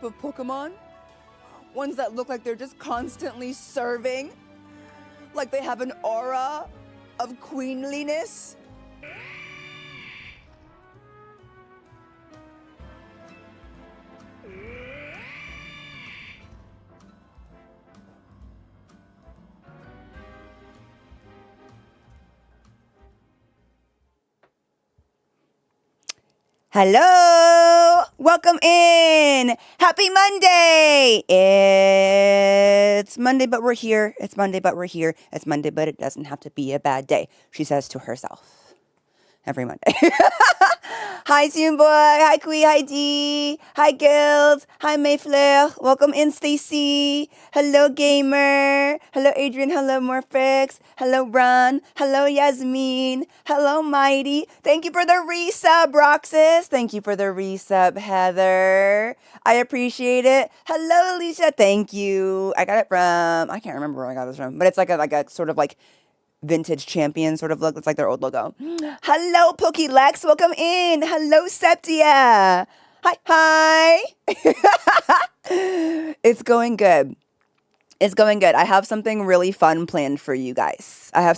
of Pokemon. Ones that look like they're just constantly serving. Like they have an aura of queenliness. Hello! Welcome in! Happy Monday! It's Monday, but we're here. It's Monday, but we're here. It's Monday, but it doesn't have to be a bad day, she says to herself every Monday. Hi, Toon Boy. Hi, Kui. Hi, Dee. Hi, Guild. Hi, Mayfleur. Welcome in, Stacy. Hello, Gamer. Hello, Adrian. Hello, Morphix. Hello, Ron. Hello, Yasmin. Hello, Mighty. Thank you for the resub, Roxas. Thank you for the resub, Heather. I appreciate it. Hello, Alicia. Thank you. I got it from, I can't remember where I got this from, but it's like a sort of like vintage champion sort of look. It's like their old logo. Hello, Pokelex. Welcome in. Hello, Septia. Hi. It's going good. It's going good. I have something really fun planned for you guys. I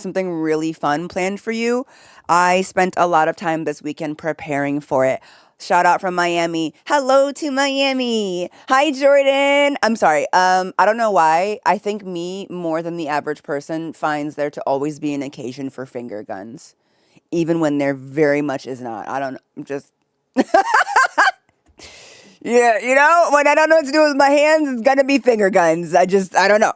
spent a lot of time this weekend preparing for it. Shout out from Miami. Hello to Miami. Hi, Jordan. I'm sorry. I don't know why. I think me, more than the average person, finds there to always be an occasion for finger guns. Even when there very much is not. I don't know. I'm just... Yeah, you know, when I don't know what to do with my hands, it's gonna be finger guns. I don't know.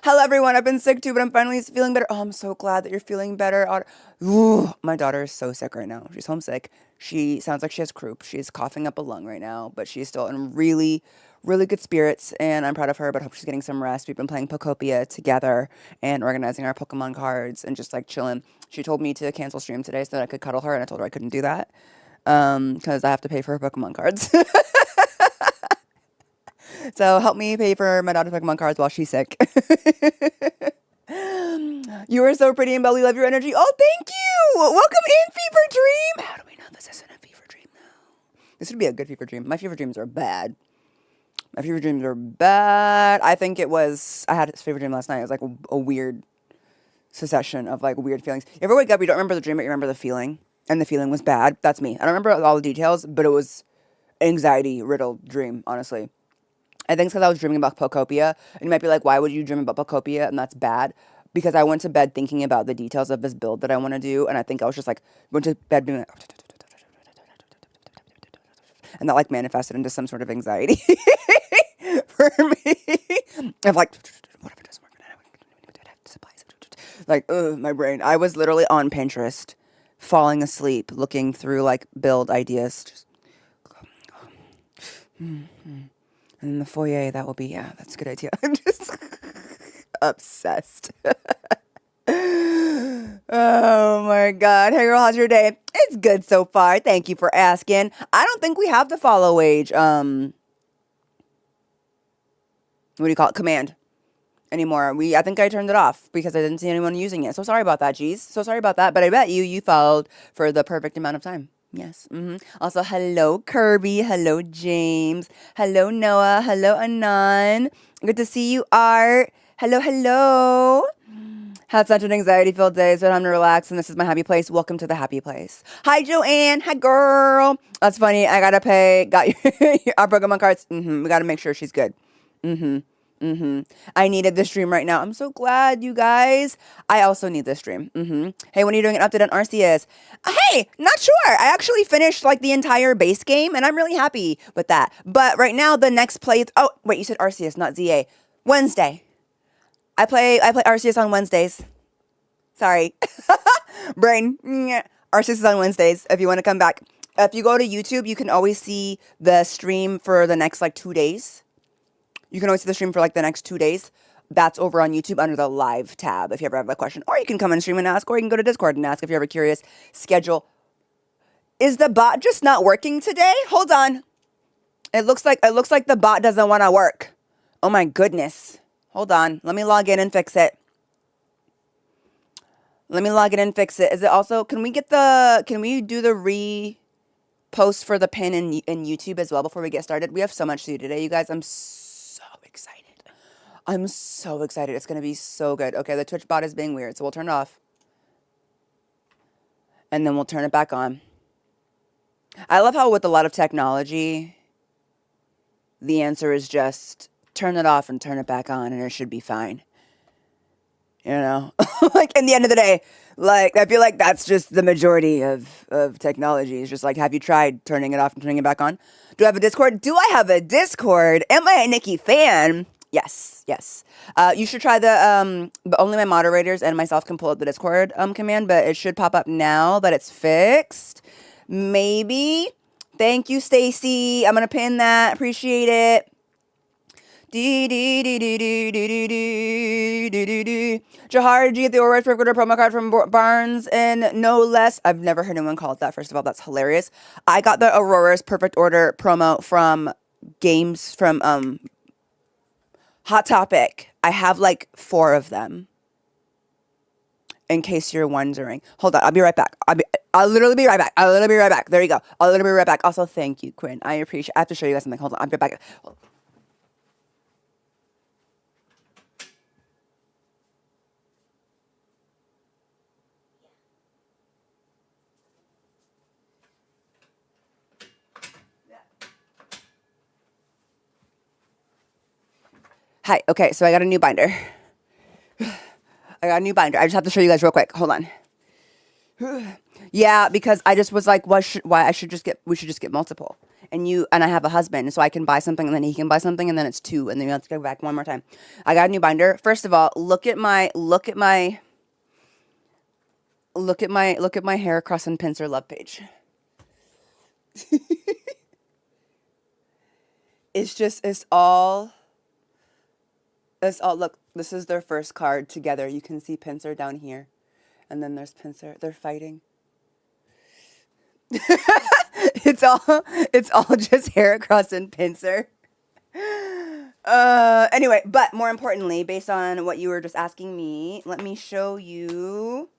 Hello, everyone. I've been sick too, but I'm finally feeling better. Oh, I'm so glad that you're feeling better. Ooh, my daughter is so sick right now. She's homesick. She sounds like she has croup. She's coughing up a lung right now, but she's still in really, really good spirits, and I'm proud of her, but I hope she's getting some rest. We've been playing Pokopia together and organizing our Pokemon cards and just like chilling. She told me to cancel stream today so that I could cuddle her, and I told her I couldn't do that because I have to pay for her Pokemon cards. So help me pay for my daughter's Pokemon cards while she's sick. You are so pretty and bubbly. Love your energy. Oh, thank you. Welcome in, Fever Dream. How do we know this isn't a fever dream now? This would be a good fever dream. My fever dreams are bad. I think it was, I had a fever dream last night. It was like a weird succession of like weird feelings. You ever wake up, you don't remember the dream, but you remember the feeling, and the feeling was bad? That's me. I don't remember all the details, but it was anxiety-riddled dream, honestly. I think it's because I was dreaming about Pokopia, and you might be like, why would you dream about Pokopia? And that's bad, because I went to bed thinking about the details of this build that I want to do, and I think I was just like, went to bed being like, and that like manifested into some sort of anxiety for me. Of like, what if it doesn't work? Like, my brain. I was literally on Pinterest, falling asleep, looking through like build ideas. Just, and in the foyer, that will be, yeah, that's a good idea. I'm just obsessed. Oh my God. Hey girl, how's your day? It's good so far. Thank you for asking. I don't think we have the follow age, what do you call it? Command anymore. I think I turned it off because I didn't see anyone using it. So sorry about that, geez. So sorry about that. But I bet you followed for the perfect amount of time. Yes. Also, hello, Kirby. Hello, James. Hello, Noah. Hello, Anon. Good to see you, Art. Hello. Had such an anxiety-filled day, so time to relax, and this is my happy place. Welcome to the happy place. Hi, Joanne. Hi, girl. That's funny. I gotta pay. Got our Pokemon cards. We gotta make sure she's good. I needed this stream right now. I'm so glad, you guys. I also need this stream. Hey, when are you doing an update on Arceus? Hey, not sure. I actually finished like the entire base game, and I'm really happy with that. But right now, the next play. Oh, wait, you said Arceus, not ZA. Wednesday. I play Arceus on Wednesdays. Sorry, brain. Arceus is on Wednesdays. If you want to come back, if you go to YouTube, you can always see the stream for the next like 2 days. You can always see the stream for like the next 2 days. That's over on YouTube under the live tab if you ever have a question. Or you can come and stream and ask, or you can go to Discord and ask if you're ever curious. Schedule. Is the bot just not working today? Hold on. It looks like the bot doesn't want to work. Oh my goodness. Hold on. Let me log in and fix it. Is it also, can we do the post for the pin in YouTube as well before we get started. We have so much to do today, you guys. I'm so excited. I'm so excited. It's going to be so good. Okay, the Twitch bot is being weird, so we'll turn it off. And then we'll turn it back on. I love how with a lot of technology, the answer is just turn it off and turn it back on and it should be fine. You know? Like, in the end of the day, like, I feel like that's just the majority of technology. It's just like, have you tried turning it off and turning it back on? Do I have a Discord? Do I have a Discord? Am I a Nikki fan? Yes, yes. You should try the, but only my moderators and myself can pull up the Discord command, but it should pop up now that it's fixed. Maybe. Thank you, Stacy. I'm going to pin that. Appreciate it. Jahara, did you get the Aurorus Perfect promo card from Barnes and no less? I've never heard anyone call it that. First of all, that's hilarious. I got the Aurorus Perfect Order promo from games from Hot Topic. I have like 4 of them. In case you're wondering. Hold on, I'll be right back. I'll literally be right back. There you go. I'll literally be right back. Also, thank you, Quinn. I appreciate. I have to show you guys something. Hold on, I'll be right back. Hi. Okay, so I got a new binder. I just have to show you guys real quick. Hold on. Yeah, because I just was like, we should just get multiple. And I have a husband, so I can buy something and then he can buy something and then it's 2 and then you have to go back one more time. I got a new binder. First of all, look at my hair cross and pincer love page. It's all, look, this is their first card together. You can see Pincer down here. And then there's Pincer. They're fighting. It's all just Heracross and Pincer. Anyway, but more importantly, based on what you were just asking me, let me show you.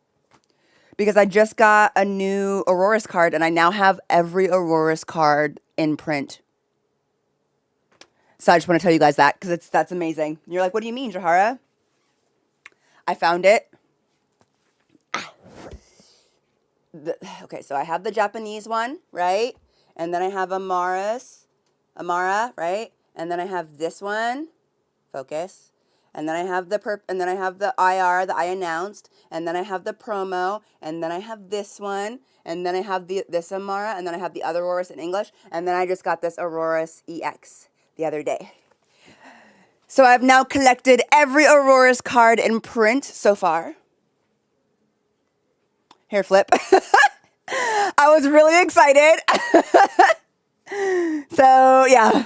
Because I just got a new Aurorus card, and I now have every Aurorus card in print. So I just want to tell you guys that, because that's amazing. You're like, what do you mean, Jahara? I found it. Okay, so I have the Japanese one, right? And then I have Amara, right? And then I have this one, focus. And then I have the IR that I announced. And then I have the promo. And then I have this one. And then I have this Amara. And then I have the other Aurorus in English. And then I just got this Aurorus EX the other day. So I've now collected every Aurorus card in print so far. Hair flip. I was really excited. So yeah,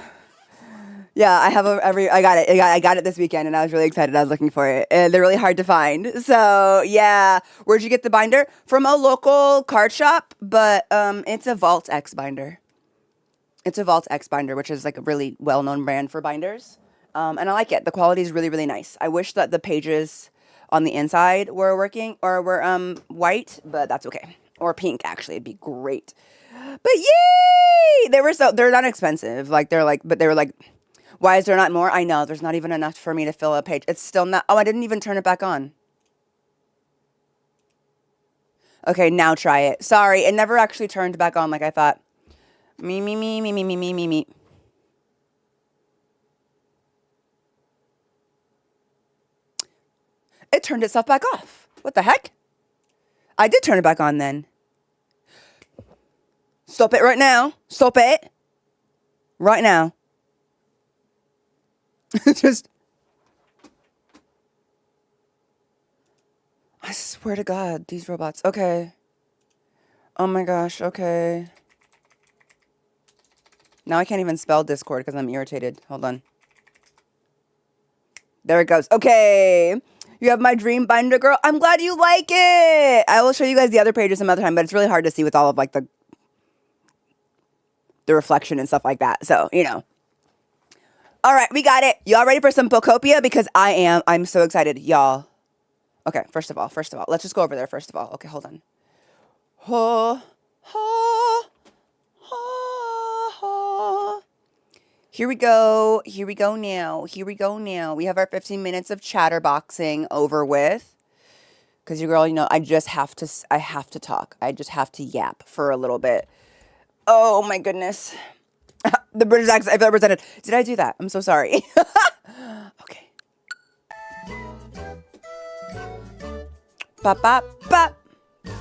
I have I got it. I got it this weekend, and I was really excited. I was looking for it, and they're really hard to find. So yeah, where'd you get the binder? From a local card shop, but it's a Vault X binder. It's a Vault X binder, which is like a really well-known brand for binders, and I like it. The quality is really, really nice. I wish that the pages on the inside were working or were white, but that's okay. Or pink, actually, it'd be great. But yay! They're not expensive. But they were like, why is there not more? I know, there's not even enough for me to fill a page. It's still not, I didn't even turn it back on. Okay, now try it. Sorry, it never actually turned back on like I thought. Me. It turned itself back off. What the heck? I did turn it back on then. Stop it right now. Stop it. Right now. Just. I swear to God, these robots. Okay. Oh my gosh, okay. Now I can't even spell Discord because I'm irritated. Hold on. There it goes. Okay. You have my dream binder, girl. I'm glad you like it. I will show you guys the other pages some other time, but it's really hard to see with all of like the reflection and stuff like that. So, you know. All right, we got it. Y'all ready for some Pokopia? Because I am. I'm so excited, y'all. Okay, first of all, let's just go over there first of all. Okay, hold on. Here we go. Here we go now. Here we go now. We have our 15 minutes of chatterboxing over with. Because your girl, you know, I have to talk. I just have to yap for a little bit. Oh my goodness. The British accent, I feel represented. Did I do that? I'm so sorry. Okay. Ba ba ba.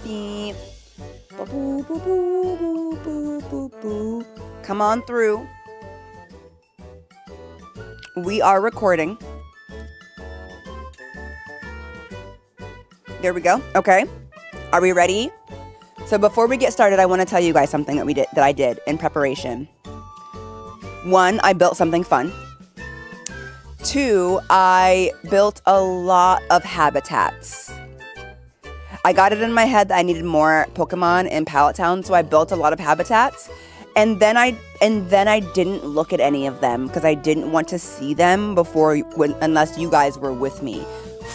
Beep. Ba boo boo boo boo boo boo boo. Come on through. We are recording. There we go. Okay. Are we ready? So before we get started, I want to tell you guys something that I did in preparation. 1, I built something fun. 2, I built a lot of habitats. I got it in my head that I needed more Pokemon in Pallet Town, so I built a lot of habitats. And then I didn't look at any of them because I didn't want to see them unless you guys were with me.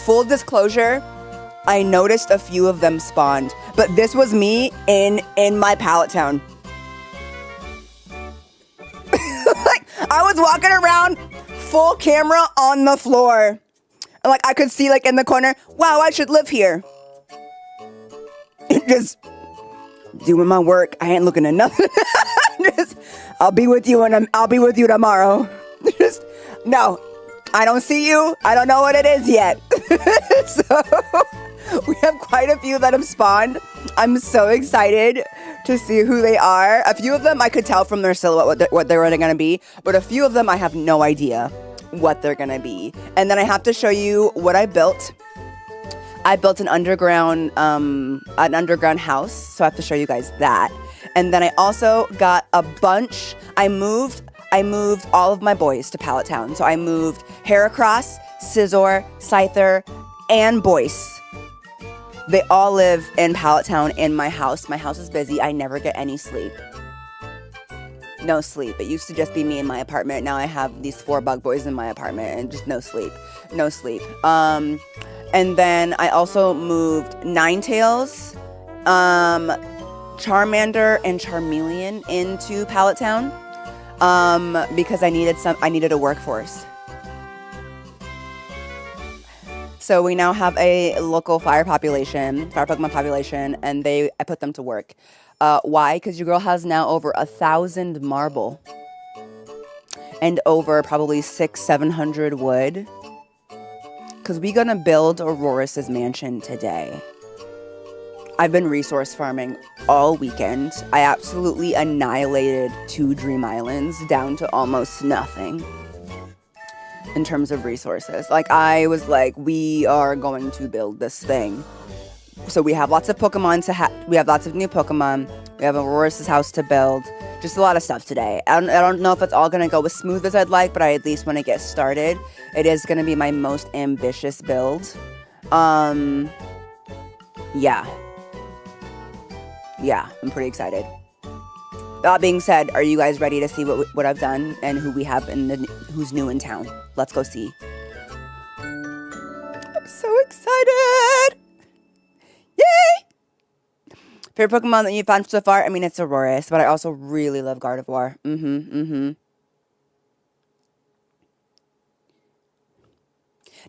Full disclosure, I noticed a few of them spawned, but this was me in my Pallet Town. Like, I was walking around, full camera on the floor. And like I could see like in the corner, wow, I should live here. Just doing my work. I ain't looking at nothing. I'll be with you and I'll be with you tomorrow. Just no, I don't see you. I don't know what it is yet. So we have quite a few that have spawned. I'm so excited to see who they are. A few of them I could tell from their silhouette what they're going to be, but a few of them I have no idea what they're going to be. And then I have to show you what I built. I built an underground house, so I have to show you guys that. And then I also got a bunch. I moved all of my boys to Pallet Town. So I moved Heracross, Scizor, Scyther, and Boyce. They all live in Pallet Town in my house. My house is busy. I never get any sleep. No sleep. It used to just be me in my apartment. Now I have these 4 bug boys in my apartment and just no sleep. No sleep. And then I also moved Ninetales, Charmander, and Charmeleon into Pallet Town because I needed a workforce. So we now have a local fire Pokemon population, and I put them to work. Why? Because your girl has now over 1,000 marble and over probably 600-700 wood. Because we're going to build Aurorus' mansion today. I've been resource farming all weekend. I absolutely annihilated 2 Dream Islands down to almost nothing in terms of resources. Like, I was like, we are going to build this thing. So we have lots of Pokemon we have lots of new Pokemon. We have Aurorus' house to build. Just a lot of stuff today. I don't know if it's all going to go as smooth as I'd like, but I at least want to get started. It is going to be my most ambitious build. Yeah, I'm pretty excited. That being said, are you guys ready to see what I've done and who we have who's new in town? Let's go see. I'm so excited! Yay! Favorite Pokemon that you've found so far? I mean, it's Aurorus, but I also really love Gardevoir.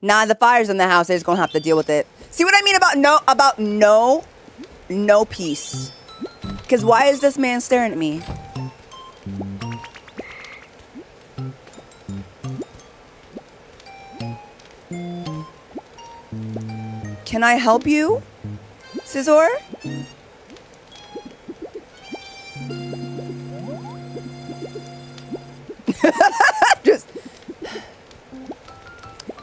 Nah, the fire's in the house. They're just gonna have to deal with it. See what I mean about no peace? Because why is this man staring at me? Can I help you, Scizor?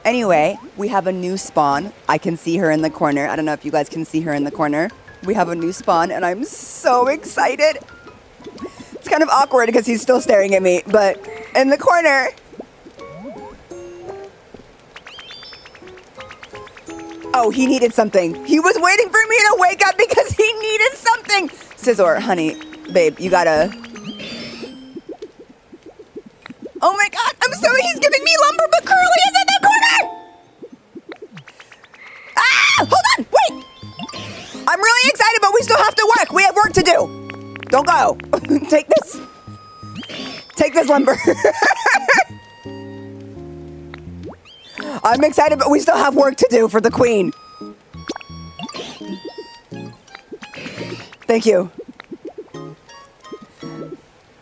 Anyway, we have a new spawn. I can see her in the corner. I don't know if you guys can see her in the corner. We have a new spawn, and I'm so excited. It's kind of awkward because he's still staring at me, but in the corner. Oh, he needed something. He was waiting for me to wake up because he needed something. Scizor, honey, babe, you gotta... Oh my god, I'm sorry, he's giving me lumber, but Curly is in the corner! Ah! Hold on, wait! I'm really excited, but we still have to work. We have work to do. Don't go. Take this. Take this lumber. I'm excited, but we still have work to do for the queen. Thank you.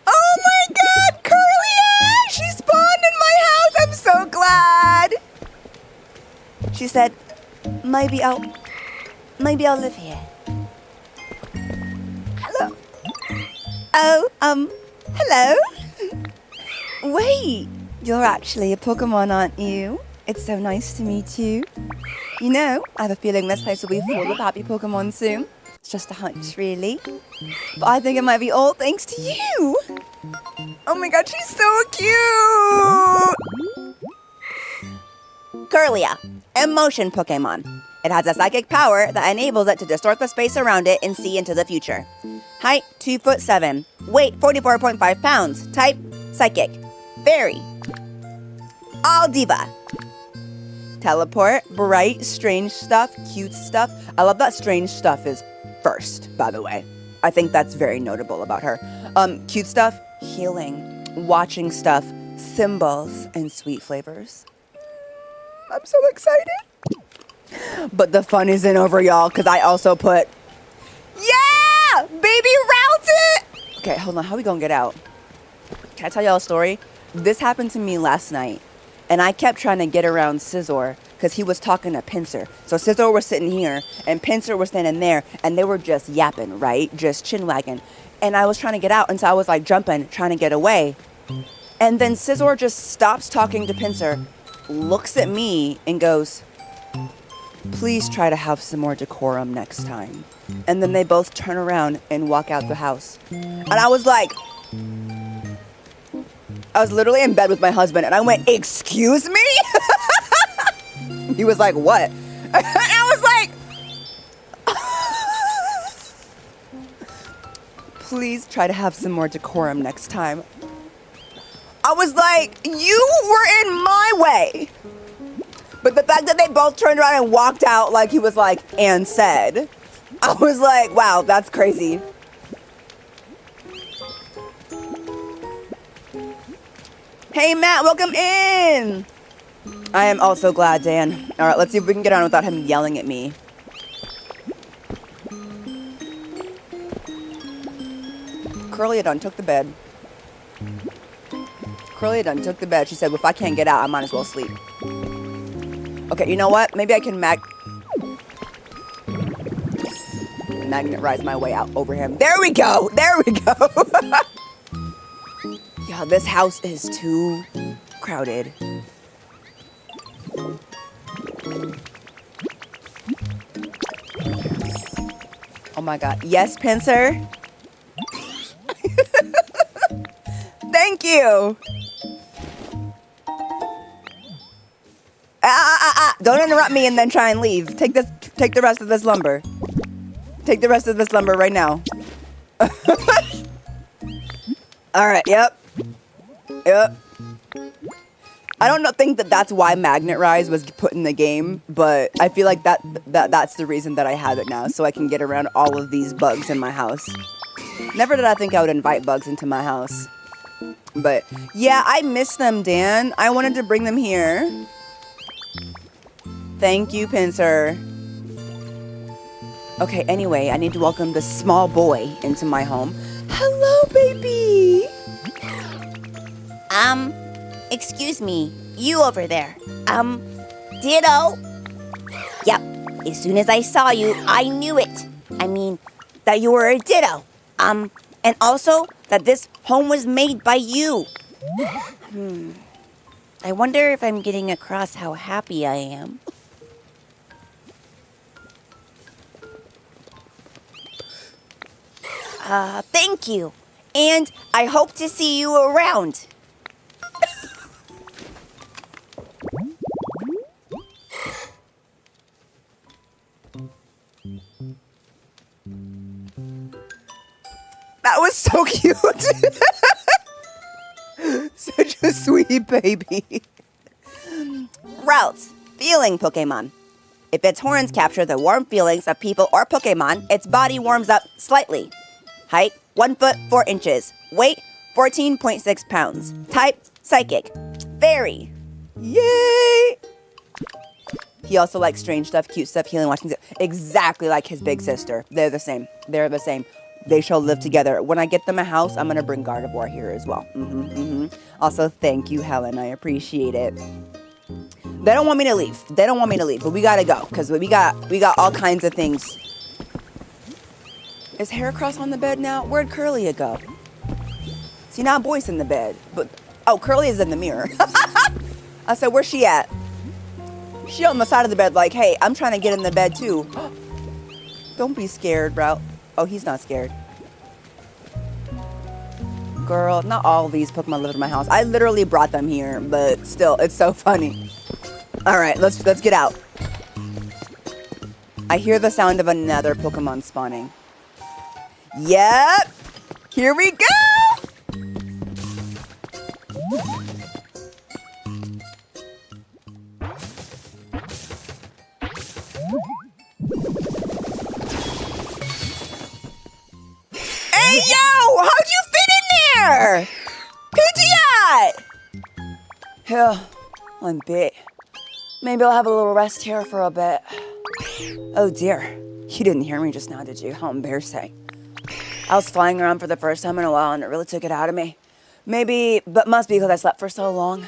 Oh my God, Curlia! She spawned in my house. I'm so glad. She said, maybe I'll live here. Hello. Oh, hello. Wait, you're actually a Pokemon, aren't you? It's so nice to meet you. You know, I have a feeling this place will be full of happy Pokemon soon. It's just a hunch, really. But I think it might be all thanks to you. Oh my God, she's so cute. Curlia, emotion Pokemon. It has a psychic power that enables it to distort the space around it and see into the future. Height, 2'7". Weight, 44.5 pounds. Type, psychic. Fairy. All diva. Teleport, bright, strange stuff, cute stuff. I love that strange stuff is first, by the way. I think that's very notable about her. Cute stuff, healing, watching stuff, symbols, and sweet flavors. I'm so excited. But the fun isn't over, y'all, because I also put, yeah, baby route it. Okay, hold on. How we gonna get out? Can I tell y'all a story? This happened to me last night, and I kept trying to get around Scizor because he was talking to Pinsir. So Scizor was sitting here, and Pinsir was standing there, and they were just yapping, right? Just chin-wagging. And I was trying to get out, and so I was like jumping, trying to get away. And then Scizor just stops talking to Pinsir, looks at me, and goes, please try to have some more decorum next time. And then they both turn around and walk out the house. And I was like, I was literally in bed with my husband, and I went, excuse me? He was like, what? And I was like, please try to have some more decorum next time. I was like, you were in my way. But the fact that they both turned around and walked out like he was like, and said, I was like, wow, that's crazy. Hey, Matt, welcome in. I am also glad, Dan. All right, let's see if we can get on without him yelling at me. Curlia done took the bed. Curlia done took the bed. She said, well, if I can't get out, I might as well sleep. Okay, you know what? Maybe I can magnet-rise my way out over him. There we go. There we go. Yeah, this house is too crowded. Oh my God. Yes, Pinsir? Thank you. Don't interrupt me and then try and leave. Take the rest of this lumber. Take the rest of this lumber right now. All right, yep. I don't think that that's why Magnet Rise was put in the game, but I feel like that's the reason that I have it now, so I can get around all of these bugs in my house. Never did I think I would invite bugs into my house. But yeah, I miss them, Dan. I wanted to bring them here. Thank you, Pinsir. Okay, anyway, I need to welcome the small boy into my home. Hello, baby. Excuse me, you over there. Ditto? Yep, as soon as I saw you, I knew it. I mean, that you were a Ditto. And also that this home was made by you. I wonder if I'm getting across how happy I am. Thank you. And I hope to see you around. That was so cute. Such a sweet baby. Routes. Feeling Pokemon. If its horns capture the warm feelings of people or Pokemon, its body warms up slightly. Height, 1 foot 4 inches. Weight, 14.6 pounds. Type, psychic. Fairy. Yay! He also likes strange stuff, cute stuff, healing, watching stuff. Exactly like his big sister. They're the same. They're the same. They shall live together. When I get them a house, I'm going to bring Gardevoir here as well. Also, thank you, Helen. I appreciate it. They don't want me to leave. They don't want me to leave, but we got to go because we got all kinds of things. Is Heracross on the bed now? Where'd Curly go? See, now Boyce in the bed. But oh, Curly is in the mirror. I said, where's she at? She on the side of the bed like, hey, I'm trying to get in the bed too. Don't be scared, bro. Oh, he's not scared. Girl, not all of these Pokemon live in my house. I literally brought them here, but still, it's so funny. All right, let's get out. I hear the sound of another Pokemon spawning. Yep. Here we go. Hey, yo! How'd you fit in there? Pidgeot! Yeah, I'm bit. Maybe I'll have a little rest here for a bit. Oh dear. You didn't hear me just now, did you? How embarrassing. I was flying around for the first time in a while and it really took it out of me. Maybe, but must be because I slept for so long.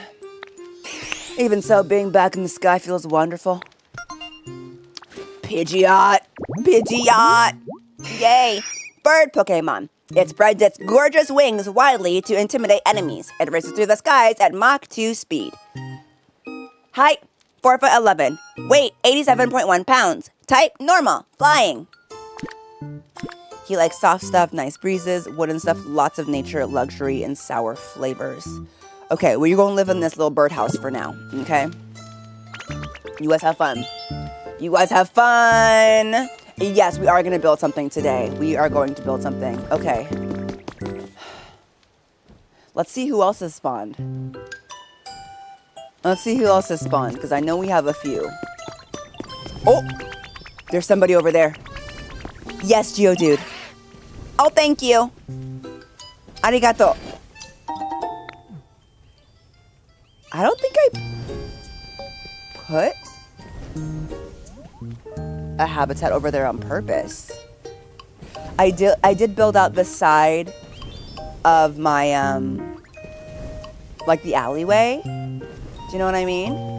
Even so, being back in the sky feels wonderful. Pidgeot! Pidgeot! Yay! Bird Pokemon. It spreads its gorgeous wings widely to intimidate enemies. It races through the skies at Mach 2 speed. Height, 4'11". Weight, 87.1 pounds. Type, normal. Flying. He likes soft stuff, nice breezes, wooden stuff, lots of nature, luxury, and sour flavors. Okay, well, you're going to live in this little birdhouse for now, okay? You guys have fun. You guys have fun. Yes, we are going to build something today. We are going to build something. Okay. Let's see who else has spawned. Let's see who else has spawned, because I know we have a few. Oh, there's somebody over there. Yes, Geodude. Oh, thank you. Arigato. I don't think I put a habitat over there on purpose. I did build out the side of my like the alleyway. Do you know what I mean?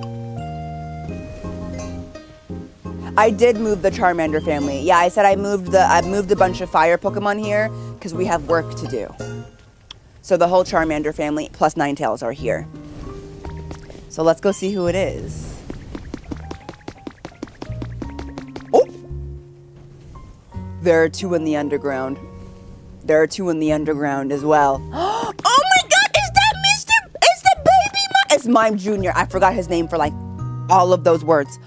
I did move the Charmander family. Yeah, I said I moved a bunch of fire Pokemon here because we have work to do. So the whole Charmander family plus Ninetales are here. So let's go see who it is. Oh! There are two in the underground. There are two in the underground as well. Oh my god, is that Is the baby It's Mime Jr. I forgot his name for like all of those words.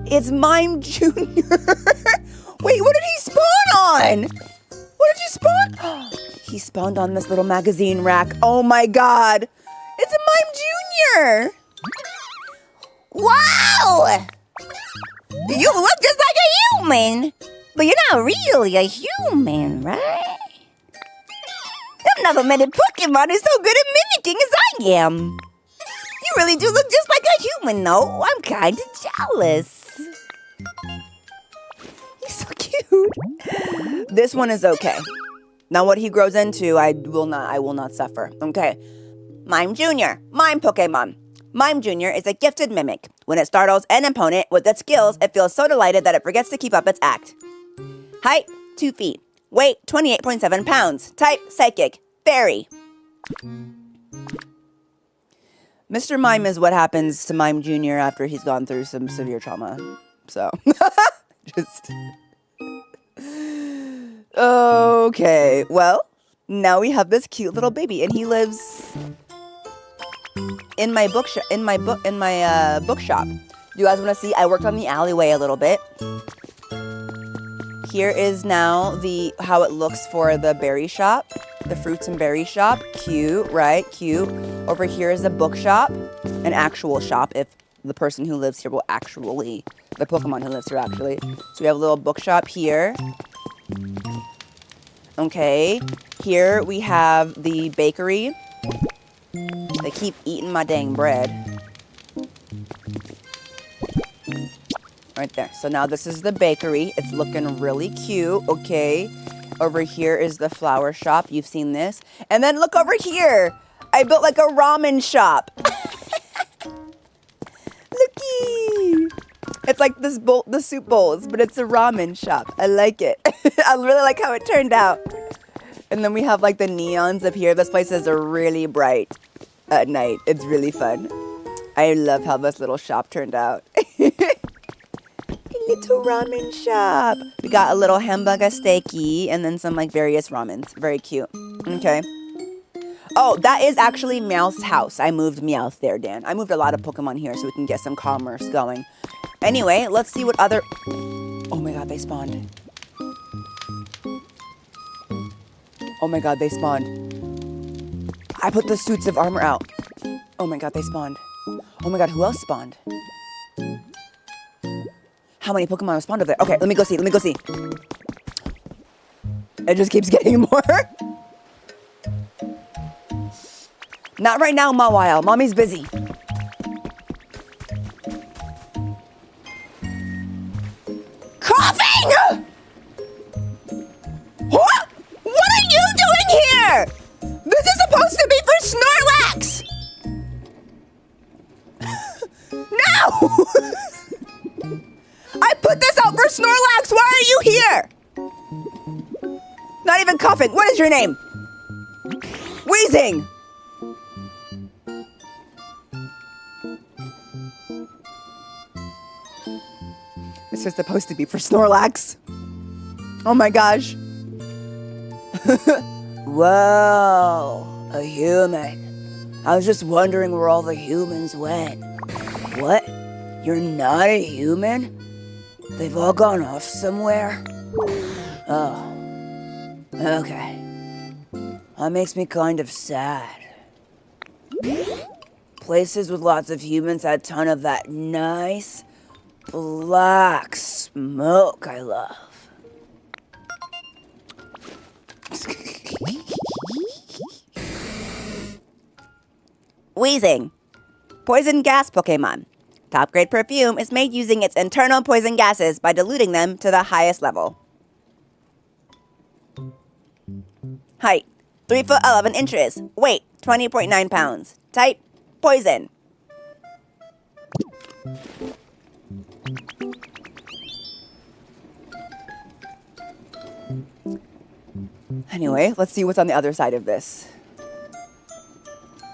It's Mime Jr. Wait, what did he spawn on? What did you spawn? He spawned on this little magazine rack. Oh my god. It's a Mime Jr. Wow! You look just like a human, but you're not really a human, right? I've never met a Pokemon who's so good at mimicking as I am. You really do look just like a human, though. I'm kind of jealous. He's so cute. This one is okay. Now what he grows into, I will not suffer. Okay. Mime Jr. Mime Pokemon. Mime Jr. is a gifted mimic. When it startles an opponent with its skills, it feels so delighted that it forgets to keep up its act. Height, 2 feet. Weight, 28.7 pounds. Type, Psychic. Fairy. Mr. Mime is what happens to Mime Jr. after he's gone through some severe trauma. So, just... Okay, well, now we have this cute little baby, and he lives in my bookshop. Bookshop. You guys want to see? I worked on the alleyway a little bit. Here is now how it looks for the berry shop, the fruits and berry shop. Cute, right? Cute. Over here is the bookshop, an actual shop. If the person who lives here will actually, the Pokemon who lives here actually. So we have a little bookshop here. Okay, here we have the bakery. They keep eating my dang bread. Right there. So now this is the bakery. It's looking really cute. Okay. Over here is the flower shop. You've seen this. And then look over here. I built like a ramen shop. Looky. It's like this bowl, the soup bowls, but it's a ramen shop. I like it. I really like how it turned out. And then we have like the neons up here. This place is really bright at night. It's really fun. I love how this little shop turned out. Little ramen shop. We got a little hamburger steaky and then some like various ramens. Very cute. Okay. Oh, that is actually Meowth's house. I moved Meowth there, Dan. I moved a lot of Pokemon here so we can get some commerce going. Anyway, let's see what other... Oh my god, they spawned. Oh my god, they spawned. I put the suits of armor out. Oh my god, they spawned. Oh my god, who else spawned? How many Pokemon have spawned over there? Okay, let me go see. Let me go see. It just keeps getting more. Not right now, Mawile. Mommy's busy. Coughing! What? What are you doing here? This is supposed to be for Snorlax! No! I put this out for Snorlax! Why are you here? Not even coughing. What is your name? Wheezing! This is supposed to be for Snorlax. Oh my gosh. Whoa, a human. I was just wondering where all the humans went. What? You're not a human? They've all gone off somewhere? Oh, okay. That makes me kind of sad. Places with lots of humans had a ton of that nice black smoke I love. Wheezing. Poison gas Pokemon. Top grade perfume is made using its internal poison gases by diluting them to the highest level. Height, 3 foot 11 inches. Weight, 20.9 pounds. Type, poison. Anyway, let's see what's on the other side of this.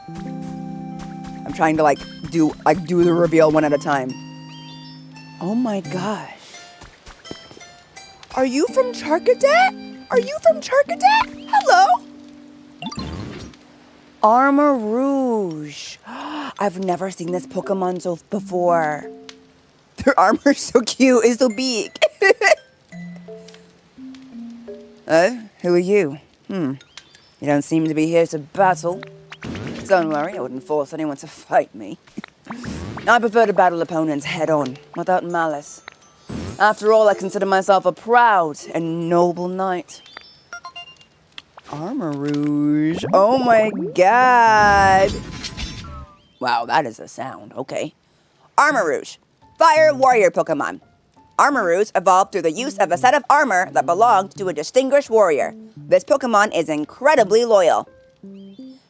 I'm trying to do the reveal one at a time. Oh my gosh. Are you from Charcadet? Are you from Charcadet? Hello? Armor Rouge. I've never seen this Pokemon before. Their armor's so cute. It's so big. Who are you? You don't seem to be here to battle. Don't worry, I wouldn't force anyone to fight me. I prefer to battle opponents head-on, without malice. After all, I consider myself a proud and noble knight. Armor Rouge. Oh my god. Wow, that is a sound. Okay. Armor Rouge. Fire warrior Pokemon. Armor Rouge evolved through the use of a set of armor that belonged to a distinguished warrior. This Pokemon is incredibly loyal.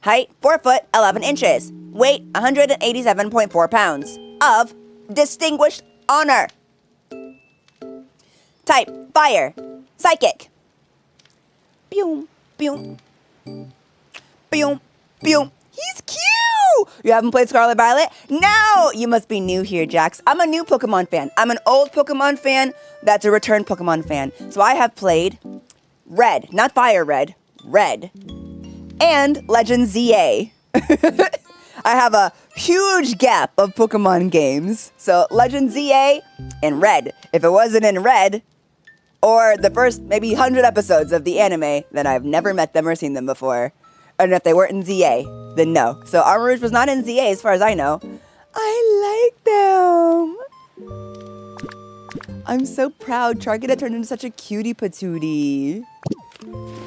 Height, 4 foot 11 inches. Weight, 187.4 pounds. Of distinguished honor. Type, fire. Psychic. Pew, pew. Pew, pew. He's cute! You haven't played Scarlet Violet? No! You must be new here, Jax. I'm a new Pokemon fan. I'm an old Pokemon fan that's a return Pokemon fan. So I have played Red, not Fire Red, Red, and Legend ZA. I have a huge gap of Pokemon games. So Legend ZA and Red. If it wasn't in Red, or the first maybe 100 episodes of the anime, then I've never met them or seen them before. And if they weren't in ZA, then no. So Armor Rouge was not in ZA as far as I know. I like them. I'm so proud. Charcadet turned into such a cutie patootie.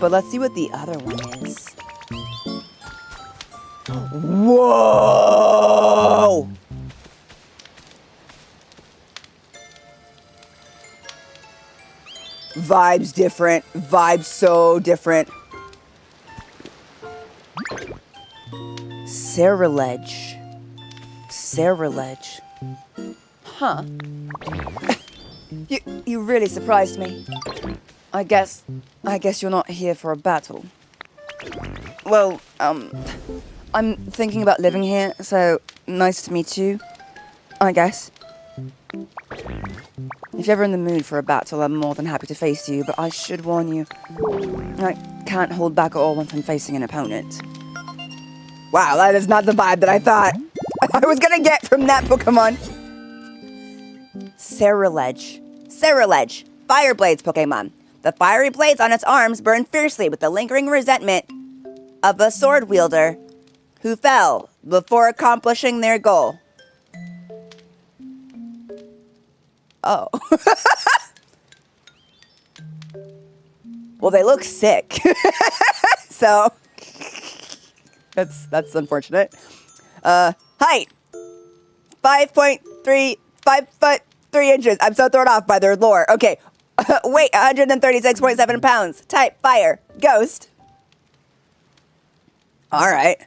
But let's see what the other one is. Whoa! vibes different. Vibes so different. Cerulege. Cerulege. Huh. You really surprised me. I guess you're not here for a battle. Well, I'm thinking about living here, so nice to meet you, I guess. If you're ever in the mood for a battle, I'm more than happy to face you, but I should warn you, I can't hold back at all once I'm facing an opponent. Wow, that is not the vibe that I thought I was gonna get from that Pokemon. Cerulege. Cerulege. Fire Blades Pokemon. The fiery blades on its arms burn fiercely with the lingering resentment of a sword wielder who fell before accomplishing their goal. Oh. Well, they look sick. So, that's unfortunate. Height. 5 foot 3 inches. I'm so thrown off by their lore. Okay. Weight, 136.7 pounds. Type, fire. Ghost. All right.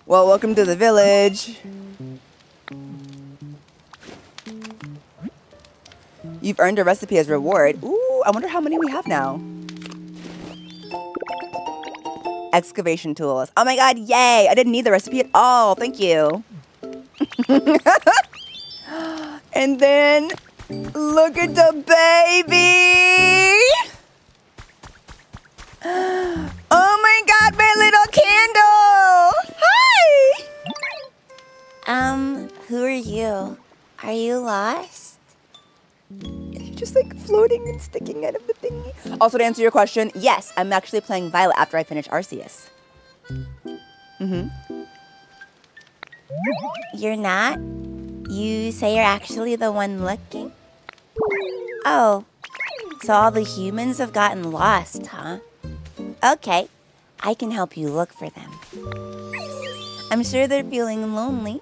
Well, welcome to the village. You've earned a recipe as reward. Ooh, I wonder how many we have now. Excavation tools. Oh my god, yay! I didn't need the recipe at all. Thank you. And then, look at the baby! Oh my god, my little candle! Hi! Who are you? Are you lost? You're just like floating and sticking out of the thingy. Also, to answer your question, yes, I'm actually playing Violet after I finish Arceus. You're not? You say you're actually the one looking? Oh, so all the humans have gotten lost, huh? Okay, I can help you look for them. I'm sure they're feeling lonely.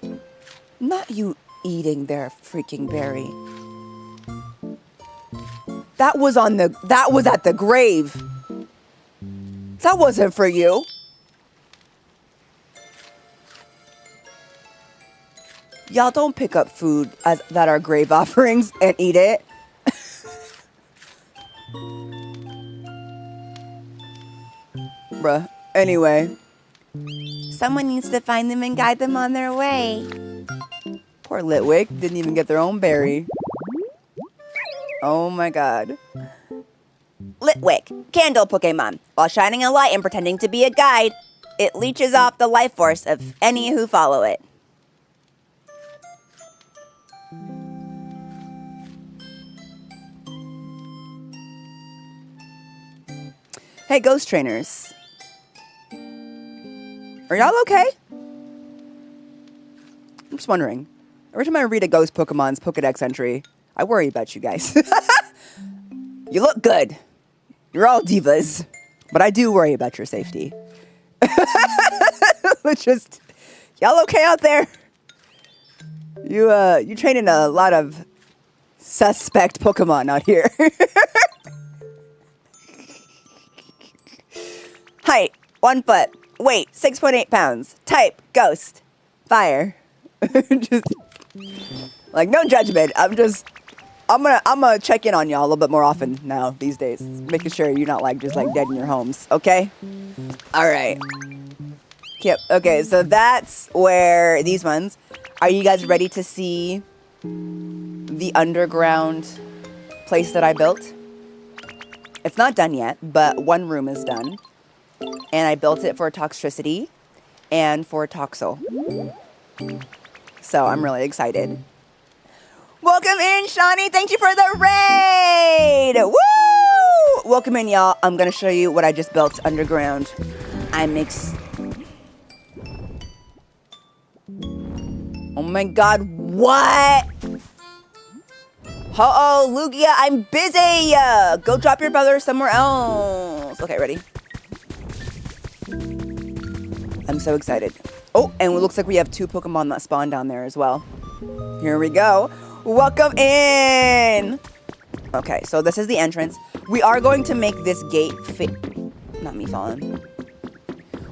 Not you eating their freaking berry. That was at the grave. That wasn't for you. Y'all don't pick up food that are grave offerings and eat it. Bruh. Anyway. Someone needs to find them and guide them on their way. Poor Litwick didn't even get their own berry. Oh my god. Litwick, candle Pokemon. While shining a light and pretending to be a guide, it leeches off the life force of any who follow it. Hey, ghost trainers. Are y'all okay? I'm just wondering. Every time I read a ghost Pokemon's Pokedex entry, I worry about you guys. You look good. You're all divas. But I do worry about your safety. Just, y'all okay out there? You training a lot of suspect Pokemon out here. Height, 1 foot. Weight, 6.8 pounds. Type, ghost. Fire. Just, like, no judgment. I'm gonna check in on y'all a little bit more often now these days. Making sure you're not, like, just, like, dead in your homes. Okay? All right. Yep. Okay, so that's where these ones. Are you guys ready to see the underground place that I built? It's not done yet, but one room is done. And I built it for Toxtricity and for Toxel. So I'm really excited. Welcome in, Shawnee. Thank you for the raid. Woo! Welcome in, y'all. I'm going to show you what I just built underground. Oh my god, what? Uh-oh, Lugia, I'm busy. Go drop your brother somewhere else. Okay, ready? I'm so excited. Oh, and it looks like we have 2 Pokemon that spawned down there as well. Here we go. Welcome in. Okay, so this is the entrance. We are going to make this gate not me falling.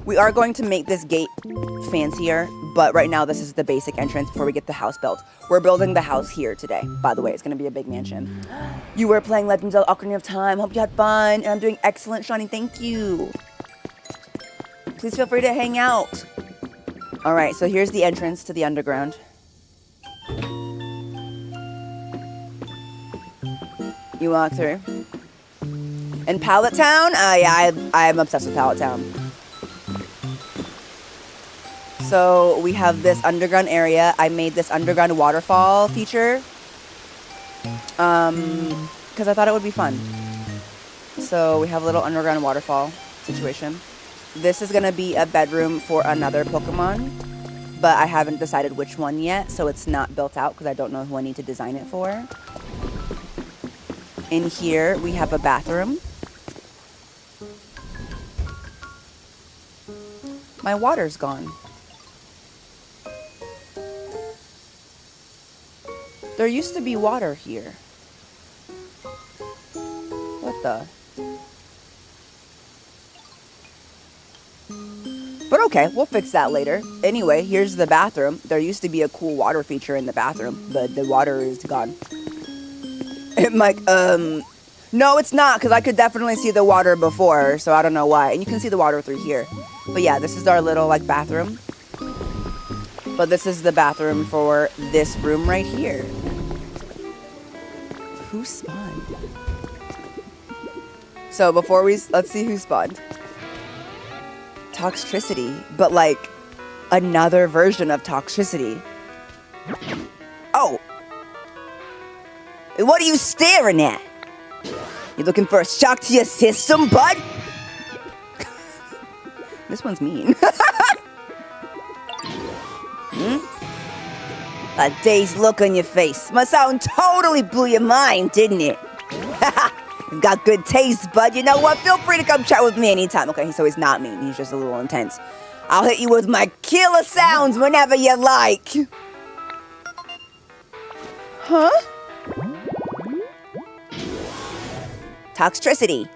We are going to make this gate fancier, but right now this is the basic entrance before we get the house built. We're building the house here today. By the way, it's going to be a big mansion. You were playing Legends of Ocarina of Time. Hope you had fun, and I'm doing excellent, Shawnee. Thank you. Please feel free to hang out. All right, so here's the entrance to the underground. You walk through. In Pallet Town? Yeah, I'm obsessed with Pallet Town. So we have this underground area. I made this underground waterfall feature. Because I thought it would be fun. So we have a little underground waterfall situation. This is going to be a bedroom for another Pokemon. But I haven't decided which one yet. So it's not built out because I don't know who I need to design it for. In here, we have a bathroom. My water's gone. There used to be water here. What the? But okay, we'll fix that later. Anyway, here's the bathroom. There used to be a cool water feature in the bathroom, but the water is gone. I'm like, no, it's not, because I could definitely see the water before, so I don't know why. And you can see the water through here. But yeah, this is our little, like, bathroom. But this is the bathroom for this room right here. Who spawned? So before let's see who spawned. Toxtricity, but like another version of Toxtricity. Oh! What are you staring at? You looking for a shock to your system, bud? This one's mean. A dazed look on your face. Must sound totally blew your mind, didn't it? You've got good taste, bud. You know what? Feel free to come chat with me anytime. Okay, so he's not mean. He's just a little intense. I'll hit you with my killer sounds whenever you like. Huh? Toxtricity.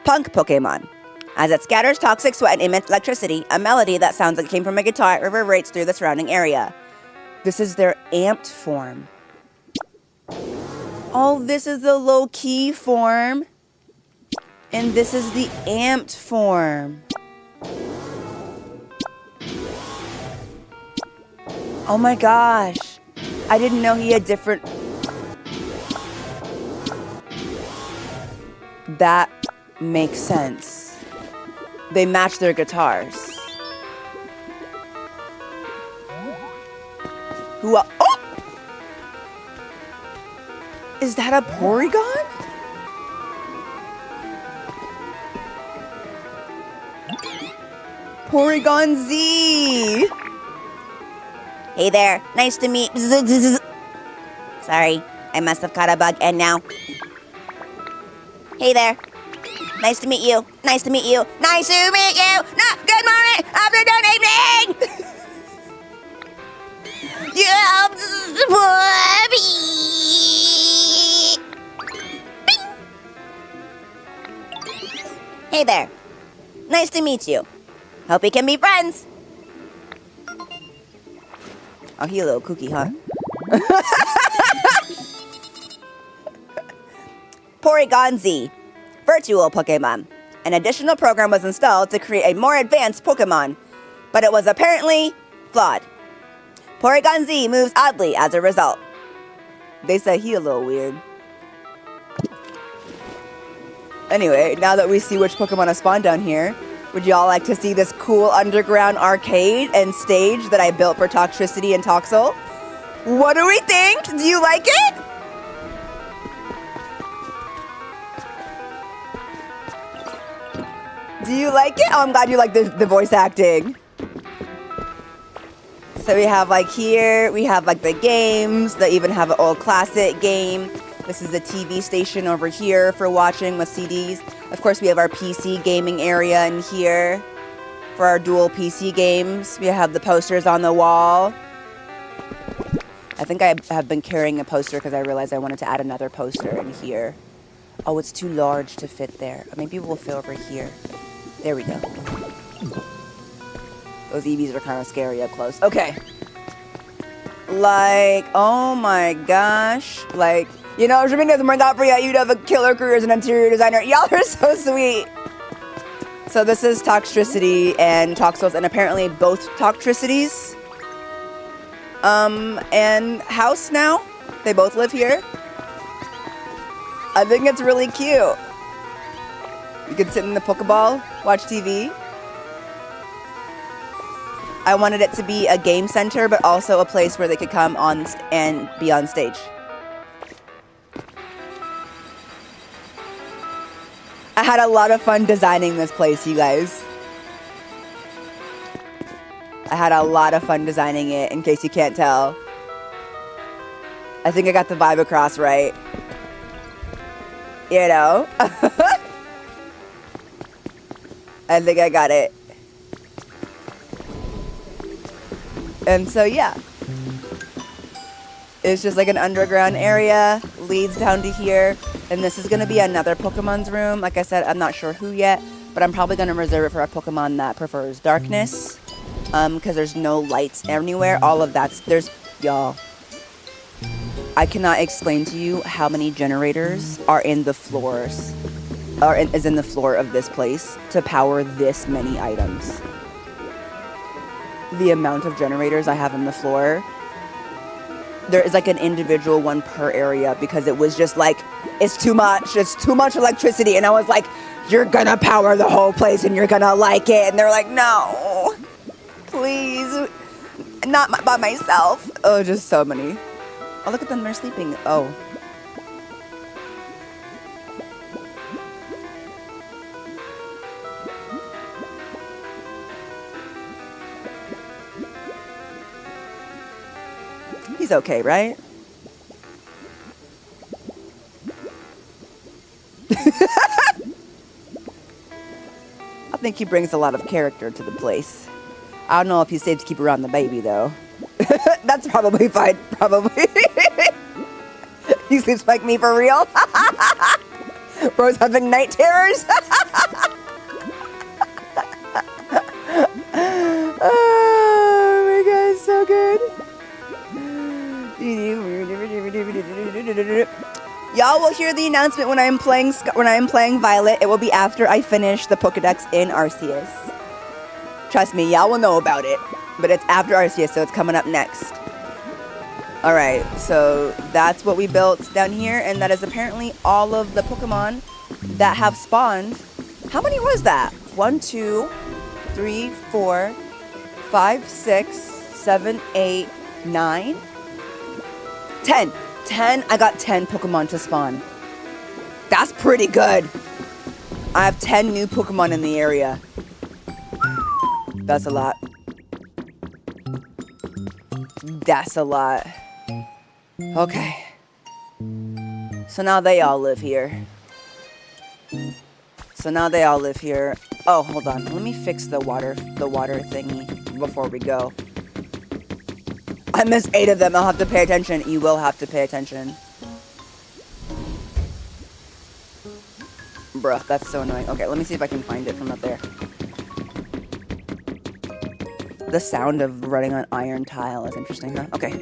Punk Pokemon. As it scatters toxic sweat and emits electricity, a melody that sounds like it came from a guitar reverberates through the surrounding area. This is their amped form. Oh, this is the low-key form. And this is the amped form. Oh my gosh. I didn't know he had different... That makes sense. They match their guitars. Who? Oh! Is that a Porygon? Porygon Z! Hey there, nice to meet... Sorry, I must have caught a bug, and now... Hey there. Nice to meet you. Nice to meet you. Nice to meet you. No, good morning. Afternoon, evening. Yeah, hey there. Nice to meet you. Hope we can be friends. Oh, he a little kooky, huh? Porygon Z, virtual Pokemon. An additional program was installed to create a more advanced Pokemon, but it was apparently flawed. Porygon Z moves oddly as a result. They say he a little weird. Anyway, now that we see which Pokemon have spawned down here, would y'all like to see this cool underground arcade and stage that I built for Toxtricity and Toxel? What do we think? Do you like it? Do you like it? Oh, I'm glad you like the voice acting. So we have like here, we have like the games. They even have an old classic game. This is the TV station over here for watching with CDs. Of course, we have our PC gaming area in here for our dual PC games. We have the posters on the wall. I think I have been carrying a poster because I realized I wanted to add another poster in here. Oh, it's too large to fit there. Maybe we'll fit over here. There we go. Those EVs are kind of scary up close. Okay. Like, oh my gosh. Like, you know, Jermaine doesn't bring out for you. You'd have a killer career as an interior designer. Y'all are so sweet. So this is Toxtricity and Toxels, and apparently both Toxtricities. And House now. They both live here. I think it's really cute. You could sit in the Pokeball, watch TV. I wanted it to be a game center, but also a place where they could come on and be on stage. I had a lot of fun designing this place, you guys. I had a lot of fun designing it, in case you can't tell. I think I got the vibe across right. You know? I think I got it. And so, yeah. It's just like an underground area, leads down to here. And this is going to be another Pokemon's room. Like I said, I'm not sure who yet, but I'm probably going to reserve it for a Pokemon that prefers darkness. Because there's no lights anywhere. All of that's, y'all. I cannot explain to you how many generators are in the floors, is in the floor of this place to power this many items. The amount of generators I have in the floor. There is like an individual one per area because it was just like, it's too much electricity. And I was like, you're gonna power the whole place and you're gonna like it. And they're like, no, please, not by myself. Oh, just so many. Oh, look at them, they're sleeping. Oh. He's okay, right? I think he brings a lot of character to the place. I don't know if he's safe to keep around the baby, though. That's probably fine, probably. He sleeps like me for real. Bro's having night terrors. Oh my god, so good. Y'all will hear the announcement when I am playing Violet. It will be after I finish the Pokedex in Arceus. Trust me, y'all will know about it. But it's after Arceus, so it's coming up next. Alright, so that's what we built down here, and that is apparently all of the Pokemon that have spawned. How many was that? 1, 2, 3, 4, 5, 6, 7, 8, 9, 10. 10. I got 10 Pokemon to spawn. That's pretty good. I have 10 new Pokemon in the area. That's a lot. That's a lot. Okay. So now they all live here. Oh, hold on. Let me fix the water thingy before we go. I missed 8 of them. I'll have to pay attention. You will have to pay attention. Bruh, that's so annoying. Okay, let me see if I can find it from up there. The sound of running on iron tile is interesting, huh? Okay.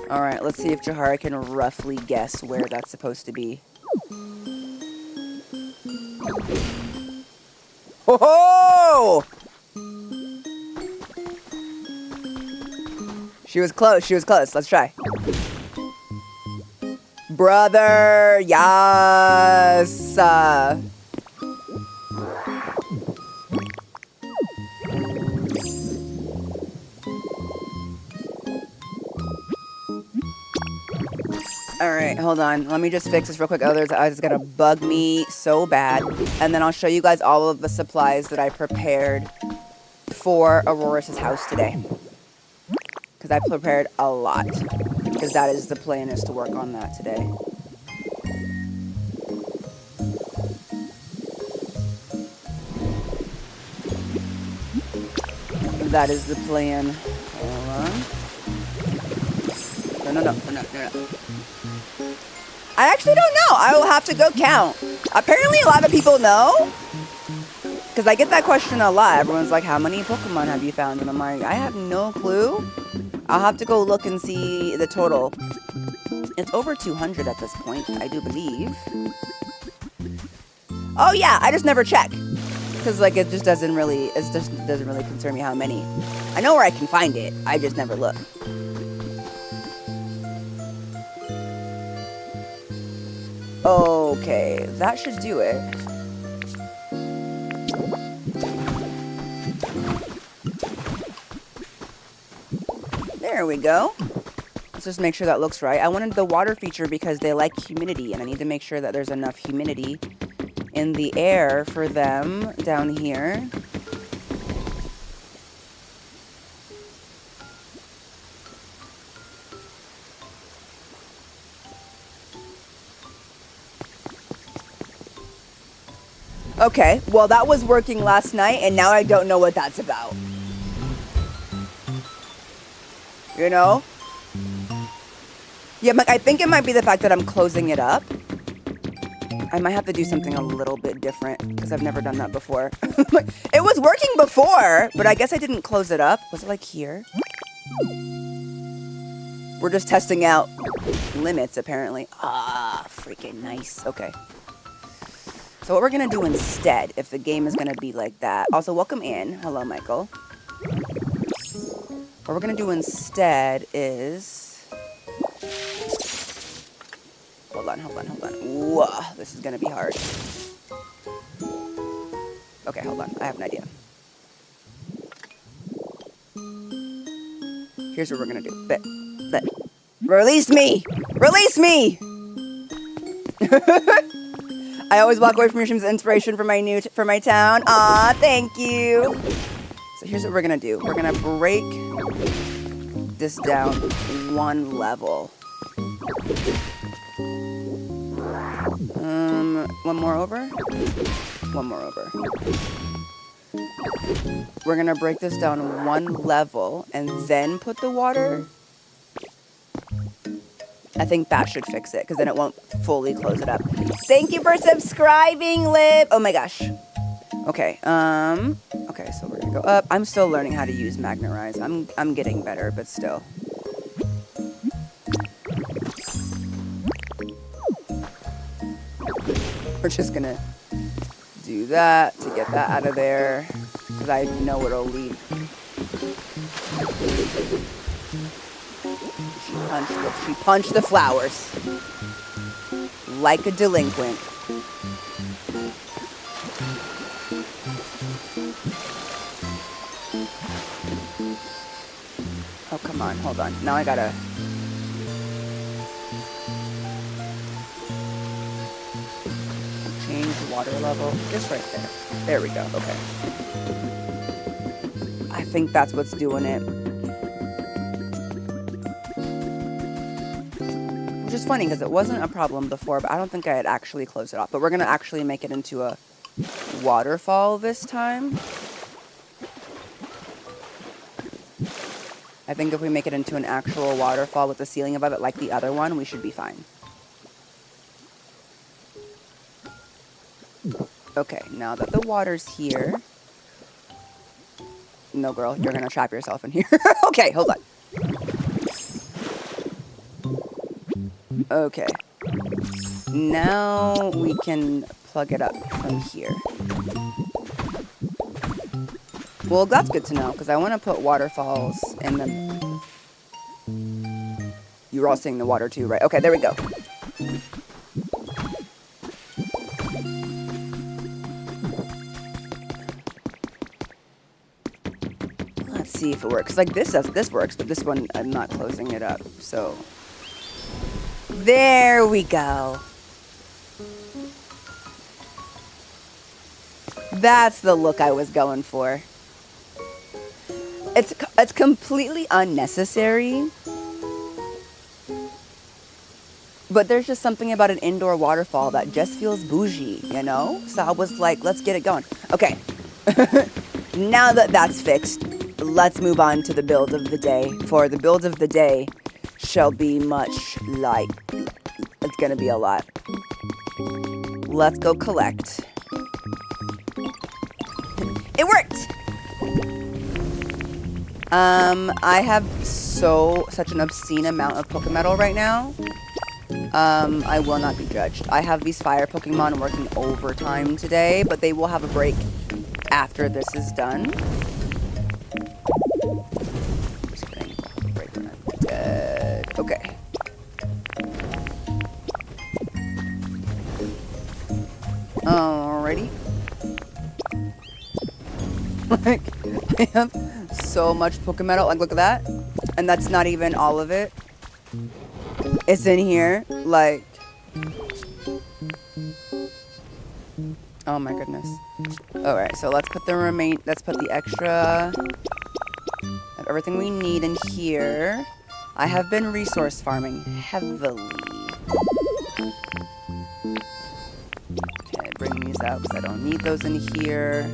Alright, let's see if Jahara can roughly guess where that's supposed to be. Oh! She was close. Let's try. Brother, yes. Alright, hold on. Let me just fix this real quick. Otherwise, it's gonna bug me so bad. And then I'll show you guys all of the supplies that I prepared for Aurorus' house today. Because I prepared a lot. Because that is the plan, is to work on that today. That is the plan. Hold on. No. I actually don't know. I will have to go count. Apparently a lot of people know. Because I get that question a lot. Everyone's like, how many Pokemon have you found? And I'm like, I have no clue. I'll have to go look and see the total. It's over 200 at this point, I do believe. Oh yeah, I just never check. Because like it just doesn't really concern me how many. I know where I can find it. I just never look. Okay, that should do it. There we go. Let's just make sure that looks right. I wanted the water feature because they like humidity, and I need to make sure that there's enough humidity in the air for them down here. Okay, well that was working last night, and now I don't know what that's about. You know? Yeah, I think it might be the fact that I'm closing it up. I might have to do something a little bit different, because I've never done that before. It was working before, but I guess I didn't close it up. Was it like here? We're just testing out limits, apparently. Ah, freaking nice. Okay. So what we're going to do instead, if the game is going to be like that. Also, welcome in. Hello, Michael. What we're going to do instead is... Hold on. Whoa, this is going to be hard. Okay, hold on. I have an idea. Here's what we're going to do. But. Release me! Release me! I always walk away from your streams as inspiration for my town. Aw, thank you. So here's what we're gonna do. We're gonna break this down one level. One more over. One more over. We're gonna break this down one level and then put the water. I think that should fix it, because then it won't fully close it up. Thank you for subscribing, Lib. Oh my gosh. Okay, okay, so we're gonna go up. I'm still learning how to use Magnerize. I'm getting better, but still. We're just gonna do that to get that out of there, because I know it'll leave. She punched the flowers like a delinquent. Oh, come on. Hold on. Now I gotta... change the water level. Just right there. There we go. Okay. I think that's what's doing it. Which is funny because it wasn't a problem before, but I don't think I had actually closed it off. But we're going to actually make it into a waterfall this time. I think if we make it into an actual waterfall with the ceiling above it like the other one, we should be fine. Okay, now that the water's here... No, girl, you're going to trap yourself in here. Okay, hold on. Okay. Now we can plug it up from here. Well, that's good to know, because I want to put waterfalls in the... You were all seeing the water too, right? Okay, there we go. Let's see if it works. Like this works, but this one I'm not closing it up, so... There we go. That's the look I was going for. It's completely unnecessary. But there's just something about an indoor waterfall that just feels bougie, you know? So I was like, let's get it going. Okay. Now that that's fixed, let's move on to the build of the day. For the build of the day shall be much like... gonna be a lot. Let's go collect. It worked! I have such an obscene amount of Pokemetal right now. I will not be judged. I have these fire Pokemon working overtime today, but they will have a break after this is done. Just kidding. Break when I'm dead. Okay. Alrighty. Like, I have so much Pokemetal. Like, look at that. And that's not even all of it. It's in here. Like, oh my goodness. Alright, so let's put the extra of everything we need in here. I have been resource farming heavily. Okay, bring these out because I don't need those in here.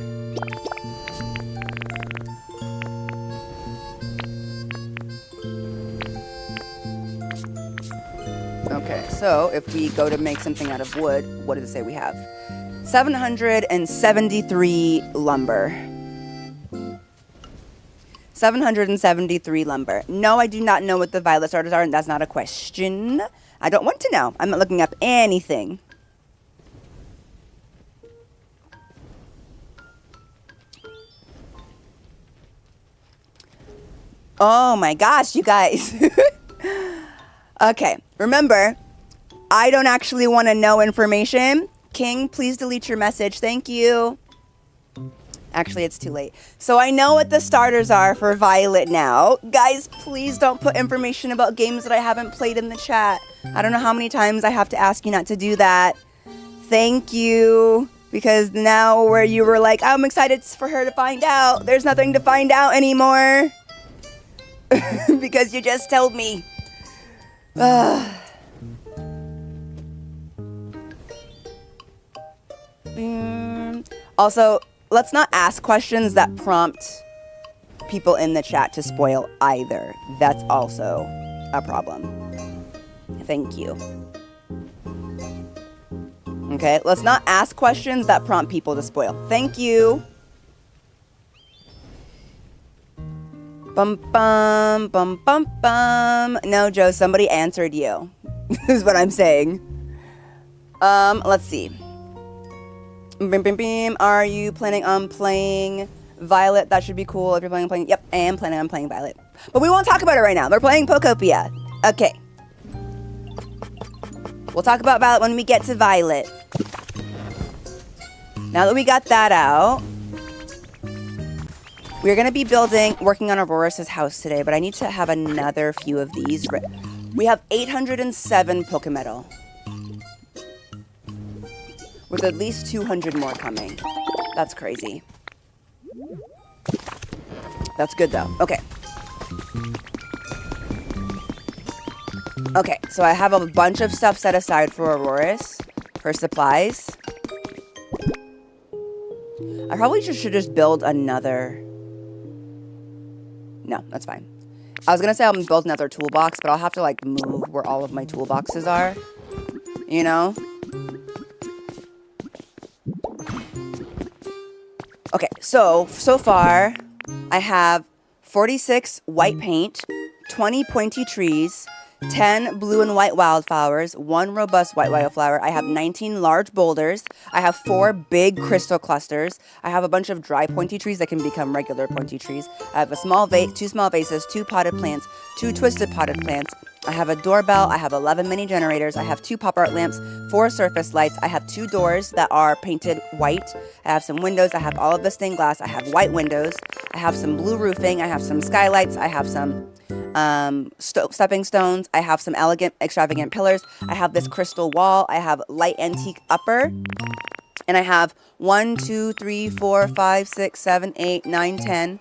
Okay, so if we go to make something out of wood, what does it say we have? 773 lumber. 773 lumber. No, I do not know what the violet starters are, and that's not a question. I don't want to know. I'm not looking up anything. Oh my gosh, you guys. Okay, remember, I don't actually want to know information. King, please delete your message. Thank you. Actually, it's too late. So I know what the starters are for Violet now. Guys, please don't put information about games that I haven't played in the chat. I don't know how many times I have to ask you not to do that. Thank you. Because now where you were like, I'm excited for her to find out, there's nothing to find out anymore. Because you just told me. Also, let's not ask questions that prompt people in the chat to spoil either. That's also a problem. Thank you. Okay, let's not ask questions that prompt people to spoil. Thank you. Bum bum bum bum bum. No, Joe, somebody answered you. Is what I'm saying. Let's see. Bim bim bim. Are you planning on playing Violet? That should be cool. If you're planning on playing, yep, I am planning on playing Violet. But we won't talk about it right now. We're playing Pokopia. Okay. We'll talk about Violet when we get to Violet. Now that we got that out, we're going to be working on Aurorus' house today, but I need to have another few of these. We have 807 Pokemetal. With at least 200 more coming. That's crazy. That's good though. Okay. Okay, so I have a bunch of stuff set aside for Aurorus, for supplies. I probably should just build another... No, that's fine. I was gonna say I'm gonna build another toolbox, but I'll have to like move where all of my toolboxes are. You know? Okay, so far I have 46 white paint, 20 pointy trees, 10 blue and white wildflowers, 1 robust white wildflower. I have 19 large boulders. I have 4 big crystal clusters. I have a bunch of dry pointy trees that can become regular pointy trees. I have a small vase, 2 small vases, 2 potted plants, 2 twisted potted plants. I have a doorbell. I have 11 mini generators. I have 2 pop art lamps, 4 surface lights. I have 2 doors that are painted white. I have some windows. I have all of the stained glass. I have white windows. I have some blue roofing. I have some skylights. I have some stepping stones. I have some elegant, extravagant pillars. I have this crystal wall. I have light antique upper. And I have 1, 2, 3, 4, 5, 6, 7, 8, 9, 10,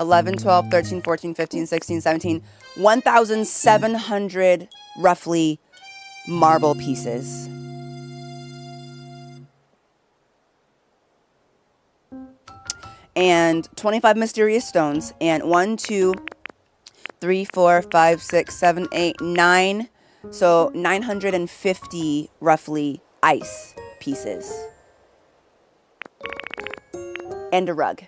11, 12, 13, 14, 15, 16, 17, 1,700 roughly marble pieces. And 25 mysterious stones. And 1, 2, 3, 4, 5, 6, 7, 8, 9 So 950 roughly ice pieces. And a rug.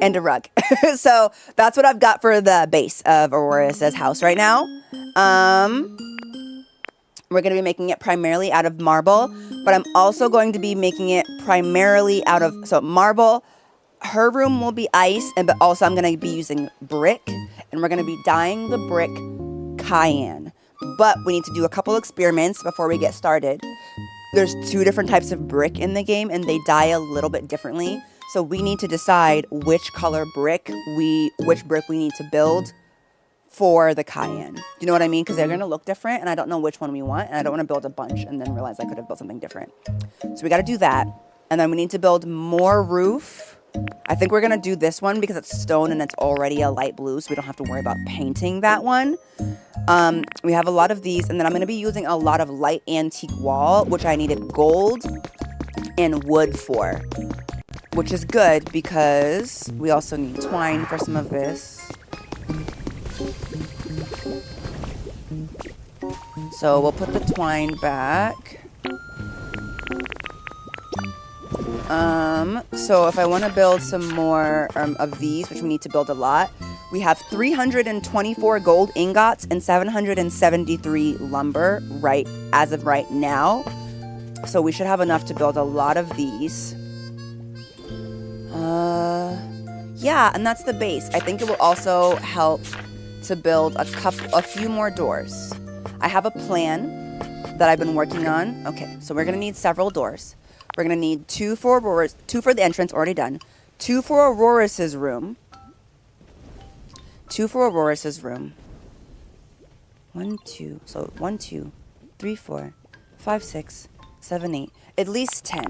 And a rug. So that's what I've got for the base of Aurorus' house right now. We're going to be making it primarily out of marble, but I'm also going to be making it primarily out of, so marble, her room will be ice, but also I'm going to be using brick, and we're going to be dyeing the brick cayenne. But we need to do a couple experiments before we get started. There's 2 different types of brick in the game, and they dye a little bit differently. So we need to decide which brick we need to build for the cayenne. Do you know what I mean? Because they're going to look different, and I don't know which one we want, and I don't want to build a bunch and then realize I could have built something different. So we got to do that, and then we need to build more roof. I think we're going to do this one because it's stone and it's already a light blue, so we don't have to worry about painting that one. We have a lot of these, and then I'm going to be using a lot of light antique wall, which I needed gold and wood for, which is good because we also need twine for some of this. So we'll put the twine back. So if I want to build some more of these, which we need to build a lot, we have 324 gold ingots and 773 lumber as of right now. So we should have enough to build a lot of these. Yeah, and that's the base. I think it will also help to build a few more doors. I have a plan that I've been working on. Okay, so we're going to need several doors. We're going to need 2 for Aurorus, 2 for the entrance, already done. 2 for Aurorus' room. 2 for Aurorus' room. 1, 2. So 1, 2, 3, 4, 5, 6, 7, 8. At least 10.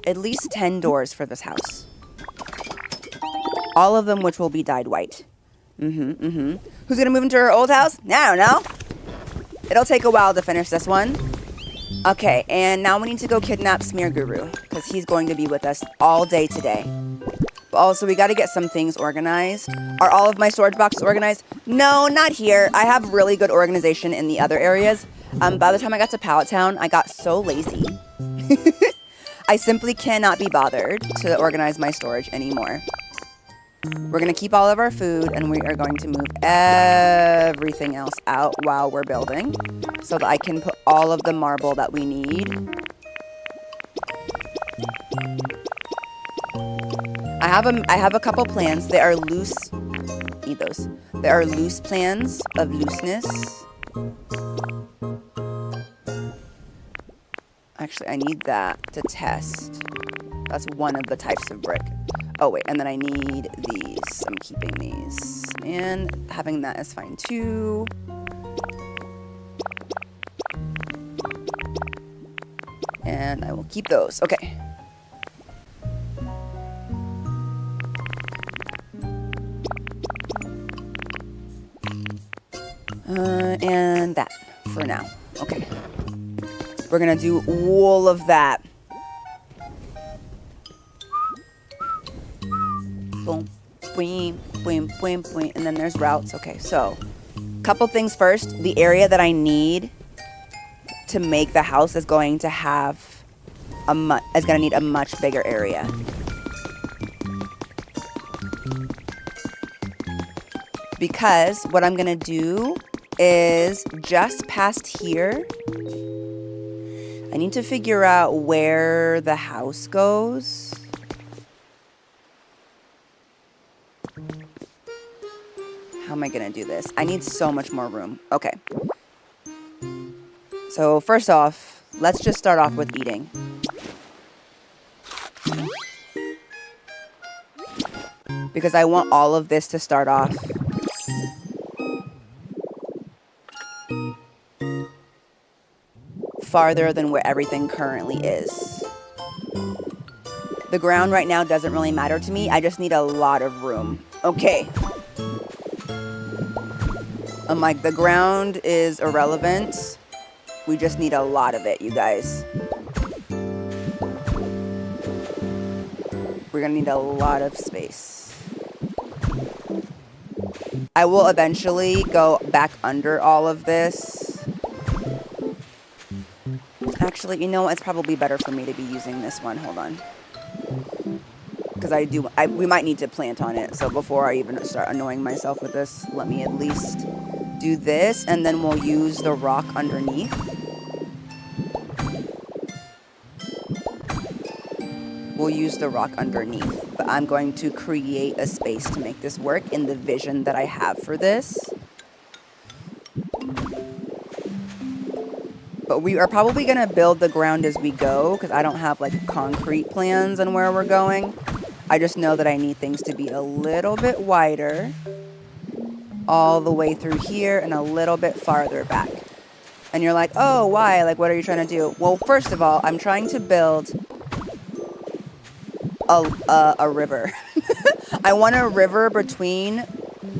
At least 10 doors for this house. All of them which will be dyed white. Who's going to move into her old house? I don't know. It'll take a while to finish this one. Okay, and now we need to go kidnap Smear Guru because he's going to be with us all day today. But also, we got to get some things organized. Are all of my storage boxes organized? No, not here. I have really good organization in the other areas. By the time I got to Pallet Town, I got so lazy. I simply cannot be bothered to organize my storage anymore. We're going to keep all of our food, and we are going to move everything else out while we're building so that I can put all of the marble that we need. I have a couple plans. They are loose. Need those. There are loose plans of looseness. Actually, I need that to test. That's one of the types of brick. Oh, wait, and then I need these. I'm keeping these. And having that is fine, too. And I will keep those. Okay. And that for now. Okay. We're going to do all of that. Boom, boom, boom, boom, boom. And then there's routes. Okay, so couple things first. The area that I need to make the house is going to have need a much bigger area. Because what I'm gonna do is just past here. I need to figure out where the house goes. How am I gonna do this? I need so much more room. Okay. So first off, let's just start off with eating. Because I want all of this to start off. Farther than where everything currently is. The ground right now doesn't really matter to me. I just need a lot of room. Okay. I'm like, the ground is irrelevant. We just need a lot of it, you guys. We're gonna need a lot of space. I will eventually go back under all of this. Actually, you know what? It's probably better for me to be using this one. Hold on. Because we might need to plant on it. So before I even start annoying myself with this, let me at least do this. And then we'll use the rock underneath. We'll use the rock underneath. But I'm going to create a space to make this work in the vision that I have for this. But we are probably going to build the ground as we go, because I don't have like concrete plans on where we're going. I just know that I need things to be a little bit wider all the way through here and a little bit farther back. And you're like, oh, why? Like, what are you trying to do? Well, first of all, I'm trying to build a river. I want a river between...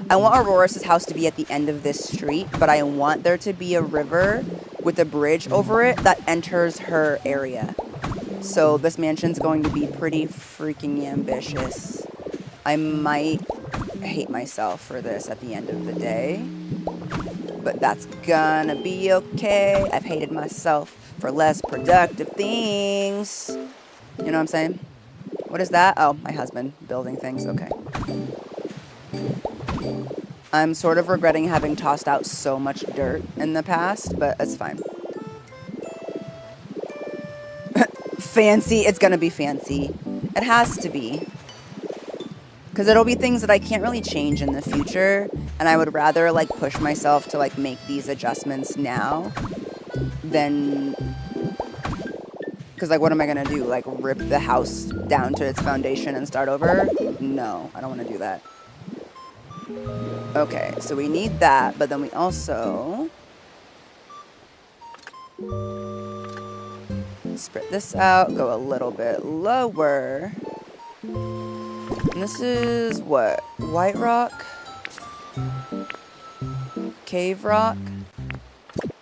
I want Aurorus' house to be at the end of this street, but I want there to be a river with a bridge over it that enters her area. So this mansion's going to be pretty freaking ambitious. I might hate myself for this at the end of the day, but that's gonna be okay. I've hated myself for less productive things. You know what I'm saying? What is that? Oh, my husband building things. Okay. I'm sort of regretting having tossed out so much dirt in the past, but it's fine. Fancy. It's gonna be fancy. It has to be. Because it'll be things that I can't really change in the future, and I would rather like push myself to like make these adjustments now than... Because like what am I gonna do? Like rip the house down to its foundation and start over? No, I don't want to do that. Okay, so we need that, but then we also spread this out, go a little bit lower. And this is what? White rock? Cave rock?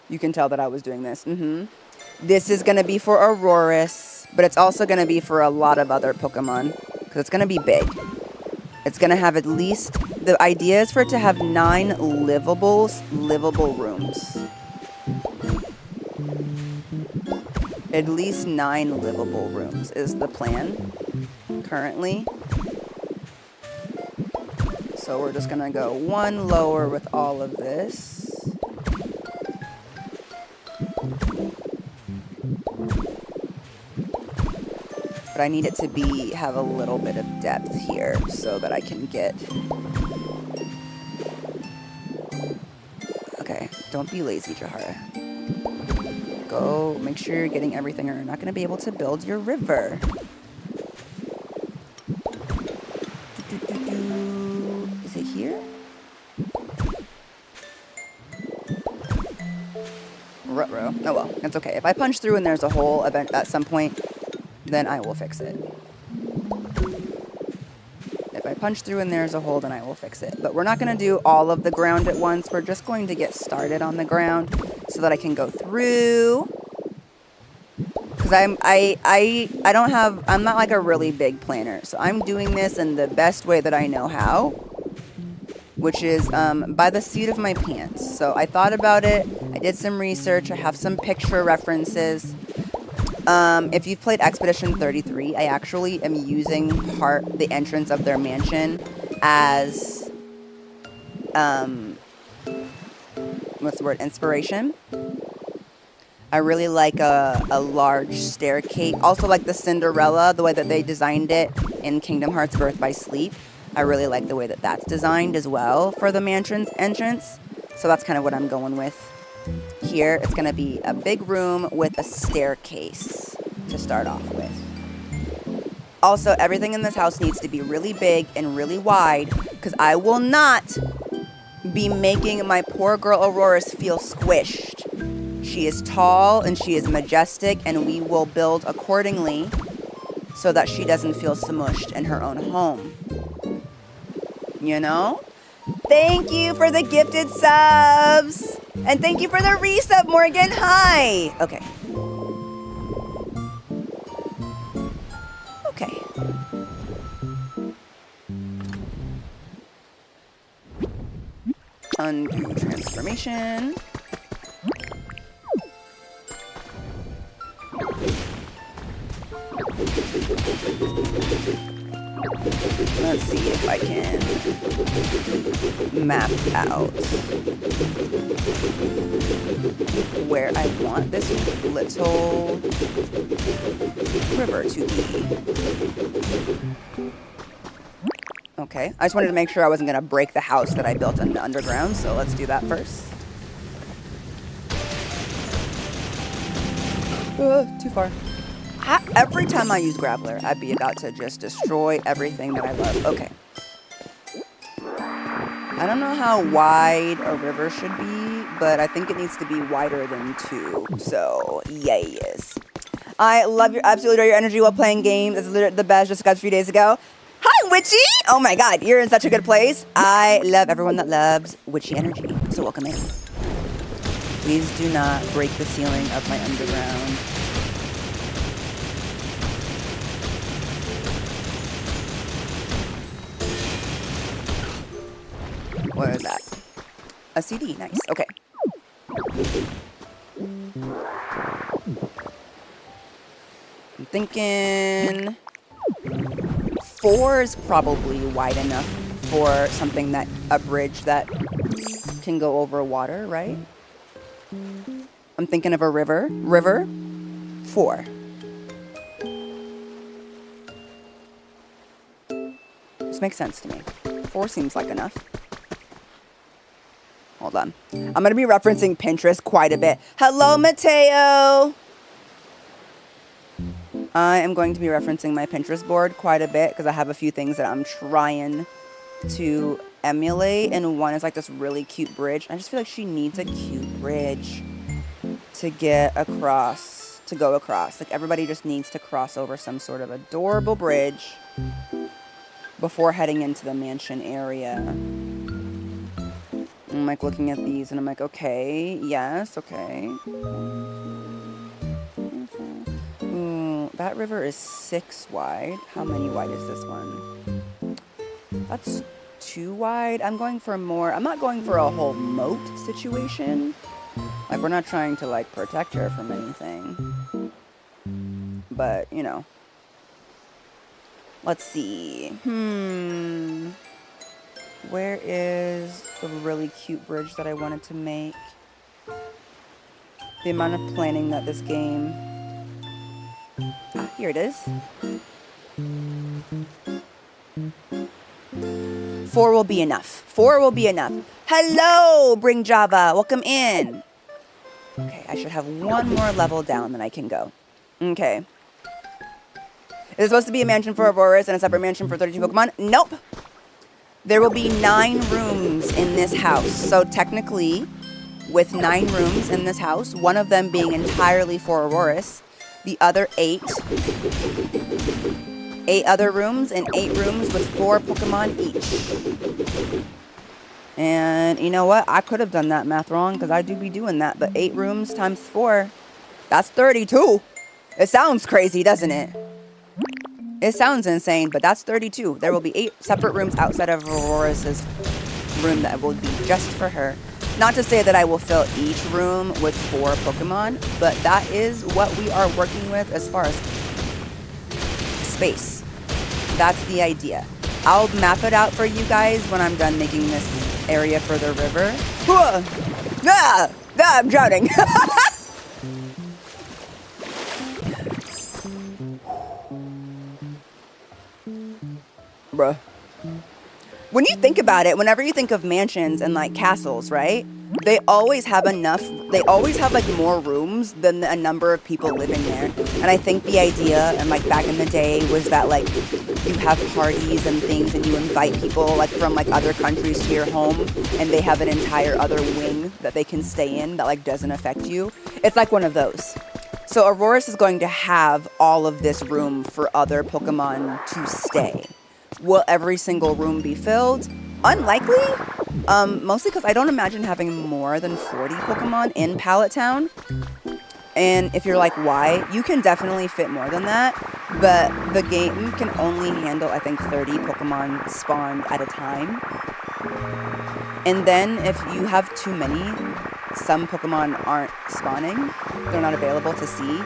You can tell that I was doing this. This is going to be for Aurorus, but it's also going to be for a lot of other Pokemon, because it's going to be big. It's going to have at least... The idea is for it to have 9 livable rooms. At least 9 livable rooms is the plan currently. So we're just going to go one lower with all of this. But I need it to have a little bit of depth here so that I can get... Okay, don't be lazy, Jahara. Go, make sure you're getting everything or you're not going to be able to build your river. Is it here? Ruh-roh. Oh well, it's okay. If I punch through and there's a hole at some point, then I will fix it. If I punch through and there's a hole, then I will fix it. But we're not going to do all of the ground at once. We're just going to get started on the ground so that I can go through. Because I'm not like a really big planner. So I'm doing this in the best way that I know how, which is by the seat of my pants. So I thought about it. I did some research. I have some picture references. If you've played Expedition 33, I actually am using the entrance of their mansion as, what's the word, inspiration. I really like a large staircase. Also like the Cinderella, the way that they designed it in Kingdom Hearts Birth by Sleep. I really like the way that that's designed as well for the mansion's entrance. So that's kind of what I'm going with. Here, it's going to be a big room with a staircase to start off with. Also, everything in this house needs to be really big and really wide, because I will not be making my poor girl Aurorus feel squished. She is tall and she is majestic, and we will build accordingly so that she doesn't feel smushed in her own home. You know? Thank you for the gifted subs! And thank you for the resub, Morgan. Hi. Okay. Okay. Undo transformation. Let's see if I can map out where I want this little river to be. Okay, I just wanted to make sure I wasn't going to break the house that I built in the underground, so let's do that first. Too far. Every time I use Graveler, I'd be about to just destroy everything that I love. Okay. I don't know how wide a river should be, but I think it needs to be wider than 2. So, yes. I love your, absolutely adore your energy while playing games. It's literally the best. Just got 3 days ago. Hi, Witchy! Oh my god, you're in such a good place. I love everyone that loves Witchy energy. So welcome in. Please do not break the ceiling of my underground. What is that? A CD, nice, okay. I'm thinking 4 is probably wide enough for something that, a bridge that can go over water, right? I'm thinking of a river. 4. This makes sense to me. 4 seems like enough. Hold on. I'm going to be referencing Pinterest quite a bit. Hello, Mateo! I am going to be referencing my Pinterest board quite a bit because I have a few things that I'm trying to emulate. And one is like this really cute bridge. I just feel like she needs a cute bridge to get across, to go across. Like everybody just needs to cross over some sort of adorable bridge before heading into the mansion area. I'm like looking at these and I'm like, okay, yes, okay. Ooh, that river is 6 wide. How many wide is this one? That's 2 wide. I'm going for more. I'm not going for a whole moat situation. Like we're not trying to like protect her from anything. But, you know. Let's see. Where is the really cute bridge that I wanted to make? The amount of planning that this game... Ah, here it is. 4 will be enough. 4 will be enough. Hello, Bring Java. Welcome in. Okay, I should have 1 more level down than I can go. Okay. Is it supposed to be a mansion for Aurorus and a separate mansion for 32 Pokemon? Nope. There will be 9 rooms in this house. So technically, with 9 rooms in this house, one of them being entirely for Aurorus, the other 8 other rooms and 8 rooms with 4 Pokemon each. And you know what? I could have done that math wrong because I do be doing that. But 8 rooms times 4, that's 32. It sounds crazy, doesn't it? It sounds insane, but that's 32. There will be 8 separate rooms outside of Aurorus's room that will be just for her. Not to say that I will fill each room with 4 Pokemon, but that is what we are working with as far as space. That's the idea. I'll map it out for you guys when I'm done making this area for the river. I'm drowning. Bruh. When you think about it, whenever you think of mansions and like castles, right? They always have like more rooms than a number of people living there. And I think the idea, and like back in the day, was that like you have parties and things and you invite people like from like other countries to your home and they have an entire other wing that they can stay in that like doesn't affect you. It's like one of those. So Aurorus is going to have all of this room for other Pokemon to stay. Will every single room be filled? Unlikely. Mostly because I don't imagine having more than 40 Pokemon in Pallet Town. And if you're like, why? You can definitely fit more than that. But the game can only handle, I think, 30 Pokemon spawned at a time. And then if you have too many, some Pokemon aren't spawning. They're not available to see.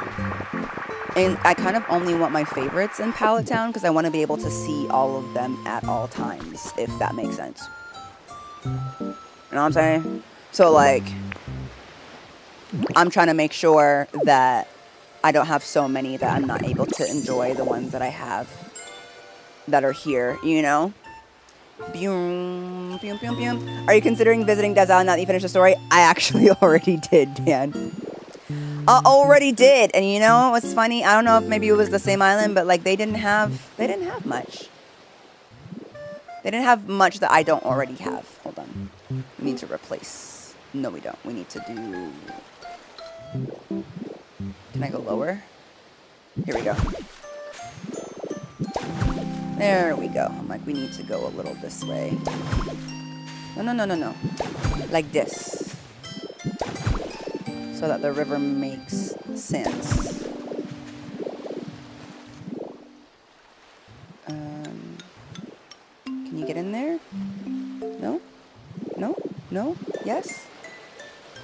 And I kind of only want my favorites in Pallet Town because I want to be able to see all of them at all times, if that makes sense. You know what I'm saying? So, like, I'm trying to make sure that I don't have so many that I'm not able to enjoy the ones that I have that are here, you know? Boom, boom, boom, boom. Are you considering visiting Desile now that you finished the story? I actually already did, Dan. I already did. And you know what's funny? I don't know if maybe it was the same island, but like they didn't have much. They didn't have much that I don't already have. Hold on. We need to replace. No, we don't. We need to do... Can I go lower? Here we go. There we go. I'm like, we need to go a little this way. No. Like this. So that the river makes sense. Can you get in there? No? No? No? Yes?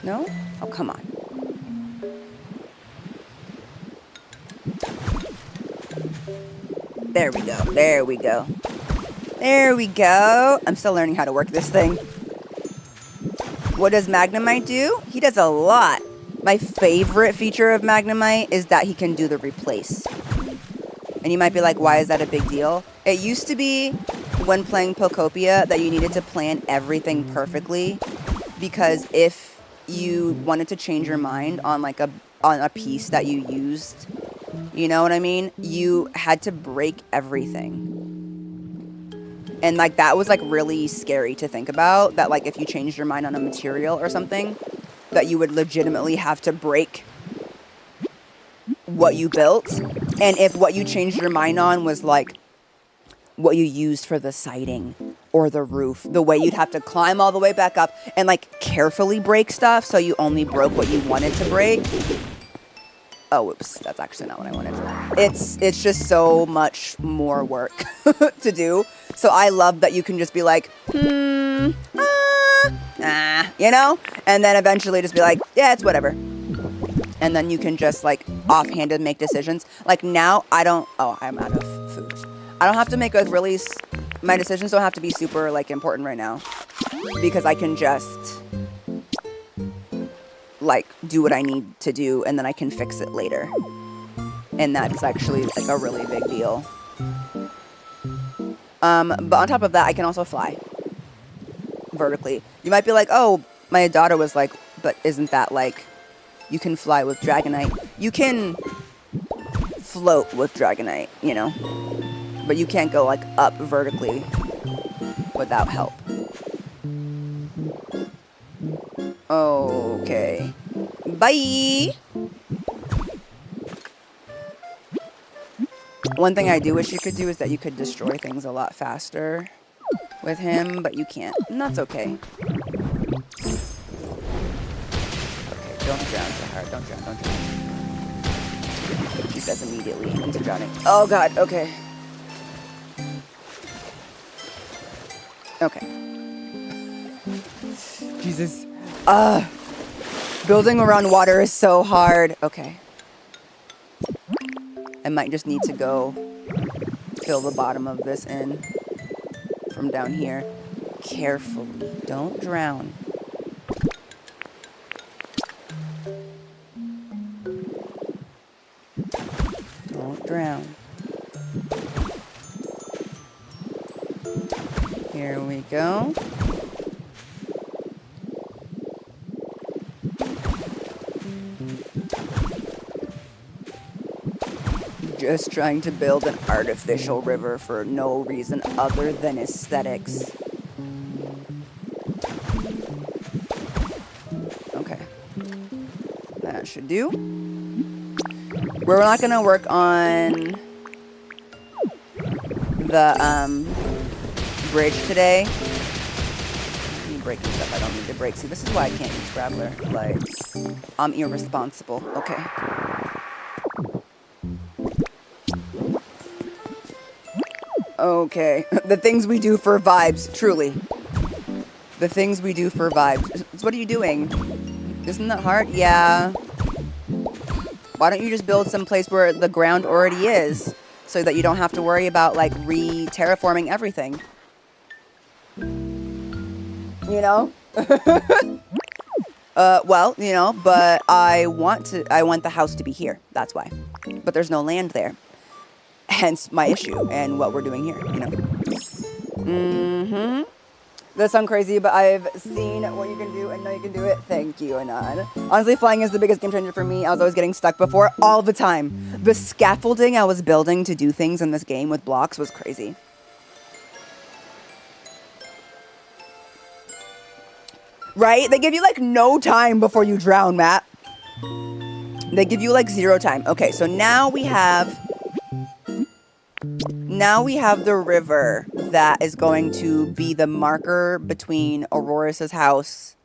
No? Oh, come on. There we go. There we go. There we go. I'm still learning how to work this thing. What does Magnemite do? He does a lot. My favorite feature of Magnemite is that he can do the replace. And you might be like, why is that a big deal? It used to be, when playing Pokopia, that you needed to plan everything perfectly. Because if you wanted to change your mind on like on a piece that you used, you know what I mean? You had to break everything. And like that was like really scary to think about, that like if you changed your mind on a material or something, that you would legitimately have to break what you built. And if what you changed your mind on was like what you used for the siding or the roof, the way you'd have to climb all the way back up and like carefully break stuff so you only broke what you wanted to break. Oh, whoops, that's actually not what I wanted. It's just so much more work to do. So I love that you can just be like, you know? And then eventually just be like, yeah, it's whatever. And then you can just like offhanded make decisions. Like now I'm out of food. I don't have to make my decisions don't have to be super like important right now. Because I can just like do what I need to do and then I can fix it later. And that's actually like a really big deal. But on top of that, I can also fly vertically. You might be like, oh, my daughter was like, but isn't that like, you can fly with Dragonite? You can float with Dragonite, you know, but you can't go like up vertically without help. Okay. Bye! One thing I do wish you could do is that you could destroy things a lot faster with him, but you can't. And that's okay. Okay, don't drown, Jahara. Don't drown. She says immediately into drowning. Oh god, okay. Okay. Jesus. Building around water is so hard. Okay. I might just need to go fill the bottom of this in from down here. Carefully. Don't drown. Don't drown. Here we go. Just trying to build an artificial river for no reason other than aesthetics. Okay. That should do. We're not going to work on the bridge today. I need breaking stuff I don't need to break. See, this is why I can't use Grappler. Like, I'm irresponsible. Okay. Okay, the things we do for vibes, truly. The things we do for vibes. What are you doing? Isn't that hard? Yeah. Why don't you just build some place where the ground already is so that you don't have to worry about like terraforming everything? You know? Well, you know, but I want the house to be here. That's why. But there's no land there. Hence my issue and what we're doing here, you know? Mm-hmm. That sounds crazy, but I've seen what you can do and know you can do it. Thank you, Anand. Honestly, flying is the biggest game changer for me. I was always getting stuck before all the time. The scaffolding I was building to do things in this game with blocks was crazy. Right? They give you like no time before you drown, Matt. They give you like 0 time. Okay, so now we have the river that is going to be the marker between Aurorus's house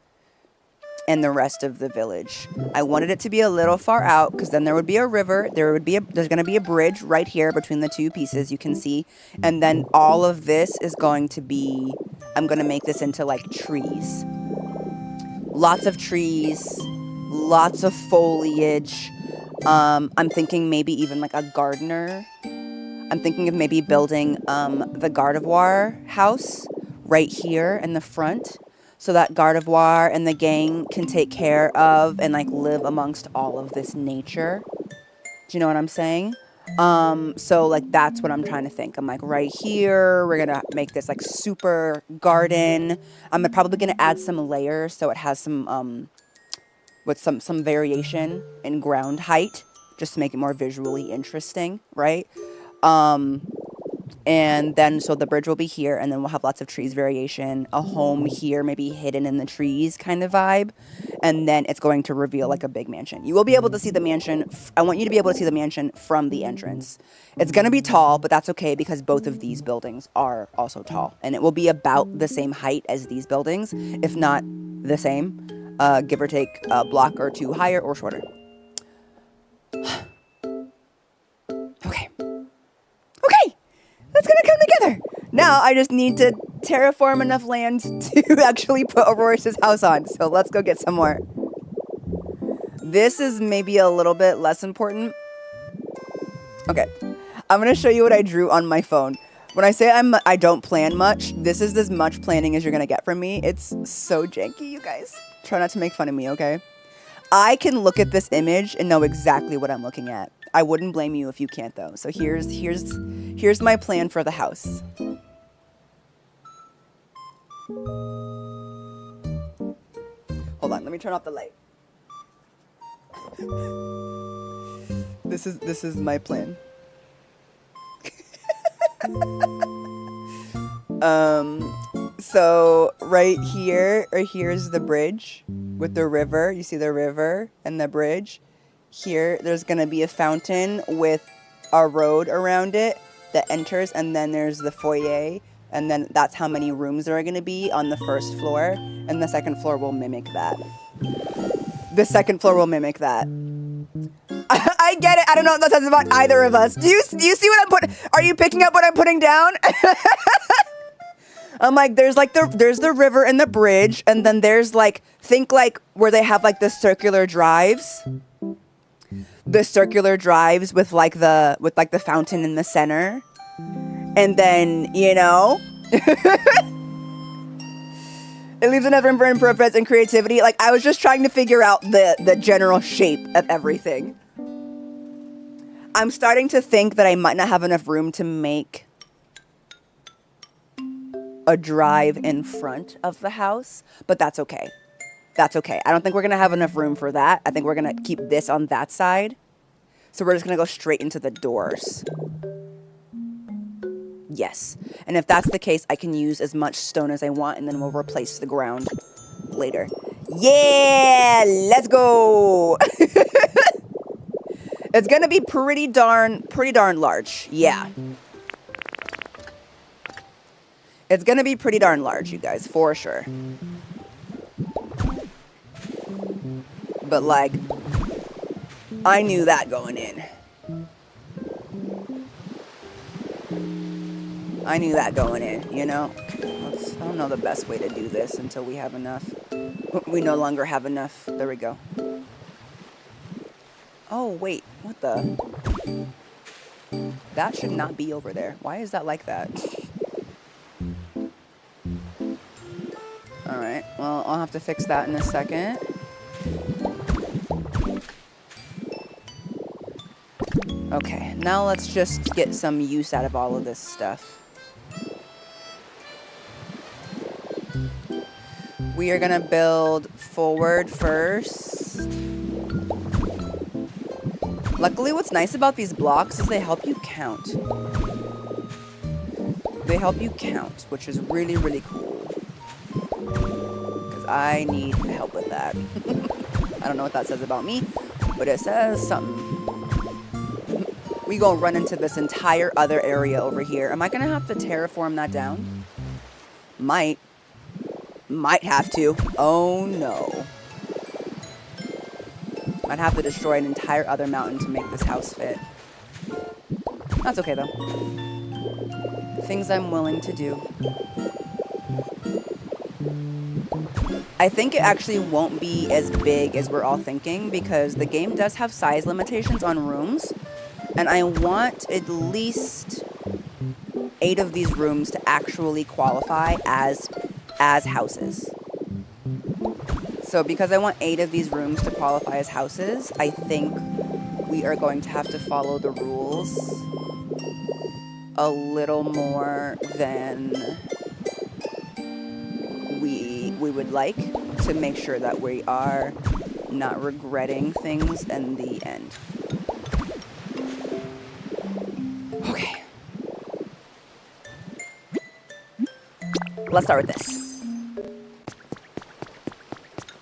and the rest of the village. I wanted it to be a little far out because then there would be a river. There's going to be a bridge right here between the 2 pieces you can see. And then all of this is going to be, I'm going to make this into like trees. Lots of trees, lots of foliage. I'm thinking maybe even like a gardener. I'm thinking of maybe building the Gardevoir house right here in the front so that Gardevoir and the gang can take care of and like live amongst all of this nature. Do you know what I'm saying? So like that's what I'm trying to think. I'm like right here, we're gonna make this like super garden. I'm probably gonna add some layers so it has some with some variation in ground height just to make it more visually interesting, right? And then, so the bridge will be here, and then we'll have lots of trees variation, a home here, maybe hidden in the trees kind of vibe, and then it's going to reveal like a big mansion. You will be able to see the mansion. I want you to be able to see the mansion from the entrance. It's going to be tall, but that's okay because both of these buildings are also tall, and it will be about the same height as these buildings, if not the same, give or take a block or 2 higher or shorter. Okay. Okay, that's gonna come together. Now I just need to terraform enough land to actually put Aurorus' house on. So let's go get some more. This is maybe a little bit less important. Okay, I'm gonna show you what I drew on my phone. When I say I don't plan much, this is as much planning as you're gonna get from me. It's so janky, you guys. Try not to make fun of me, okay? I can look at this image and know exactly what I'm looking at. I wouldn't blame you if you can't though. So here's my plan for the house. Hold on, let me turn off the light. This is my plan. So right here, or here's the bridge with the river. You see the river and the bridge. Here, there's going to be a fountain with a road around it that enters, and then there's the foyer, and then that's how many rooms there are going to be on the first floor, and the second floor will mimic that. The second floor will mimic that. I get it. I don't know what that says about either of us. Do you see what I'm putting? Are you picking up what I'm putting down? I'm like, there's the river and the bridge, and then there's like, think like where they have like the circular drives. The circular drives with the fountain in the center. And then, you know, it leaves enough room for improvements and creativity. Like, I was just trying to figure out the general shape of everything. I'm starting to think that I might not have enough room to make a drive in front of the house, but that's okay. That's okay. I don't think we're going to have enough room for that. I think we're going to keep this on that side. So we're just going to go straight into the doors. Yes. And if that's the case, I can use as much stone as I want, and then we'll replace the ground later. Yeah, let's go. It's going to be pretty darn large. Yeah. It's going to be pretty darn large, you guys, for sure. But, like, I knew that going in. I knew that going in, you know? I don't know the best way to do this until we have enough. We no longer have enough. There we go. Oh, wait. What the? That should not be over there. Why is that like that? Alright. Well, I'll have to fix that in a second. Okay. Now let's just get some use out of all of this stuff. We are gonna build forward first. Luckily, what's nice about these blocks is they help you count. They help you count, which is really, really cool. Because I need help with that. I don't know what that says about me, but it says something. We gonna run into this entire other area over here. Am I gonna have to terraform that down? Might have to. Oh no. I'd have to destroy an entire other mountain to make this house fit. That's okay though. Things I'm willing to do. I think it actually won't be as big as we're all thinking because the game does have size limitations on rooms. And I want at least 8 of these rooms to actually qualify as houses. So because I want 8 of these rooms to qualify as houses, I think we are going to have to follow the rules a little more than we would like to make sure that we are not regretting things in the end. Okay. Let's start with this.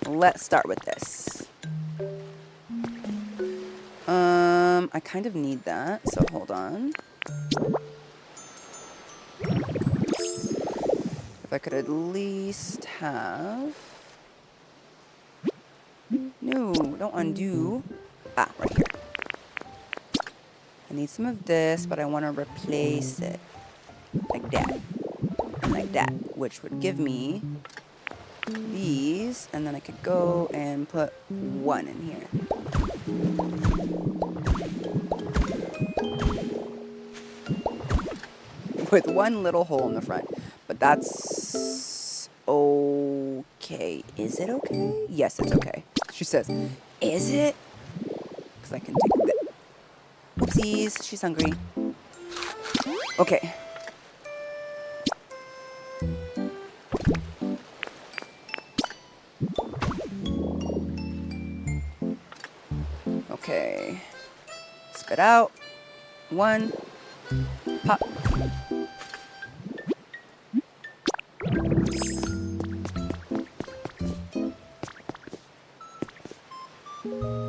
Let's start with this. I kind of need that, so hold on. If I could at least have... No, don't undo. Ah, right here. I need some of this, but I want to replace it. Like that. And like that, which would give me these, and then I could go and put 1 in here. With 1 little hole in the front. But that's okay. Is it okay? Yes, it's okay. She says, is it? Because I can take that. Oopsies, she's hungry. Okay. Okay. Spit out. 1. Pop.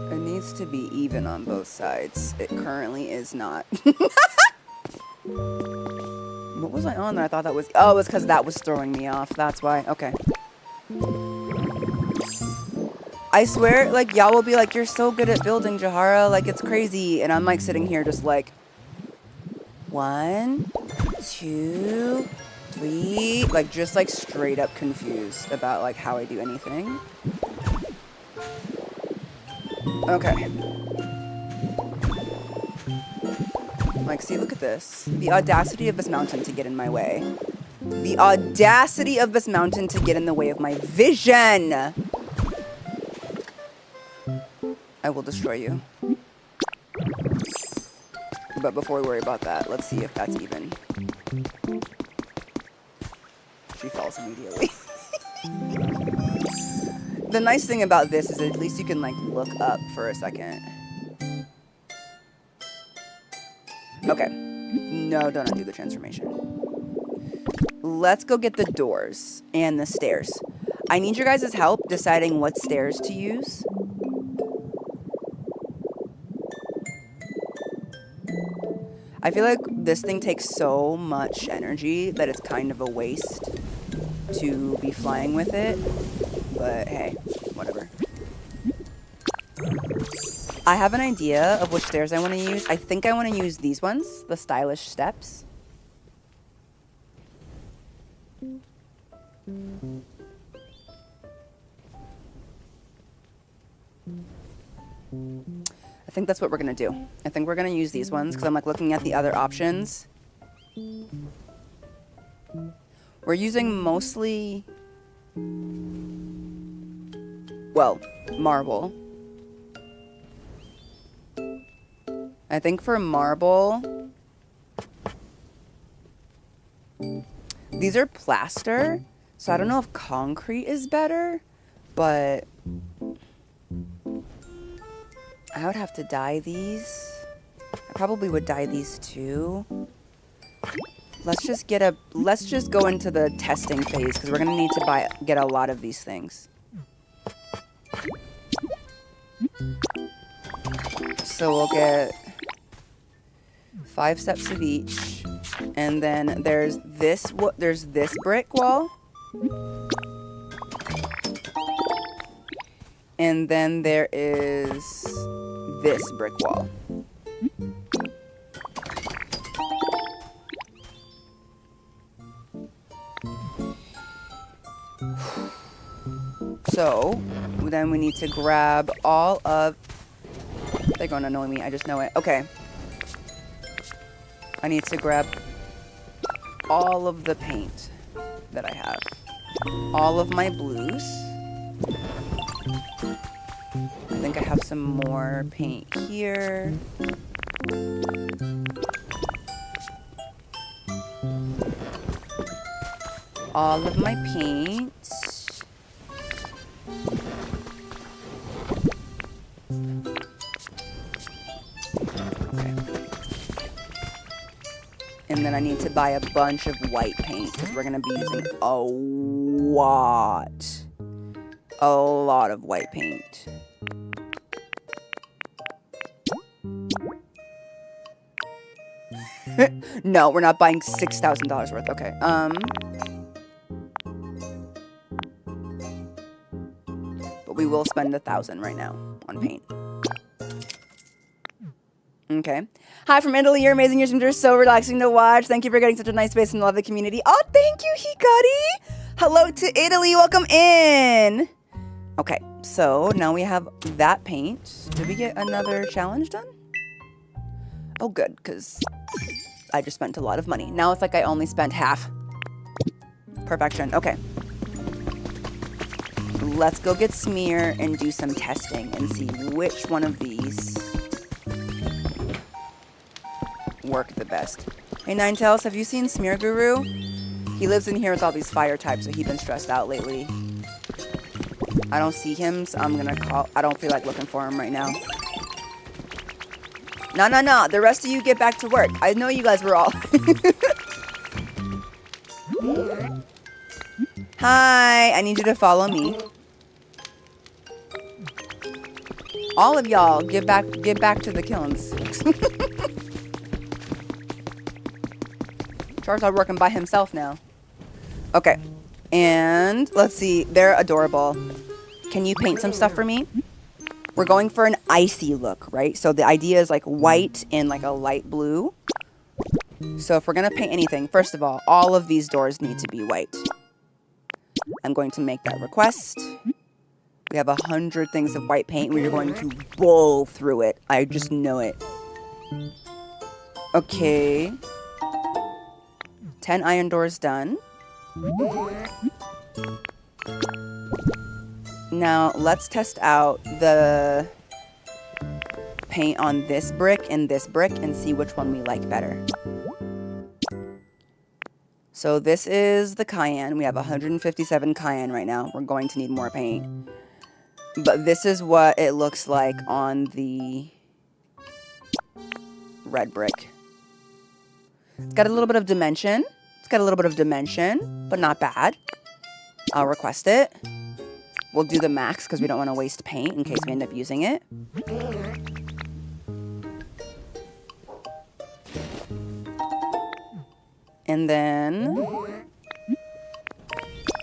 It needs to be even on both sides. It currently is not. What was I on that I thought that was... Oh, it was because that was throwing me off. That's why. Okay. I swear, like, y'all will be like, you're so good at building, Jahara. Like, it's crazy. And I'm, like, sitting here just like... 1, 2, 3... Like, just, like, straight up confused about, like, how I do anything. Okay. Like, see, look at this. The audacity of this mountain to get in my way. The audacity of this mountain to get in the way of my vision! I will destroy you. But before we worry about that, let's see if that's even. She falls immediately. The nice thing about this is at least you can, like, look up for a second. Okay. No, don't undo the transformation. Let's go get the doors and the stairs. I need your guys' help deciding what stairs to use. I feel like this thing takes so much energy that it's kind of a waste to be flying with it. But hey, whatever. I have an idea of which stairs I want to use. I think I want to use these ones, the stylish steps. I think that's what we're gonna do. I think we're gonna use these ones because I'm like looking at the other options. We're using mostly, well, marble. I think for marble, these are plaster, so I don't know if concrete is better, but I would have to dye these. I probably would dye these too. Let's just go into the testing phase because we're gonna need to get a lot of these things. So we'll get 5 steps of each, and then there's this brick wall, and then there is this brick wall. So then we need to grab all of... They're going to annoy me. I just know it. Okay. I need to grab all of the paint that I have. All of my blues. I think I have some more paint here. All of my paint. And then I need to buy a bunch of white paint because we're going to be using a lot of white paint. No, we're not buying $6,000 worth. Okay. But we will spend $1,000 right now on paint. Okay. Hi from Italy. You're amazing. Your streams are so relaxing to watch. Thank you for getting such a nice space and love the community. Oh, thank you, Hikari. Hello to Italy. Welcome in. Okay. So now we have that paint. Did we get another challenge done? Oh, good. Because I just spent a lot of money. Now it's like I only spent half. Perfection. Okay. Let's go get smear and do some testing and see which one of these work the best. Hey, Ninetales, have you seen Smear Guru? He lives in here with all these fire types, so he's been stressed out lately. I don't see him, so I'm gonna call. I don't feel like looking for him right now. No. The rest of you get back to work. I know you guys were all... Hi, I need you to follow me. All of y'all, get back to the kilns. Charizard working by himself now. Okay. And let's see. They're adorable. Can you paint some stuff for me? We're going for an icy look, right? So the idea is like white and like a light blue. So if we're going to paint anything, first of all of these doors need to be white. I'm going to make that request. We have 100 things of white paint. We're going to bowl through it. I just know it. Okay. 10 iron doors done. Now, let's test out the paint on this brick and see which one we like better. So this is the cayenne. We have 157 cayenne right now. We're going to need more paint. But this is what it looks like on the red brick. It's got a little bit of dimension. But not bad. I'll request it. We'll do the max because we don't want to waste paint in case we end up using it. And then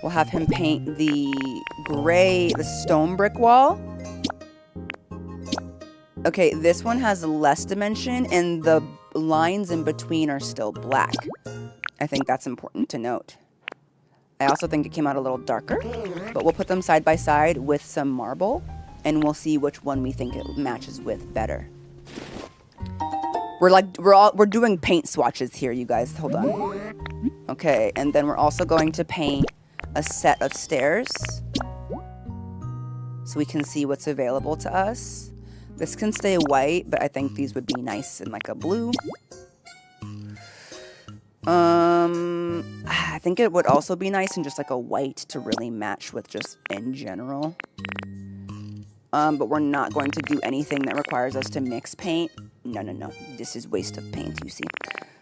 we'll have him paint the stone brick wall. Okay, this one has less dimension and the lines in between are still black. I think that's important to note. I also think it came out a little darker, but we'll put them side by side with some marble, and we'll see which one we think it matches with better. We're doing paint swatches here, you guys. Hold on. Okay, and then we're also going to paint a set of stairs so we can see what's available to us. This can stay white, but I think these would be nice in like a blue. I think it would also be nice in just like a white to really match with just in general. But we're not going to do anything that requires us to mix paint. No. This is waste of paint, you see.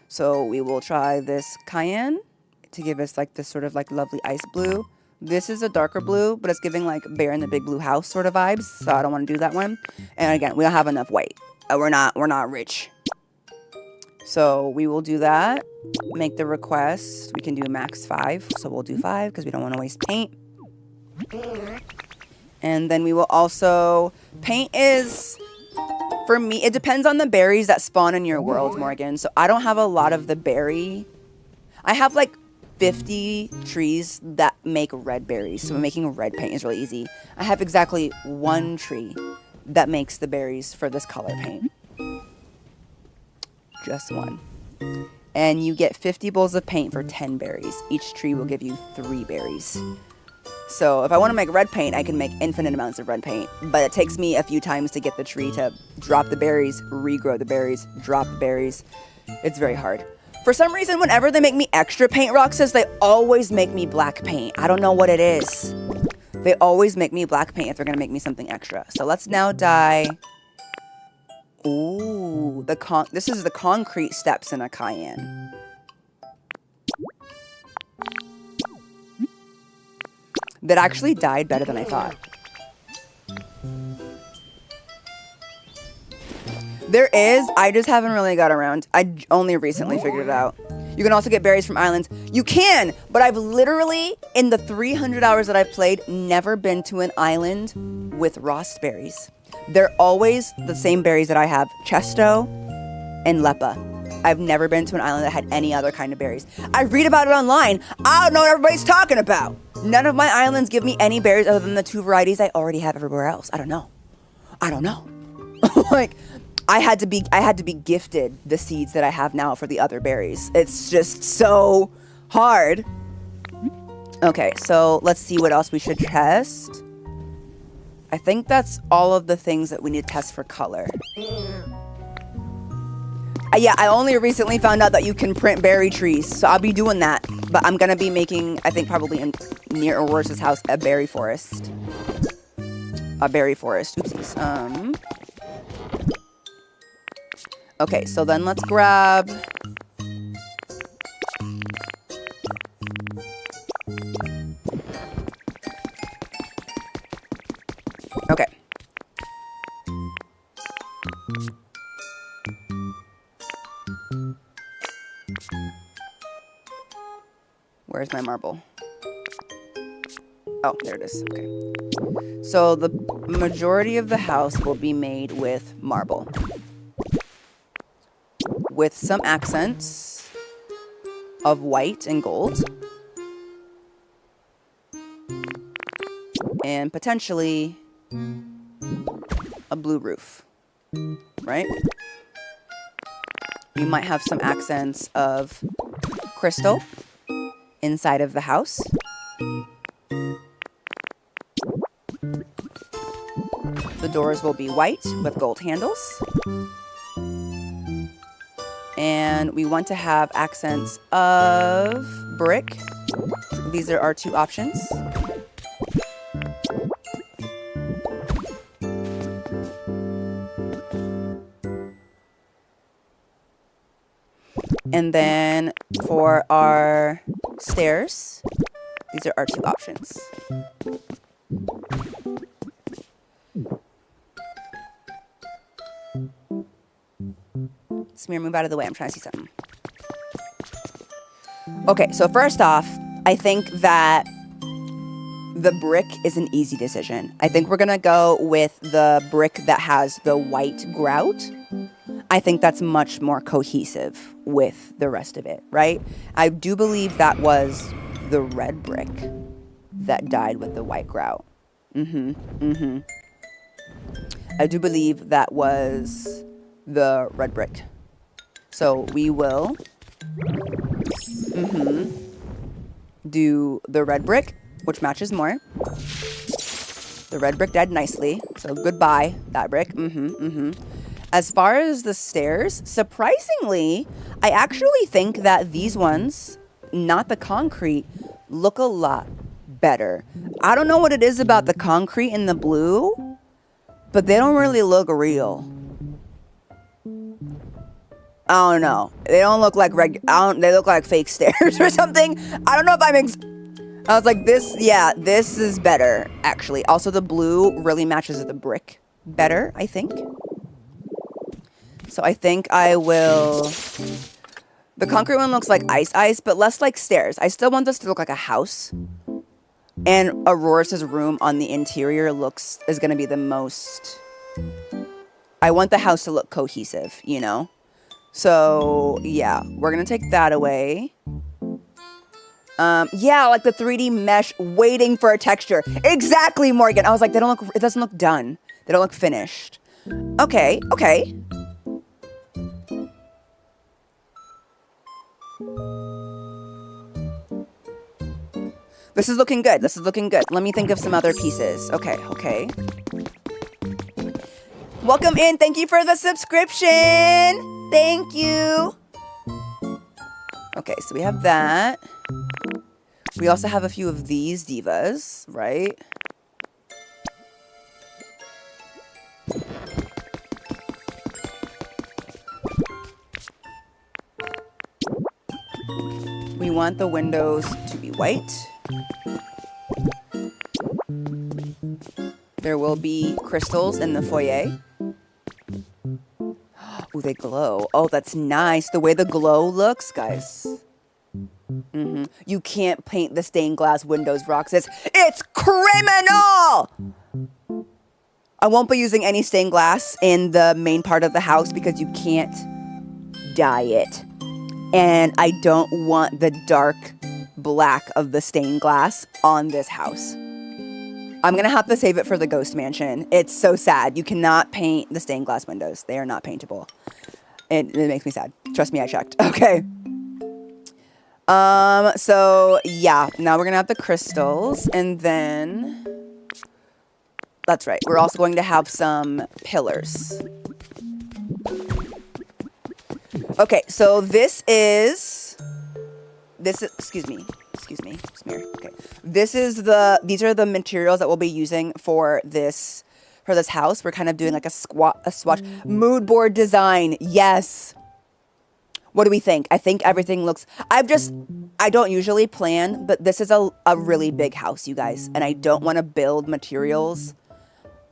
So we will try this cayenne to give us like this sort of like lovely ice blue. This is a darker blue, but it's giving like Bear in the Big Blue House sort of vibes. So I don't want to do that one. And again, we don't have enough white. We're not rich. So we will do that. Make the request. We can do max 5. So we'll do 5 because we don't want to waste paint. And then we will also, paint is, for me, it depends on the berries that spawn in your world, Morgan. So I don't have a lot of the berry. I have like 50 trees that make red berries. So making red paint is really easy. I have exactly 1 tree that makes the berries for this color paint. Just 1. And you get 50 bowls of paint for 10 berries. Each tree will give you 3 berries. So if I want to make red paint, I can make infinite amounts of red paint. But it takes me a few times to get the tree to drop the berries, regrow the berries, drop the berries. It's very hard. For some reason, whenever they make me extra paint, Roxas, they always make me black paint. I don't know what it is. They always make me black paint if they're going to make me something extra. So let's now dye. Ooh, this is the concrete steps in a cayenne. That actually dyed better than I thought. There is, I just haven't really got around. I only recently figured it out. You can also get berries from islands. You can, but I've literally, in the 300 hours that I've played, never been to an island with Rost berries. They're always the same berries that I have, Chesto and Lepa. I've never been to an island that had any other kind of berries. I read about it online. I don't know what everybody's talking about. None of my islands give me any berries other than the 2 varieties I already have everywhere else. I don't know. Like, I had to be gifted the seeds that I have now for the other berries. It's just so hard. Okay, so let's see what else we should test. I think that's all of the things that we need to test for color. Yeah, I only recently found out that you can print berry trees, so I'll be doing that. But I'm gonna be making, I think probably near Aurorus' house, a berry forest. Oopsies. Okay, so then let's grab. Okay. Where's my marble? Oh, there it is. Okay. So the majority of the house will be made with marble, with some accents of white and gold, and potentially a blue roof, right? We might have some accents of crystal inside of the house. The doors will be white with gold handles. And we want to have accents of brick. These are our 2 options. And then for our stairs, these are our 2 options. Smear, move out of the way. I'm trying to see something. Okay, so first off, I think that the brick is an easy decision. I think we're going to go with the brick that has the white grout. I think that's much more cohesive with the rest of it, right? I do believe that was the red brick that died with the white grout. I do believe that was the red brick. So we will do the red brick, which matches more. The red brick died nicely, so goodbye, that brick. As far as the stairs, surprisingly, I actually think that these ones, not the concrete, look a lot better. I don't know what it is about the concrete and the blue, but they don't really look real. I don't know. They don't look like they look like fake stairs or something. I don't know if I was like, this is better, actually. Also, the blue really matches the brick better, I think. So I think I will... The concrete one looks like ice, but less like stairs. I still want this to look like a house. And Aurorus' room on the interior is going to be the most... I want the house to look cohesive, you know? So, yeah, we're going to take that away. Yeah, like the 3D mesh waiting for a texture. Exactly, Morgan. I was like, it doesn't look done. They don't look finished. Okay. This is looking good. Let me think of some other pieces. Okay. Welcome in. Thank you for the subscription. Thank you. Okay, so we have that. We also have a few of these divas, right? We want the windows to be white. There will be crystals in the foyer. Oh, they glow. Oh, that's nice. The way the glow looks, guys. You can't paint the stained glass windows, Roxas. It's criminal! I won't be using any stained glass in the main part of the house because you can't dye it. And I don't want the dark black of the stained glass on this house. I'm going to have to save it for the ghost mansion. It's so sad. You cannot paint the stained glass windows. They are not paintable. It makes me sad. Trust me, I checked. Okay. So yeah, now we're going to have the crystals, and then that's right. We're also going to have some pillars. Okay, so excuse me, smear. Okay. These are the materials that we'll be using for this house. We're kind of doing like a swatch mood board design. Yes. What do we think? I think everything looks, I don't usually plan, but this is a really big house, you guys, and I don't want to build materials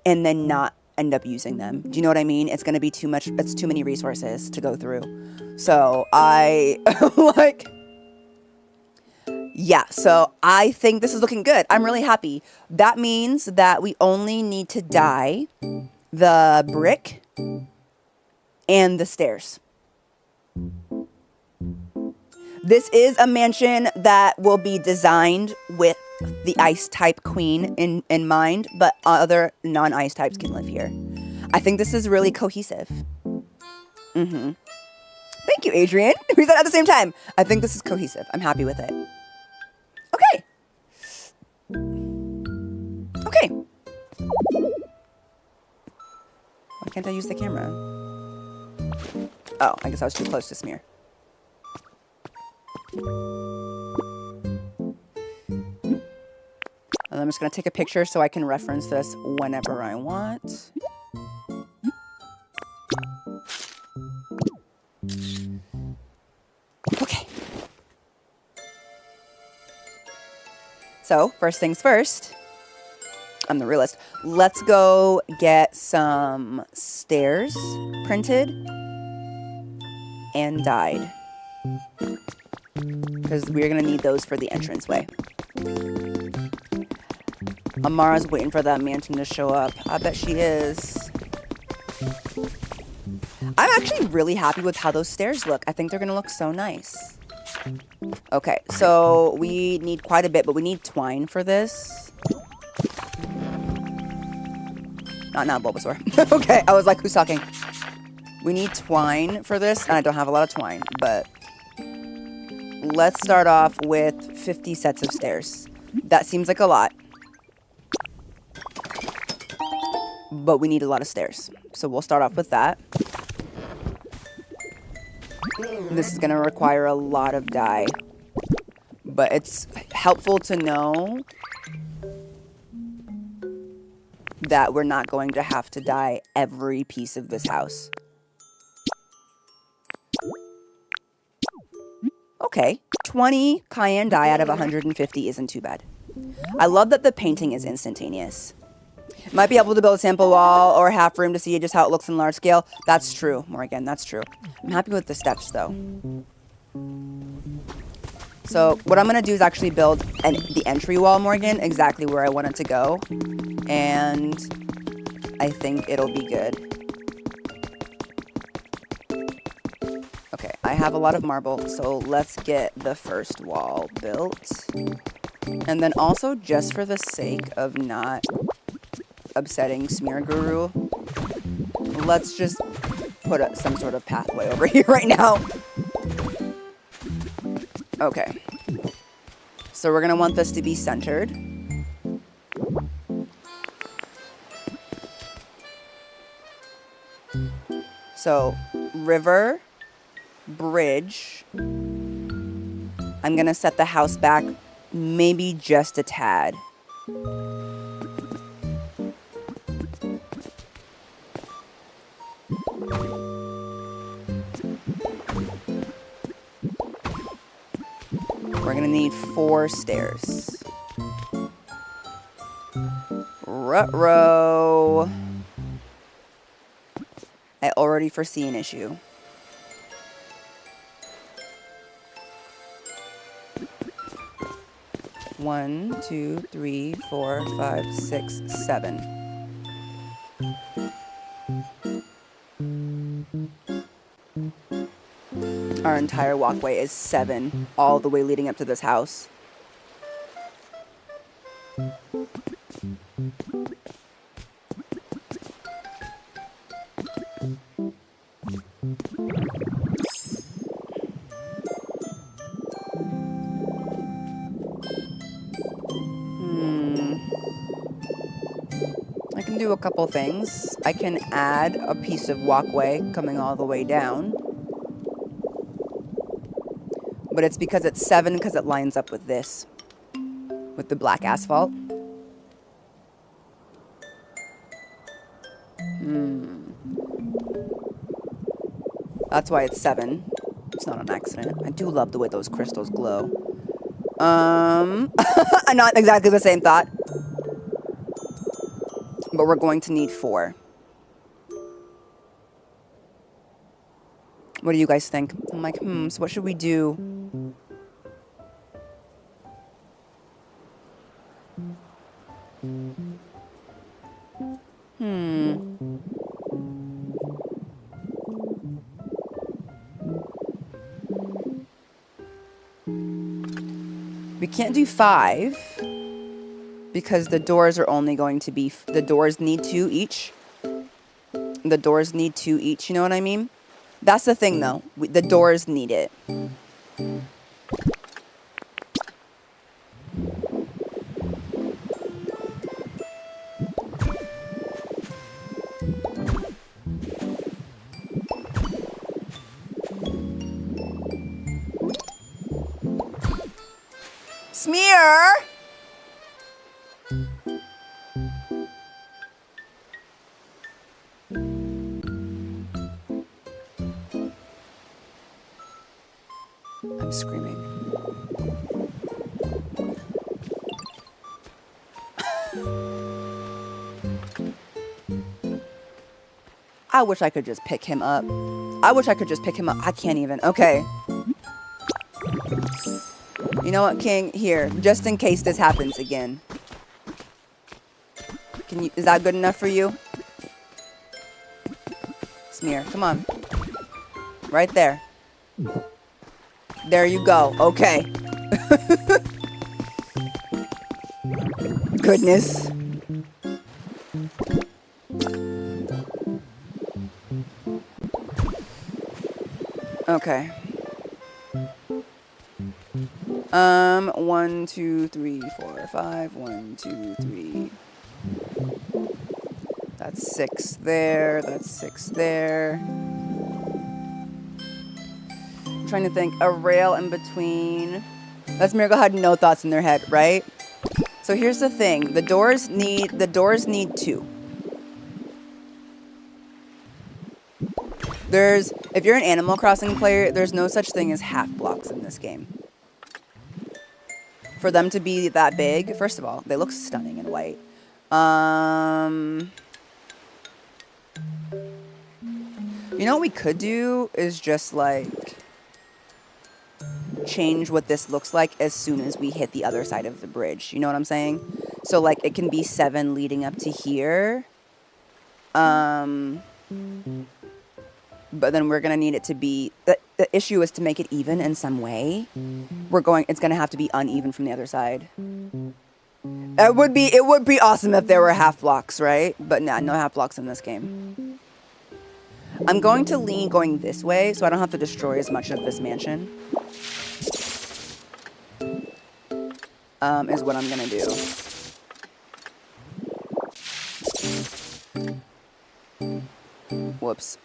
and then not end up using them. Do you know what I mean? It's going to be too much. It's too many resources to go through. So so I think this is looking good. I'm really happy. That means that we only need to dye the brick and the stairs. This is a mansion that will be designed with the ice type queen in mind, but other non-ice types can live here. I think this is really cohesive. Thank you, Adrian. We said at the same time. I think this is cohesive. I'm happy with it. Okay. Why can't I use the camera? Oh, I guess I was too close to smear. And I'm just going to take a picture so I can reference this whenever I want. Okay. So, first things first, I'm the realist. Let's go get some stairs printed and dyed, because we're going to need those for the entranceway. Amara's waiting for that mansion to show up. I bet she is. I'm actually really happy with how those stairs look. I think they're going to look so nice. Okay, so we need quite a bit, but we need twine for this. Not now, Bulbasaur. Okay, I was like, who's talking? We need twine for this, and I don't have a lot of twine, but let's start off with 50 sets of stairs. That seems like a lot, but we need a lot of stairs. So we'll start off with that. This is going to require a lot of dye, but it's helpful to know that we're not going to have to dye every piece of this house. Okay, 20 cayenne dye out of 150 isn't too bad. I love that the painting is instantaneous. Might be able to build a sample wall or a half room to see just how it looks in large scale. That's true, Morgan, that's true. I'm happy with the steps, though. So what I'm going to do is actually build the entry wall, Morgan, exactly where I want it to go. And I think it'll be good. Okay, I have a lot of marble, so let's get the first wall built. And then also, just for the sake of not upsetting Smear Guru, let's just put some sort of pathway over here right now. Okay. So we're going to want this to be centered. So, river, bridge. I'm going to set the house back maybe just a tad. We're going to need 4 stairs. Ruh-roh. I already foresee an issue. One, 2, 3, 4, 5, 6, 7. Our entire walkway is 7, all the way leading up to this house. I can do a couple things. I can add a piece of walkway coming all the way down. But it's because it's 7 because it lines up with this. With the black asphalt. That's why it's 7. It's not an accident. I do love the way those crystals glow. Not exactly the same thought. But we're going to need 4. What do you guys think? I'm like, so what should we do? We can't do 5 because the doors are only going to be, the doors need 2 each. The doors need 2 each, you know what I mean? That's the thing though, the doors need it. Smear! I'm screaming. I wish I could just pick him up. I wish I could just pick him up. I can't even. Okay. You know what, King? Here, just in case this happens again. Can you? Is that good enough for you? Smear, come on. Right there. There you go. Okay. Goodness. Okay. 1, 2, 3, 4, 5. 1, 2, 3. That's 6 there. That's 6 there. I'm trying to think. A rail in between. That's Miracle had no thoughts in their head, right? So here's the thing. The doors need 2. If you're an Animal Crossing player, there's no such thing as half blocks in this game. For them to be that big, first of all, they look stunning in white. You know what we could do is just like change what this looks like as soon as we hit the other side of the bridge. You know what I'm saying? So like it can be 7 leading up to here. But then we're going to need it to be, the issue is to make it even in some way. It's going to have to be uneven from the other side. It would be awesome if there were half blocks, right? But nah, no half blocks in this game. I'm going to lean going this way so I don't have to destroy as much of this mansion. Is what I'm going to do. Whoops.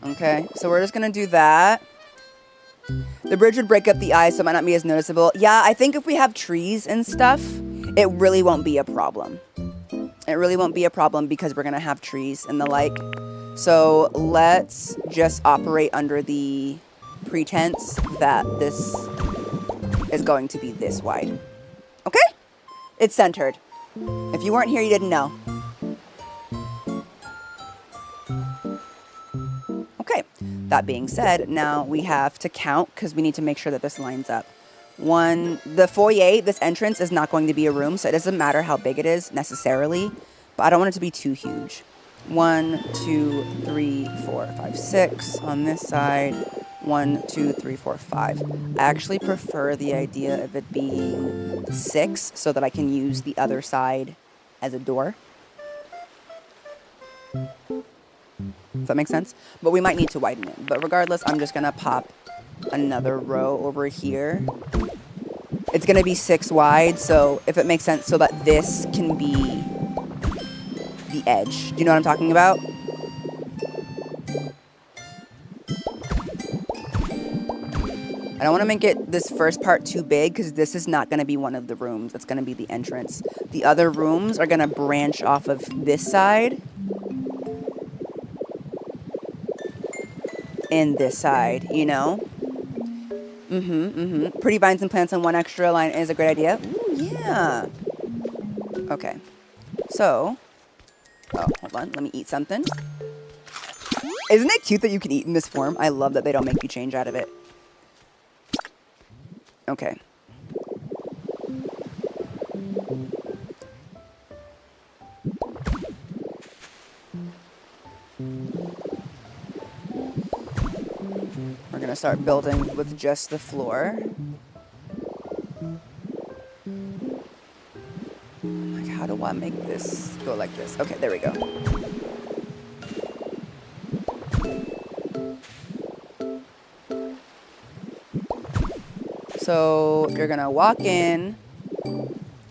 Okay, so we're just gonna do that. The bridge would break up the eye, so it might not be as noticeable. Yeah, I think if we have trees and stuff, it really won't be a problem. It really won't be a problem because we're gonna have trees and the like. So let's just operate under the pretense that this is going to be this wide. Okay? It's centered. If you weren't here, you didn't know. Okay. That being said, now we have to count because we need to make sure that this lines up. The foyer, this entrance is not going to be a room, so it doesn't matter how big it is necessarily, but I don't want it to be too huge. 1, 2, 3, 4, 5, 6 on this side. 1, 2, 3, 4, 5. I actually prefer the idea of it being 6 so that I can use the other side as a door. Does that make sense? But we might need to widen it. But regardless, I'm just going to pop another row over here. It's going to be 6 wide, so if it makes sense, so that this can be the edge. Do you know what I'm talking about? I don't want to make this first part too big because this is not going to be one of the rooms. It's going to be the entrance. The other rooms are going to branch off of this side and this side, you know? Pretty vines and plants on one extra line is a great idea. Ooh, yeah. Okay. So, hold on. Let me eat something. Isn't it cute that you can eat in this form? I love that they don't make you change out of it. Okay. We're gonna start building with just the floor. Like, how do I make this go like this? Okay, there we go. So you're gonna walk in,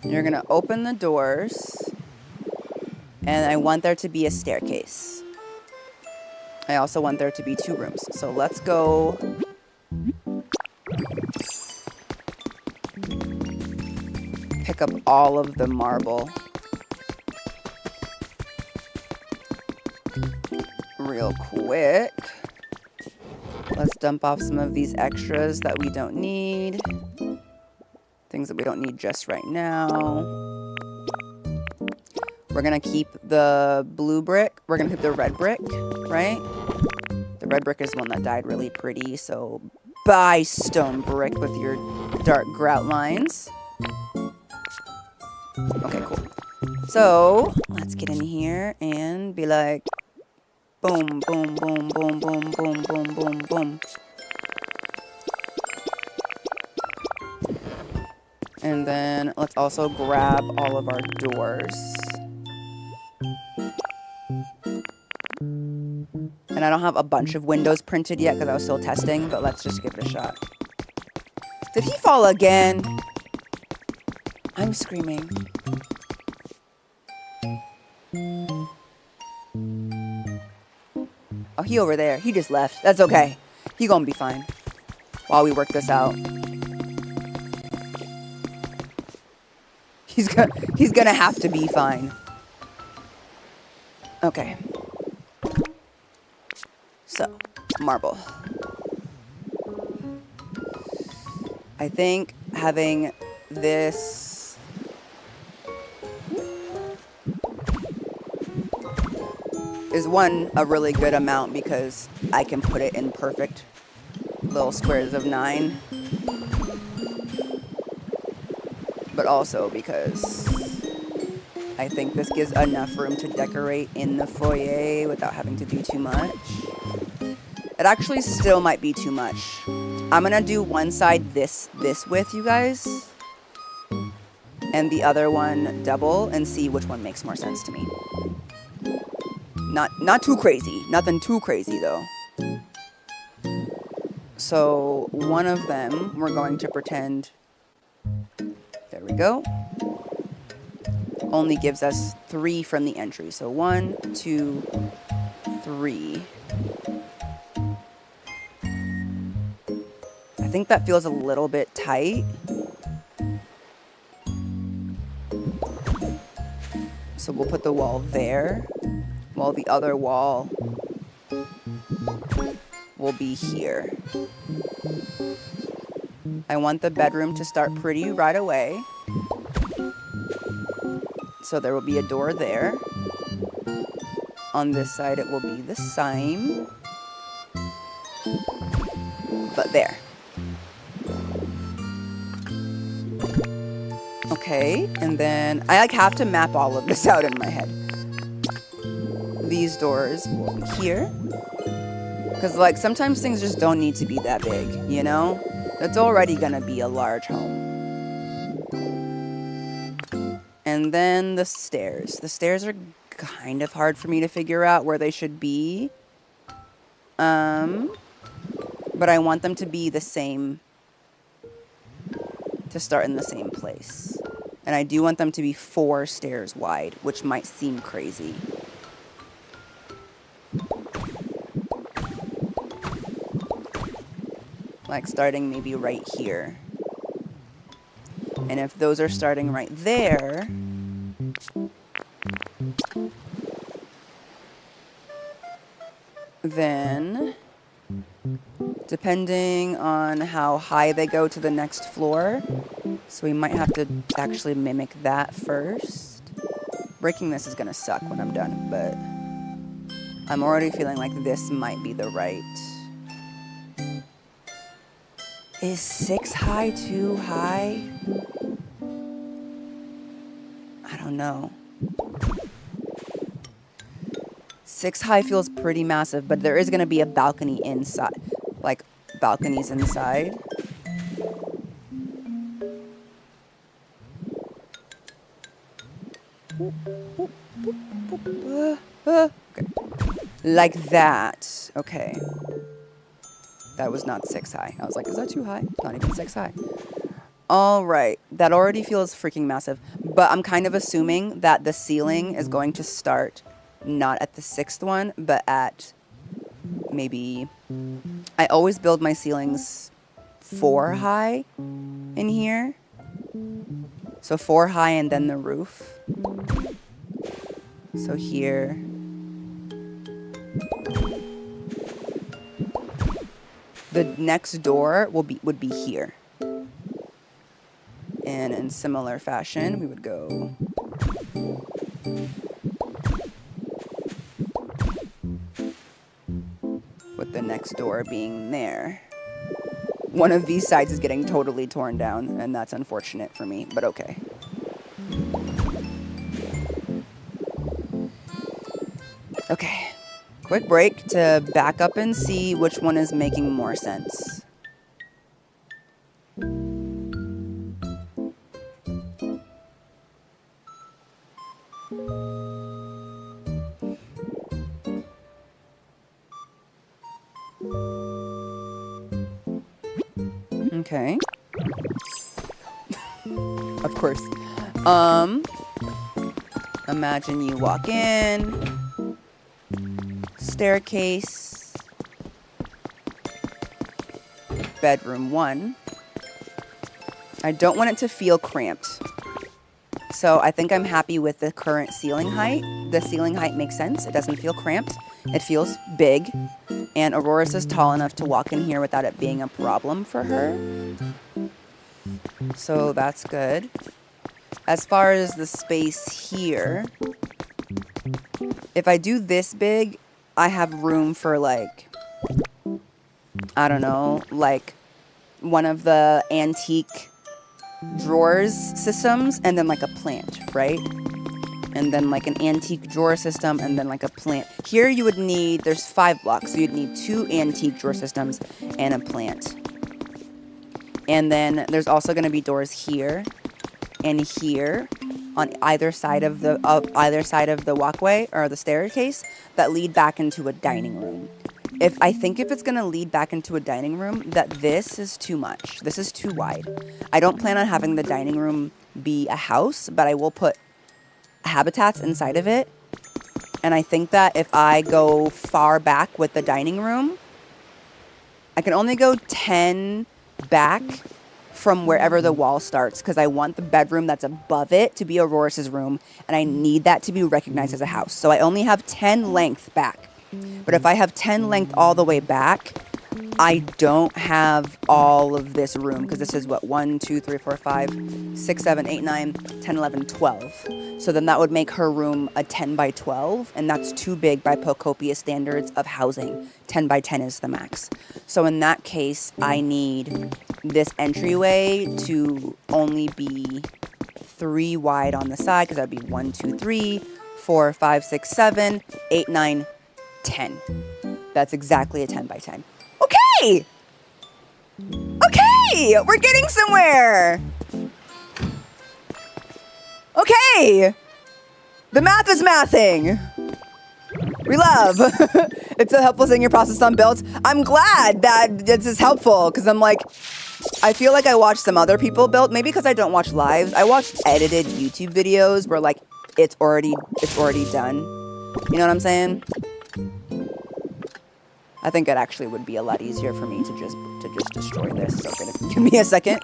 you're gonna open the doors, and I want there to be a staircase. I also want there to be 2 rooms. So let's go. Pick up all of the marble real quick. Let's dump off some of these extras that we don't need. Things that we don't need just right now. We're gonna keep the blue brick. We're gonna keep the red brick, right? The red brick is one that died really pretty, so Goodbye, stone brick, with your dark grout lines. Okay, cool. So, let's get in here and be like, boom, boom, boom, boom, boom, boom, boom, boom, boom. And then let's also grab all of our doors. And I don't have a bunch of windows printed yet because I was still testing, but let's just give it a shot. Did he fall again? I'm screaming. Oh, he over there. He just left. That's okay. He gonna be fine while we work this out. He's gonna have to be fine. Okay. So, marble. I think having this is a really good amount because I can put it in perfect little squares of 9. But also because I think this gives enough room to decorate in the foyer without having to do too much. It actually still might be too much. I'm gonna do one side this width, you guys, and the other one double, and see which one makes more sense to me. Not too crazy. Nothing too crazy though. So one of them we're going to pretend. There we go. Only gives us 3 from the entry. So 1, 2, 3. I think that feels a little bit tight. So we'll put the wall there, while the other wall will be here. I want the bedroom to start pretty right away. So there will be a door there. On this side it will be the same. But there. Okay, and then I have to map all of this out in my head. These doors will be here. Because sometimes things just don't need to be that big, you know? It's already gonna be a large home. And then the stairs. The stairs are kind of hard for me to figure out where they should be. But I want them to be the same, to start in the same place. And I do want them to be 4 stairs wide, which might seem crazy. Like starting maybe right here. And if those are starting right there, then depending on how high they go to the next floor, so we might have to actually mimic that first. Breaking this is gonna suck when I'm done, but I'm already feeling like this might be the right. Is 6 high too high? I don't know. 6 high feels pretty massive, but there is going to be a balcony inside. Like, balconies inside. Okay. Like that. Okay. That was not 6 high. I was like, is that too high? Not even 6 high. All right. That already feels freaking massive. But I'm kind of assuming that the ceiling is going to start not at the 6th one, but at maybe... I always build my ceilings 4 high in here. So 4 high and then the roof. So here... The next door would be here. And in similar fashion, we would go with the next door being there. one of these sides is getting totally torn down, and that's unfortunate for me, but okay. Okay, quick break to back up and see which one is making more sense. Okay. Of course. Imagine you walk in, staircase, bedroom 1. I don't want it to feel cramped. So I think I'm happy with the current ceiling height. The ceiling height makes sense. It doesn't feel cramped. It feels big. And Aurorus is tall enough to walk in here without it being a problem for her. So that's good. As far as the space here, if I do this big, I have room for like, I don't know, like one of the antique drawers systems and then like a plant, right? And then like an antique drawer system and then like a plant. Here you would need, there's 5 blocks, so you'd need 2 antique drawer systems and a plant. And then there's also going to be doors here and here on either side of the walkway or the staircase that lead back into a dining room. I think if it's going to lead back into a dining room, that this is too much. This is too wide. I don't plan on having the dining room be a house, but I will put habitats inside of it. And I think that if I go far back with the dining room, I can only go 10 back from wherever the wall starts because I want the bedroom that's above it to be Aurorus's room, and I need that to be recognized as a house. So I only have 10 length back. But if I have 10 length all the way back, I don't have all of this room because this is what, 1, 2, 3, 4, 5, 6, 7, 8, 9, 10, 11, 12. So then that would make her room a 10 by 12, and that's too big by Pokopia standards of housing. 10 by 10 is the max. So in that case, I need this entryway to only be 3 wide on the side because that would be 1, 2, 3, 4, 5, 6, 7, 8, 9, 10. That's exactly a 10 by 10. Okay! Okay! We're getting somewhere! Okay! The math is mathing! We love! It's a helpful thing your process on builds. I'm glad that this is helpful, because I'm like, I feel like I watch some other people build, maybe because I don't watch lives. I watch edited YouTube videos where like, it's already done. You know what I'm saying? I think it actually would be a lot easier for me to just destroy this. So give me a second.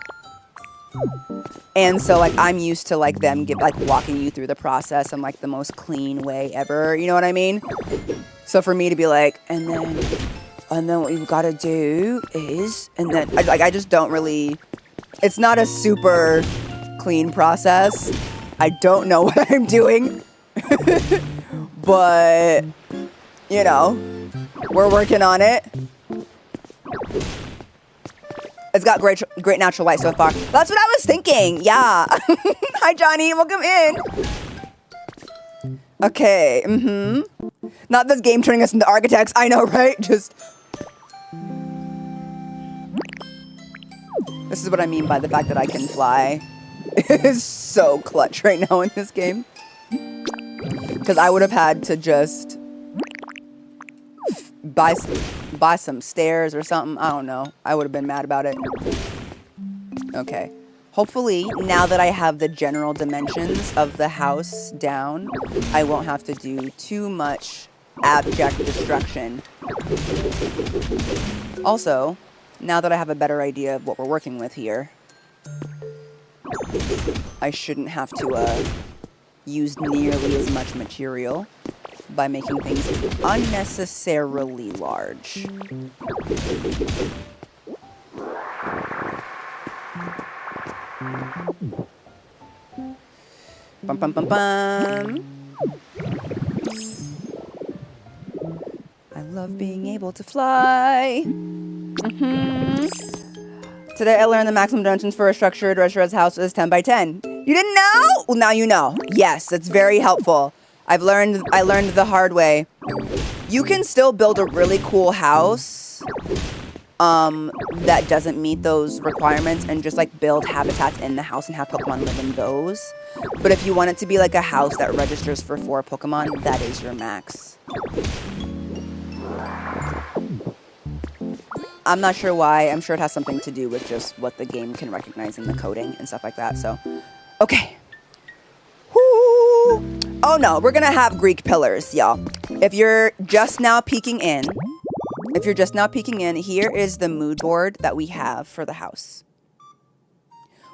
And so like I'm used to like them walking you through the process in like the most clean way ever. You know what I mean? So for me to be like, and then what you've got to do is, and then I just don't really. It's not a super clean process. I don't know what I'm doing, but you know. We're working on it. It's got great natural light so far. That's what I was thinking. Yeah. Hi, Johnny. Welcome in. Okay. Not this game turning us into architects. I know, right? Just. This is what I mean by the fact that I can fly. It is so clutch right now in this game. Because I would have had to just buy some stairs or something. I don't know. I would have been mad about it. Okay. Hopefully, now that I have the general dimensions of the house down, I won't have to do too much abject destruction. Also, now that I have a better idea of what we're working with here, I shouldn't have to use nearly as much material by making things unnecessarily large. Bum, bum, bum, bum. I love being able to fly. Today I learned the maximum dimensions for a structured restaurant's house is 10 by 10. You didn't know? Well, now you know. Yes, it's very helpful. I learned the hard way. You can still build a really cool house that doesn't meet those requirements and just like build habitats in the house and have Pokemon live in those. But if you want it to be like a house that registers for 4 Pokemon, that is your max. I'm not sure why. I'm sure it has something to do with just what the game can recognize in the coding and stuff like that. So, okay. Woo! Oh no, we're gonna have Greek pillars, y'all. If you're just now peeking in, here is the mood board that we have for the house.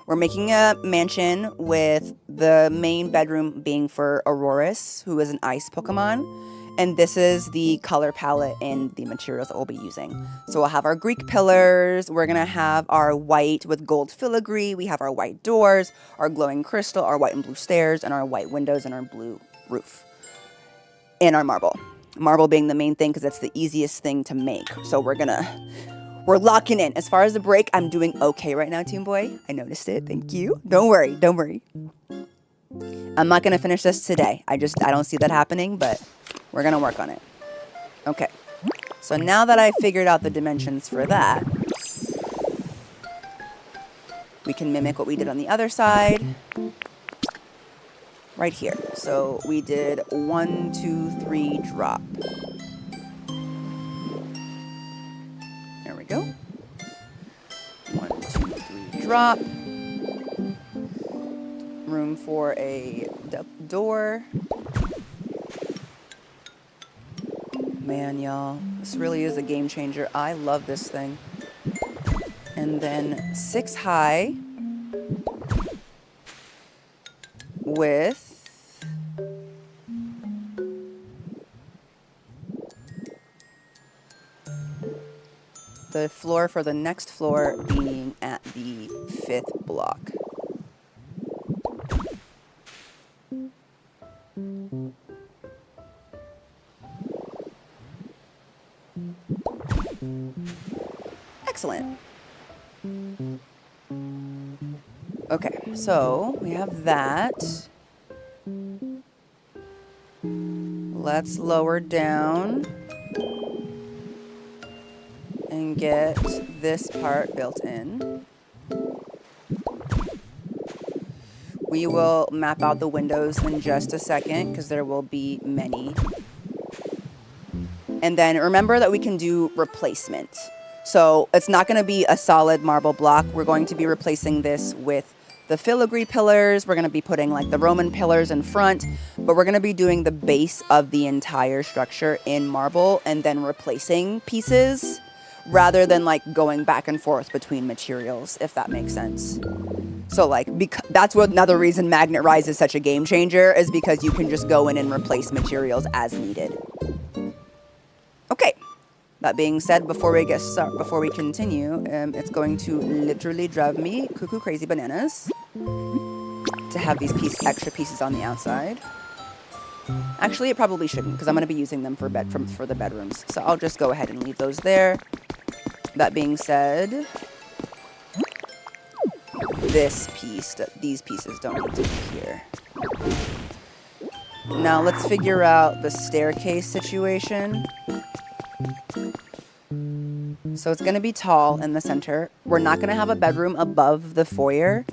We're making a mansion with the main bedroom being for Aurorus, who is an ice Pokemon. And this is the color palette and the materials that we'll be using. So we'll have our Greek pillars. We're gonna have our white with gold filigree. We have our white doors, our glowing crystal, our white and blue stairs, and our white windows and our blue roof. And our marble. Marble being the main thing because it's the easiest thing to make. So we're locking in. As far as the break, I'm doing okay right now, Toon Boy. I noticed it, thank you. Don't worry. I'm not gonna finish this today. I don't see that happening, but we're gonna work on it. Okay, so now that I figured out the dimensions for that, we can mimic what we did on the other side, right here. So we did 1, 2, 3 drop. There we go. 1, 2, 3 drop. Room for a door. Man, y'all, this really is a game changer. I love this thing. And then 6 high with the floor for the next floor being at the 5th block. Excellent. Okay, so we have that. Let's lower down and get this part built in. We will map out the windows in just a second because there will be many. And then remember that we can do replacement. So it's not going to be a solid marble block. We're going to be replacing this with the filigree pillars. We're going to be putting like the Roman pillars in front, but we're going to be doing the base of the entire structure in marble and then replacing pieces rather than like going back and forth between materials, if that makes sense. So like, that's what another reason Magnet Rise is such a game changer, is because you can just go in and replace materials as needed. Okay. That being said, before we continue, it's going to literally drive me cuckoo crazy bananas to have these extra pieces on the outside. Actually, it probably shouldn't, because I'm going to be using them for the bedrooms. So I'll just go ahead and leave those there. That being said, these pieces don't need to be here. Now let's figure out the staircase situation. So it's going to be tall in the center. We're not going to have a bedroom above the foyer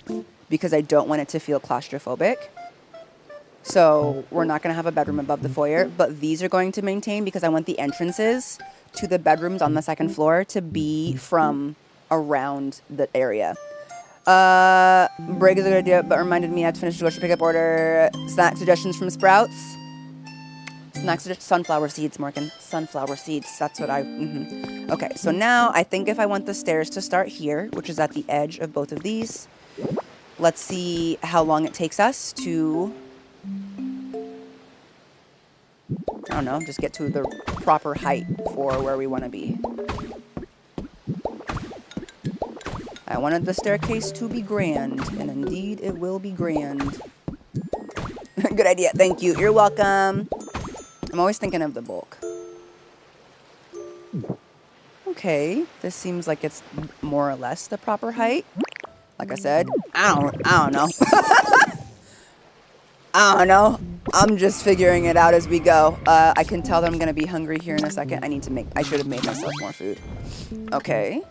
because I don't want it to feel claustrophobic. So we're not going to have a bedroom above the foyer, but these are going to maintain because I want the entrances to the bedrooms on the second floor to be from around the area. Break is a good idea, but reminded me I have to finish the grocery pickup order. Snack suggestions from Sprouts. Sunflower seeds, Morgan. Sunflower seeds. That's what Okay, so now I think if I want the stairs to start here, which is at the edge of both of these, let's see how long it takes us to, I don't know, just get to the proper height for where we want to be. I wanted the staircase to be grand, and indeed it will be grand. Good idea. Thank you. You're welcome. I'm always thinking of the bulk. Okay, this seems like it's more or less the proper height. Like I said, I don't know. I don't know. I'm just figuring it out as we go. I can tell that I'm gonna be hungry here in a second. I should have made myself more food. Okay.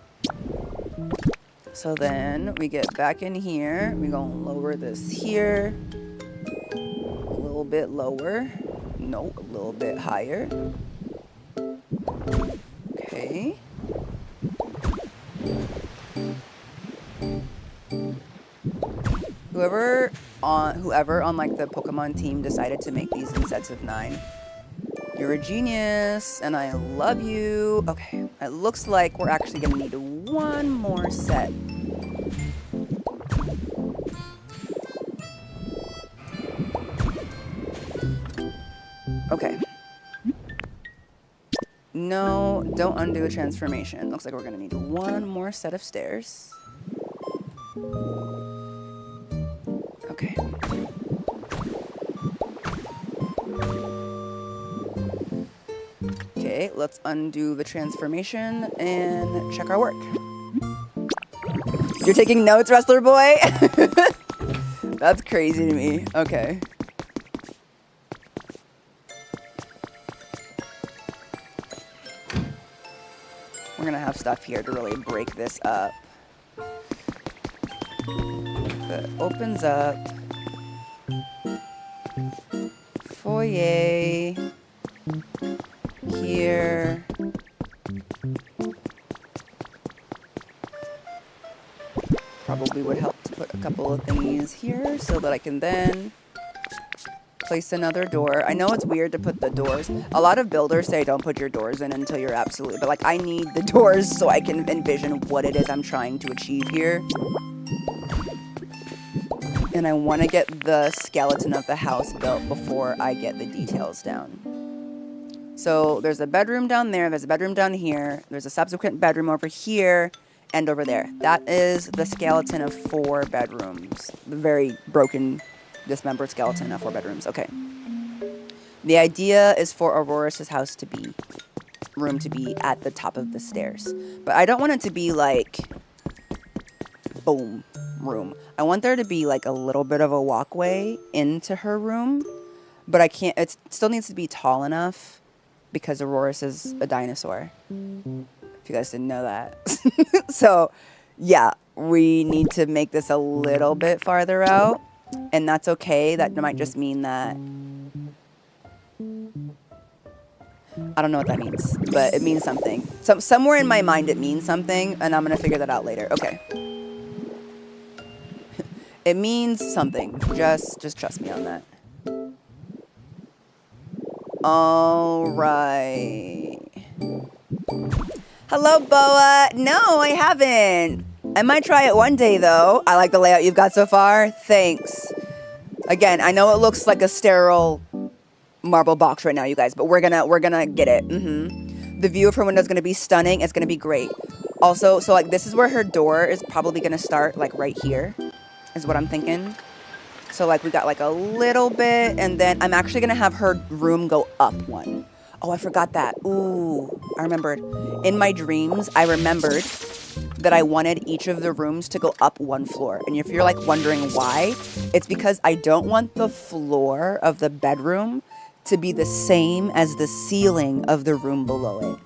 So then we get back in here. We're gonna lower this here. A little bit lower. Nope, a little bit higher. Okay. Whoever on like the Pokemon team decided to make these in sets of 9. You're a genius, and I love you. Okay, it looks like we're actually gonna need one more set. Okay. No, don't undo a transformation. Looks like we're gonna need one more set of stairs. Okay. Okay, let's undo the transformation and check our work. You're taking notes, Wrestler Boy? That's crazy to me. Okay. We're gonna have stuff here to really break this up. That opens up. Foyer. Here. Probably would help to put a couple of thingies here so that I can then place another door. I know it's weird to put the doors. A lot of builders say don't put your doors in until you're absolute, but like I need the doors so I can envision what it is I'm trying to achieve here. And I want to get the skeleton of the house built before I get the details down. So there's a bedroom down there, there's a bedroom down here, there's a subsequent bedroom over here, and over there. That is the skeleton of 4 bedrooms. The very broken, dismembered skeleton of 4 bedrooms. Okay. The idea is for Aurorus' house to be, room to be at the top of the stairs. But I don't want it to be like, boom, room. I want there to be like a little bit of a walkway into her room. But I can't, it still needs to be tall enough because Aurorus is a dinosaur. If you guys didn't know that. So, yeah, we need to make this a little bit farther out. And that's okay. That might just mean that... I don't know what that means, but it means something. Somewhere in my mind it means something, and I'm going to figure that out later. Okay. It means something. Just trust me on that. All right. Hello, Boa. No, I haven't. I might try it one day, though. I like the layout you've got so far. Thanks. Again, I know it looks like a sterile marble box right now, you guys, but we're gonna get it. The view of her window is gonna be stunning. It's gonna be great. Also, so like this is where her door is probably gonna start, like right here, is what I'm thinking. So like we got like a little bit, and then I'm actually gonna have her room go up one. Oh, I forgot that. Ooh, I remembered. In my dreams, I remembered that I wanted each of the rooms to go up 1 floor. And if you're like wondering why, it's because I don't want the floor of the bedroom to be the same as the ceiling of the room below it.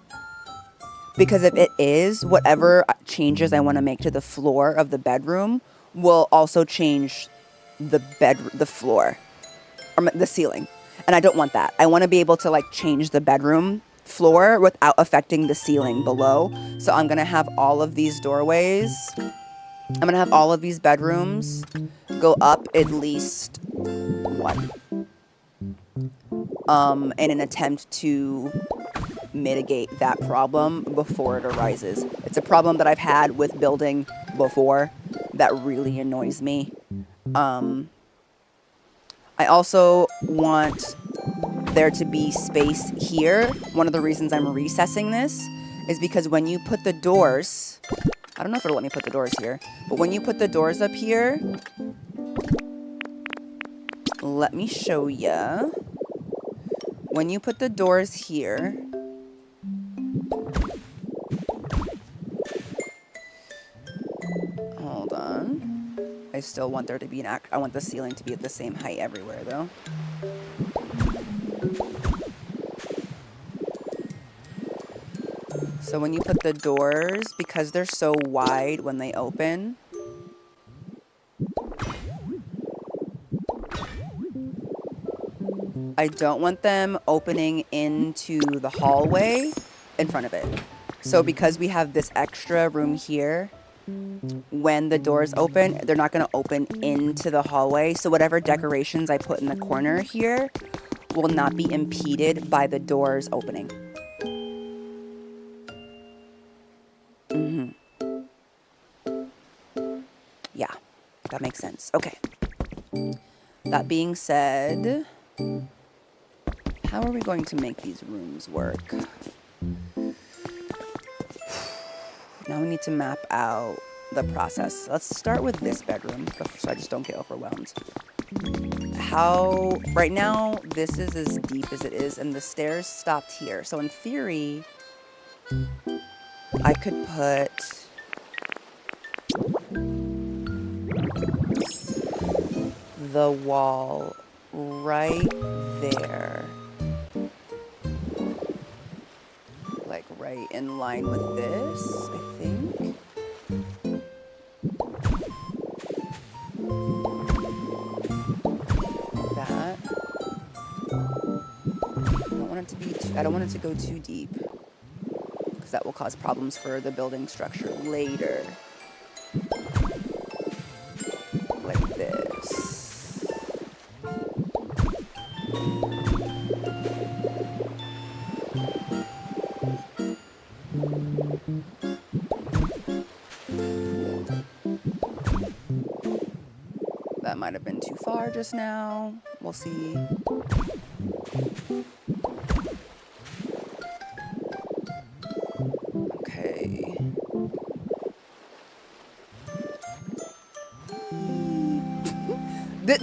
Because if it is, whatever changes I want to make to the floor of the bedroom will also change the floor or the ceiling. And I don't want that. I want to be able to like change the bedroom floor without affecting the ceiling below. So I'm going to have all of these doorways. I'm going to have all of these bedrooms go up at least 1. In an attempt to mitigate that problem before it arises. It's a problem that I've had with building before that really annoys me. I also want there to be space here. One of the reasons I'm recessing this is because when you put the doors, I don't know if it'll let me put the doors here, but when you put the doors up here, let me show ya. When you put the doors here, I still want there to be I want the ceiling to be at the same height everywhere, though. So when you put the doors, because they're so wide when they open, I don't want them opening into the hallway in front of it. So because we have this extra room here, when the doors open, they're not going to open into the hallway. So whatever decorations I put in the corner here will not be impeded by the doors opening. Yeah, that makes sense. Okay. That being said, how are we going to make these rooms work? Now we need to map out the process. Let's start with this bedroom so I just don't get overwhelmed. Right now, this is as deep as it is, and the stairs stopped here. So in theory, I could put the wall right there. Like right in line with this, I think. Like that. I don't want it to go too deep, because that will cause problems for the building structure later. Like this. That might have been too far just now. We'll see. Okay.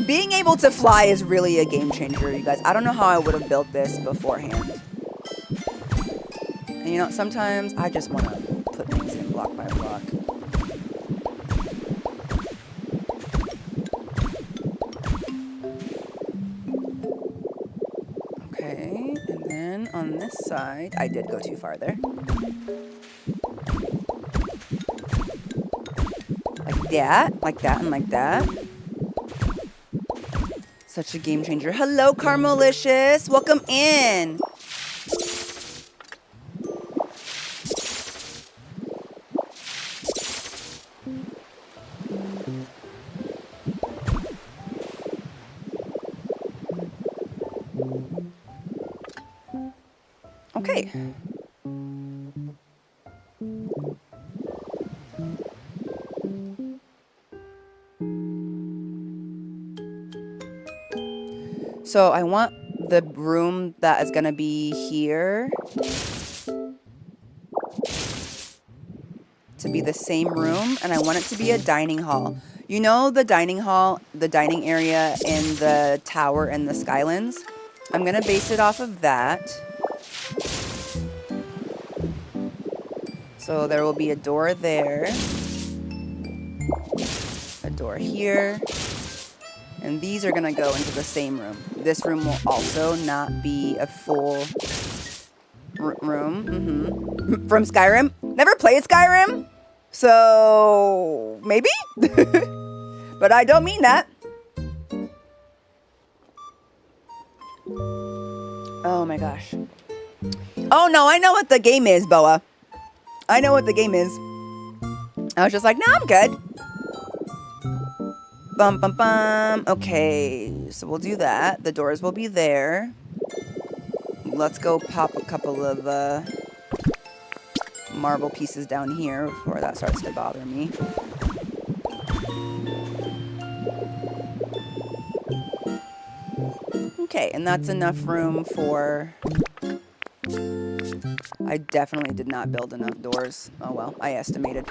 Being able to fly is really a game changer, you guys. I don't know how I would have built this beforehand. And you know, sometimes I just want to put things in block by block. Okay, and then on this side, I did go too far there. Like that, and like that. Such a game changer. Hello, Carmelicious. Welcome in. Okay. So I want the room that is going to be here to be the same room, and I want it to be a dining hall. You know the dining hall, the dining area in the tower in the Skylands? I'm going to base it off of that. So there will be a door there, a door here, and these are going to go into the same room. This room will also not be a full room. From Skyrim. Never played Skyrim, so maybe? But I don't mean that. Oh my gosh. Oh no, I know what the game is, Boa. I know what the game is. I was just like, no, I'm good. Bum, bum, bum. Okay, so we'll do that. The doors will be there. Let's go pop a couple of marble pieces down here before that starts to bother me. Okay, and that's enough room for... I definitely did not build enough doors. Oh well, I estimated.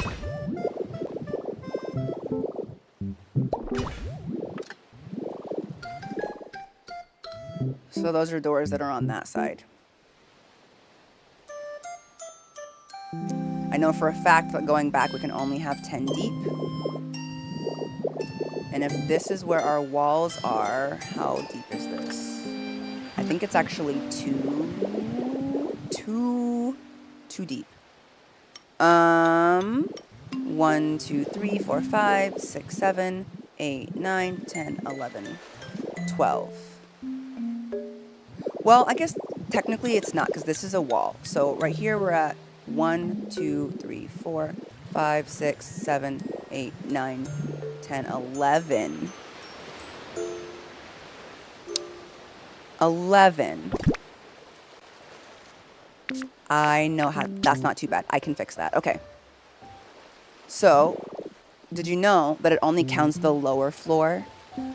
So those are doors that are on that side. I know for a fact that going back we can only have 10 deep. And if this is where our walls are, how deep is this? I think it's actually too deep. 1, 2, 3, 4, 5, 6, 7, 8, 9, 10, 11, 12. Well, I guess technically it's not because this is a wall. So right here we're at 1, 2, 3, 4, 5, 6, 7, 8, 9, 10, 11. 11. I know how, that's not too bad. I can fix that. Okay. So, did you know that it only counts the lower floor?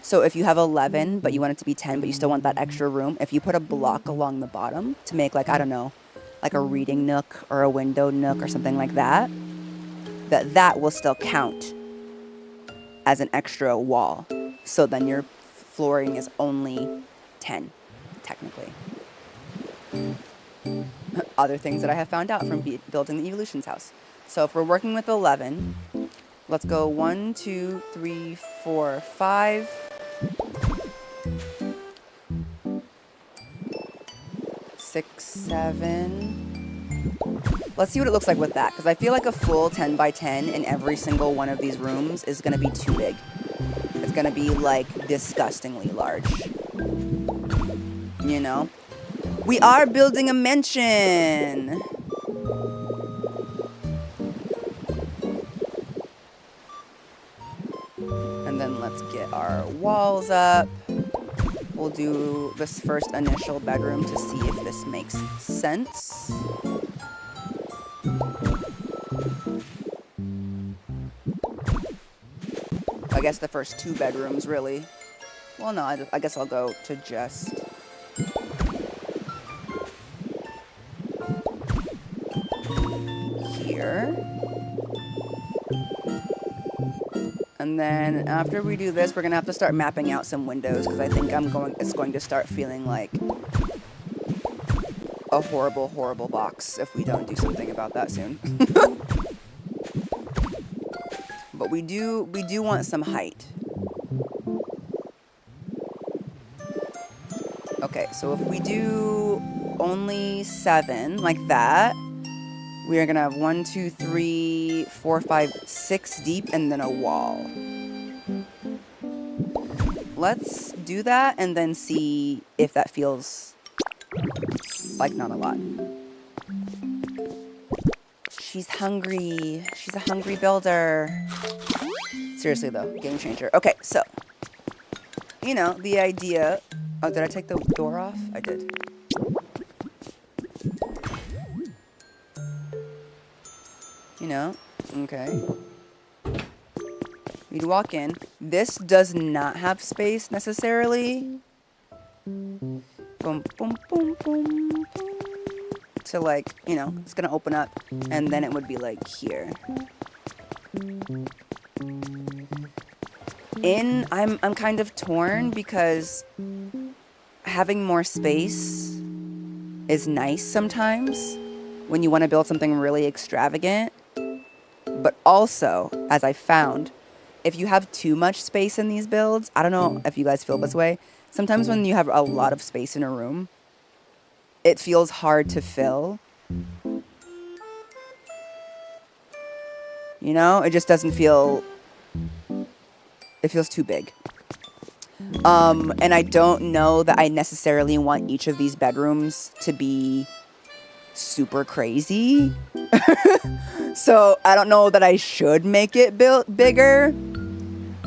So if you have 11, but you want it to be 10, but you still want that extra room, if you put a block along the bottom to make like, I don't know, like a reading nook or a window nook or something like that, that will still count as an extra wall. So then your flooring is only 10, technically. Other things that I have found out from building the Evolutions house. So if we're working with 11, let's go 1, 2, 3, 4, 5. 6, 7. Let's see what it looks like with that, because I feel like a full 10 by 10 in every single one of these rooms is going to be too big. It's going to be like disgustingly large. You know? We are building a mansion! And then let's get our walls up. We'll do this first initial bedroom to see if this makes sense. I guess the first 2 bedrooms, really. Well, no, I guess I'll go to just... here. And then after we do this, we're gonna have to start mapping out some windows because I think it's going to start feeling like a horrible, horrible box if we don't do something about that soon. But we do want some height. Okay, so if we do only 7 like that, we are gonna have 1, 2, 3, 4, 5, 6 deep and then a wall. Let's do that and then see if that feels like not a lot. She's hungry. She's a hungry builder. Seriously though, game changer. Okay, so, you know, the idea... Oh, did I take the door off? I did. You know, okay. We'd walk in. This does not have space necessarily. Boom, boom, boom, boom, boom. To like, you know, it's gonna open up and then it would be like here. I'm kind of torn because having more space is nice sometimes when you want to build something really extravagant. But also, as I found, if you have too much space in these builds, I don't know if you guys feel this way, sometimes when you have a lot of space in a room, it feels hard to fill. You know, it just doesn't feel, it feels too big. And I don't know that I necessarily want each of these bedrooms to be super crazy. So I don't know that I should make it bigger.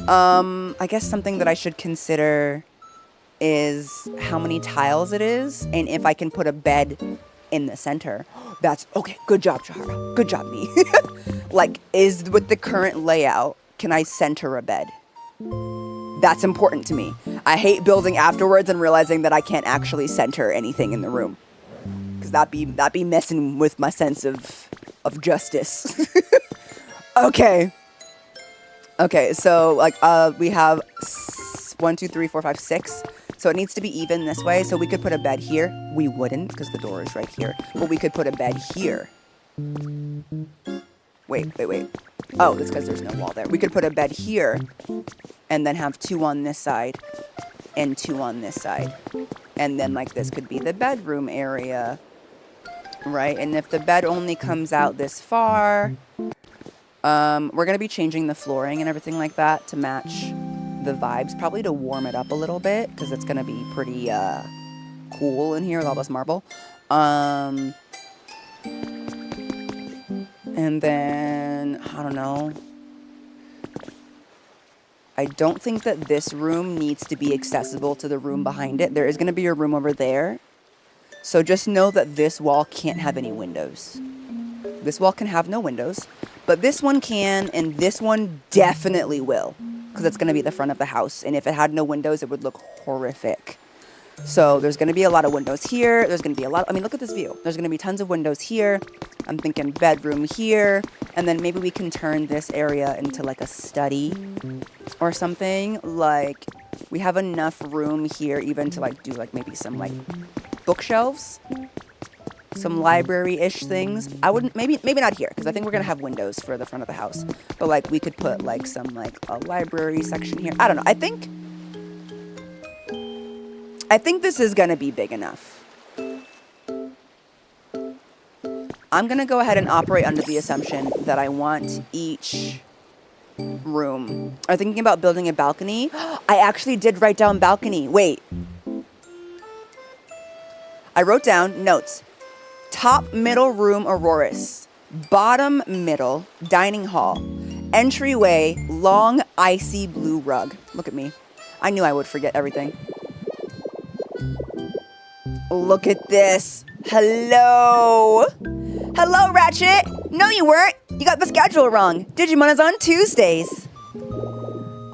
I guess something that I should consider is how many tiles it is and if I can put a bed in the center. That's okay. Good job, Jahara. Good job, me. Like, with the current layout, can I center a bed? That's important to me. I hate building afterwards and realizing that I can't actually center anything in the room. Because that'd be messing with my sense of justice. Okay. Okay, so like we have 1, 2, 3, 4, 5, 6. So it needs to be even this way. So we could put a bed here. We wouldn't because the door is right here. But we could put a bed here. Wait. Oh, that's because there's no wall there. We could put a bed here and then have 2 on this side and 2 on this side. And then like this could be the bedroom area, right? And if the bed only comes out this far, we're going to be changing the flooring and everything like that to match the vibes, probably to warm it up a little bit because it's going to be pretty cool in here with all this marble. And then, I don't know. I don't think that this room needs to be accessible to the room behind it. There is going to be a room over there. So just know that this wall can't have any windows. This wall can have no windows. But this one can, and this one definitely will. Because it's going to be the front of the house. And if it had no windows, it would look horrific. So there's going to be a lot of windows here. There's going to be a lot. I mean, look at this view. There's going to be tons of windows here. I'm thinking bedroom here. And then maybe we can turn this area into like a study or something. Like we have enough room here even to like do like maybe some like bookshelves. Some library-ish things. I wouldn't, maybe not here, because I think we're going to have windows for the front of the house. But like we could put like some like a library section here. I don't know. I think this is going to be big enough. I'm going to go ahead and operate under the assumption that I want each room. Are thinking about building a balcony? I actually did write down balcony. Wait. I wrote down notes. Top middle room Aurorus. Bottom middle dining hall. Entryway long icy blue rug. Look at me. I knew I would forget everything. Look at this. Hello. Hello, Ratchet. No, you weren't. You got the schedule wrong. Digimon is on Tuesdays.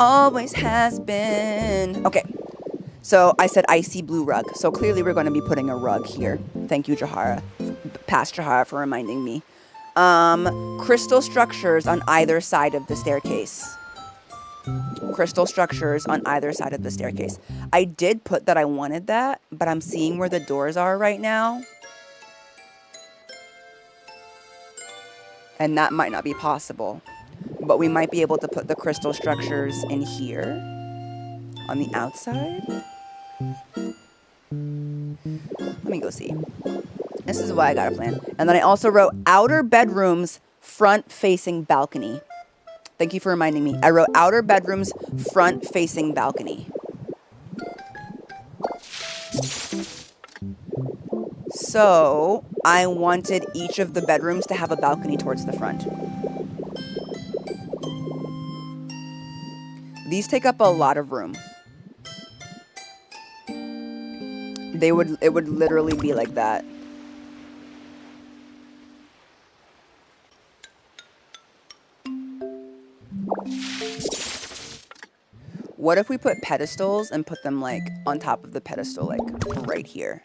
Always has been. Okay. So I said icy blue rug. So clearly we're going to be putting a rug here. Thank you, Jahara. Past Jahara for reminding me. Crystal structures on either side of the staircase. Crystal structures on either side of the staircase. I did put that I wanted that, but I'm seeing where the doors are right now. And that might not be possible. But we might be able to put the crystal structures in here. On the outside. Let me go see. This is why I got a plan. And then I also wrote outer bedrooms, front-facing balcony. Thank you for reminding me. I wrote outer bedrooms, front-facing balcony. So I wanted each of the bedrooms to have a balcony towards the front. These take up a lot of room. It would literally be like that. What if we put pedestals and put them like on top of the pedestal, like right here?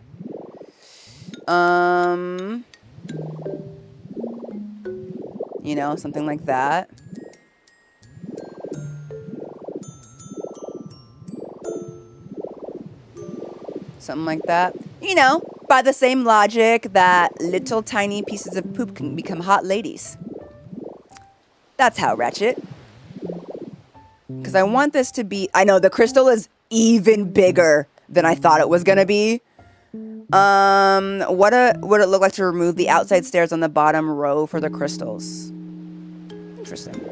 You know, something like that. Something like that. You know, by the same logic that little tiny pieces of poop can become hot ladies. That's how, Ratchet. Because I want this to be... I know, the crystal is even bigger than I thought it was going to be. What would it look like to remove the outside stairs on the bottom row for the crystals? Interesting.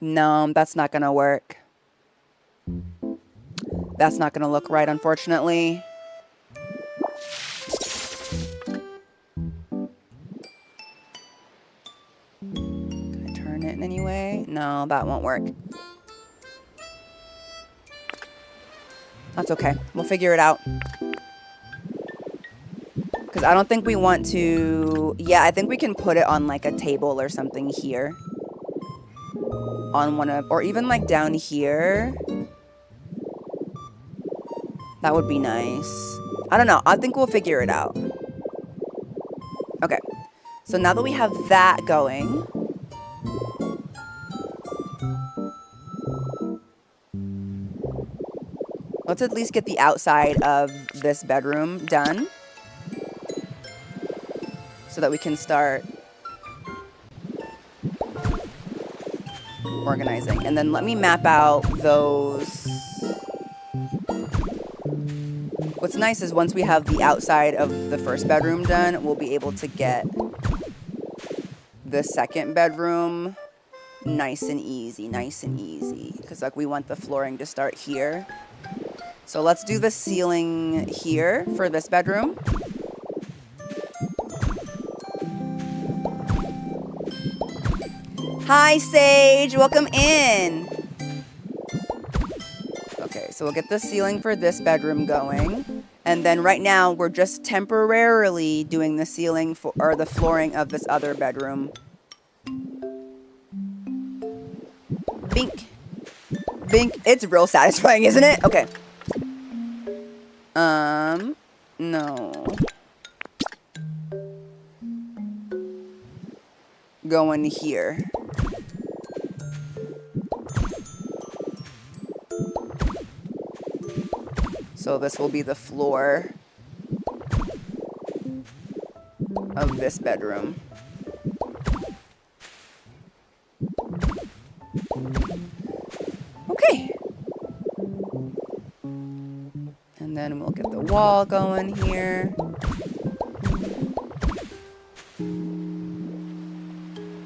No, that's not going to work. That's not going to look right, unfortunately. Can I turn it in any way? No, that won't work. That's okay. We'll figure it out. Because I don't think we want to... Yeah, I think we can put it on like a table or something here. On one of... Or even like down here. That would be nice. I don't know. I think we'll figure it out. Okay. So now that we have that going... let's at least get the outside of this bedroom done so that we can start organizing. And then let me map out those. What's nice is once we have the outside of the first bedroom done, we'll be able to get the second bedroom nice and easy, because like we want the flooring to start here. So let's do the ceiling here for this bedroom. Hi Sage, welcome in. Okay, so we'll get the ceiling for this bedroom going. And then right now we're just temporarily doing the ceiling for, or the flooring of this other bedroom. Bink. Bink. It's real satisfying, isn't it? Okay. No. Going here. So this will be the floor of this bedroom. Okay. And then we'll get the wall going here.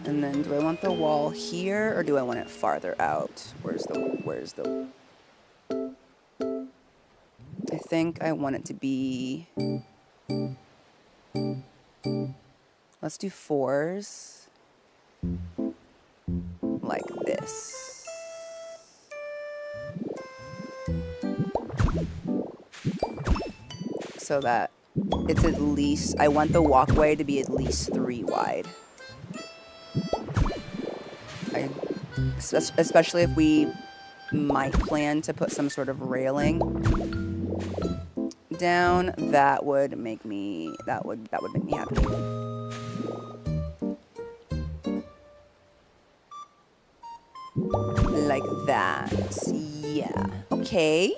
And then do I want the wall here or do I want it farther out? Where's the I think I want it to be, let's do 4s, like this. So that it's at least, I want the walkway to be at least 3 wide. Especially if we might plan to put some sort of railing down, that would make me happy. Like that. Yeah. Okay.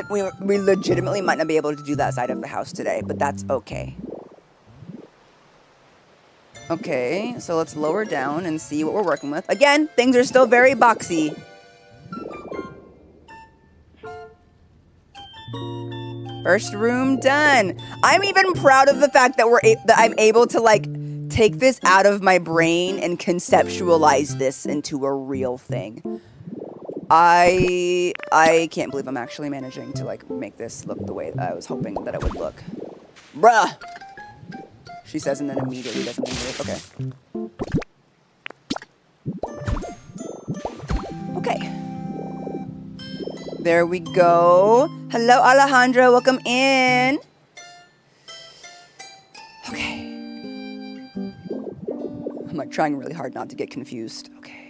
We legitimately might not be able to do that side of the house today, but that's okay. Okay, so let's lower down and see what we're working with. Again, things are still very boxy. First room done. I'm even proud of the fact that that I'm able to like take this out of my brain and conceptualize this into a real thing. I can't believe I'm actually managing to like make this look the way that I was hoping that it would look. Bruh. She says and then immediately does something weird. Okay. Okay. There we go. Hello, Alejandra. Welcome in. Okay. I'm like trying really hard not to get confused. Okay.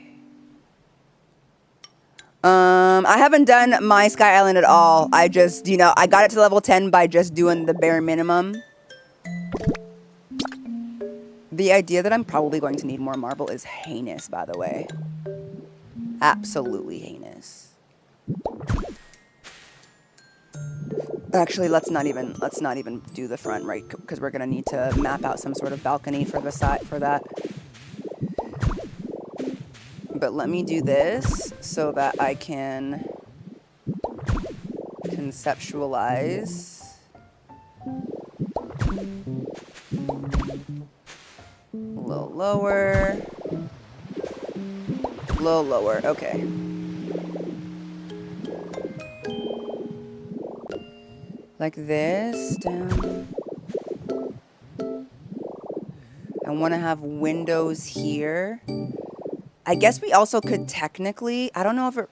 I haven't done my Sky Island at all. I just, I got it to level 10 by just doing the bare minimum. The idea that I'm probably going to need more marble is heinous, by the way. Absolutely heinous. Actually, let's not even do the front, right? Because we're gonna need to map out some sort of balcony for the side for that. But let me do this so that I can conceptualize. A little lower. A little lower. Okay. Like this, down. I want to have windows here. I guess we also could technically, I don't know if it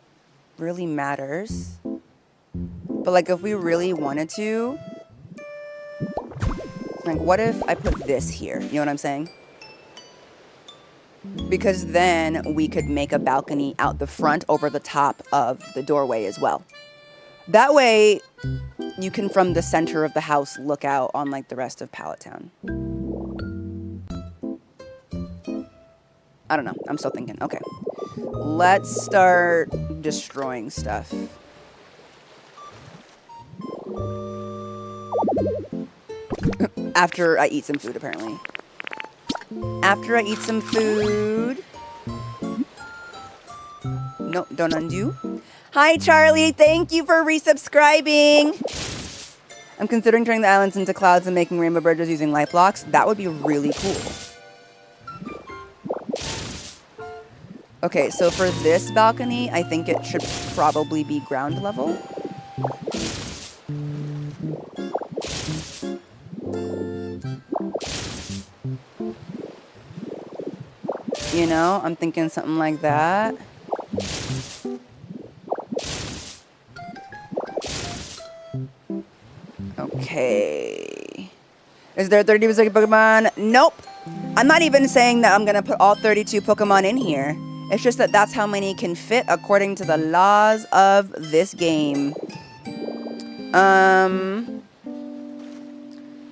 really matters, but like if we really wanted to, like what if I put this here? You know what I'm saying? Because then we could make a balcony out the front over the top of the doorway as well. That way, you can, from the center of the house, look out on, like, the rest of Pallet Town. I don't know. I'm still thinking. Okay. Let's start destroying stuff. After I eat some food, apparently. After I eat some food. No, don't undo. Hi, Charlie. Thank you for resubscribing. I'm considering turning the islands into clouds and making rainbow bridges using light blocks. That would be really cool. Okay, so for this balcony, I think it should probably be ground level. You know, I'm thinking something like that. Okay. Is there 32 Pokemon? Nope. I'm not even saying that I'm going to put all 32 Pokemon in here. It's just that that's how many can fit according to the laws of this game.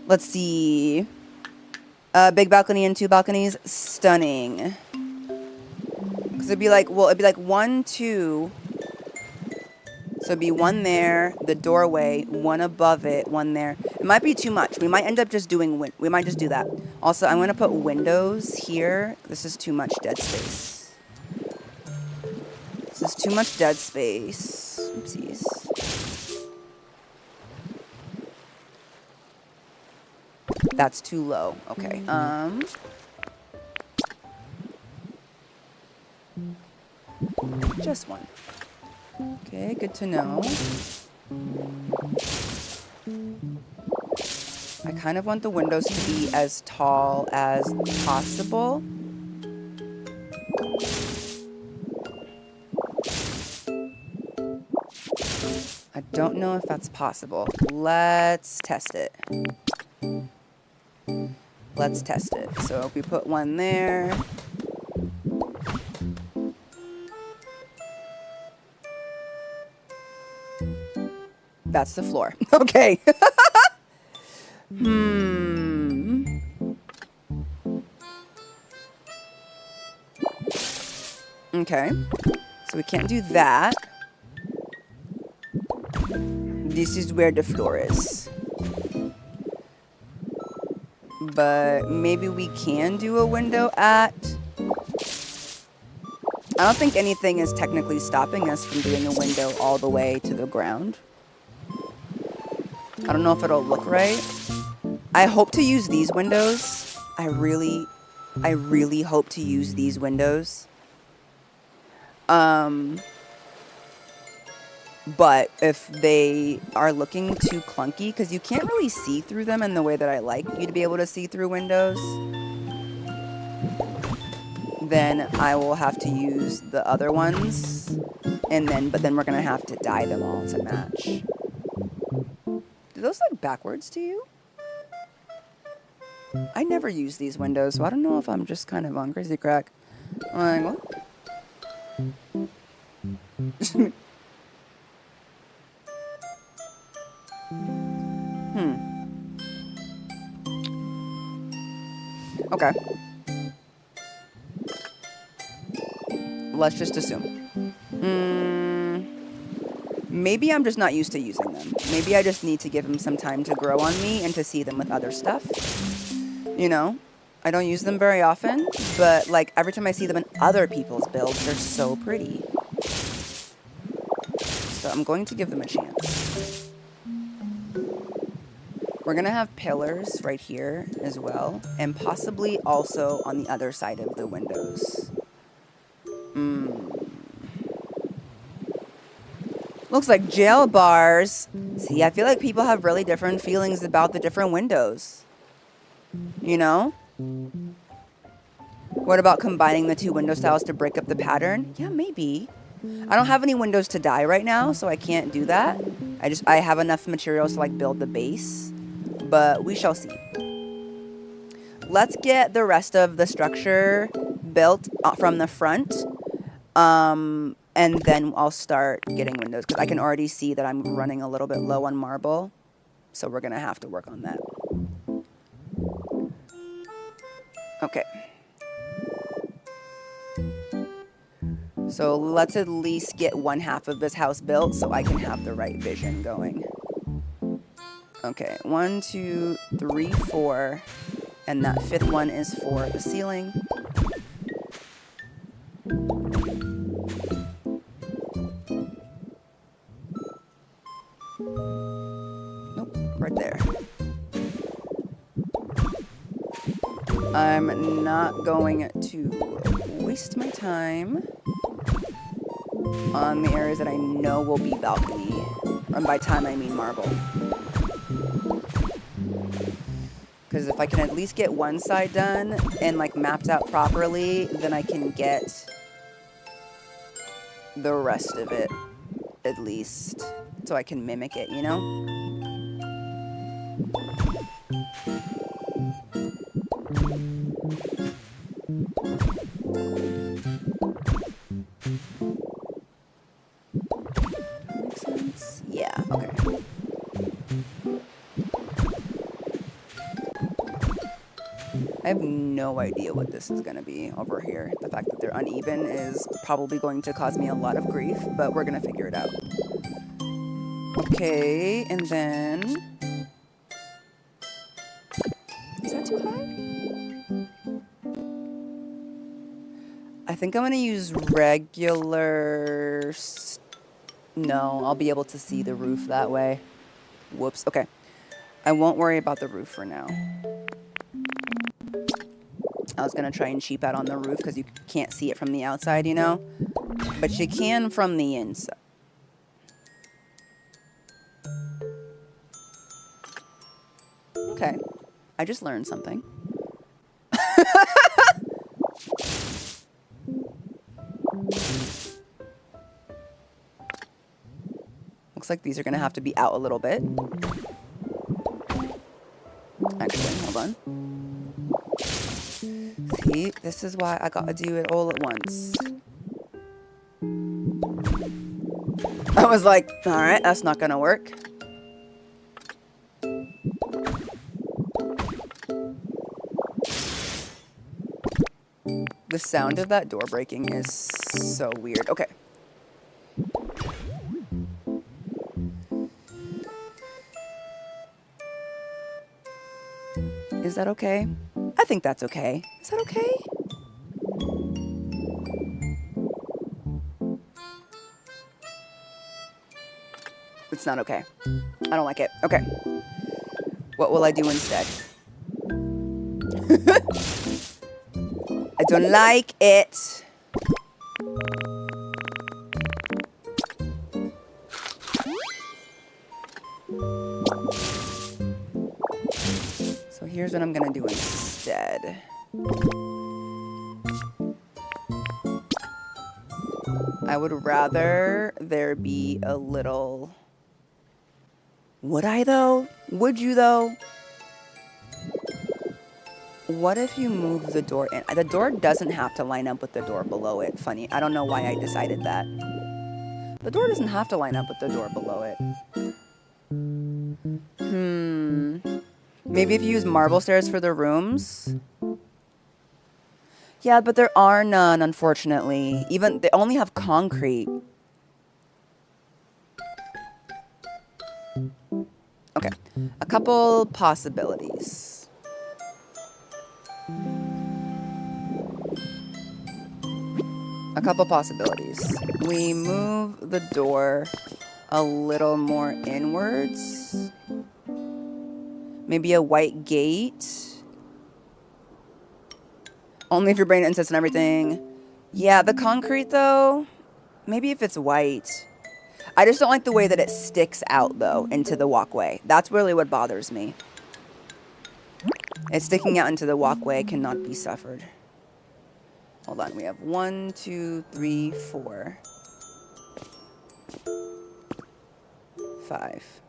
Let's see. Big balcony and 2 balconies. Stunning. Because it'd be like, well, it'd be like 1, 2. So it'd be 1 there, the doorway, 1 above it, 1 there. It might be too much. We might end up just doing, we might just do that. Also, I'm going to put windows here. This is too much dead space. This is too much dead space. Oopsies. That's too low. Okay. Just 1. Okay, good to know. I kind of want the windows to be as tall as possible. I don't know if that's possible. Let's test it. Let's test it. So if we put 1 there. That's the floor. Okay. Okay. So we can't do that. This is where the floor is. But maybe we can do a window at... I don't think anything is technically stopping us from doing a window all the way to the ground. I don't know if it'll look right. I hope to use these windows. I really hope to use these windows. But if they are looking too clunky, because you can't really see through them in the way that I like you to be able to see through windows, then I will have to use the other ones, but then we're gonna have to dye them all to match. Do those look backwards to you? I never use these windows, so I don't know if I'm just kind of on crazy crack. I'm like, what? Okay. Let's just assume. Maybe I'm just not used to using them. Maybe I just need to give them some time to grow on me and to see them with other stuff. You know? I don't use them very often, but like every time I see them in other people's builds, they're so pretty. So I'm going to give them a chance. We're going to have pillars right here as well, and possibly also on the other side of the windows. Looks like jail bars. See, I feel like people have really different feelings about the different windows. You know? What about combining the 2 window styles to break up the pattern? Yeah, maybe. I don't have any windows to dye right now, so I can't do that. I have enough materials to like build the base. But we shall see. Let's get the rest of the structure built from the front. And then I'll start getting windows. Because I can already see that I'm running a little bit low on marble. So we're going to have to work on that. Okay. So let's at least get one half of this house built so I can have the right vision going. Okay, 1, 2, 3, 4. And that 5th one is for the ceiling. Nope, right there. I'm not going to waste my time on the areas that I know will be balcony. And by time, I mean marble. Because if I can at least get one side done and like mapped out properly, then I can get the rest of it at least. So I can mimic it, you know? Makes sense? Yeah, okay. I have no idea what this is going to be over here. The fact that they're uneven is probably going to cause me a lot of grief, but we're going to figure it out. Okay, and then... Is that too high? I think I'm going to use regular... No, I'll be able to see the roof that way. Whoops, okay. I won't worry about the roof for now. I was going to try and cheap out on the roof because you can't see it from the outside, you know? But you can from the inside. Okay. I just learned something. Looks like these are going to have to be out a little bit. Actually, hold on. See, this is why I gotta do it all at once. I was like, alright, that's not gonna work. The sound of that door breaking is so weird. Okay. Is that okay? I think that's okay. Is that okay? It's not okay. I don't like it. Okay. What will I do instead? I don't like it. So here's what I'm gonna do instead. I would rather there be a little... Would I though? Would you though? What if you move the door in? The door doesn't have to line up with the door below it. Funny, I don't know why I decided that. The door doesn't have to line up with the door below it. Maybe if you use marble stairs for the rooms? Yeah, but there are none, unfortunately. Even, they only have concrete. Okay, a couple possibilities. We move the door a little more inwards. Maybe a white gate. Only if your brain insists on everything. Yeah, the concrete though, maybe if it's white. I just don't like the way that it sticks out though into the walkway. That's really what bothers me. It's sticking out into the walkway cannot be suffered. Hold on, we have 1, 2, 3, 4, 5.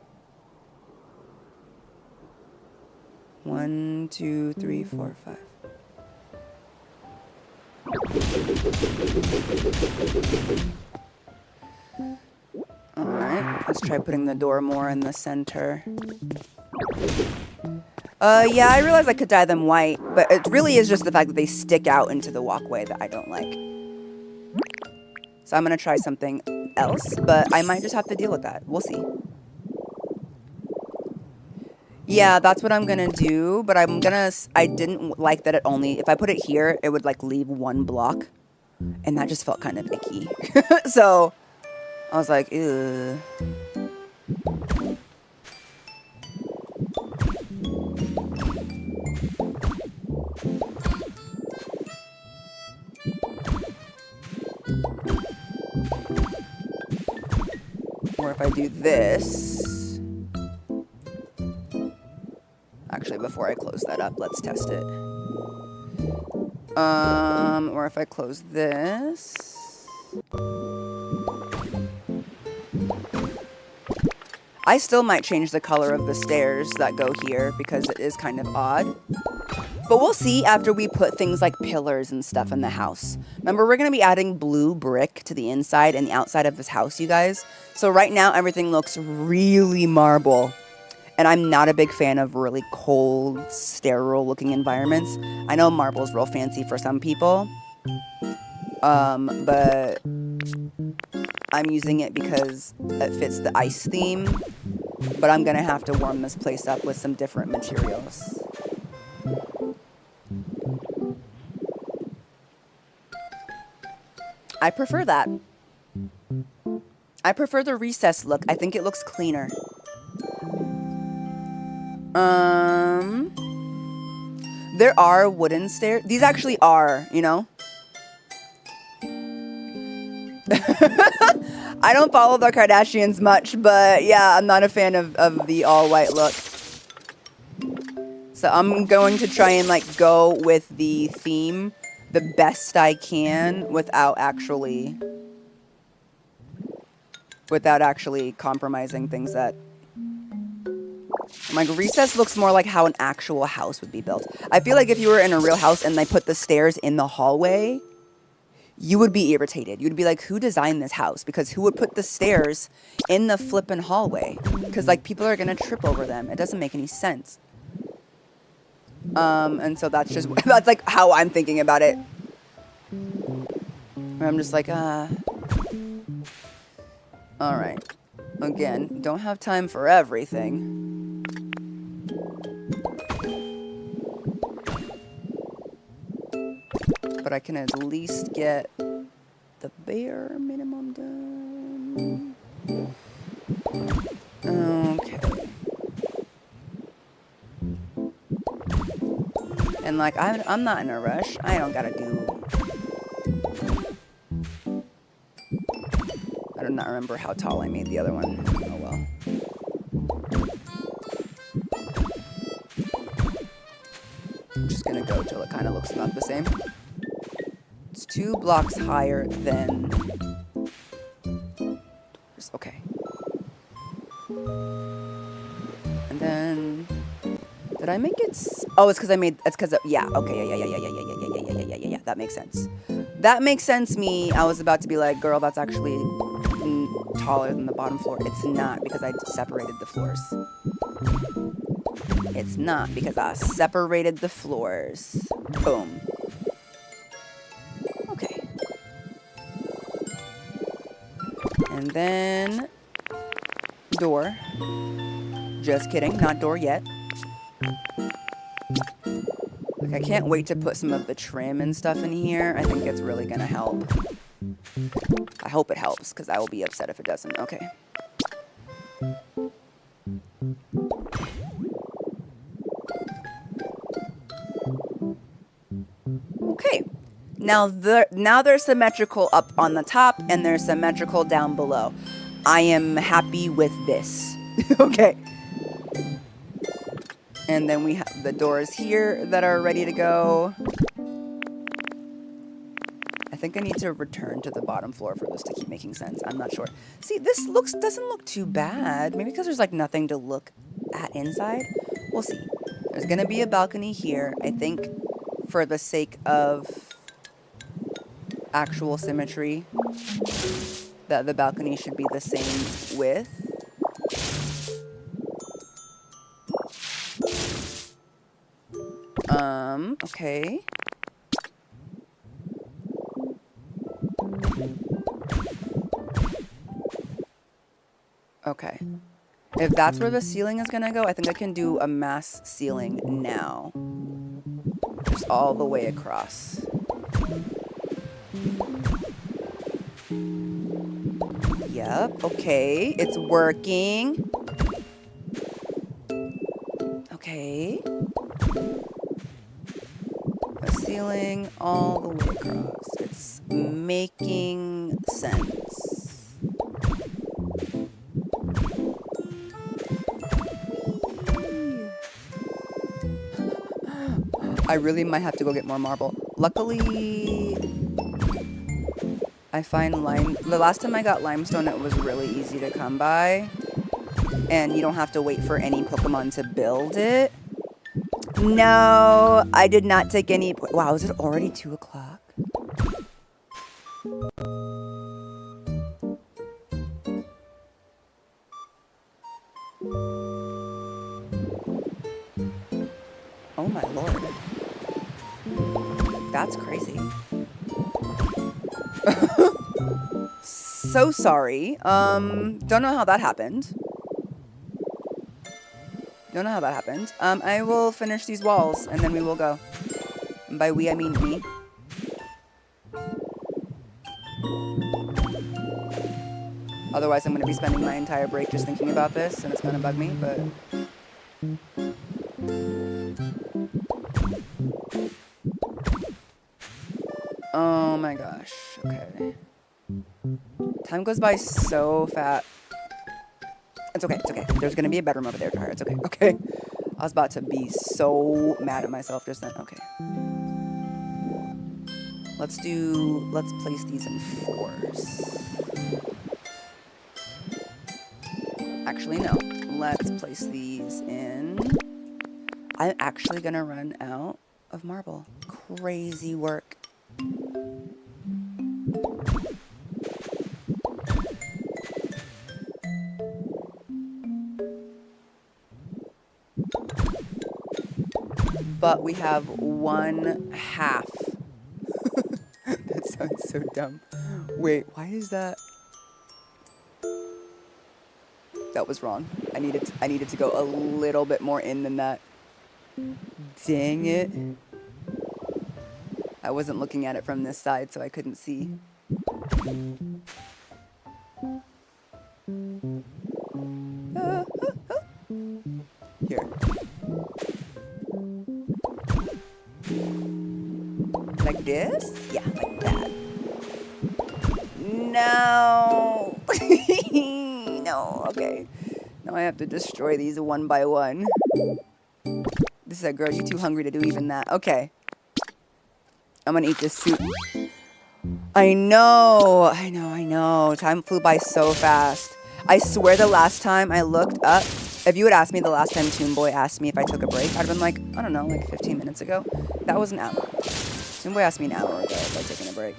1, 2, 3, 4, 5. Alright, let's try putting the door more in the center. Yeah, I realize I could dye them white, but it really is just the fact that they stick out into the walkway that I don't like. So I'm going to try something else, but I might just have to deal with that. We'll see. Yeah, that's what I'm going to do, but I didn't like that it only, if I put it here, it would like leave one block, and that just felt kind of icky. So I was like, ew. Or if I do this. Actually, before I close that up, let's test it. Or if I close this. I still might change the color of the stairs that go here because it is kind of odd. But we'll see after we put things like pillars and stuff in the house. Remember, we're going to be adding blue brick to the inside and the outside of this house, you guys. So right now, everything looks really marble. And I'm not a big fan of really cold, sterile-looking environments. I know marble's real fancy for some people. But I'm using it because it fits the ice theme. But I'm going to have to warm this place up with some different materials. I prefer that. I prefer the recessed look. I think it looks cleaner. There are wooden stairs. These actually are, you know. I don't follow the Kardashians much, but yeah, I'm not a fan of the all-white look. So I'm going to try and like go with the theme the best I can without actually compromising things that... Like, recess looks more like how an actual house would be built. I feel like if you were in a real house and they put the stairs in the hallway, you would be irritated. You'd be like, who designed this house? Because who would put the stairs in the flippin' hallway? Because, like, people are going to trip over them. It doesn't make any sense. And so that's just... That's, like, how I'm thinking about it. Where I'm just like, Alright. Again, don't have time for everything. But I can at least get the bare minimum done. Okay. And like, I'm not in a rush. I don't gotta do... I do not remember how tall I made the other one. Oh well. I'm just gonna go till it kind of looks about the same. It's 2 blocks higher than... Okay. And then... Did I make it... Oh, it's because I made... It's because... Yeah, okay, yeah. That makes sense. That makes sense, me. I was about to be like, girl, that's actually taller than the bottom floor. It's not, because I separated the floors. It's not, because I separated the floors. Boom. Okay. And then... Door. Just kidding, not door yet. Like, I can't wait to put some of the trim and stuff in here. I think it's really gonna help. I hope it helps, because I will be upset if it doesn't. Okay. Okay. Now they're symmetrical up on the top, and they're symmetrical down below. I am happy with this. Okay. And then we have the doors here that are ready to go. I think I need to return to the bottom floor for this to keep making sense. I'm not sure. See, this doesn't look too bad. Maybe because there's like nothing to look at inside. We'll see. There's going to be a balcony here. I think for the sake of actual symmetry, that the balcony should be the same width. Okay. Okay. If that's where the ceiling is gonna go, I think I can do a mass ceiling now. Just all the way across. Yep, okay, it's working. Okay. A ceiling all the way across. It's making sense. I really might have to go get more marble. Luckily, I find lime. The last time I got limestone, it was really easy to come by. And you don't have to wait for any Pokemon to build it. No, I did not take any. Wow, is it already 2 o'clock? Oh my lord. That's crazy. So sorry. Don't know how that happened. Don't know how that happened. I will finish these walls and then we will go. And by we, I mean me. Otherwise, I'm going to be spending my entire break just thinking about this and it's going to bug me, but... Oh my gosh. Okay. Time goes by so fast. It's okay, it's okay. There's gonna be a bedroom over there, Jahara. It's okay, okay. I was about to be so mad at myself just then. Okay. Let's place these in 4s. Actually, no. Let's place these in... I'm actually gonna run out of marble. Crazy work. But we have 1/2. That sounds so dumb. Wait, why is that? That was wrong. I needed to go a little bit more in than that. Dang it. I wasn't looking at it from this side, so I couldn't see. Here. Like this? Yeah, like that. No! No, okay. Now I have to destroy these one by one. This is a girl, you too hungry to do even that. Okay. I'm gonna eat this soup. I know. Time flew by so fast. I swear the last time I looked up, if you had asked me the last time Toon Boy asked me if I took a break, I'd have been like, I don't know, like 15 minutes ago. That was an hour. Toon Boy asked me an hour ago if I'd taken a break.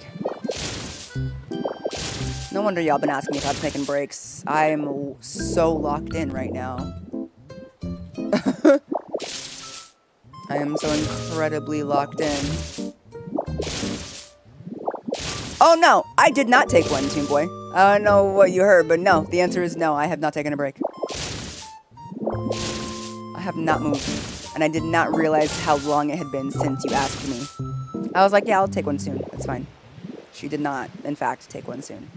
No wonder y'all been asking me if I've taken breaks. I'm so locked in right now. I am so incredibly locked in. Oh no, I did not take one, Toon Boy. I don't know what you heard, but no, the answer is no, I have not taken a break. I have not moved, and I did not realize how long it had been since you asked me. I was like, yeah, I'll take one soon, it's fine. She did not, in fact, take one soon.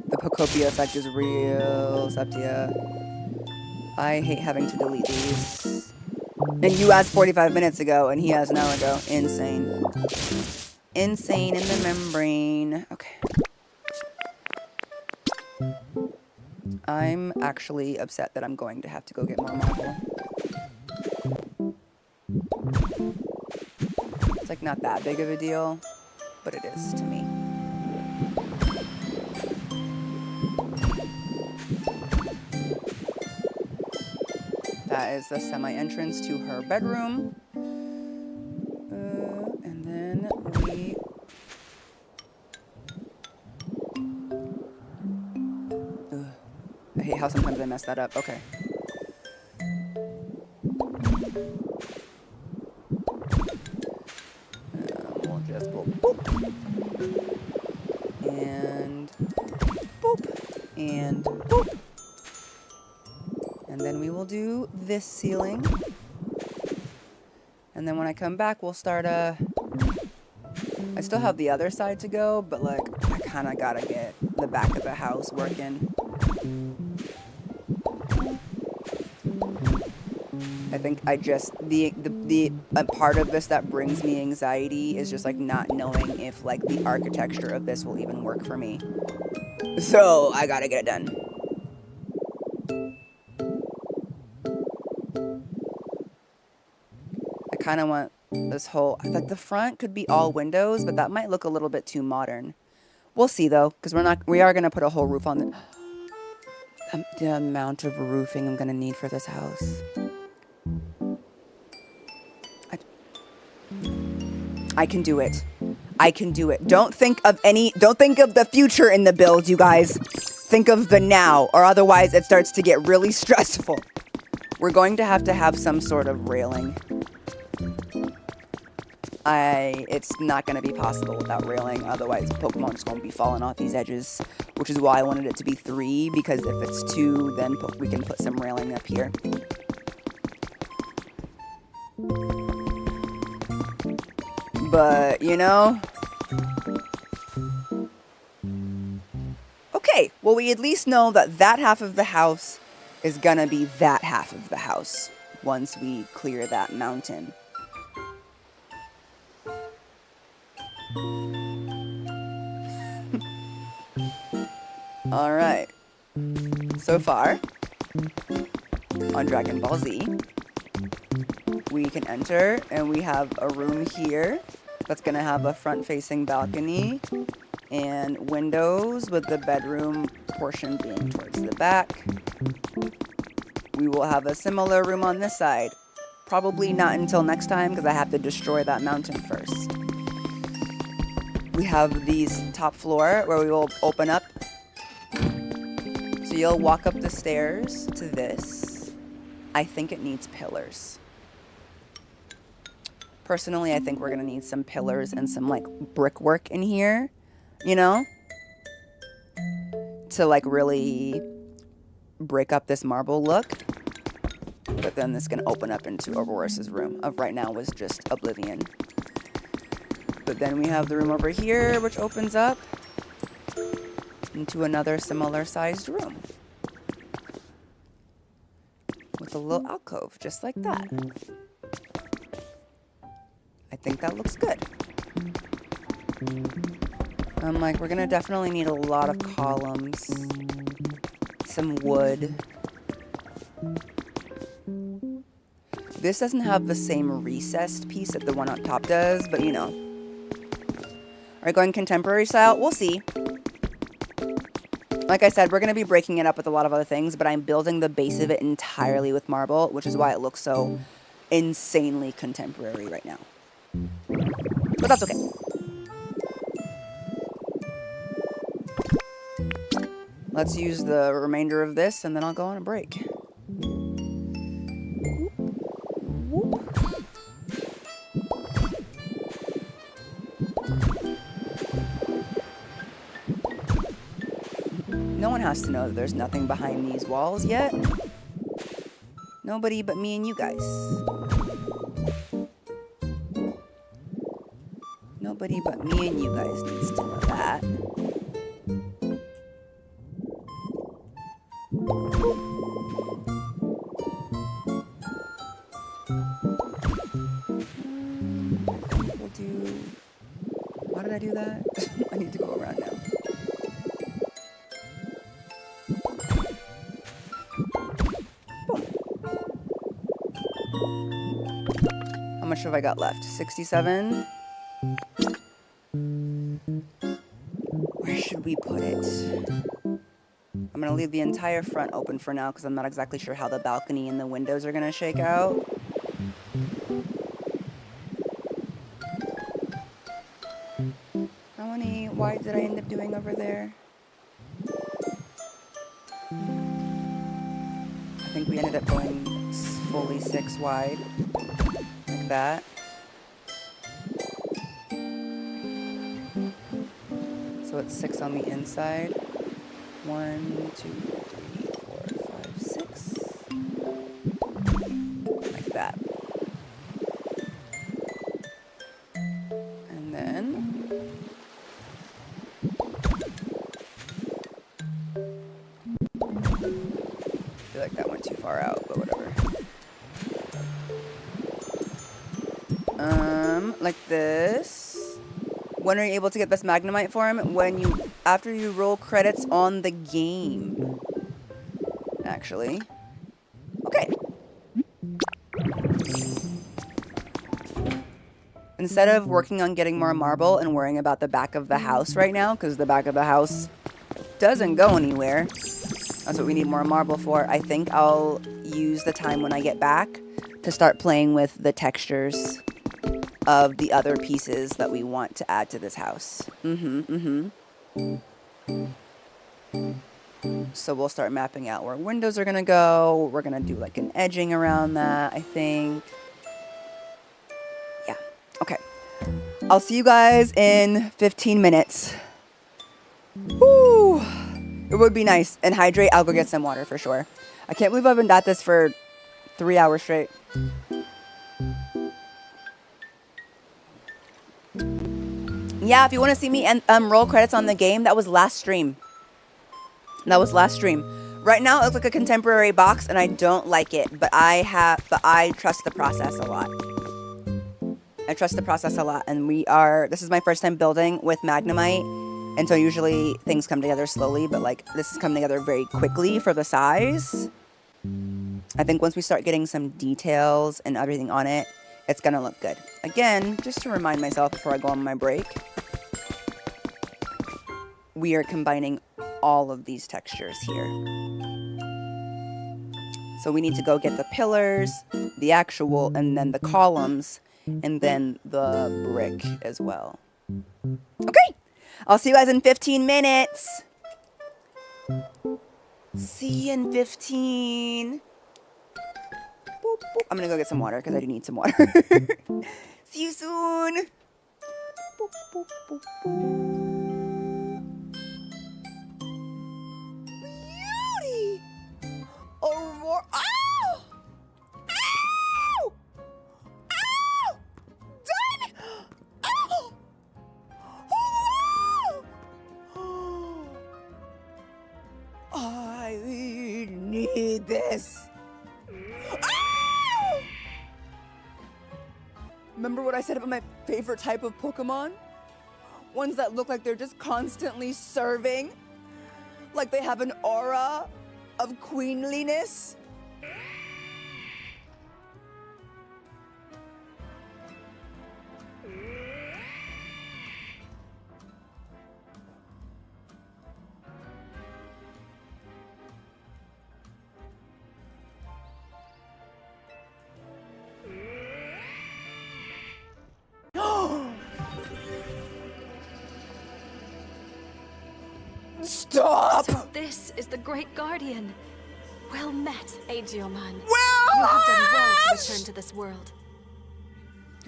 The Pokopia effect is real, Septia. I hate having to delete these. And you asked 45 minutes ago, and he asked an hour ago. Insane. Insane in the membrane. Okay. I'm actually upset that I'm going to have to go get more marble. It's like not that big of a deal, but it is to me. That is the semi-entrance to her bedroom. And then we... I hate how sometimes I mess that up. Okay. We'll and boop. And then we will do this ceiling. And then when I come back, we'll start I still have the other side to go, but like I kind of gotta get the back of the house working. I think I just the part of this that brings me anxiety is just like not knowing if like the architecture of this will even work for me. So I gotta get it done. I kind of want this whole, like the front could be all windows, but that might look a little bit too modern. We'll see though, because we are gonna put a whole roof on the amount of roofing I'm gonna need for this house. I can do it. I can do it. Don't think of the future in the build, you guys. Think of the now, or otherwise it starts to get really stressful. We're going to have some sort of railing. It's not going to be possible without railing, otherwise Pokemon's going to be falling off these edges, which is why I wanted it to be 3, because if it's 2, then we can put some railing up here. But, you know... Okay, well we at least know that that half of the house is gonna be that half of the house once we clear that mountain. Alright. So far, on Dragon Ball Z, we can enter and we have a room here that's gonna have a front-facing balcony and windows with the bedroom portion being towards the back. We will have a similar room on this side. Probably not until next time because I have to destroy that mountain first. We have these top floor where we will open up. So you'll walk up the stairs to this. I think it needs pillars. Personally, I think we're gonna need some pillars and some like brickwork in here, you know? To like really break up this marble look. But then this is gonna open up into Aurorus' room. Of right now was just Oblivion. But then we have the room over here, which opens up into another similar sized room. With a little alcove, just like that. I think that looks good. I'm like, we're gonna definitely need a lot of columns. Some wood. This doesn't have the same recessed piece that the one on top does, but you know. Are we going contemporary style? We'll see. Like I said, we're going to be breaking it up with a lot of other things, but I'm building the base of it entirely with marble, which is why it looks so insanely contemporary right now. But that's okay. Let's use the remainder of this, and then I'll go on a break. No one has to know that there's nothing behind these walls yet. Nobody but me and you guys. Nobody but me and you guys needs to know that. We'll do... Why did I do that? I need to go around now. How much have I got left? 67? Where should we put it? I'm going to leave the entire front open for now because I'm not exactly sure how the balcony and the windows are going to shake out. How many wide did I end up doing over there? I think we ended up going fully 6 wide. Like that. So it's 6 on the inside. 1, 2, 3, 4, 5, 6. Like that. And then I feel like that went too far out, but whatever. Like this. When are you able to get this Magnemite form? After you roll credits on the game. Actually. Okay. Instead of working on getting more marble and worrying about the back of the house right now, because the back of the house doesn't go anywhere. That's what we need more marble for. I think I'll use the time when I get back to start playing with the textures of the other pieces that we want to add to this house. So we'll start mapping out where windows are gonna go. We're gonna do like an edging around that, I think. Yeah, okay. I'll see you guys in 15 minutes. Woo! It would be nice. And hydrate, I'll go get some water for sure. I can't believe I've been at this for 3 hours straight. Yeah, if you want to see me and roll credits on the game, that was last stream. Right now, it looks like a contemporary box, and I don't like it, but I trust the process a lot. And this is my first time building with Magnemite, and so usually things come together slowly, but like this is coming together very quickly for the size. I think once we start getting some details and everything on it, it's gonna look good. Again, just to remind myself before I go on my break, we are combining all of these textures here. So we need to go get the pillars, the actual, and then the columns, and then the brick as well. Okay, I'll see you guys in 15 minutes. See you in 15. Boop, boop. I'm gonna go get some water because I do need some water. See you soon. Boop, boop, boop, boop. Beauty. Aurora. Ow! Ow! Ow! Done! Ow! Oh! I need this. Ow! Remember what I said about my favorite type of Pokemon? Ones that look like they're just constantly serving. Like they have an aura of queenliness. Stop! So this is the Great Guardian. Well met, Aegyoman. Well, You have done well to return to this world.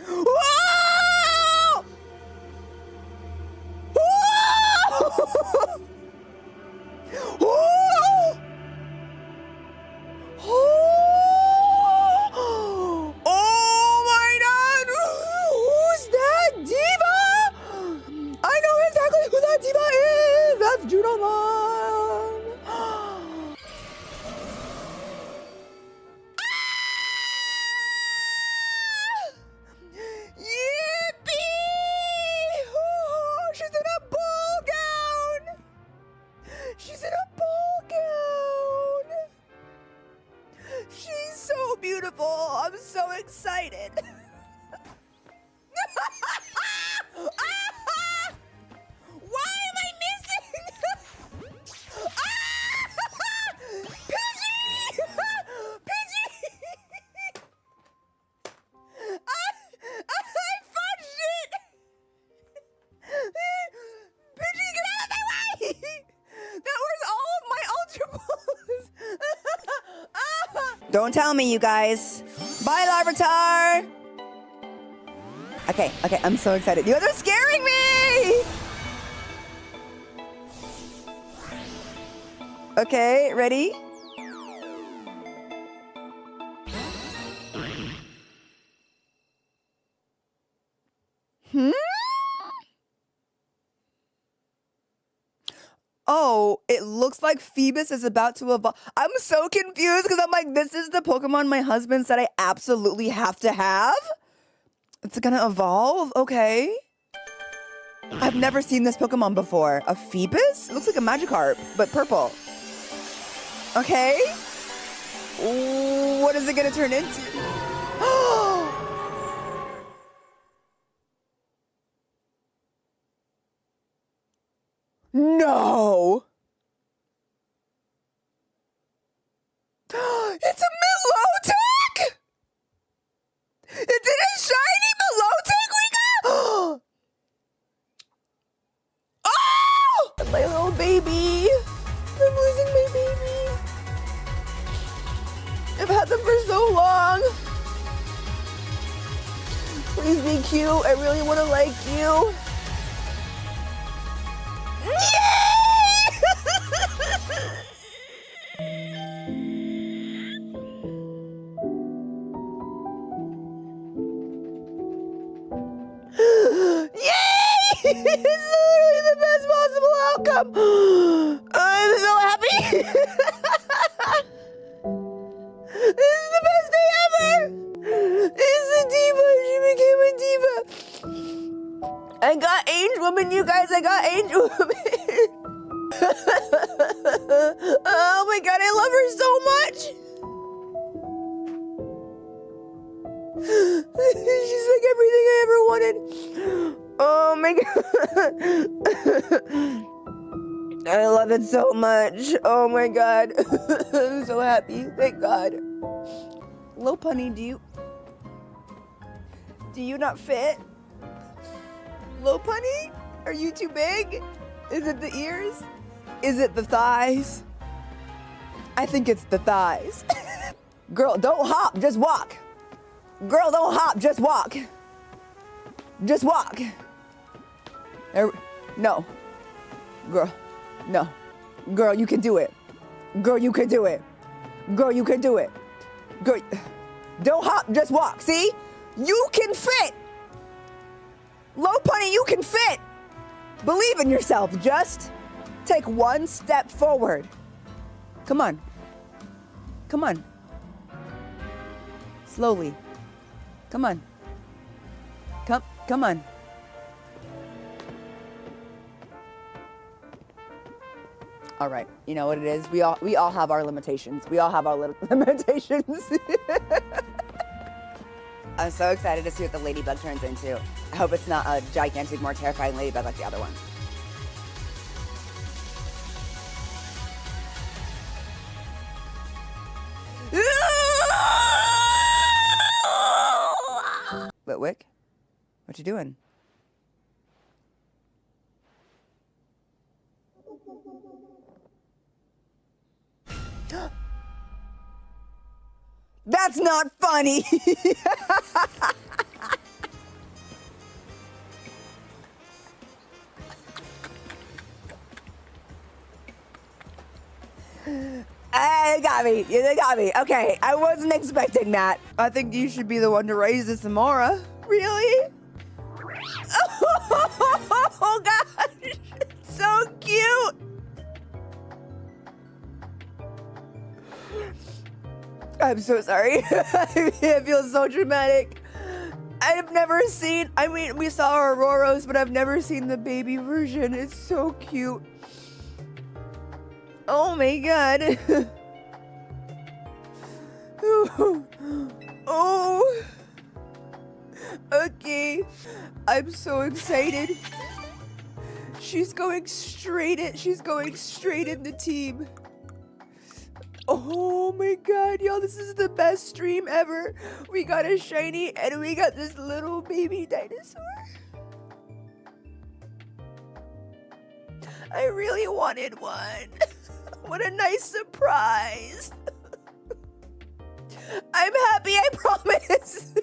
Whoa! Whoa! Whoa! Oh my God! Who's that diva? I know exactly who that diva is. That's Judomon. Yippee! Oh, she's in a ball gown. She's in a ball gown. She's so beautiful. I'm so excited. Why am I missing? Pidgey! Pidgey! I fudged it! Pidgey, get out of my way! That was all of my Ultra Balls! Don't tell me, you guys. Bye, Larvitar! Okay, I'm so excited. You guys are scaring me! Okay, ready? Oh, it looks like Phoebus is about to evolve. I'm so confused because I'm like, this is the Pokemon my husband said I absolutely have to have? It's gonna evolve? Okay. I've never seen this Pokemon before. A Phoebus? It looks like a Magikarp, but purple. Okay. What is it gonna turn into? No! It's a Milotic! It did a shiny Milotic we got! Oh! My little baby! I'm losing my baby! I've had them for so long! Please be cute, I really want to like you. Yay! It's literally the best possible outcome. I'm so happy. This is the best day ever. It's a diva. She became a diva. I got Angel Woman, you guys. I got Angel Woman. Oh my god, I love her so much. She's like everything I ever wanted. Oh my god. I love it so much. Oh my god. I'm so happy. Thank God. Lopunny, do you not fit? Lopunny? Are you too big? Is it the ears? Is it the thighs? I think it's the thighs. Girl, don't hop, just walk. Girl, don't hop, just walk. Just walk. No. Girl, no. Girl, you can do it. Girl, you can do it. Girl, you can do it. Girl, don't hop, just walk. See? You can fit. Lopunny, you can fit. Believe in yourself. Just take one step forward. Come on. Come on. Slowly. Come on. Come on. All right. You know what it is? We all have our limitations. We all have our limitations. I'm so excited to see what the ladybug turns into. I hope it's not a gigantic, more terrifying ladybug like the other one. Litwick, what you doing? That's not funny. They got me. Yeah, they got me. Okay, I wasn't expecting that. I think you should be the one to raise this Amora. Really? Oh gosh, it's so cute. I'm so sorry. I feel so dramatic. I've never seen, I mean, we saw Aurorus, but I've never seen the baby version. It's so cute. Oh my god. Oh. Okay. I'm so excited. She's going straight in the team. Oh my god, y'all, this is the best stream ever. We got a shiny and we got this little baby dinosaur. I really wanted one. What a nice surprise. I'm happy, I promise.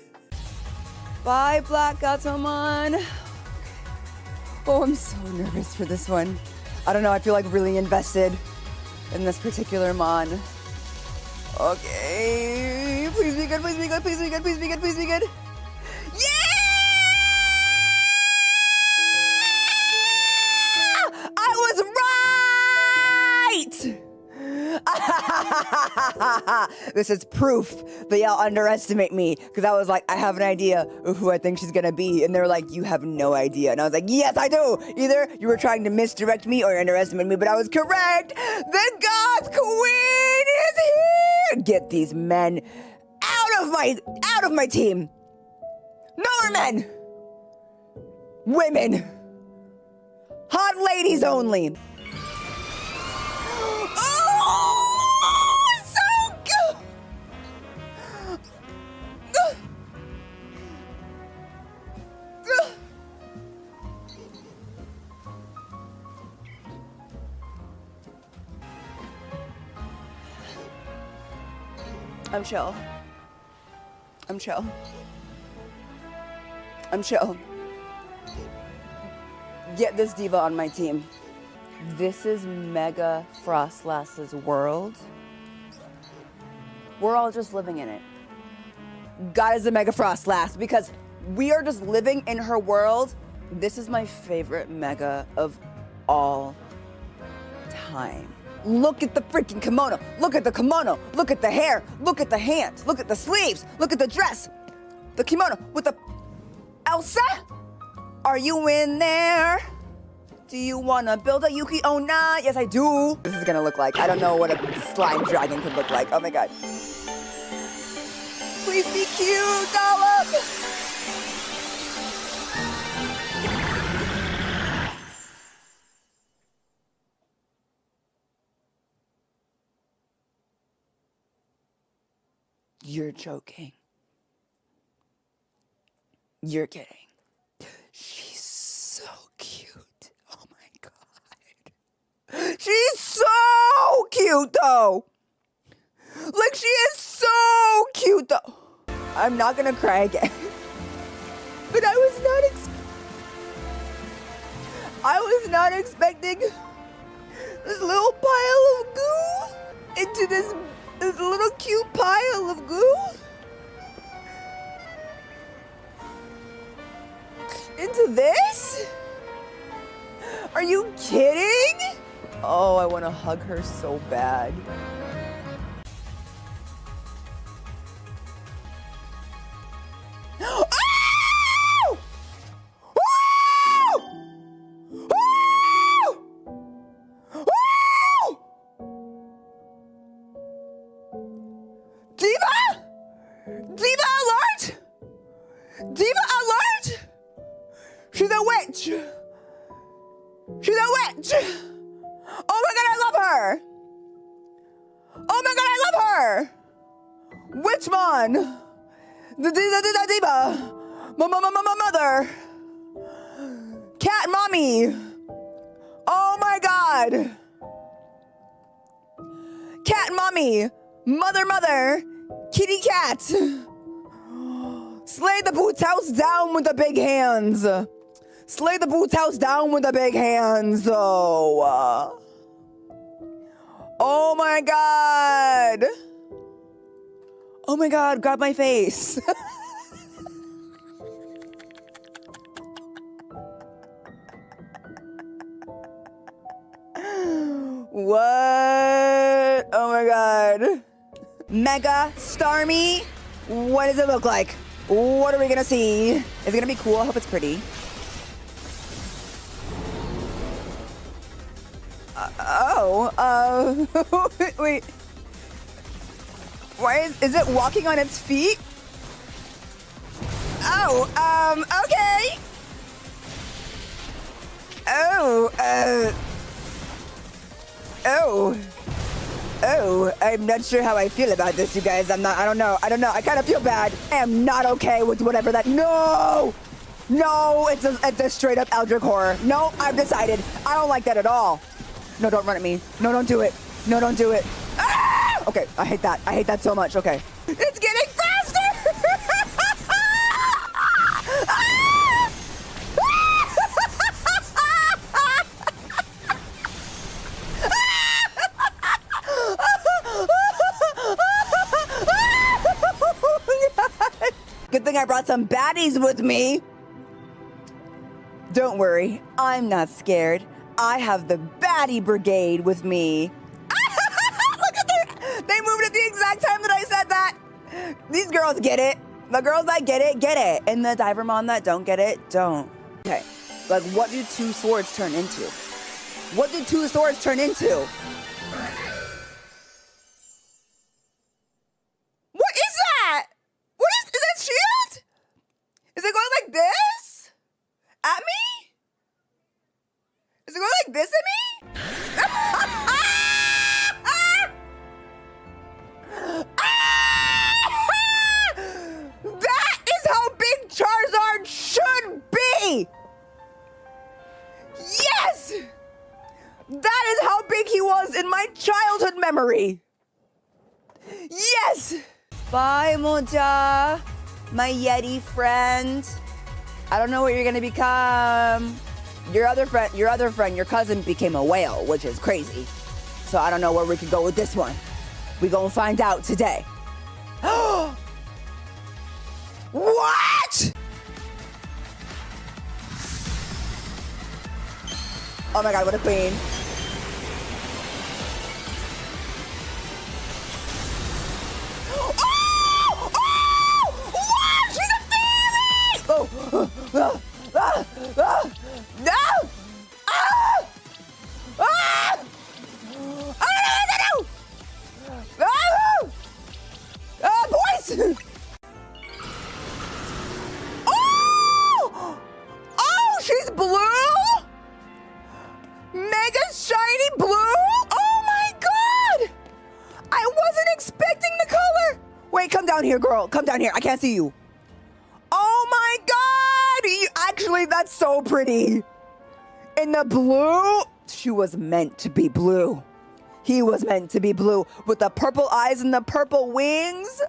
Bye, Black Gatomon. Oh, I'm so nervous for this one. I don't know, I feel like really invested. in this particular mon. Okay. Please be good, please be good, please be good, please be good, please be good. Yeah! I was right! This is proof that y'all underestimate me, because I was like, I have an idea of who I think she's gonna be, and they're like, you have no idea. And I was like, yes, I do. Either you were trying to misdirect me or underestimate me, but I was correct. The Goth Queen is here. Get these men out of my team. No more men. Women. Hot ladies only. Oh, so good. I'm chill. I'm chill. I'm chill. Get this diva on my team. This is Mega Frostlass's world. We're all just living in it. God is a Mega Frostlass because we are just living in her world. This is my favorite Mega of all time. Look at the freaking kimono. Look at the kimono. Look at the hair. Look at the hands. Look at the sleeves. Look at the dress. The kimono with the... Elsa? Are you in there? Do you want to build a Yuki Onna? Yes, I do. This is going to look like... I don't know what a slime dragon could look like. Oh my god. Please be cute, Dollop! You're joking. You're kidding. She's so cute. Oh my god. She's so cute though. Like she is so cute though. I'm not gonna cry again. But I was not expecting this little pile of goo into this little cute pile of goo. Into this? Are you kidding? Oh, I want to hug her so bad. Oh! Woo! Woo! Woo! Diva? Diva alert! Diva alert! She's a witch! She's a witch! Oh my god, I love her! Oh my god, I love her! Witchmon! The diva! Mother! Cat mommy! Oh my god! Cat mommy! Mother! Kitty cat! Slay the boots house down with the big hands! Slay the boots house down with the big hands, though! Oh my god! Oh my god, grab my face! What? Oh my god. Mega Starmie? What does it look like? What are we gonna see? Is it gonna be cool? I hope it's pretty. Wait. Why is it walking on its feet? Oh, okay. Oh, I'm not sure how I feel about this, you guys. I don't know. I kind of feel bad. I am not okay with whatever that, no, it's a straight up Eldritch horror. No, I've decided. I don't like that at all. No, don't run at me. No, don't do it. No, don't do it. Ah! Okay, I hate that. I hate that so much. Okay. It's getting faster! thing I brought some baddies with me. Don't worry, I'm not scared. I have the baddie brigade with me. Look at they moved at the exact time that I said that. These girls get it. The girls that get it. And the Divermon that don't get it, don't. Okay, like what do two swords turn into? What did two swords turn into? What is that? Is that shield? Is it going like this? At me? Is it going like this at me? That is how big Charizard should be! Yes! That is how big he was in my childhood memory. Yes! Bye, Moja, my Yeti friend. I don't know what you're gonna become. Your other friend, your cousin became a whale, which is crazy. So I don't know where we could go with this one. We gonna find out today. What? Oh my god, what a queen. Oh! Oh! What? She's a fairy! Oh! No! Ah! Ah! I don't know what to do! Boys! Oh! Oh, she's blue? Mega shiny blue? Oh my god! I wasn't expecting the color! Wait, come down here, girl. Come down here. I can't see you. Oh my god! Actually, that's so pretty. In the blue, she was meant to be blue. He was meant to be blue with the purple eyes and the purple wings.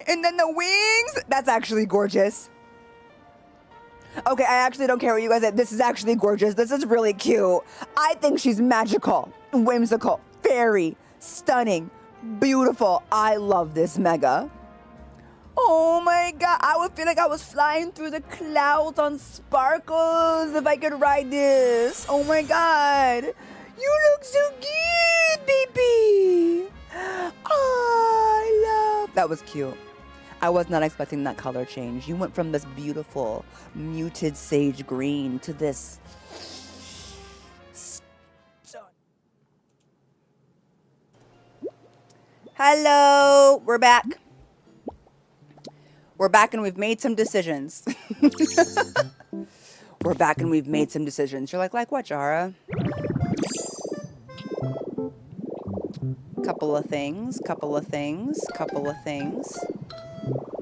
And then the wings, that's actually gorgeous. Okay, I actually don't care what you guys say. This is actually gorgeous. This is really cute. I think she's magical, whimsical, fairy, stunning, beautiful. I love this Mega. Oh my god, I would feel like I was flying through the clouds on sparkles if I could ride this. Oh my god. You look so cute, baby. Oh, I love. That was cute. I was not expecting that color change. You went from this beautiful muted sage green to this. Hello, we're back. We're back and we've made some decisions. We're back and we've made some decisions. You're like what, Jahara? Couple of things.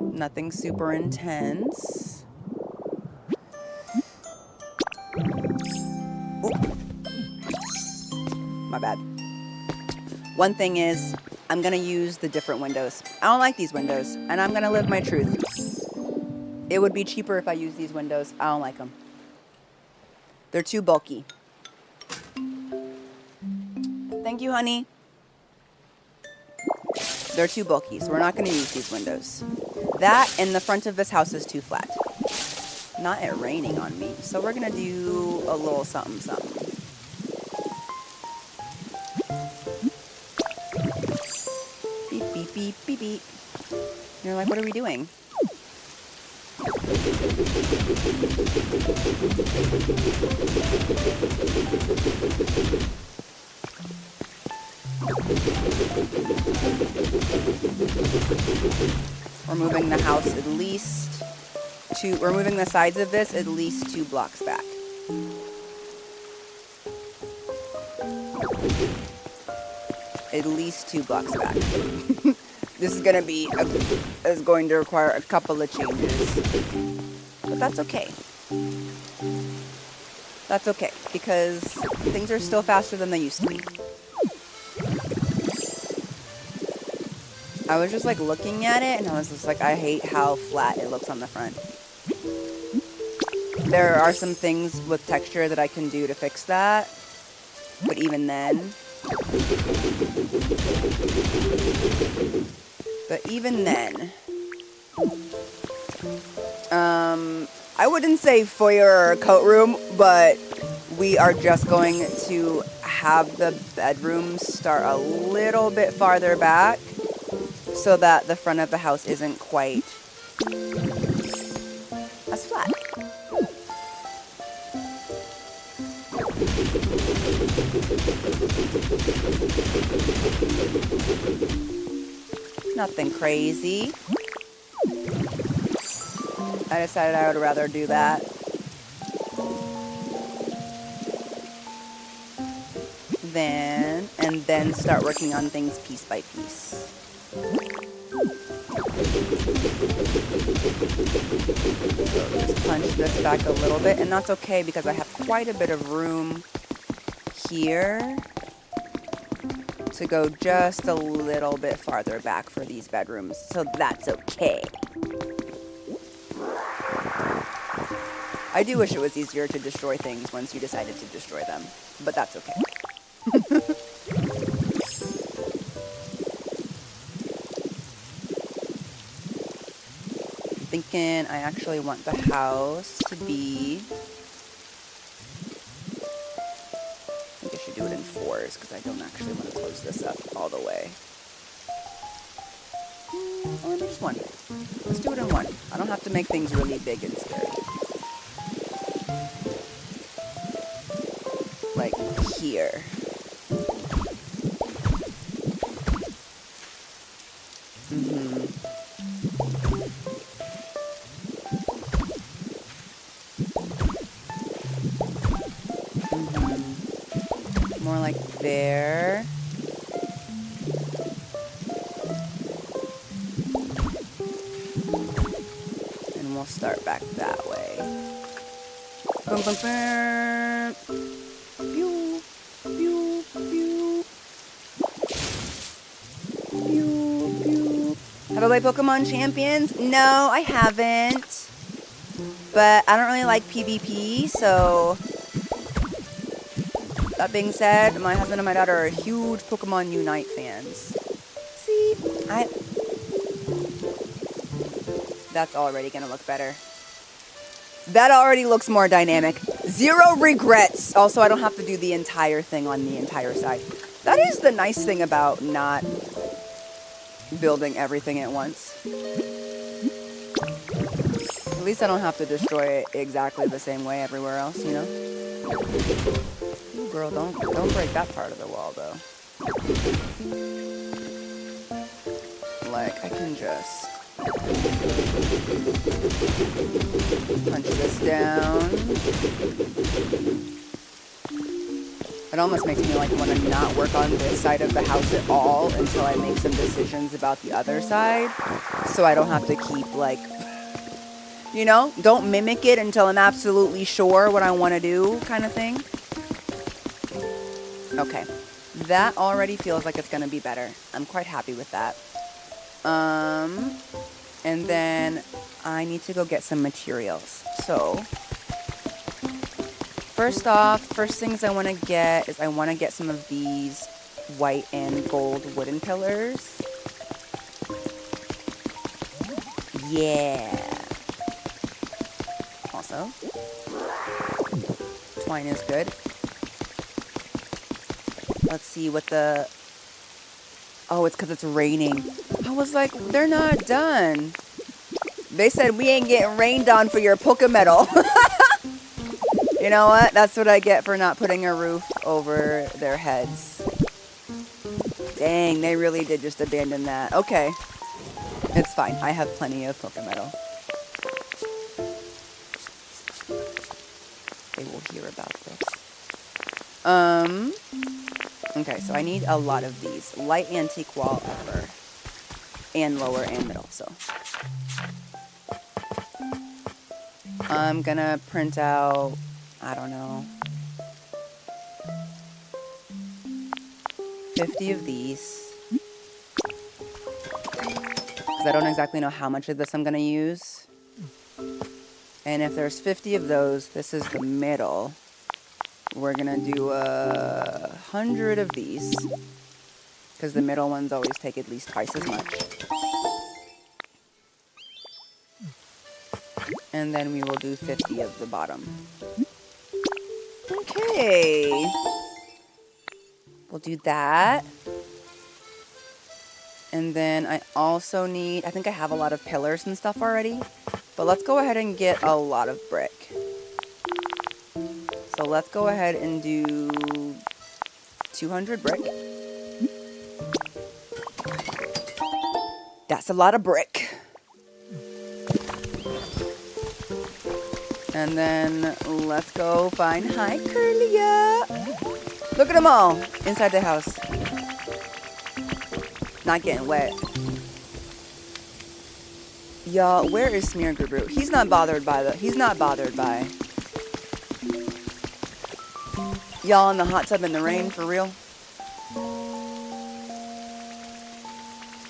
Nothing super intense. Ooh. My bad. One thing is, I'm gonna use the different windows. I don't like these windows, and I'm gonna live my truth. It would be cheaper if I used these windows. I don't like them. They're too bulky. Thank you, honey. They're too bulky, so we're not gonna use these windows. That and the front of this house is too flat. Not it raining on me, so we're gonna do a little something, something. Beep, beep, beep, beep, beep. You're like, what are we doing? We're moving the house at least two, we're moving the sides of this at least 2 blocks back. At least 2 blocks back. This is going to require a couple of changes. But that's okay. That's okay, because things are still faster than they used to be. I was just like looking at it and I was just like, I hate how flat it looks on the front. There are some things with texture that I can do to fix that. But even then, I wouldn't say foyer or coat room, but we are just going to have the bedrooms start a little bit farther back so that the front of the house isn't quite as flat. Nothing crazy. I decided I would rather do that. And then start working on things piece by piece. So just punch this back a little bit, and that's okay because I have quite a bit of room here to go just a little bit farther back for these bedrooms, so that's okay. I do wish it was easier to destroy things once you decided to destroy them, but that's okay. Thinking I actually want the house to be... I think I should do it in 4s because I don't actually want to close this up all the way. Or maybe just 1. Let's do it in 1. I don't have to make things really big and scary. Like here. More like there. And we'll start back that way. Bum, bum, bum. Pew, pew, pew. Pew, pew. Have I played Pokemon Champions? No, I haven't. But I don't really like PvP, so... That being said, my husband and my daughter are huge Pokemon Unite fans. See, that's already gonna look better. That already looks more dynamic. 0 regrets. Also, I don't have to do the entire thing on the entire side. That is the nice thing about not building everything at once. At least I don't have to destroy it exactly the same way everywhere else, you know? Ooh, girl, don't break that part of the wall, though. Like, I can just punch this down. It almost makes me like want to not work on this side of the house at all until I make some decisions about the other side, so I don't have to keep like, you know, don't mimic it until I'm absolutely sure what I want to do, kind of thing. Okay, that already feels like it's gonna be better. I'm quite happy with that. And then I need to go get some materials. So, first things I want to get is I want to get some of these white and gold wooden pillars. Yeah. Also, twine is good. Let's see what the... Oh, it's because it's raining. I was like, they're not done. They said we ain't getting rained on for your Pokemetal. You know what? That's what I get for not putting a roof over their heads. Dang, they really did just abandon that. Okay. It's fine. I have plenty of Pokemetal. They will hear about this. Okay, so I need a lot of these. Light antique wall upper. And lower and middle, so. I'm gonna print out, I don't know, 50 of these. Because I don't exactly know how much of this I'm gonna use. And if there's 50 of those, this is the middle. We're gonna do 100 of these. Because the middle ones always take at least twice as much. And then we will do 50 of the bottom. Okay. We'll do that. And then I also need, I think I have a lot of pillars and stuff already. But let's go ahead and get a lot of brick. So let's go ahead and do 200 brick. That's a lot of brick. And then let's go find, hi Curlia. Look at them all inside the house. Not getting wet. Y'all, where is Smear Guru? He's not bothered by y'all in the hot tub in the rain, for real?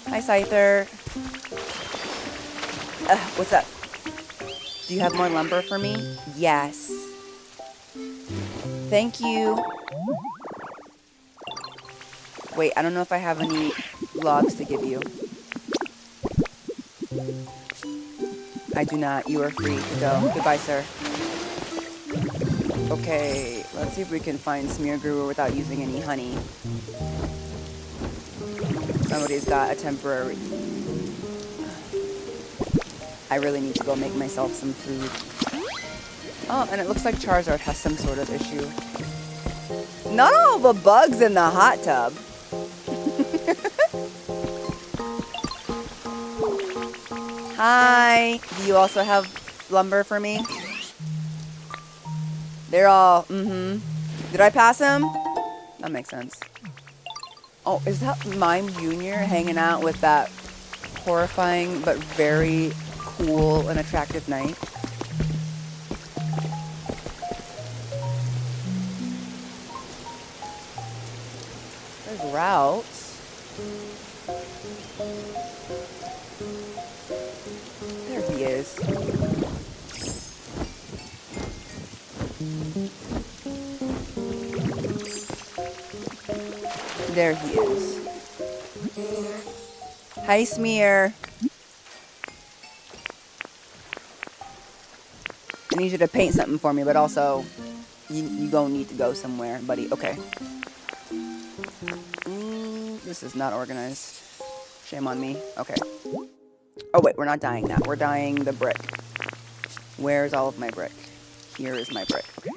Hi, Scyther. What's up? Do you have more lumber for me? Yes. Thank you. Wait, I don't know if I have any logs to give you. I do not. You are free to go. Goodbye, sir. Okay, let's see if we can find Smear Guru without using any honey. Somebody's got a temporary... I really need to go make myself some food. Oh, and it looks like Charizard has some sort of issue. Not all the bugs in the hot tub. Hi. Do you also have lumber for me? They're all, Did I pass him? That makes sense. Oh, is that Mime Jr. hanging out with that horrifying but very cool and attractive knight? There's routes. There he is. There he is. Hi, Smear. I need you to paint something for me, but also you gonna need to go somewhere, buddy. Okay. This is not organized. Shame on me. Okay. Oh, wait, we're not dyeing that. We're dyeing the brick. Where's all of my brick? Here is my brick. Okay.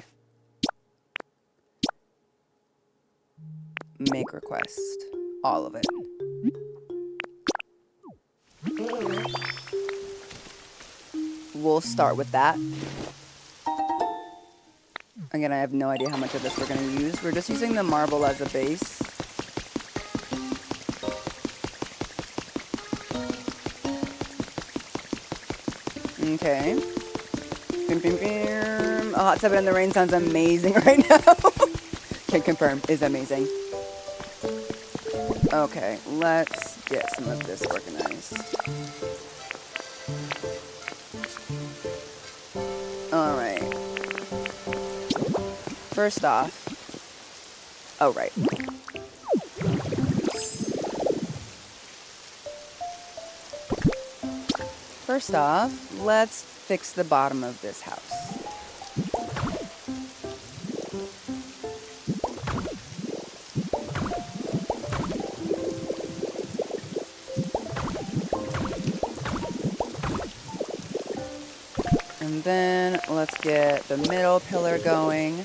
Make request. All of it. We'll start with that. Again, I have no idea how much of this we're going to use. We're just using the marble as a base. Okay. A hot tub in the rain sounds amazing right now. Can confirm, is amazing. Okay, let's get some of this organized. Alright. First off... Oh, right. First off, let's fix the bottom of this house. And then let's get the middle pillar going.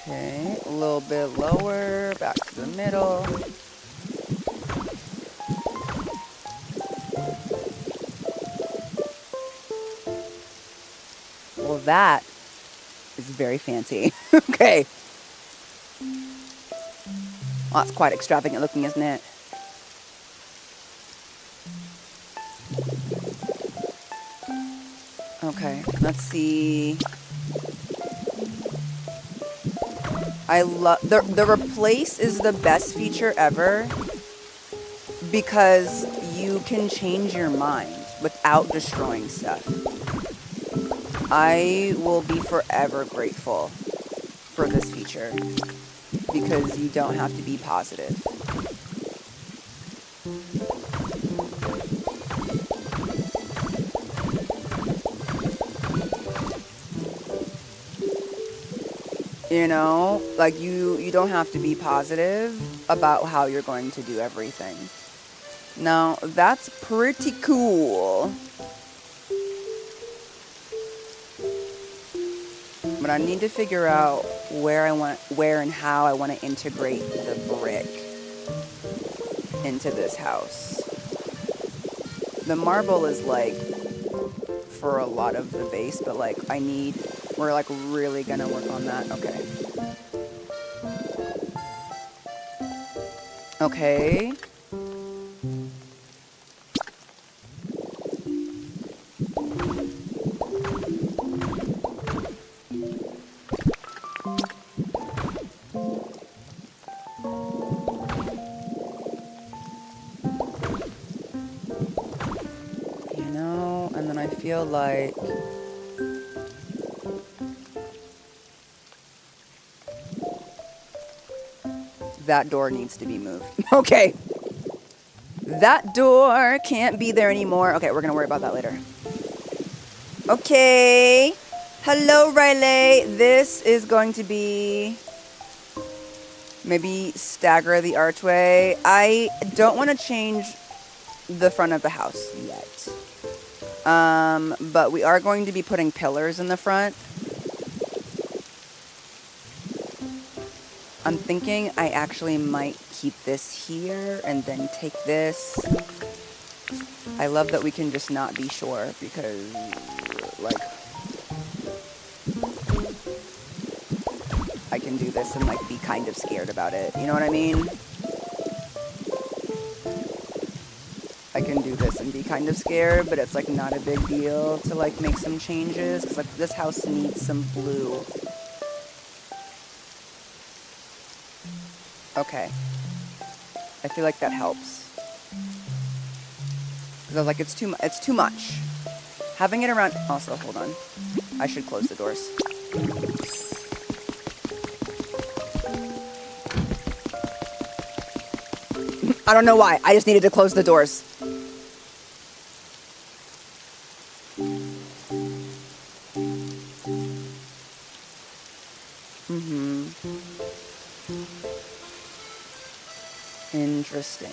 Okay, a little bit lower, back to the middle. Well, that is very fancy. Okay. Well, that's quite extravagant looking, isn't it? Okay, let's see. I love the replace is the best feature ever because you can change your mind without destroying stuff. I will be forever grateful for this feature because you don't have to be positive. You know, like you don't have to be positive about how you're going to do everything. Now, that's pretty cool. But I need to figure out where and how I want to integrate the brick into this house. The marble is like for a lot of the base, but like we're like really gonna work on that. Okay. Okay. And then I feel like that door needs to be moved. Okay. That door can't be there anymore. Okay, we're gonna worry about that later. Okay. Hello, Riley. This is going to be maybe stagger the archway. I don't want to change the front of the house yet. But we are going to be putting pillars in the front. I'm thinking I actually might keep this here and then take this. I love that we can just not be sure because, like, I can do this and, like, be kind of scared about it. You know what I mean? I can do this and be kind of scared, but it's, like, not a big deal to, like, make some changes. Because, like, this house needs some blue. Okay. I feel like that helps. Because I was like, it's too much. Having it around... Also, hold on. I should close the doors. I don't know why. I just needed to close the doors. Interesting.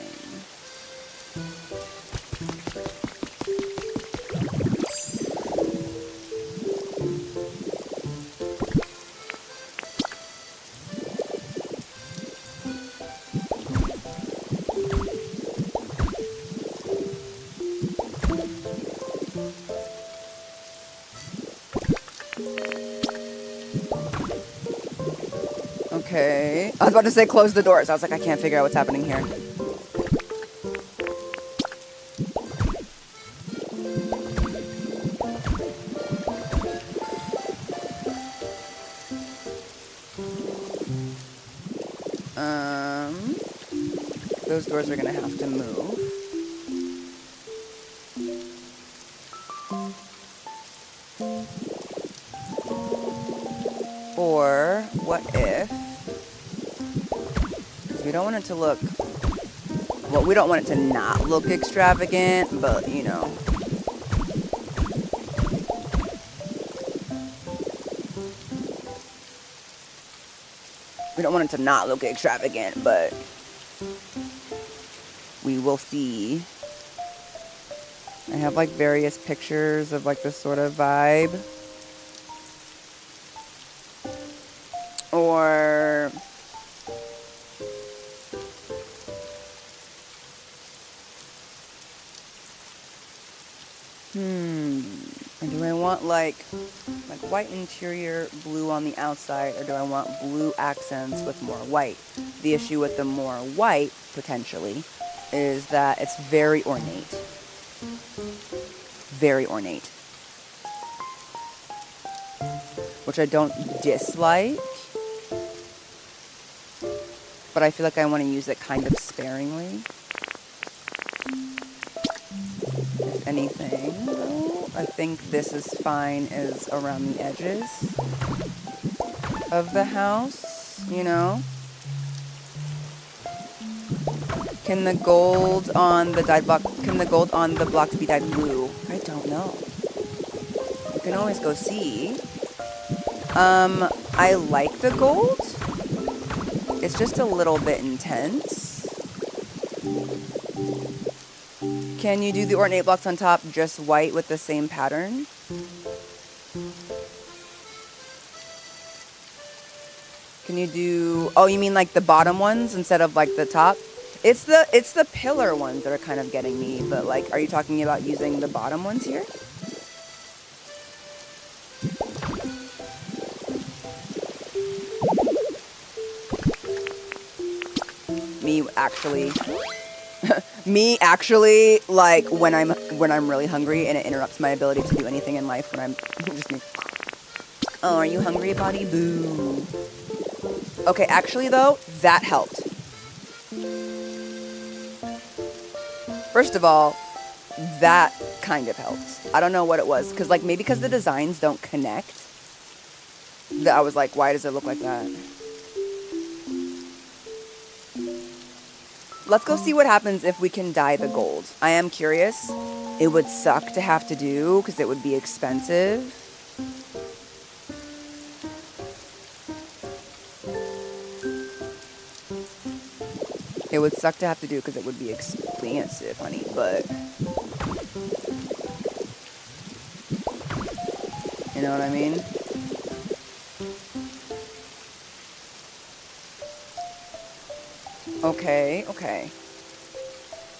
Okay. I was about to say close the doors. I was like, I can't figure out what's happening here. Those doors are gonna have to move. Or what if, because we don't want it to look, well, we don't want it to not look extravagant, but you know. We don't want it to not look extravagant, but we will see. I have like various pictures of like this sort of vibe. Or and do I want like white interior, blue on the outside, or do I want blue accents with more white? The issue with the more white, potentially, is that it's very ornate. Very ornate. Which I don't dislike. But I feel like I want to use it kind of sparingly. If anything, though, I think this is fine is around the edges of the house, you know? Can the gold on the blocks be dyed blue? I don't know. You can always go see. I like the gold. It's just a little bit intense. Can you do the ornate blocks on top just white with the same pattern? Can you do, oh, you mean like the bottom ones instead of like the top? It's the pillar ones that are kind of getting me, but like, are you talking about using the bottom ones here? Me actually, like when I'm really hungry and it interrupts my ability to do anything in life when I'm just me. Oh, are you hungry, buddy? Boo. Okay, actually though, that helped. First of all, that kind of helps. I don't know what it was, because like maybe because the designs don't connect, that I was like, why does it look like that? Let's go see what happens if we can dye the gold. I am curious. It would suck to have to do, because it would be expensive. It would suck to have to do because it would be expensive, honey, but you know what I mean? Okay, okay.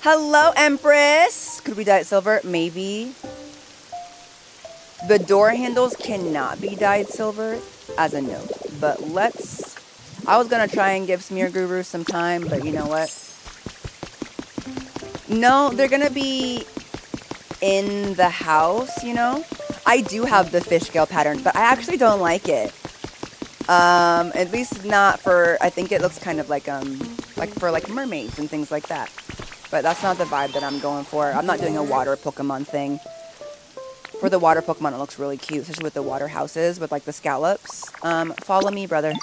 Hello, Empress! Could we dye it silver? Maybe. The door handles cannot be dyed silver, as a note, but let's... I was gonna try and give Smear Guru some time, but you know what? No, they're gonna be in the house, you know? I do have the fish scale pattern, but I actually don't like it. At least not for, I think it looks kind of like for like mermaids and things like that. But that's not the vibe that I'm going for. I'm not doing a water Pokemon thing. For the water Pokemon, it looks really cute, especially with the water houses, with like the scallops. Follow me, brother.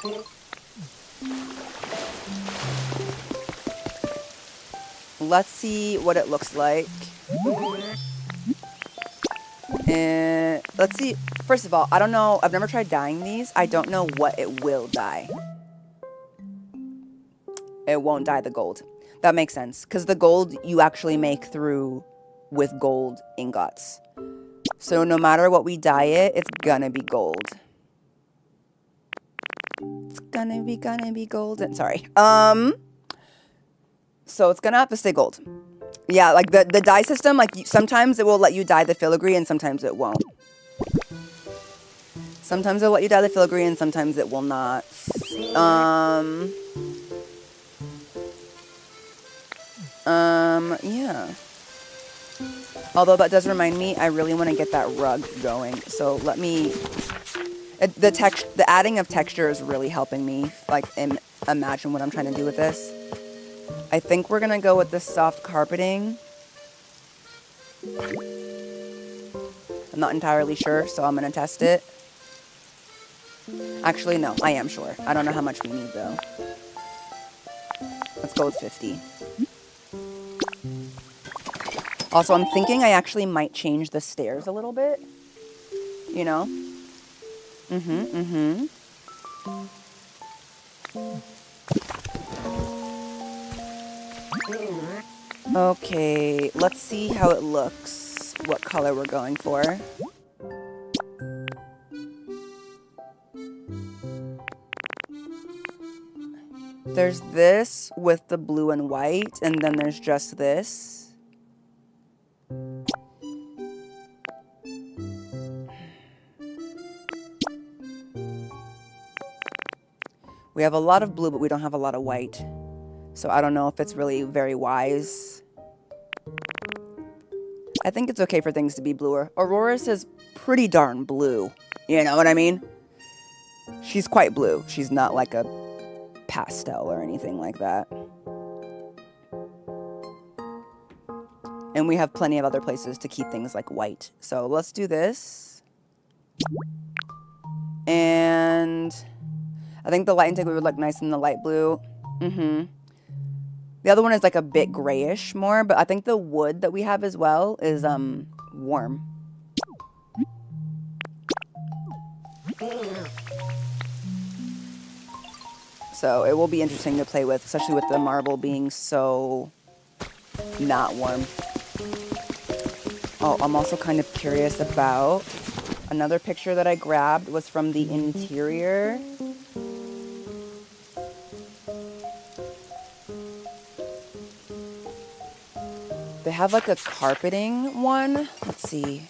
Let's see what it looks like. And let's see. First of all, I don't know. I've never tried dyeing these. I don't know what it will dye. It won't dye the gold. That makes sense. Because the gold you actually make through with gold ingots. So no matter what we dye it, it's gonna be gold. It's gonna be golden. Sorry. So it's gonna have to stay gold. Yeah, like the dye system, like sometimes it will let you dye the filigree and sometimes it won't. Sometimes it'll let you dye the filigree and sometimes it will not. Yeah. Although that does remind me, I really want to get that rug going. So let me... The adding of texture is really helping me, like, imagine what I'm trying to do with this. I think we're going to go with the soft carpeting. I'm not entirely sure, so I'm going to test it. Actually, no, I am sure. I don't know how much we need, though. Let's go with 50. Also, I'm thinking I actually might change the stairs a little bit. You know? Okay, let's see how it looks. What color we're going for. There's this with the blue and white, and then there's just this. We have a lot of blue, but we don't have a lot of white. So I don't know if it's really very wise. I think it's okay for things to be bluer. Aurorus is pretty darn blue. You know what I mean? She's quite blue. She's not like a pastel or anything like that. And we have plenty of other places to keep things like white. So let's do this. And I think the light intake would look nice in the light blue. The other one is like a bit grayish more, but I think the wood that we have as well is warm. So it will be interesting to play with, especially with the marble being so not warm. Oh, I'm also kind of curious about another picture that I grabbed was from the interior. They have like a carpeting one. Let's see.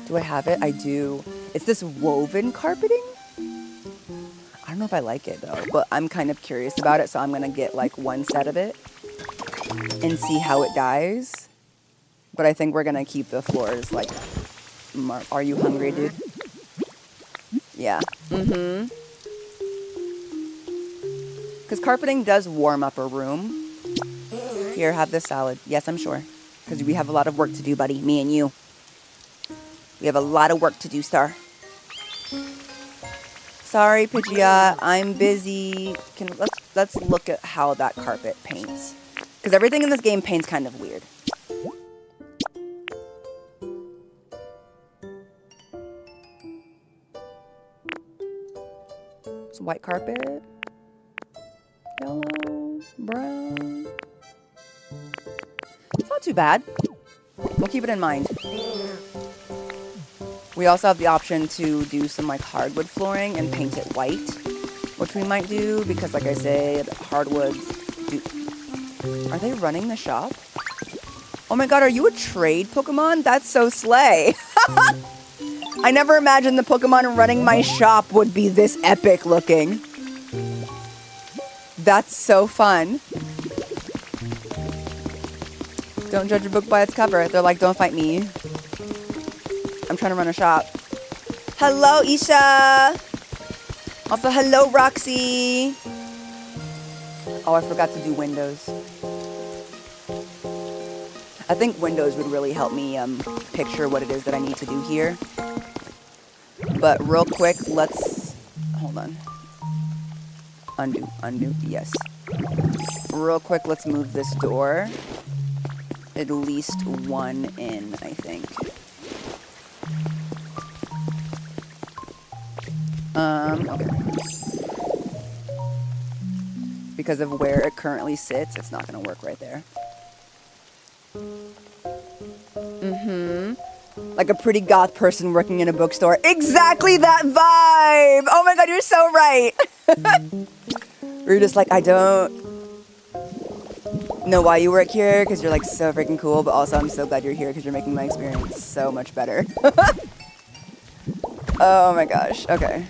Do I have it? I do. It's this woven carpeting. I don't know if I like it though, but I'm kind of curious about it, so I'm gonna get like one set of it and see how it dies. But I think we're gonna keep the floors like, are you hungry, dude? Yeah. Because carpeting does warm up a room. Here, have this salad. Yes, I'm sure. Because we have a lot of work to do, buddy. Me and you. We have a lot of work to do, sir. Sorry, Pidgeot. I'm busy. Let's look at how that carpet paints. Because everything in this game paints kind of weird. It's white carpet. Yellow. Brown. It's not too bad. We'll keep it in mind. We also have the option to do some like hardwood flooring and paint it white, which we might do because, like I said, hardwoods do... Are they running the shop? Oh my god, are you a trade Pokemon? That's so slay. I never imagined the Pokemon running my shop would be this epic looking. That's so fun. Don't judge a book by its cover. They're like, don't fight me. I'm trying to run a shop. Hello, Isha. Also, hello, Roxy. Oh, I forgot to do windows. I think windows would really help me picture what it is that I need to do here. But real quick, let's... Hold on. Undo, yes. Real quick, let's move this door. At least one in, I think. Okay. Because of where it currently sits, it's not going to work right there. Like a pretty goth person working in a bookstore. Exactly that vibe! Oh my god, you're so right! We're just like, I don't know why you work here, because you're like so freaking cool, but also I'm so glad you're here because you're making my experience so much better. Oh my gosh, okay.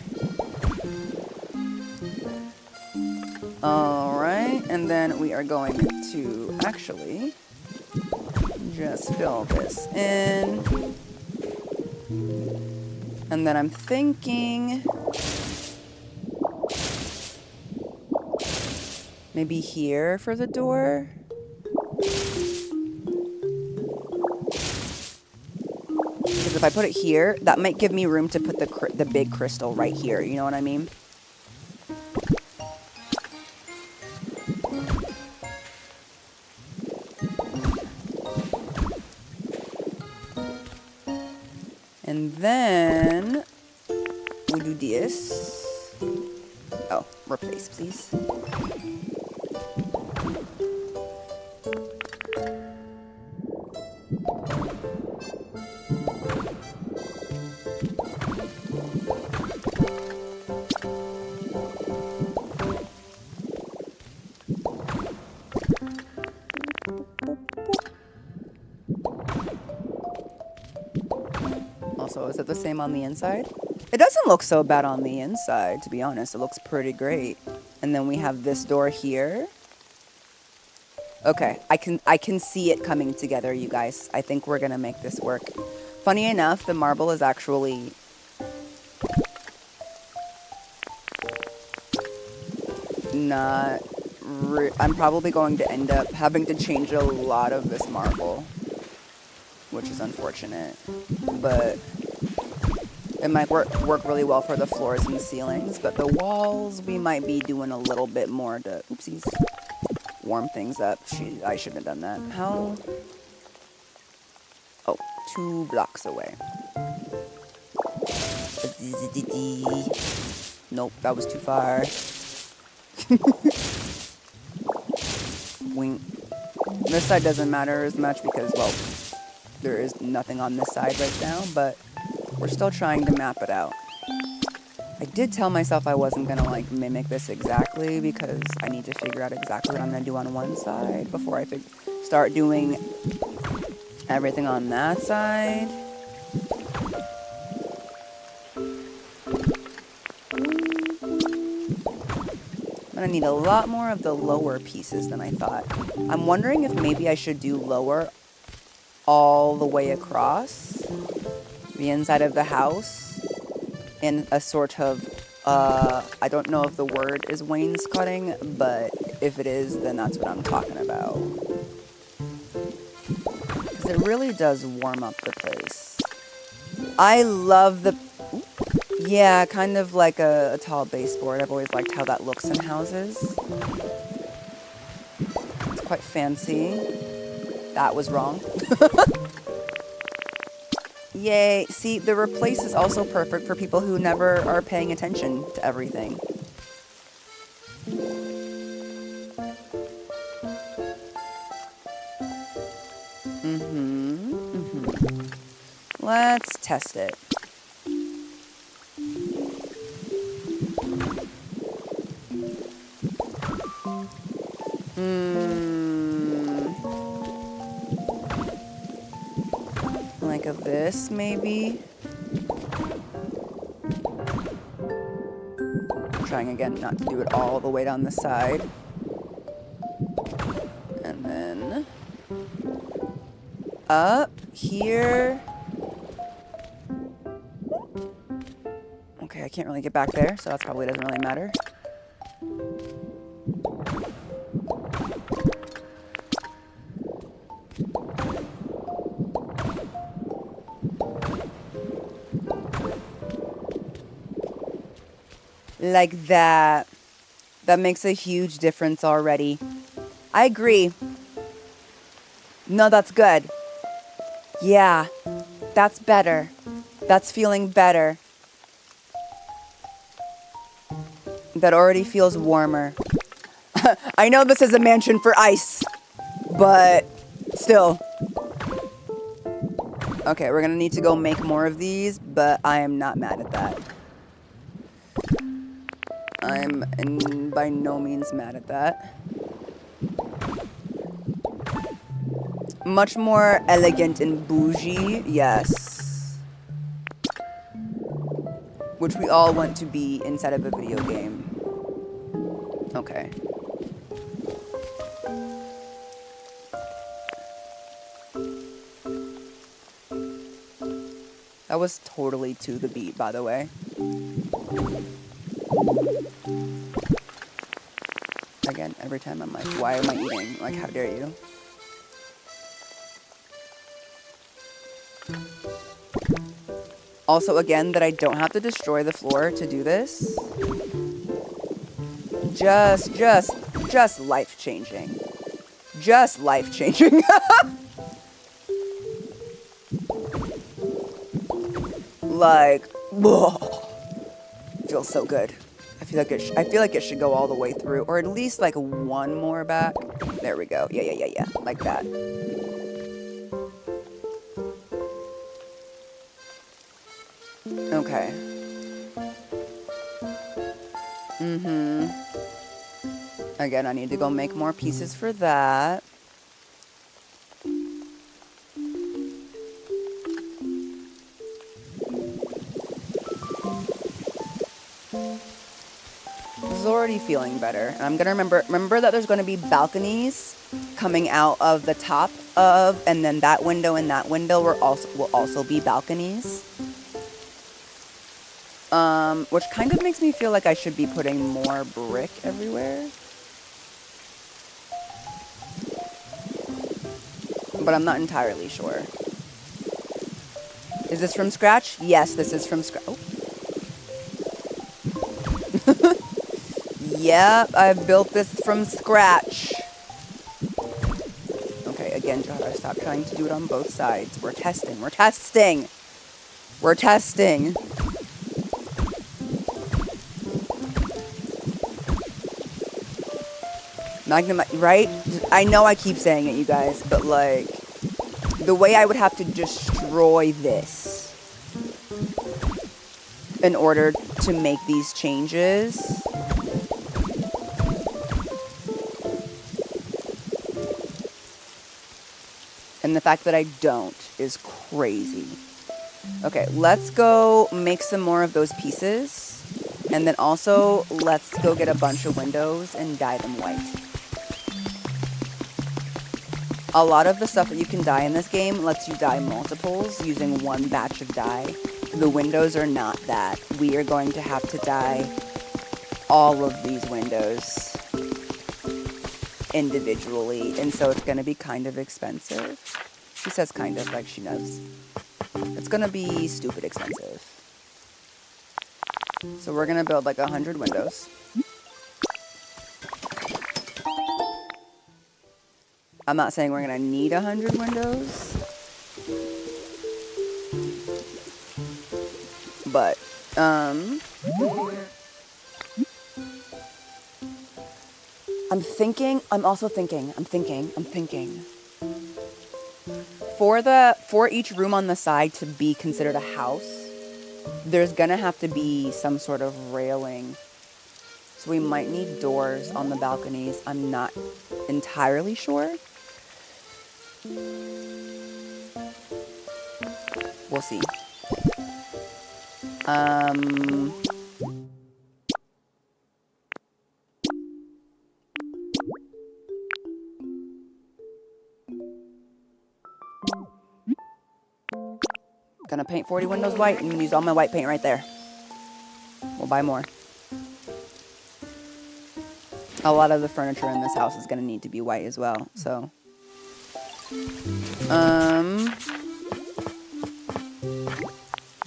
Alright, and then we are going to actually just fill this in. And then I'm thinking maybe here for the door. Because if I put it here, that might give me room to put the big crystal right here. You know what I mean? And then we do this. Oh, replace, please. Also, is it the same on the inside? It doesn't look so bad on the inside, to be honest. It looks pretty great. And then we have this door here. Okay, I can see it coming together, you guys. I think we're gonna make this work. Funny enough, the marble is actually not I'm probably going to end up having to change a lot of this marble, which is unfortunate, but it might work really well for the floors and the ceilings, but the walls, we might be doing a little bit more to, oopsies, warm things up. I shouldn't have done that. How? Oh, 2 blocks away. Nope, that was too far. Wink. This side doesn't matter as much because, well, there is nothing on this side right now, but we're still trying to map it out. I did tell myself I wasn't gonna like mimic this exactly because I need to figure out exactly what I'm gonna do on one side before I start doing everything on that side. I need a lot more of the lower pieces than I thought. I'm wondering if maybe I should do lower all the way across the inside of the house in a sort of, I don't know if the word is wainscoting, but if it is, then that's what I'm talking about. Because it really does warm up the place. I love the... Yeah, kind of like a tall baseboard. I've always liked how that looks in houses. It's quite fancy. That was wrong. Yay. See, the replace is also perfect for people who never are paying attention to everything. Let's test it. Like of this, maybe. Trying again not to do it all the way down the side. And then up here. Okay, I can't really get back there, so that probably doesn't really matter. Like that. That makes a huge difference already. I agree. No, that's good. Yeah, that's better. That's feeling better. That already feels warmer. I know this is a mansion for ice, but still. Okay, we're gonna need to go make more of these, but I am not mad at that. I'm by no means mad at that. Much more elegant and bougie, yes. Which we all want to be inside of a video game. Okay. That was totally to the beat, by the way. Again, every time I'm like, why am I eating? Like, how dare you? Also, again, that I don't have to destroy the floor to do this. Just life-changing. Just life-changing. Like, whoa. Feels so good. I feel like it should go all the way through, or at least like one more back. There we go. Yeah. Like that. Okay. Again, I need to go make more pieces for that. This is already feeling better. And I'm gonna remember that there's gonna be balconies coming out of the top of, and then that window and that window will also be balconies. Which kind of makes me feel like I should be putting more brick everywhere. but I'm not entirely sure. Is this from scratch? Yes, this is from scratch. Oh. Yep, I built this from scratch. Okay, again, Jahara, stop trying to do it on both sides. We're testing. We're testing. We're testing. Magnum, right? I know I keep saying it, you guys, but like, the way I would have to destroy this in order to make these changes. And the fact that I don't is crazy. Okay, let's go make some more of those pieces. And then also, let's go get a bunch of windows and dye them white. A lot of the stuff that you can dye in this game lets you dye multiples using one batch of dye. The windows are not that. We are going to have to dye all of these windows individually, and so it's going to be kind of expensive. She says kind of like she knows. It's going to be stupid expensive. So we're going to build like 100 windows. I'm not saying we're going to need 100 windows. But, I'm thinking. For each room on the side to be considered a house, there's gonna have to be some sort of railing. So we might need doors on the balconies. I'm not entirely sure. We'll see. Gonna paint 40 windows white and use all my white paint right there. We'll buy more. A lot of the furniture in this house is gonna need to be white as well, so.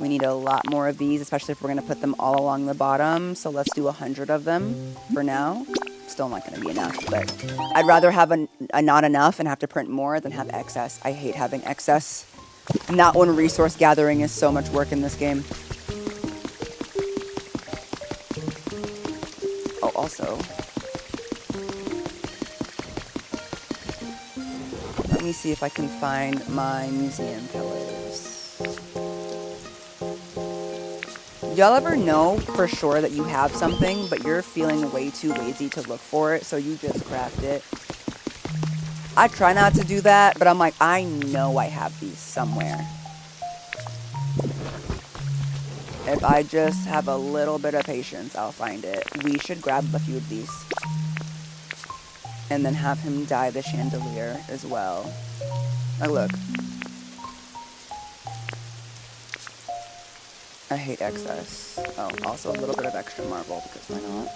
We need a lot more of these, especially if we're gonna put them all along the bottom. So let's do 100 of them for now. Still not gonna be enough, but I'd rather have a not enough and have to print more than have excess. I hate having excess. Not when resource gathering is so much work in this game. Oh, also, let me see if I can find my museum pillars. Y'all ever know for sure that you have something, but you're feeling way too lazy to look for it, so you just craft it? I try not to do that, but I'm like, I know I have these somewhere. If I just have a little bit of patience, I'll find it. We should grab a few of these. And then have him dye the chandelier as well. Oh, look. I hate excess. Oh, also a little bit of extra marble, because why not?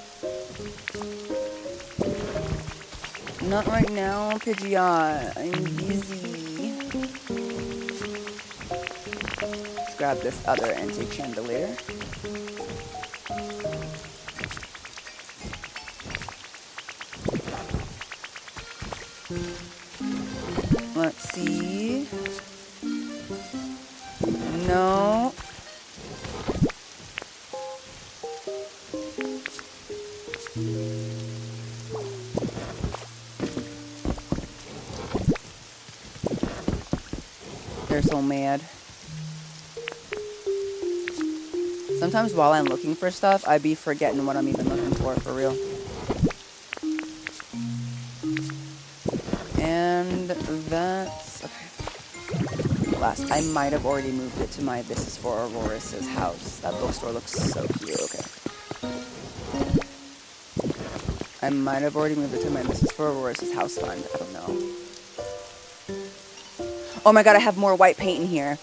Not right now, Pidgeot. I'm busy. Let's grab this other antique chandelier. Let's see. No. They're so mad. Sometimes while I'm looking for stuff, I be forgetting what I'm even looking for real. And that's... okay. Last, I might have already moved it to my This Is For Aurorus' house. That bookstore looks so cute. Okay. I might have already moved it to my This Is For Aurorus' house fund. I don't know. Oh my god, I have more white paint in here.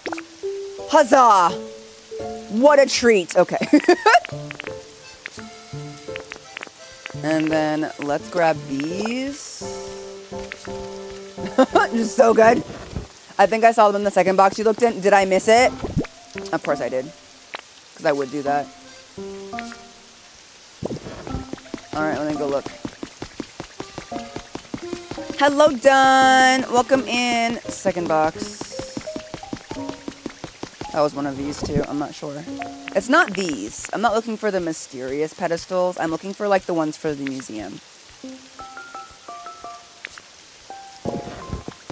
Huzzah! What a treat. Okay. And then let's grab these. Just so good. I think I saw them in the second box you looked in. Did I miss it? Of course I did. Because I would do that. Alright, let me go look. Hello, Dunn. Welcome in. Second box. That was one of these too. I'm not sure. It's not these. I'm not looking for the mysterious pedestals. I'm looking for like the ones for the museum.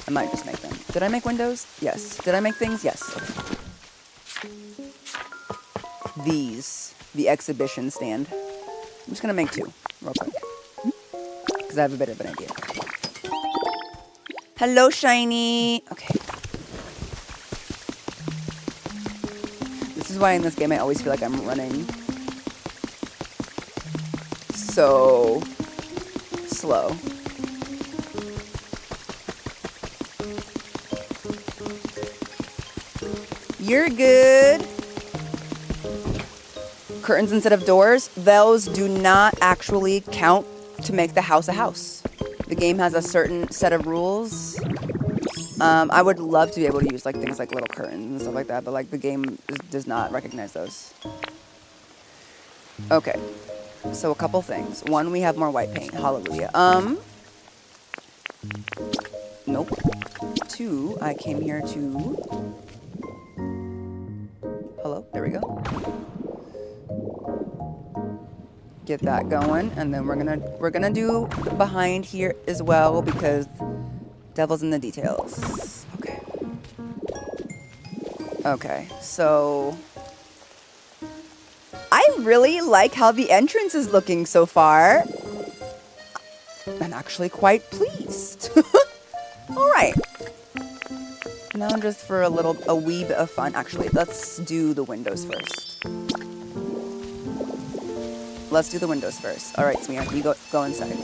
I might just make them. Did I make windows? Yes. Did I make things? Yes. These. The exhibition stand. I'm just going to make 2 real quick. Because I have a bit of an idea. Hello, Shiny. Okay. This is why in this game I always feel like I'm running so slow. You're good. Curtains instead of doors, those do not actually count to make the house a house. The game has a certain set of rules. I would love to be able to use like things like little curtains and stuff like that, but like the game does not recognize those. Okay, so a couple things. One, we have more white paint. Hallelujah. Nope. 2, I came here to. Hello. There we go. Get that going, and then we're gonna do behind here as well because devil's in the details. Okay. Okay, so I really like how the entrance is looking so far. I'm actually quite pleased. All right. Now just for a wee bit of fun. Actually, let's do the windows first. Let's do the windows first. All right, Smear, you go inside.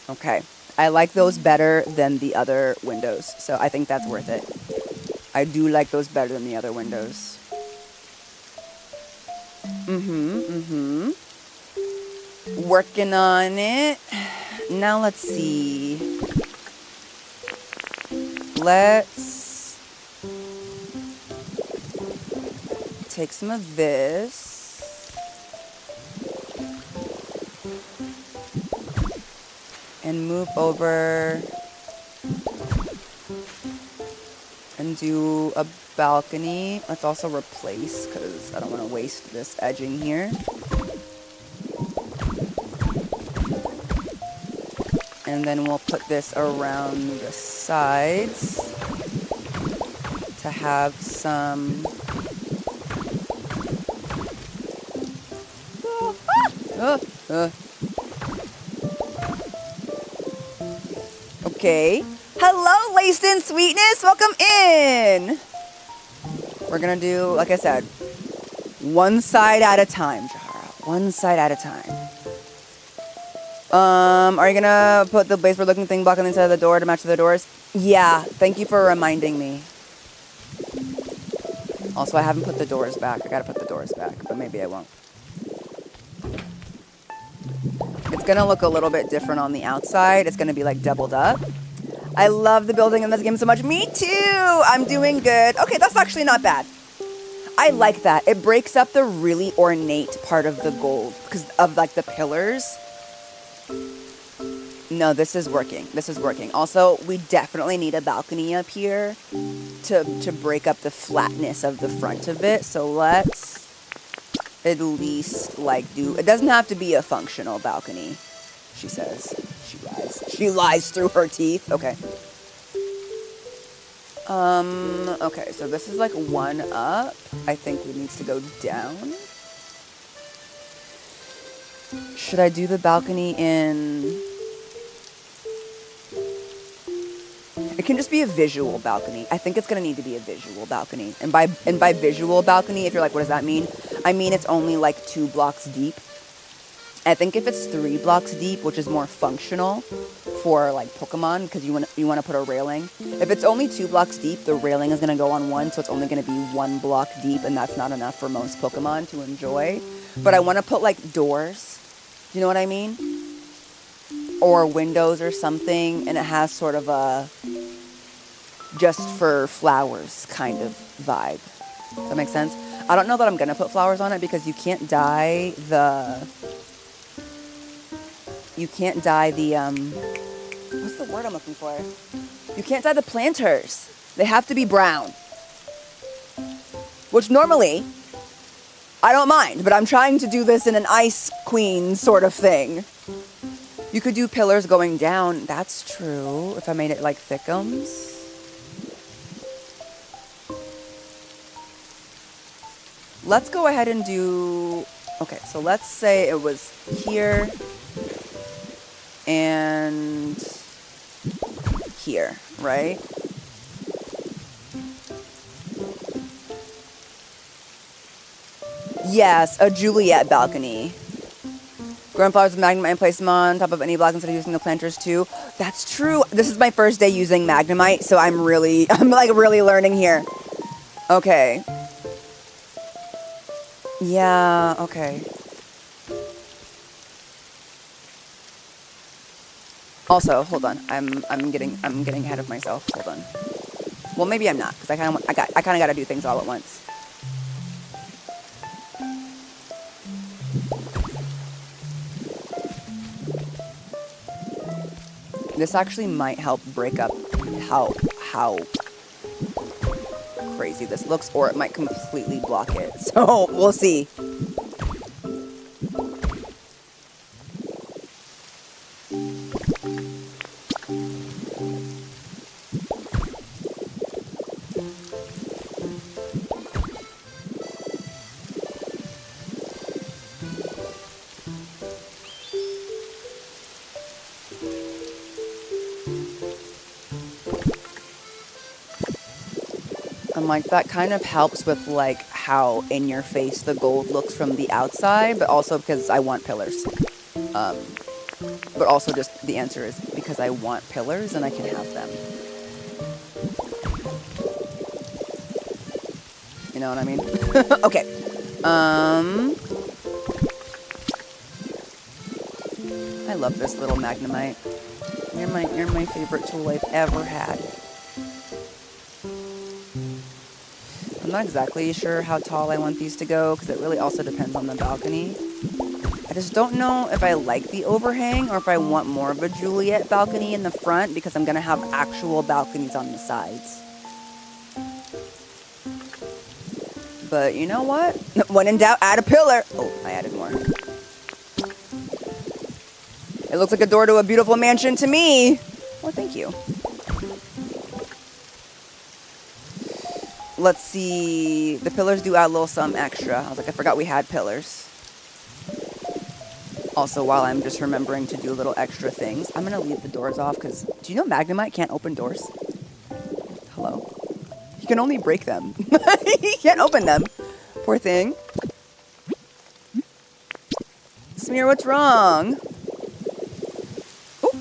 Okay. I like those better than the other windows, so I think that's worth it. I do like those better than the other windows. Working on it. Now let's see. Let's take some of this. And move over and do a balcony. Let's also replace because I don't want to waste this edging here. And then we'll put this around the sides to have some Okay. Hello, Laced in Sweetness. Welcome in. We're going to do, like I said, one side at a time, Jahara. One side at a time. Are you going to put the baseboard looking thing block on the inside of the door to match the doors? Yeah. Thank you for reminding me. Also, I haven't put the doors back. I got to put the doors back, but maybe I won't. It's going to look a little bit different on the outside. It's going to be like doubled up. I love the building in this game so much. Me too. I'm doing good. Okay, that's actually not bad. I like that. It breaks up the really ornate part of the gold because of like the pillars. No, this is working. This is working. Also, we definitely need a balcony up here to break up the flatness of the front of it. So let's at least like do, it doesn't have to be a functional balcony, she says. She lies through her teeth. Okay. Okay, so this is like one up. I think it needs to go down. Should I do the balcony in? It can just be a visual balcony. I think it's gonna need to be a visual balcony. And by visual balcony, if you're like, what does that mean? I mean it's only like 2 blocks deep. I think if it's 3 blocks deep, which is more functional for like Pokemon, because you want to put a railing. If it's only 2 blocks deep, the railing is going to go on 1, so it's only going to be 1 block deep, and that's not enough for most Pokemon to enjoy. But I want to put like doors, you know what I mean? Or windows or something, and it has sort of a just for flowers kind of vibe. Does that make sense? I don't know that I'm going to put flowers on it because you can't dye the, what's the word I'm looking for? You can't dye the planters. They have to be brown. Which normally, I don't mind, but I'm trying to do this in an Ice Queen sort of thing. You could do pillars going down. That's true. If I made it like thickums. Let's go ahead and do... Okay, so let's say it was here and here, right? Yes, a Juliet balcony. Grown flowers with Magnemite and place them on top of any block instead of using the planters too. That's true. This is my first day using Magnemite, so I'm like really learning here. Okay. Yeah, okay. Also, hold on. I'm getting ahead of myself. Hold on. Well, maybe I'm not, because I kind of got to do things all at once. This actually might help break up how crazy this looks, or it might completely block it. So, we'll see. And like that kind of helps with like how in your face the gold looks from the outside, but also because I want pillars. But also just the answer is because I want pillars and I can have them. You know what I mean? Okay. I love this little Magnemite. You're my favorite tool I've ever had. I'm not exactly sure how tall I want these to go because it really also depends on the balcony. I just don't know if I like the overhang or if I want more of a Juliet balcony in the front because I'm going to have actual balconies on the sides. But you know what? When in doubt, add a pillar. Oh, I added more. It looks like a door to a beautiful mansion to me. Well, thank you. Let's see. The pillars do add a little something extra. I was like, I forgot we had pillars. Also, while I'm just remembering to do little extra things, I'm going to leave the doors off because do you know Magnemite can't open doors? Hello? He can only break them. He can't open them. Poor thing. Smear, what's wrong? Ooh.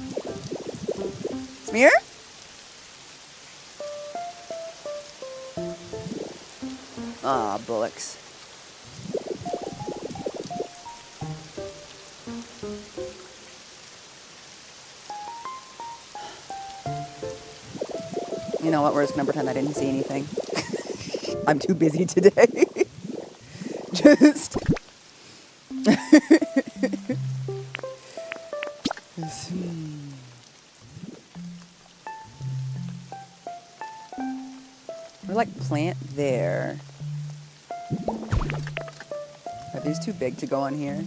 Smear? Ah, bullocks. You know what? We're just gonna pretend I didn't see anything. I'm too busy today. Just. We're like plant there. Are these too big to go on here?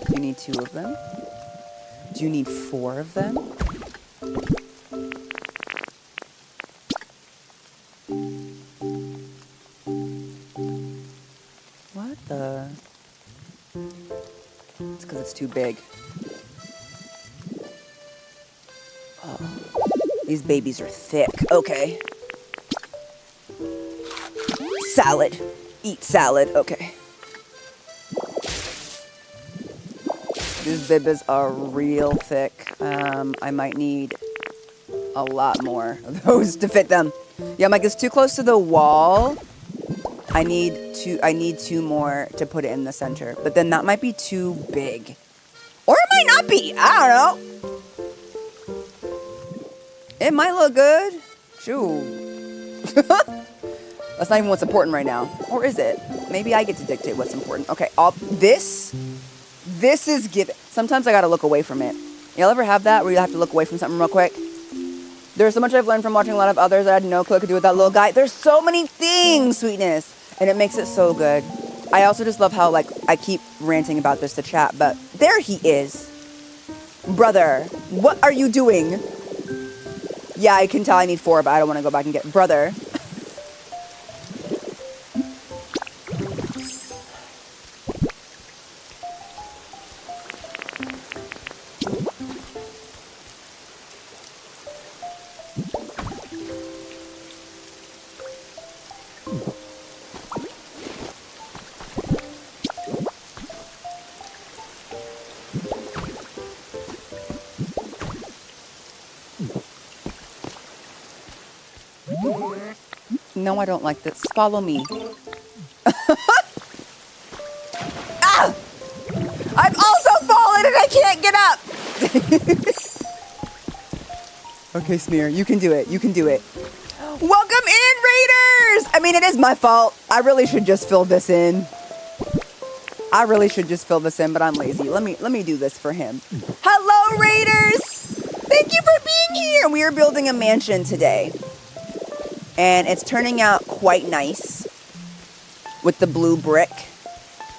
Do you need 2 of them? Do you need 4 of them? What the? It's because it's too big. Oh, these babies are thick. Okay. Salad. Eat salad. Okay. These bibas are real thick. I might need a lot more of those to fit them. Yeah, Mike, it's too close to the wall. I need two more to put it in the center. But then that might be too big. Or it might not be. I don't know. It might look good. Shoot. That's not even what's important right now. Or is it? Maybe I get to dictate what's important. Okay, this is given. Sometimes I gotta look away from it. Y'all ever have that where you have to look away from something real quick? There's so much I've learned from watching a lot of others that I had no clue what to do with that little guy. There's so many things, sweetness. And it makes it so good. I also just love how, like, I keep ranting about this to chat, but there he is. Brother, what are you doing? Yeah, I can tell I need 4, but I don't want to go back and get... Brother. No, I don't like this. Follow me. Ah! I've also fallen and I can't get up! Okay, Smear, you can do it. You can do it. Welcome in, Raiders! I mean, it is my fault. I really should just fill this in. But I'm lazy. Let me do this for him. Hello, Raiders! Thank you for being here! We are building a mansion today. And it's turning out quite nice with the blue brick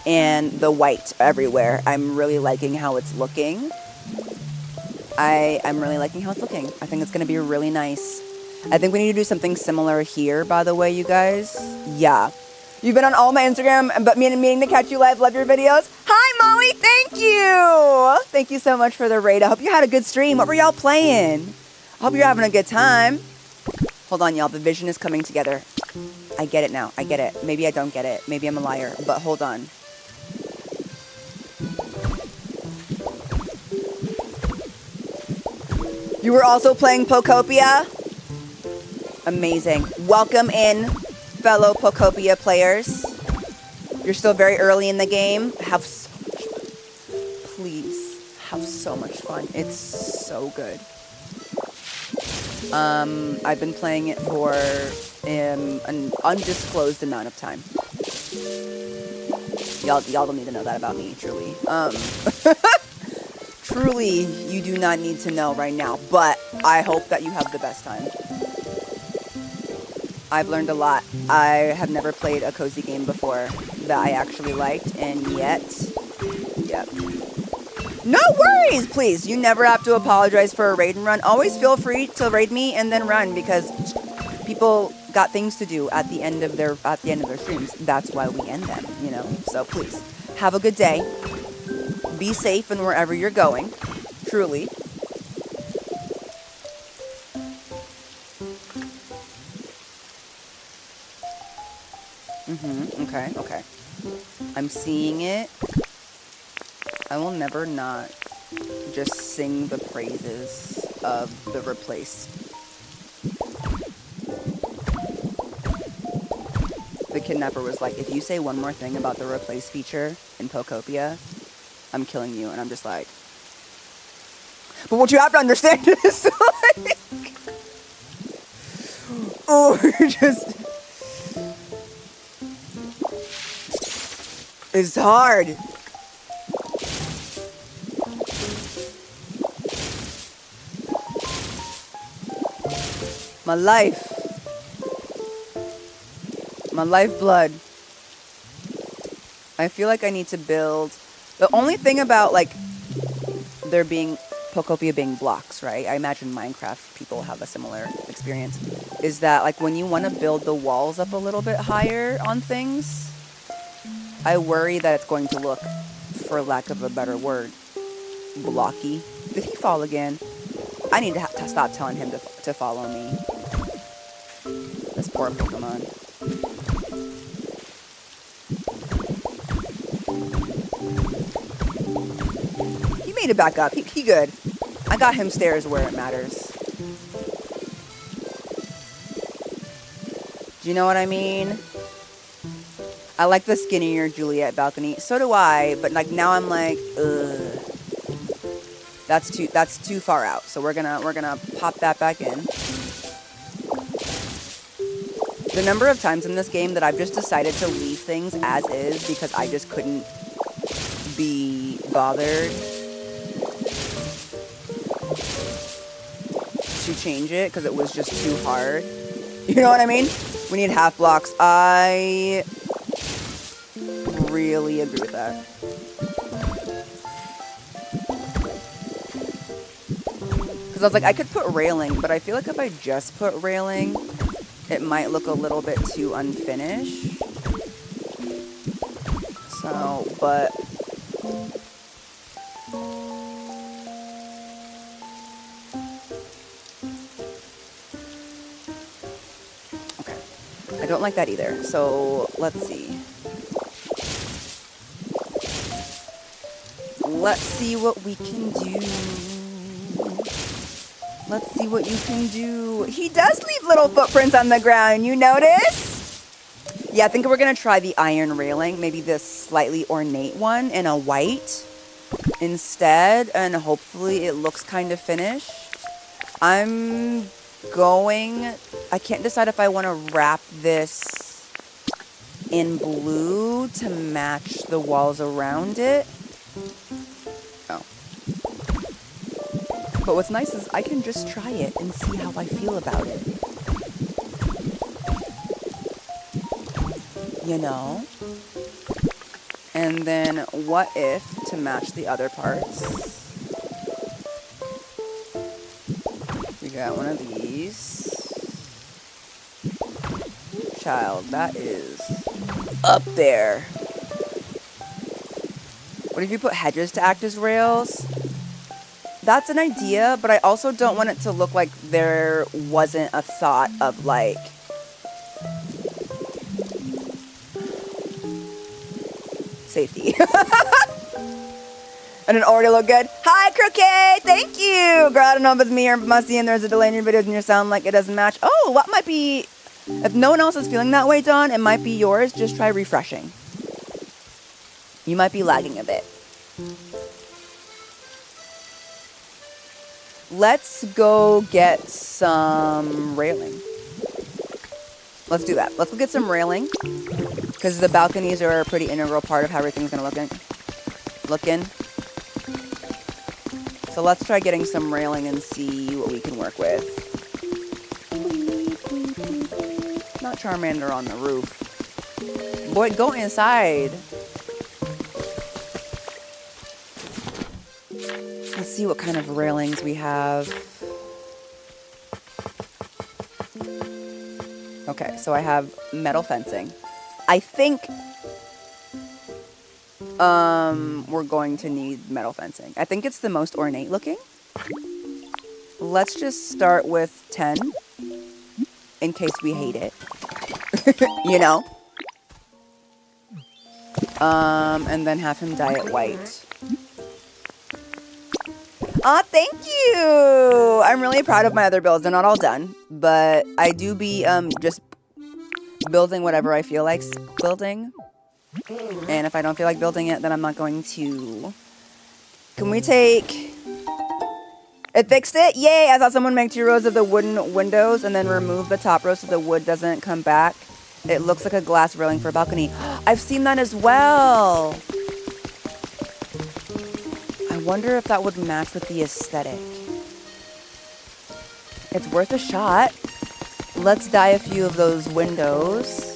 and the white everywhere. I'm really liking how it's looking. I'm really liking how it's looking. I think it's going to be really nice. I think we need to do something similar here, by the way, you guys. Yeah. You've been on all my Instagram, but meaning to catch you live. Love your videos. Hi, Molly. Thank you. Thank you so much for the raid. I hope you had a good stream. What were y'all playing? I hope you're having a good time. Hold on, y'all. The vision is coming together. I get it now. I get it. Maybe I don't get it. Maybe I'm a liar. But hold on. You were also playing Pokopia? Amazing. Welcome in, fellow Pokopia players. You're still very early in the game. Have so much fun. Please, have so much fun. It's so good. I've been playing it for an undisclosed amount of time. Y'all don't need to know that about me, truly. Truly, you do not need to know right now, but I hope that you have the best time. I've learned a lot. I have never played a cozy game before that I actually liked, and yet, yep. No worries, please. You never have to apologize for a raid and run. Always feel free to raid me and then run, because people got things to do at the end of their streams. That's why we end them, you know. So please, have a good day. Be safe in wherever you're going. Truly. Okay. I'm seeing it. I will never not just sing the praises of the replaced. The kidnapper was like, if you say one more thing about the replace feature in Pokopia, I'm killing you. And I'm just like, but what you have to understand is, like, oh, just, it's hard. My life. My lifeblood. I feel like I need to build. The only thing about, like, there being Pokopia being blocks, right? I imagine Minecraft people have a similar experience. Is that, like, when you want to build the walls up a little bit higher on things, I worry that it's going to look, for lack of a better word, blocky. Did he fall again? I need to stop telling him to follow me. This poor Pokemon. made it back up. He good. I got him stairs where it matters. Do you know what I mean? I like the skinnier Juliet balcony. So do I, but like now I'm like, ugh. That's too far out. So we're gonna pop that back in. The number of times in this game that I've just decided to leave things as is because I just couldn't be bothered to change it because it was just too hard. You know what I mean? We need half blocks. I really agree with that. Because I was like, I could put railing, but I feel like if I just put railing, it might look a little bit too unfinished. So, but... okay. I don't like that either. So, let's see. Let's see what we can do. Let's see what you can do. He does leave little footprints on the ground. You notice? Yeah, I think we're going to try the iron railing. Maybe this slightly ornate one in a white instead. And hopefully it looks kind of finished. I can't decide if I want to wrap this in blue to match the walls around it. Oh. But what's nice is I can just try it and see how I feel about it. You know? And then what if, to match the other parts, we got one of these. Child, that is up there. What if you put hedges to act as rails? That's an idea, but I also don't want it to look like there wasn't a thought of, like, safety. And it already looked good. Hi, Croquet! Thank you! Girl, I don't know if it's me or Musty and there's a delay in your videos and your sound like it doesn't match. Oh, what might be... if no one else is feeling that way, Dawn, it might be yours. Just try refreshing. You might be lagging a bit. Let's go get some railing. Let's do that. Let's go get some railing. Because the balconies are a pretty integral part of how everything's going to look in. So let's try getting some railing and see what we can work with. Not Charmander on the roof. Boy, go inside. Let's see what kind of railings we have. Okay, so I have metal fencing. I think we're going to need metal fencing. I think it's the most ornate looking. Let's just start with 10 in case we hate it. You know? And then have him dye it white. Aw, thank you! I'm really proud of my other builds. They're not all done, but I do be just building whatever I feel like building. And if I don't feel like building it, then I'm not going to. Can we take... It fixed it? Yay! I thought someone make 2 rows of the wooden windows and then remove the top row so the wood doesn't come back. It looks like a glass railing for a balcony. I've seen that as well! I wonder if that would match with the aesthetic. It's worth a shot. Let's dye a few of those windows.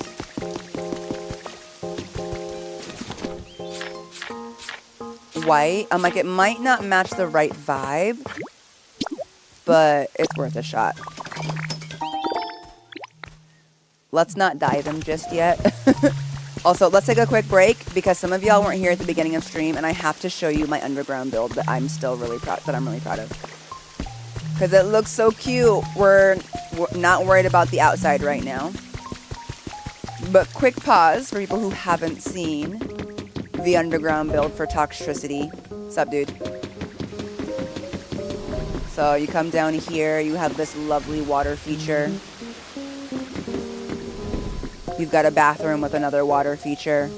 White. I'm like, it might not match the right vibe, but it's worth a shot. Let's not dye them just yet. Also, let's take a quick break because some of y'all weren't here at the beginning of stream, and I have to show you my underground build that I'm really proud of. Because it looks so cute. We're not worried about the outside right now. But quick pause for people who haven't seen the underground build for Toxtricity. Sup, dude? So you come down here, you have this lovely water feature. You've got a bathroom with another water feature.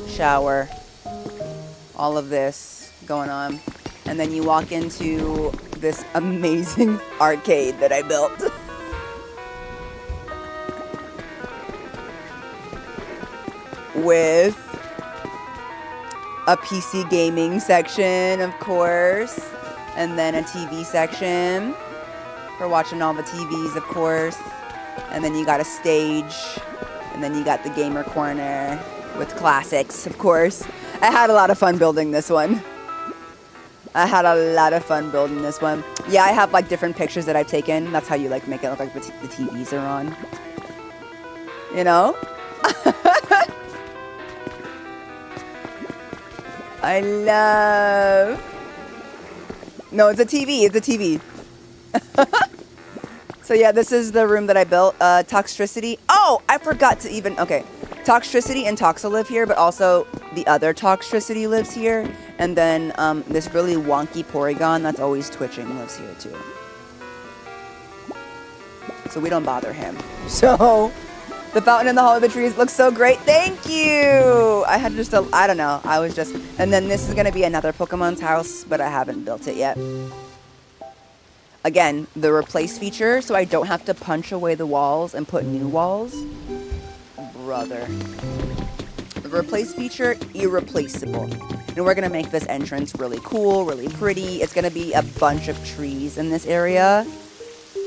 Shower. All of this going on. And then you walk into this amazing arcade that I built. With a PC gaming section, of course. And then a TV section for watching all the TVs, of course. And then you got a stage. And then you got the gamer corner with classics, of course. I had a lot of fun building this one. Yeah, I have like different pictures that I've taken. That's how you like make it look like the TVs are on. You know? I love... No, it's a TV. It's a TV. So yeah, this is the room that I built. Toxtricity. Oh, I forgot to even... Okay. Toxtricity and Toxa live here, but also the other Toxtricity lives here. And then this really wonky Porygon that's always twitching lives here too. So we don't bother him. So... The fountain in the hall of the trees looks so great. Thank you. I had just I don't know. I was just, and then this is going to be another Pokemon's house, but I haven't built it yet. Again, the replace feature, so I don't have to punch away the walls and put new walls. Brother. The replace feature, irreplaceable. And we're going to make this entrance really cool, really pretty. It's going to be a bunch of trees in this area.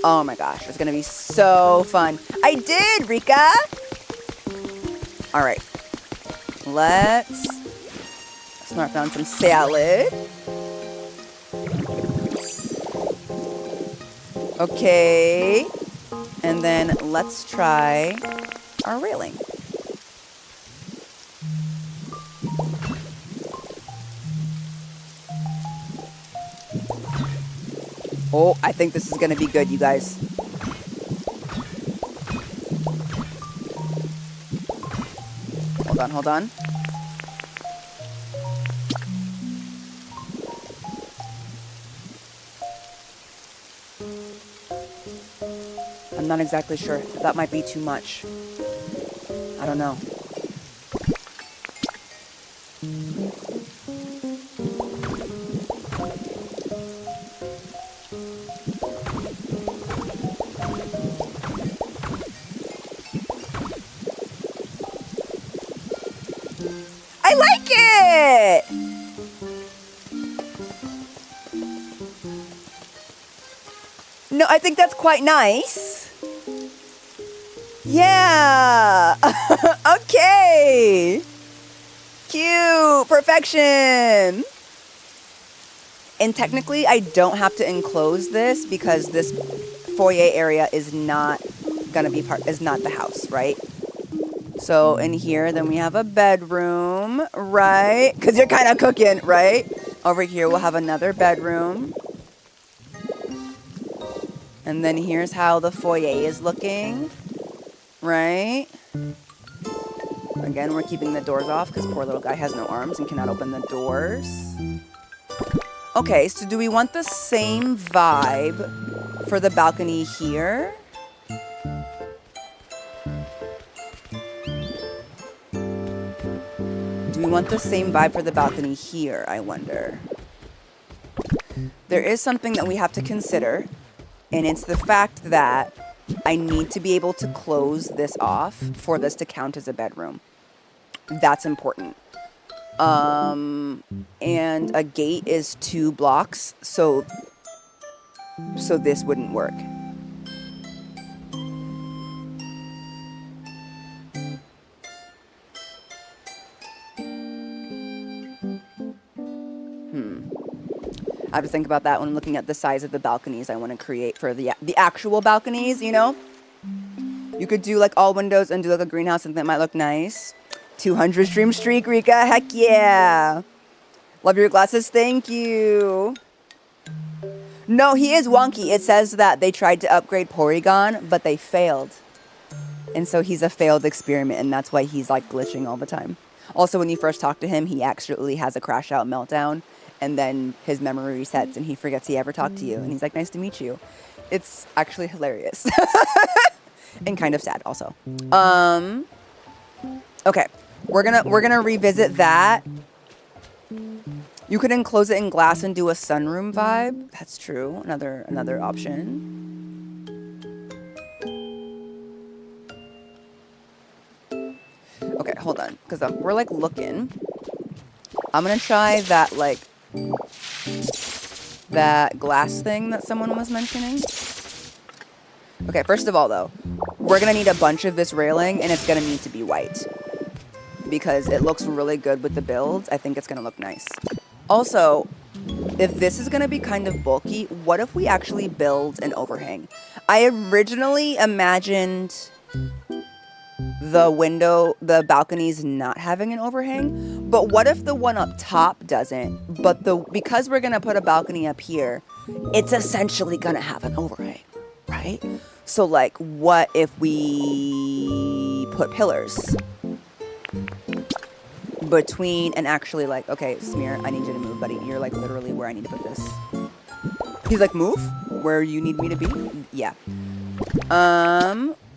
Oh my gosh, it's gonna be so fun. I did, Rika! Alright. Let's snarf down some salad. Okay. And then let's try our railing. Oh, I think this is going to be good, you guys. Hold on. I'm not exactly sure. That might be too much. I don't know. I like it! No, I think that's quite nice. Yeah! Okay! Cute! Perfection! And technically, I don't have to enclose this because this foyer area is not gonna be is not the house, right? So in here, then we have a bedroom, right? Because you're kind of cooking, right? Over here, we'll have another bedroom. And then here's how the foyer is looking, right? Again, we're keeping the doors off because poor little guy has no arms and cannot open the doors. Okay, so do we want the same vibe for the balcony here? Do we want the same vibe for the balcony here, I wonder? There is something that we have to consider, and it's the fact that I need to be able to close this off for this to count as a bedroom. That's important. And a gate is 2 blocks, so this wouldn't work. I have to think about that when I'm looking at the size of the balconies I want to create for the actual balconies, you know? You could do like all windows and do like a greenhouse and that might look nice. 200 stream streak, Rika. Heck yeah. Love your glasses. Thank you. No, he is wonky. It says that they tried to upgrade Porygon, but they failed. And so he's a failed experiment, and that's why he's like glitching all the time. Also, when you first talk to him, he actually has a crash out meltdown. and then his memory resets and he forgets he ever talked to you, and he's like, nice to meet you. It's actually hilarious. And kind of sad also. Okay, we're gonna revisit that. You could enclose it in glass and do a sunroom vibe. That's true. Another option. Okay, hold on, because we're like looking. I'm gonna try that that glass thing that someone was mentioning. Okay, first of all though, we're gonna need a bunch of this railing, and it's gonna need to be white because it looks really good with the builds. I think it's gonna look nice. Also, if this is gonna be kind of bulky, what if we actually build an overhang? I originally imagined the balconies not having an overhang, but what if the one up top doesn't, but because we're gonna put a balcony up here, it's essentially gonna have an overhang, right? So like, what if we put pillars between, and actually like, okay, Smear, I need you to move, buddy. You're like literally where I need to put this. He's like, move where you need me to be? Yeah.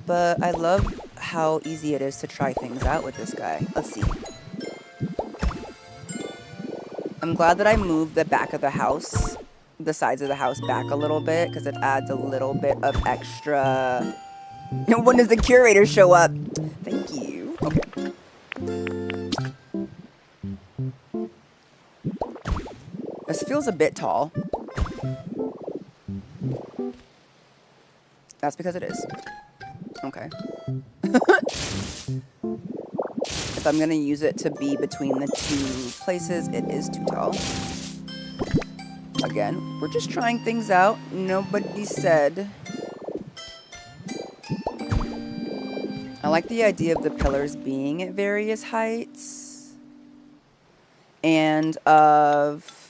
But I love how easy it is to try things out with this guy. Let's see. I'm glad that I moved the back of the house, the sides of the house back a little bit, because it adds a little bit of extra. When does the curator show up? Thank you. Okay. This feels a bit tall. That's because it is. Okay. If I'm gonna use it to be between the two places, it is too tall. Again, we're just trying things out. Nobody said. I like the idea of the pillars being at various heights. And of...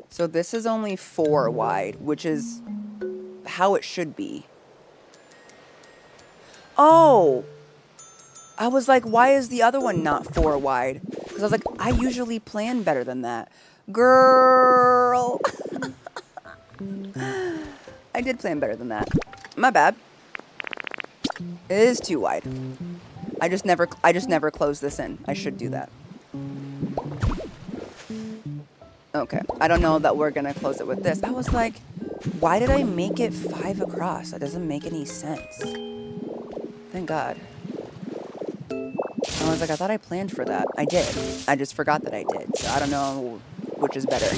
So this is only 4 wide, which is how it should be. Oh! I was like, why is the other one not 4 wide? Because I was like, I usually plan better than that. Girl! I did plan better than that. My bad. It is too wide. I just never closed this in. I should do that. Okay, I don't know that we're gonna close it with this. I was like, why did I make it 5 across? That doesn't make any sense. Thank God. I was like, I thought I planned for that. I did. I just forgot that I did. So I don't know which is better.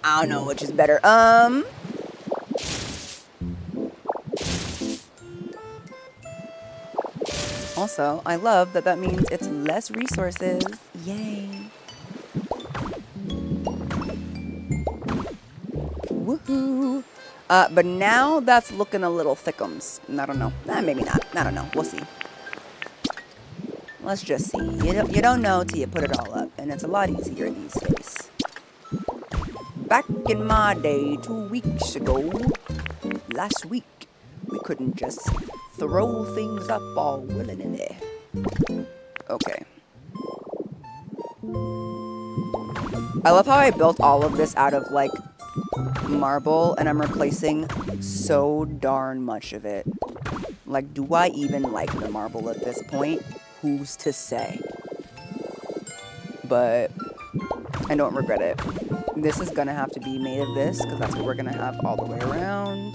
I don't know which is better. Also, I love that means it's less resources. Yay. Woohoo! But now that's looking a little thickums. I don't know. Maybe not. I don't know. We'll see. Let's just see. You don't know till you put it all up, and it's a lot easier these days. Back in my day, 2 weeks ago, last week, we couldn't just throw things up all willy-nilly. Okay. I love how I built all of this out of like marble, and I'm replacing so darn much of it. Like, do I even like the marble at this point? Who's to say? But I don't regret it. This is gonna have to be made of this because that's what we're gonna have all the way around.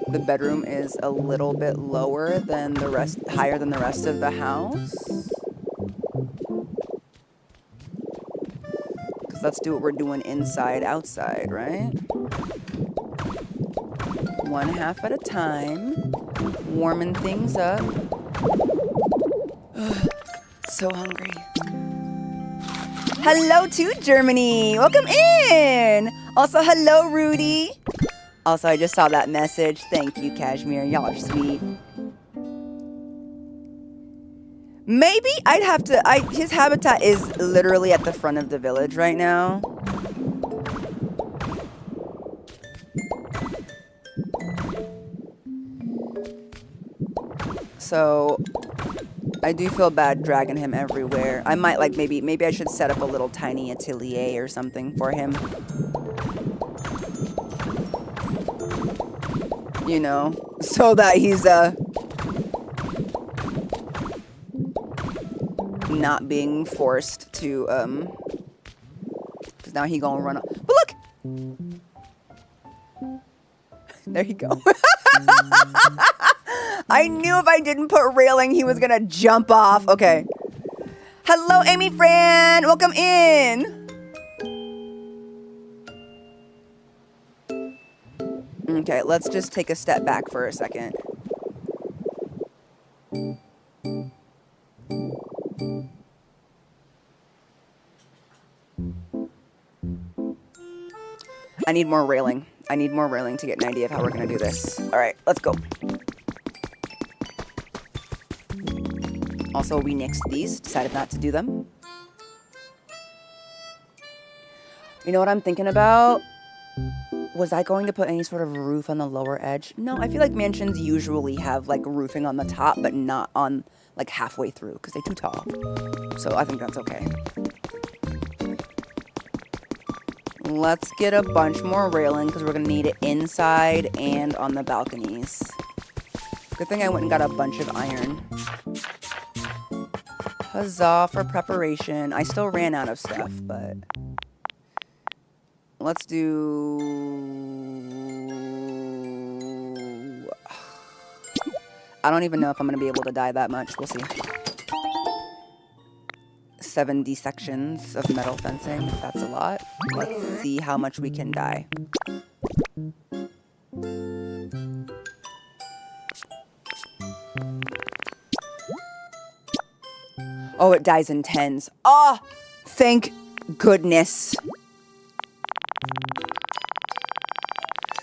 The bedroom is a little bit lower than the rest, higher than the rest of the house. Because let's do what we're doing inside, outside, right? 1 half at a time. Warming things up. So hungry. Hello to Germany. Welcome in. Also, hello, Rudy. Also, I just saw that message. Thank you, Kashmir. Y'all are sweet. Maybe I'd have to... his habitat is literally at the front of the village right now. So I do feel bad dragging him everywhere. I might like maybe I should set up a little tiny atelier or something for him. You know, so that he's not being forced to because now he gonna run up. But look, there you go. I knew if I didn't put railing, he was gonna jump off. Okay. Hello, Amy Fran. Welcome in. Okay, let's just take a step back for a second. I need more railing. I need more railing to get an idea of how we're gonna do this. All right, let's go. Also, we nixed these, decided not to do them. You know what I'm thinking about? Was I going to put any sort of roof on the lower edge? No, I feel like mansions usually have like roofing on the top, but not on like halfway through because they're too tall. So I think that's okay. Let's get a bunch more railing because we're gonna need it inside and on the balconies. Good thing I went and got a bunch of iron. Huzzah for preparation. I still ran out of stuff, but let's do... I don't even know if I'm going to be able to dye that much. We'll see. 70 sections of metal fencing. That's a lot. Let's see how much we can dye. Oh, it dies in tens. Oh, thank goodness.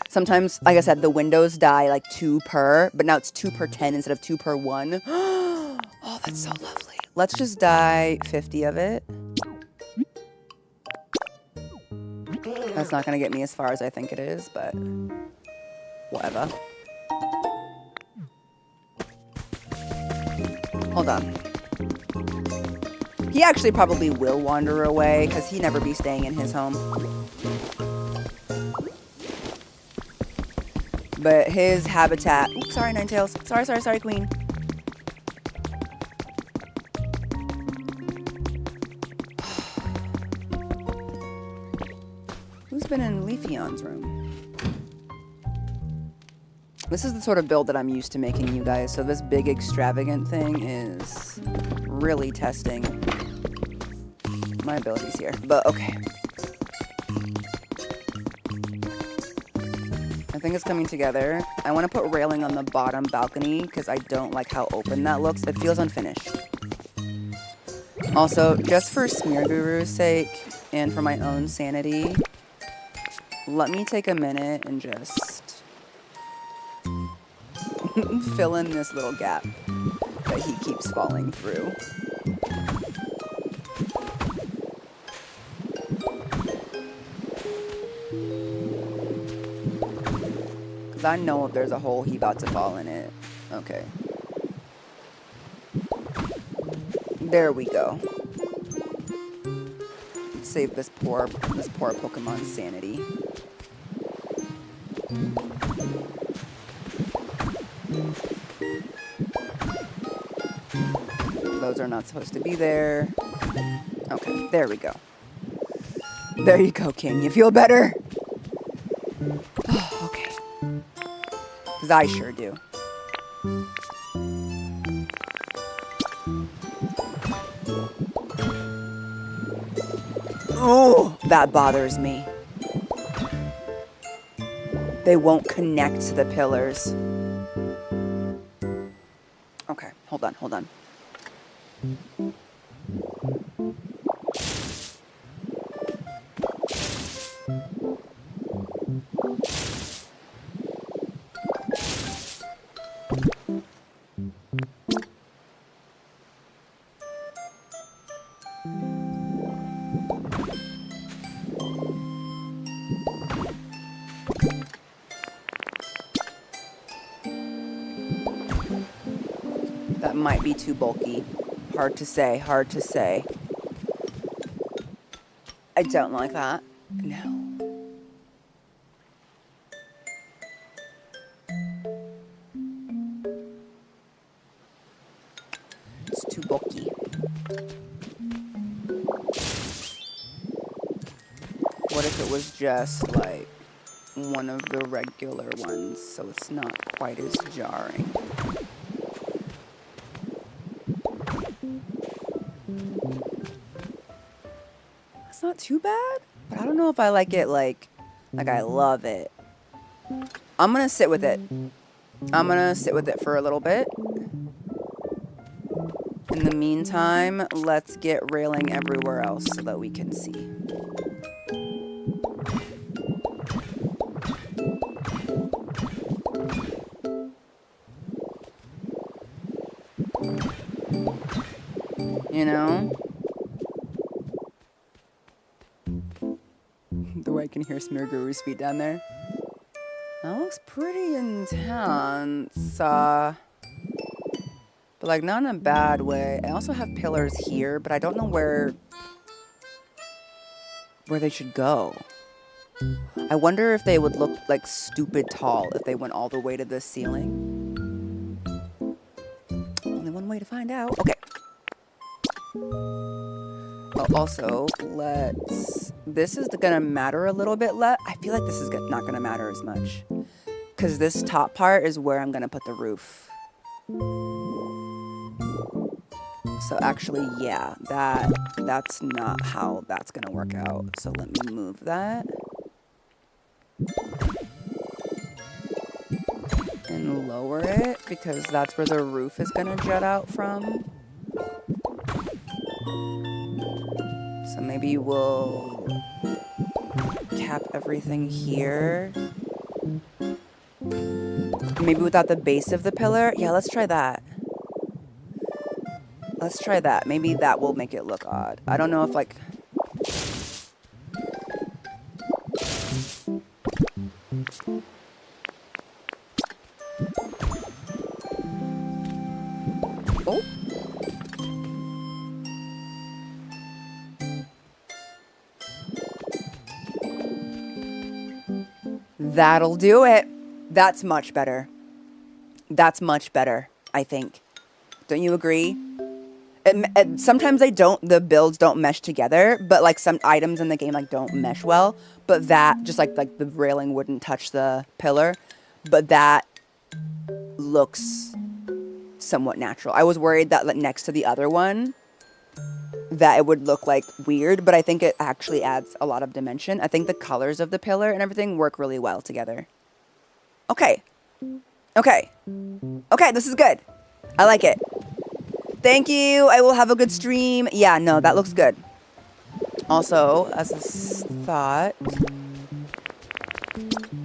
Sometimes, like I said, the windows die like 2 per, but now it's 2 per 10 instead of 2 per 1. Oh, that's so lovely. Let's just dye 50 of it. That's not going to get me as far as I think it is, but whatever. Hold on. He actually probably will wander away because he never be staying in his home. But his habitat... Oops, sorry, Ninetales. Sorry, Queen. Who's been in Leafeon's room? This is the sort of build that I'm used to making, you guys. So this big extravagant thing is really testing my abilities here. But okay. I think it's coming together. I want to put railing on the bottom balcony because I don't like how open that looks. It feels unfinished. Also, just for Smear Guru's sake and for my own sanity, let me take a minute and just fill in this little gap that he keeps falling through. Because I know if there's a hole, he about to fall in it. Okay. There we go. Save this poor Pokemon's sanity. Those are not supposed to be there. Okay, there we go. There you go, King. You feel better? Oh, okay. Because I sure do. Oh, that bothers me. They won't connect to the pillars. Okay, hold on. That might be too bulky. Hard to say, hard to say. I don't like that. No. It's too bulky. What if it was just like one of the regular ones, so it's not quite as jarring? It's not too bad, but I don't know if I like it like I love it. I'm gonna sit with it. I'm gonna sit with it for a little bit. In the meantime, let's get railing everywhere else so that we can see. You know? The way I can hear Smear Guru's feet down there. That looks pretty intense. But like not in a bad way. I also have pillars here, but I don't know where they should go. I wonder if they would look like stupid tall if they went all the way to the ceiling. Only one way to find out. Okay. Also, this is gonna matter a little bit. I feel like this is not gonna matter as much, because this top part is where I'm gonna put the roof. So actually, yeah, that's not how that's gonna work out. So let me move that and lower it, because that's where the roof is gonna jut out from. So maybe we'll cap everything here. Maybe without the base of the pillar. Yeah, let's try that. Let's try that. Maybe that will make it look odd. I don't know if like... Oh. That'll do it. That's much better. That's much better, I think. Don't you agree? Sometimes the builds don't mesh together, but like some items in the game like don't mesh well. But that, just like the railing wouldn't touch the pillar, but that looks somewhat natural. I was worried that like, next to the other one, that it would look like weird, but I think it actually adds a lot of dimension. I think the colors of the pillar and everything work really well together. Okay. Okay. Okay, this is good. I like it. Thank you. I will have a good stream. Yeah, no, that looks good. Also, as a thought,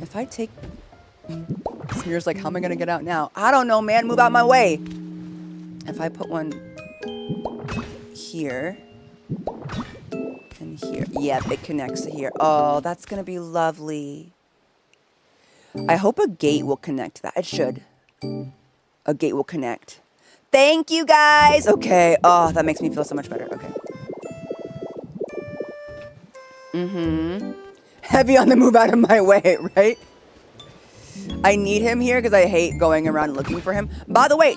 if I take... Smear's like, how am I going to get out now? I don't know, man. Move out my way. If I put one here and here. Yep, it connects to here. Oh, that's going to be lovely. I hope a gate will connect to that. It should. A gate will connect. Thank you, guys. Okay. Oh, that makes me feel so much better. Okay. Heavy on the move out of my way, right? I need him here because I hate going around looking for him. By the way,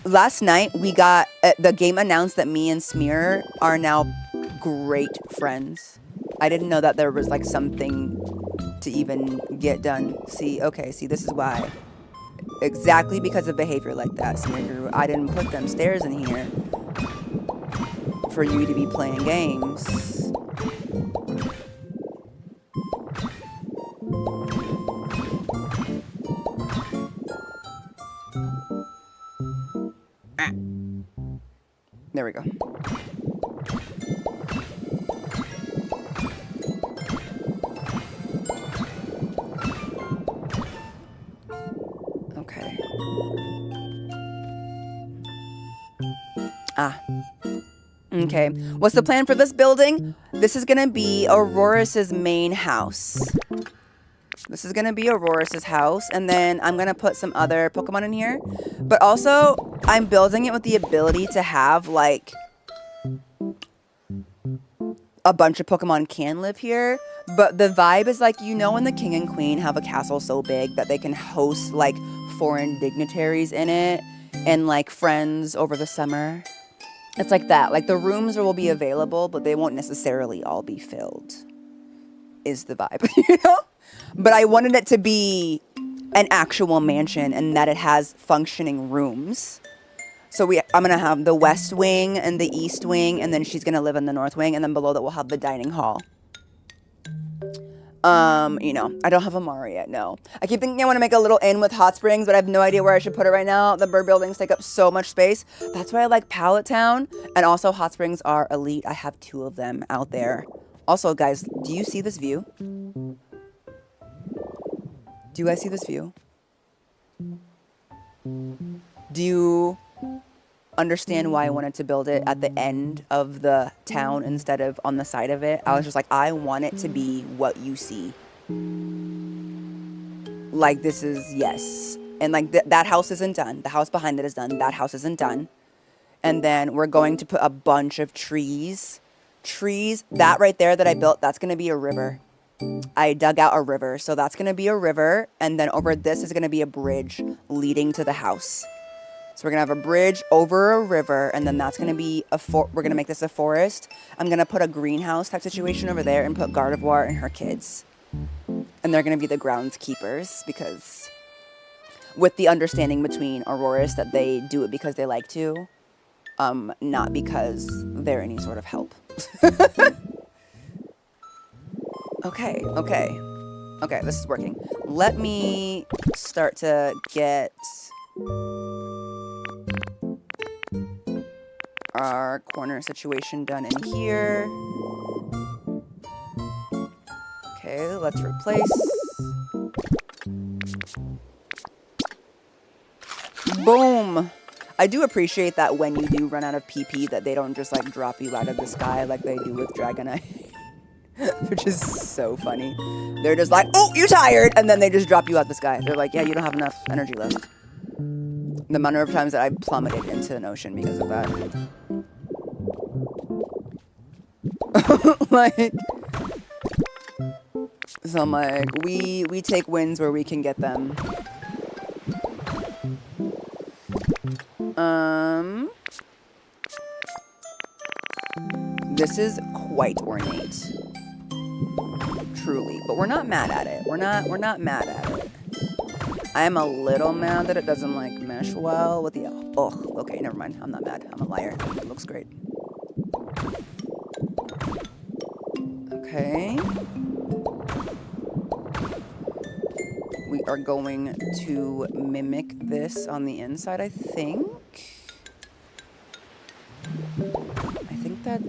last night we got... the game announced that me and Smear are now great friends. I didn't know that there was like something to even get done. See, okay, see, this is why. Exactly because of behavior like that, Smear. I didn't put them stairs in here for you to be playing games. There we go. Okay. Okay. What's the plan for this building? This is gonna be Aurorus's main house. This is gonna be Aurorus's house, and then I'm gonna put some other Pokemon in here. But also, I'm building it with the ability to have like a bunch of Pokemon can live here. But the vibe is like, you know, when the king and queen have a castle so big that they can host like foreign dignitaries in it and like friends over the summer. It's like that. Like the rooms will be available, but they won't necessarily all be filled. Is the vibe, you know? But I wanted it to be an actual mansion and that it has functioning rooms. So I'm going to have the west wing and the east wing, and then she's going to live in the north wing, and then below that we'll have the dining hall. You know, I don't have a Mara yet, no. I keep thinking I want to make a little inn with hot springs, but I have no idea where I should put it right now. The bird buildings take up so much space. That's why I like Pallet Town, and also hot springs are elite. I have 2 of them out there. Also, guys, do you see this view? Do you guys see this view? Do you understand why I wanted to build it at the end of the town instead of on the side of it? I was just like, I want it to be what you see. Like, this is, yes. And like, that house isn't done. The house behind it is done. That house isn't done. And then we're going to put a bunch of trees. That right there that I built, that's going to be a river. I dug out a river. So that's going to be a river. And then over this is going to be a bridge leading to the house. So we're going to have a bridge over a river, and then that's going to be we're going to make this a forest. I'm going to put a greenhouse type situation over there and put Gardevoir and her kids. And they're going to be the groundskeepers, because with the understanding between Aurorus that they do it because they like to, not because they're any sort of help. Okay, this is working. Let me start to get our corner situation done in here. Okay, let's replace. Boom! I do appreciate that when you do run out of PP that they don't just like drop you out of the sky like they do with Dragonite. Which is so funny. They're just like, oh, you tired! And then they just drop you out the sky. They're like, yeah, you don't have enough energy left. The amount of times that I plummeted into an ocean because of that. Like, so I'm like, we take wins where we can get them. This is quite ornate. Truly, but we're not mad at it. We're not mad at it. I am a little mad that it doesn't like mesh well with the, oh, okay, never mind. I'm not mad. I'm a liar. It looks great. Okay. We are going to mimic this on the inside, I think. I think that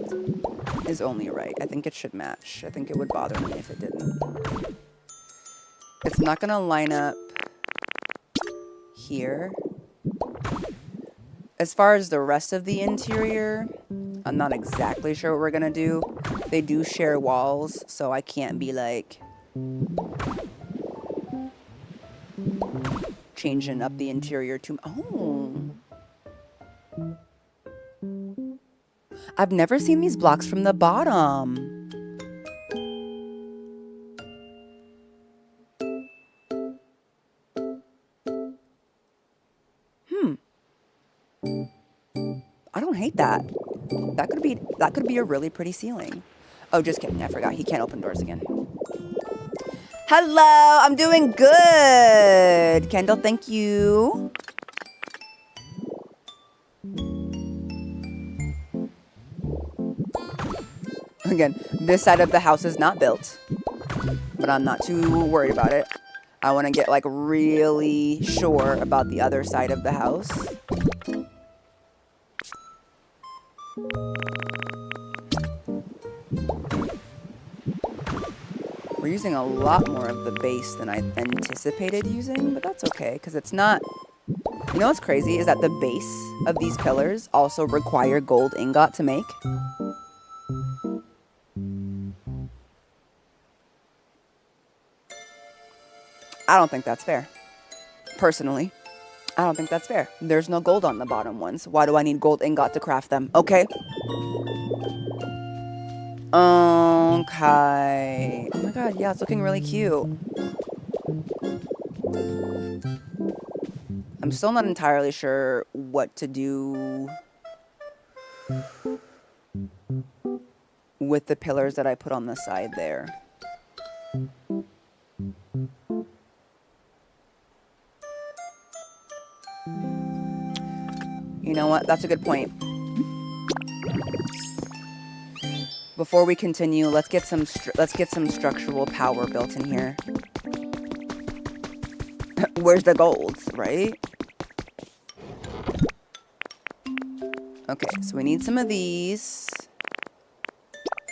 is only right. I think it should match. I think it would bother me if it didn't. It's not gonna line up here. As far as the rest of the interior, I'm not exactly sure what we're gonna do. They do share walls, so I can't be like changing up the interior too. Oh. I've never seen these blocks from the bottom. I don't hate that. That could be a really pretty ceiling. Oh, just kidding. I forgot. He can't open doors again. Hello, I'm doing good. Kendall, thank you. Again, this side of the house is not built, but I'm not too worried about it. I want to get like really sure about the other side of the house. We're using a lot more of the base than I anticipated using, but that's okay, because it's not... You know what's crazy is that the base of these pillars also require gold ingot to make. I don't think that's fair. Personally, I don't think that's fair. There's no gold on the bottom ones. Why do I need gold ingot to craft them? Okay. Okay. Oh my god, yeah, it's looking really cute. I'm still not entirely sure what to do with the pillars that I put on the side there. You know what? That's a good point. Before we continue, let's get some structural power built in here. Where's the gold, right? Okay, so we need some of these.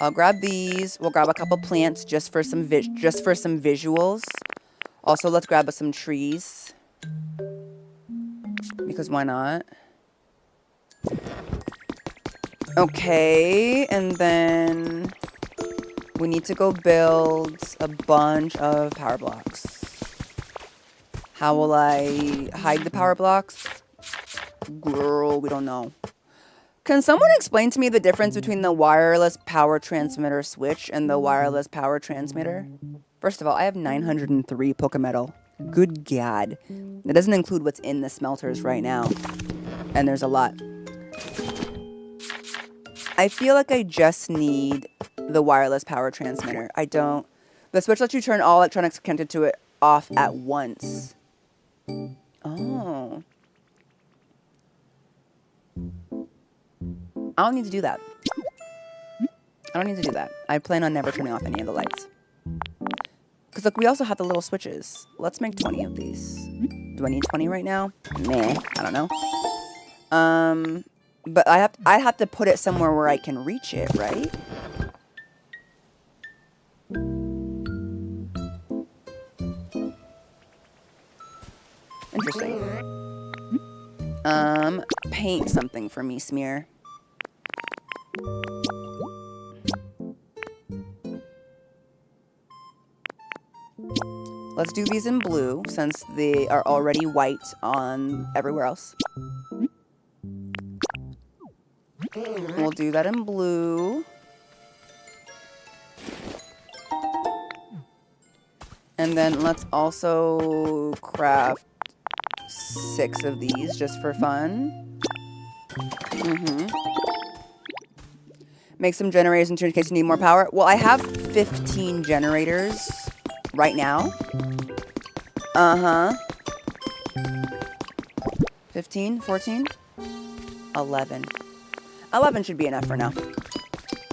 I'll grab these. We'll grab a couple plants just for some visuals. Also, let's grab some trees. Because why not? Okay, and then we need to go build a bunch of power blocks. How will I hide the power blocks? Girl, we don't know. Can someone explain to me the difference between the wireless power transmitter switch and the wireless power transmitter? First of all, I have 903 Pokemetal. Good God. That doesn't include what's in the smelters right now. And there's a lot. I feel like I just need the wireless power transmitter. I don't. The switch lets you turn all electronics connected to it off at once. Oh. I don't need to do that. I don't need to do that. I plan on never turning off any of the lights. Because look, we also have the little switches. Let's make 20 of these. Do I need 20 right now? Meh. I don't know. But I have to put it somewhere where I can reach it, right? Interesting. Paint something for me, Smear. Let's do these in blue, since they are already white on everywhere else. We'll do that in blue. And then let's also craft 6 of these just for fun. Make some generators in case you need more power. Well, I have 15 generators right now. 15, 14, 11. 11 should be enough for now.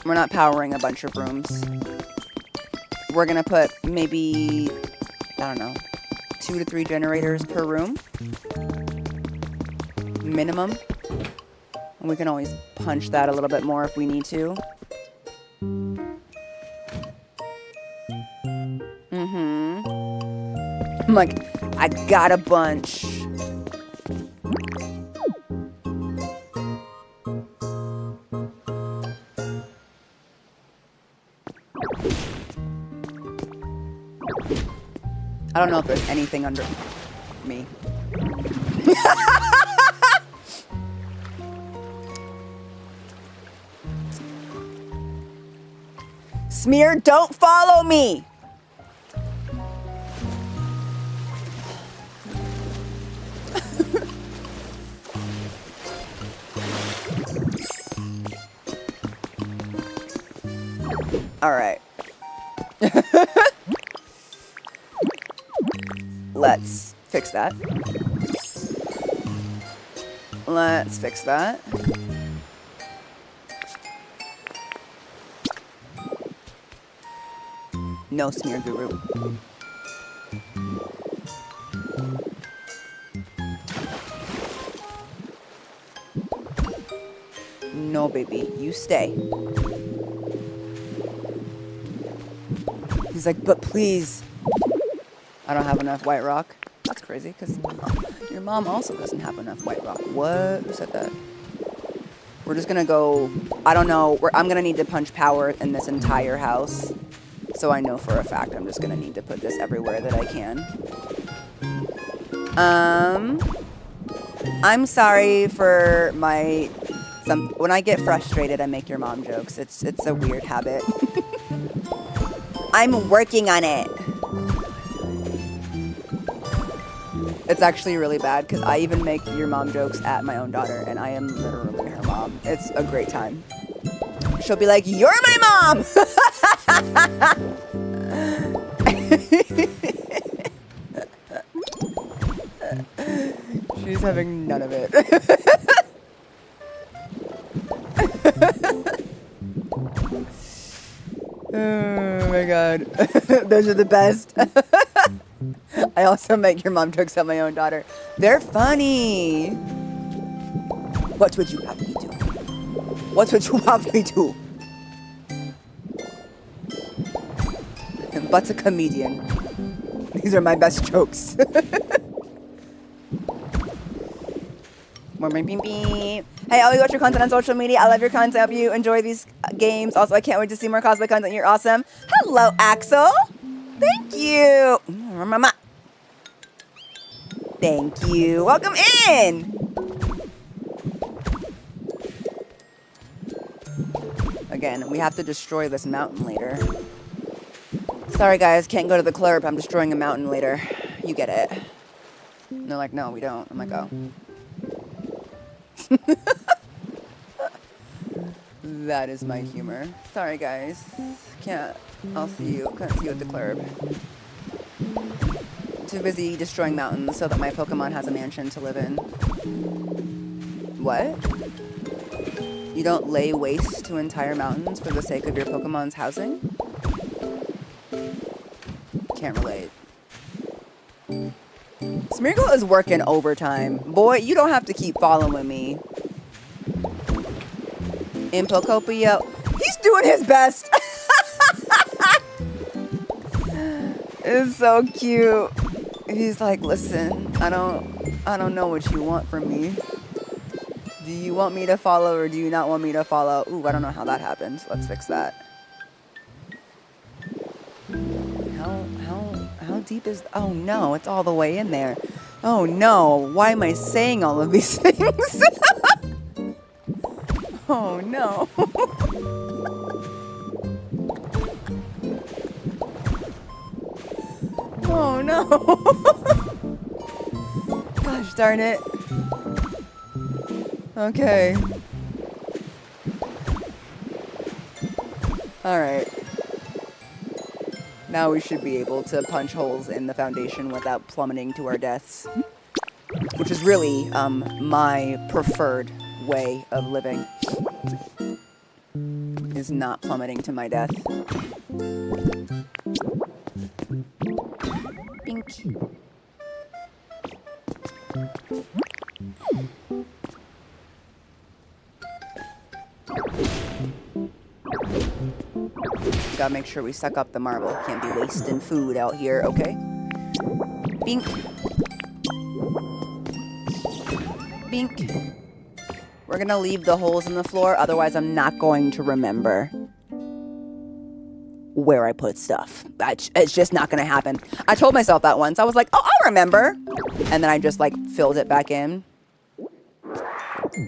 We're not powering a bunch of rooms. We're gonna put maybe, I don't know, 2 to 3 generators per room. Minimum. And we can always punch that a little bit more if we need to. I'm like, I got a bunch. I don't know if there's anything under me. Smear, don't follow me! All right. Let's fix that. Let's fix that. No, Smear Guru. No, baby, you stay. He's like, but please. I don't have enough white rock. That's crazy, because your mom also doesn't have enough white rock. What? Who said that? We're just gonna go, I don't know, I'm gonna need to punch power in this entire house. So I know for a fact I'm just gonna need to put this everywhere that I can. I'm sorry for when I get frustrated, I make your mom jokes. It's a weird habit. I'm working on it. It's actually really bad because I even make your mom jokes at my own daughter, and I am literally her mom. It's a great time. She'll be like, "You're my mom!" She's having none of it. Oh my god. Those are the best. I also make your mom jokes at my own daughter. They're funny. What would you have me do? What would you have me do? But a comedian. These are my best jokes. Hey, I'll watch your content on social media. I love your content. I hope you enjoy these games. Also, I can't wait to see more cosplay content. You're awesome. Hello, Axel. Thank you. Thank you. Welcome in. Again, we have to destroy this mountain later. Sorry, guys. Can't go to the club. I'm destroying a mountain later. You get it. And they're like, no, we don't. I'm like, oh. That is my humor. Sorry, guys. Can't. I'll see you. Can't see you at the club. Too busy destroying mountains so that my Pokemon has a mansion to live in. What? You don't lay waste to entire mountains for the sake of your Pokemon's housing? Can't relate. Smeargle is working overtime. Boy, you don't have to keep following me. In Pokopia, he's doing his best. It's so cute. He's like, listen, I don't know what you want from me. Do you want me to follow or do you not want me to follow? Ooh, I don't know how that happened. Let's fix that. How deep is... Oh, no, it's all the way in there. Oh, no. Why am I saying all of these things? Oh, no. Oh, no. Gosh darn it. Okay. All right. Now we should be able to punch holes in the foundation without plummeting to our deaths. Which is really my preferred way of living. Is not plummeting to my death. Bink. Gotta make sure we suck up the marble. Can't be wasting food out here, okay? Bink. Bink. We're gonna leave the holes in the floor, otherwise I'm not going to remember where I put stuff. It's just not gonna happen. I told myself that once. I was like, oh, I'll remember. And then I just like filled it back in.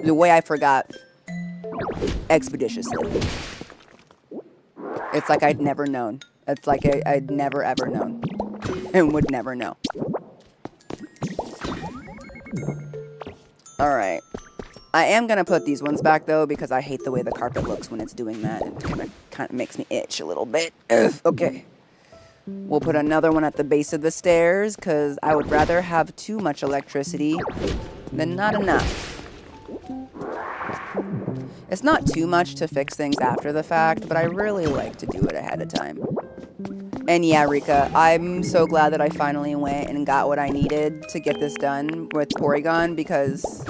The way I forgot expeditiously. It's like I'd never known. It's like I'd never ever known. And would never know. Alright. I am going to put these ones back, though, because I hate the way the carpet looks when it's doing that. It kind of makes me itch a little bit. Ugh, okay. We'll put another one at the base of the stairs, because I would rather have too much electricity than not enough. It's not too much to fix things after the fact, but I really like to do it ahead of time. And yeah, Rika, I'm so glad that I finally went and got what I needed to get this done with Porygon, because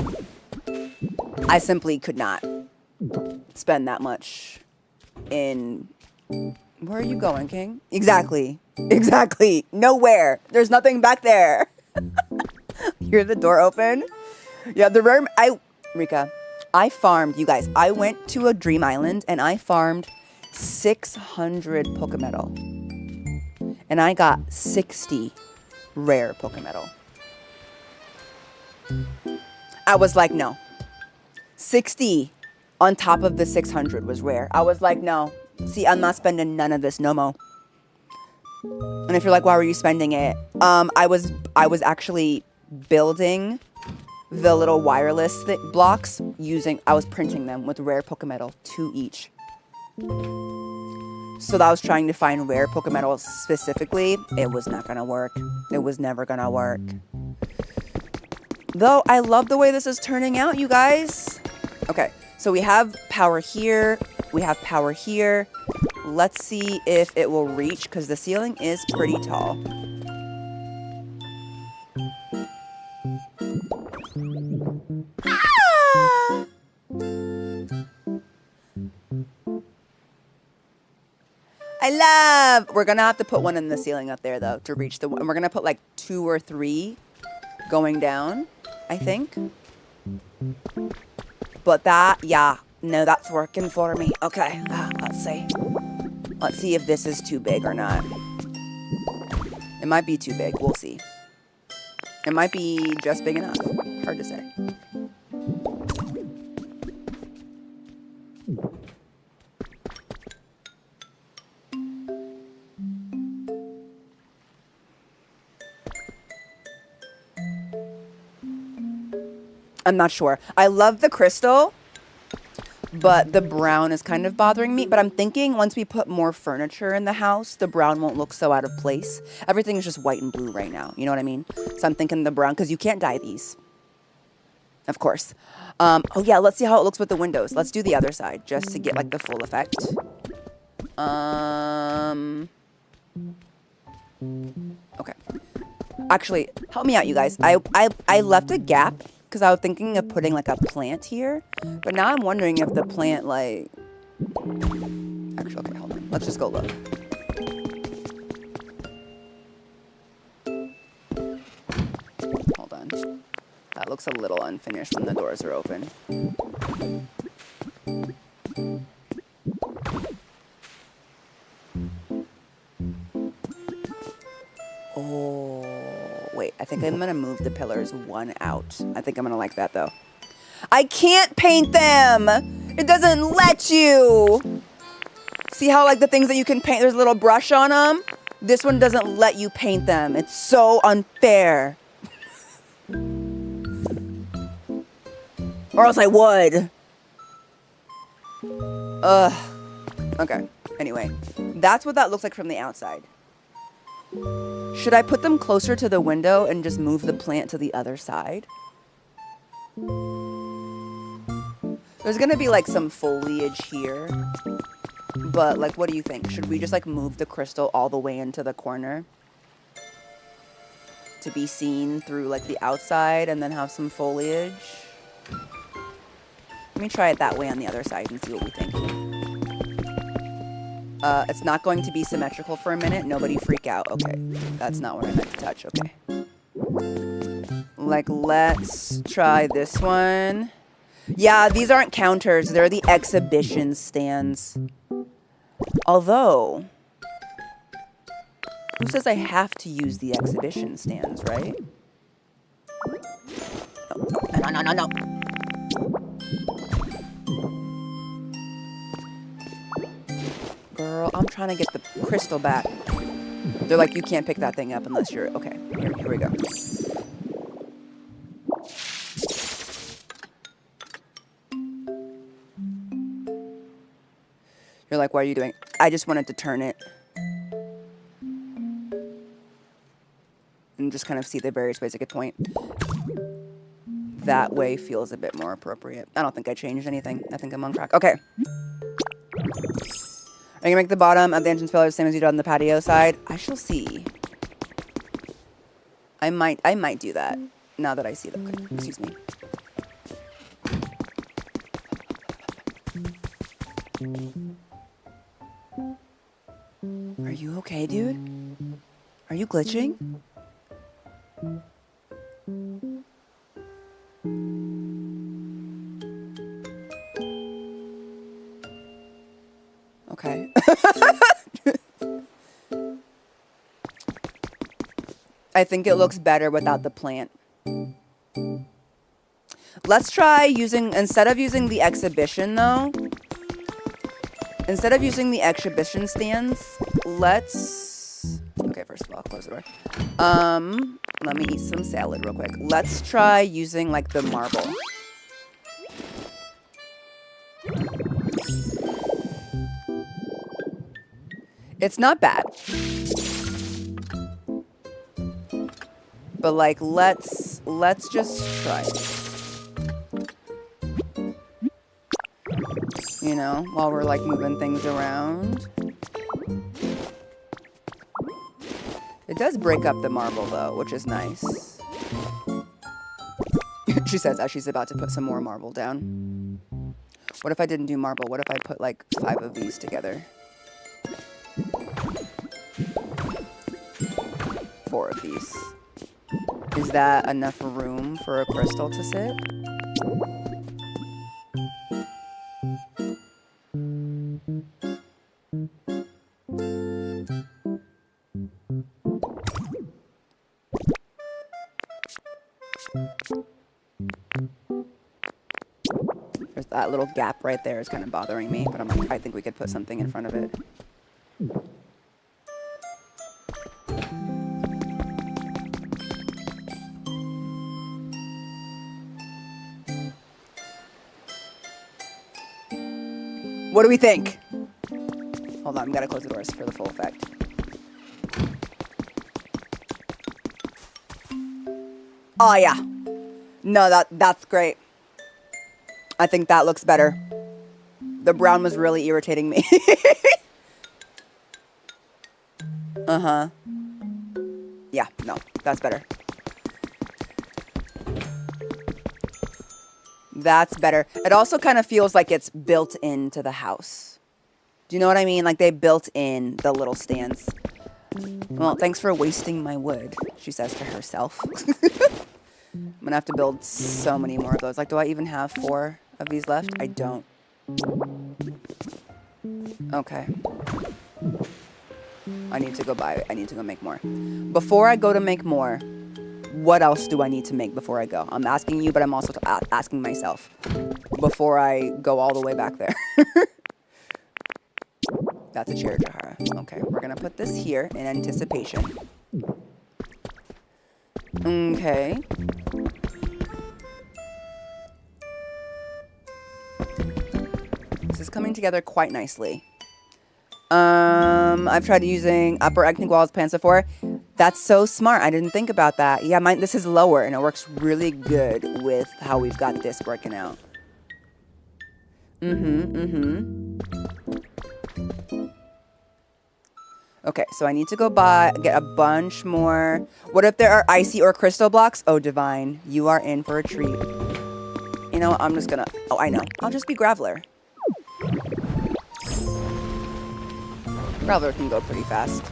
I simply could not spend that much in... Where are you going, King? Exactly. Exactly. Nowhere. There's nothing back there. You hear the door open? Yeah, the rare... Rika, I farmed, you guys. I went to a Dream Island and I farmed 600 Pokemetal. And I got 60 rare Pokemetal. I was like, no. 60 on top of the 600 was rare. I was like, no. See, I'm not spending none of this no more. And if you're like, why were you spending it? I was actually building the little wireless blocks I was printing them with rare Pokemetal, 2 each. So I was trying to find rare Pokemetal specifically. It was not gonna work. It was never gonna work. Though I love the way this is turning out, you guys. Okay, so we have power here. We have power here. Let's see if it will reach, because the ceiling is pretty tall. Ah! We're gonna have to put one in the ceiling up there though to reach the one. We're gonna put like 2 or 3 going down, I think. But that, yeah, no, that's working for me. Okay, let's see. Let's see if this is too big or not. It might be too big. We'll see. It might be just big enough. Hard to say. I'm not sure. I love the crystal, but the brown is kind of bothering me. But I'm thinking once we put more furniture in the house, the brown won't look so out of place. Everything is just white and blue right now. You know what I mean? So I'm thinking the brown, because you can't dye these. Of course. Oh yeah, let's see how it looks with the windows. Let's do the other side just to get like the full effect. Okay. Actually, help me out, you guys. I left a gap because I was thinking of putting like a plant here, but now I'm wondering if the plant like... Actually, okay, hold on. Let's just go look. Hold on. That looks a little unfinished when the doors are open. Oh, wait. I think I'm going to move the pillars one out. I think I'm going to like that, though. I can't paint them! It doesn't let you! See how, like, the things that you can paint, there's a little brush on them? This one doesn't let you paint them. It's so unfair. Or else I would. Ugh. Okay. Anyway, that's what that looks like from the outside. Should I put them closer to the window and just move the plant to the other side? There's gonna be like some foliage here. But like, what do you think? Should we just like move the crystal all the way into the corner? To be seen through like the outside and then have some foliage? Let me try it that way on the other side and see what we think. It's not going to be symmetrical for a minute. Nobody freak out. Okay. That's not what I meant to touch. Okay. Like, let's try this one. Yeah, these aren't counters. They're the exhibition stands. Although, who says I have to use the exhibition stands, right? No. Girl, I'm trying to get the crystal back. They're like, you can't pick that thing up unless you're... Okay, here we go. You're like, what are you doing? I just wanted to turn it. And just kind of see the various ways I could point. That way feels a bit more appropriate. I don't think I changed anything. I think I'm on track. Okay. Are you gonna make the bottom of the entrance pillar the same as you did on the patio side? I shall see. I might do that now that I see them. Okay, excuse me. Are you okay, dude? Are you glitching? Okay. I think it looks better without the plant. Let's try using, instead of using the exhibition though, instead of using the exhibition stands, let's, okay, first of all, close the door. Let me eat some salad real quick. Let's try using like the marble. It's not bad. But like, let's just try it. You know, while we're like moving things around. It does break up the marble though, which is nice. She says as she's about to put some more marble down. What if I didn't do marble? What if I put like 5 of these together? 4 of these. Is that enough room for a crystal to sit? There's that little gap right there is kind of bothering me, but I'm like, I think we could put something in front of it. What do we think? Hold on, we gotta close the doors for the full effect. Oh yeah. No, that's great. I think that looks better. The brown was really irritating me. Uh-huh. Yeah, no, that's better. That's better. It also kind of feels like it's built into the house. Do you know what I mean? Like they built in the little stands. Well, thanks for wasting my wood, she says to herself. I'm gonna have to build so many more of those. Like, do I even have 4 of these left? I don't. Okay. I need to go make more. Before I go to make more, what else do I need to make before I go? I'm asking you, but I'm also asking myself before I go all the way back there. That's a chair, Jahara. Okay, we're gonna put this here in anticipation. Okay. This is coming together quite nicely. I've tried using upper ethnic walls Pansaphore. That's so smart. I didn't think about that. Yeah, this is lower, and it works really good with how we've got this working out. Okay, so I need to go get a bunch more. What if there are icy or crystal blocks? Oh, Divine, you are in for a treat. You know, I'm just gonna, oh, I know. I'll just be Graveler. Graveler can go pretty fast.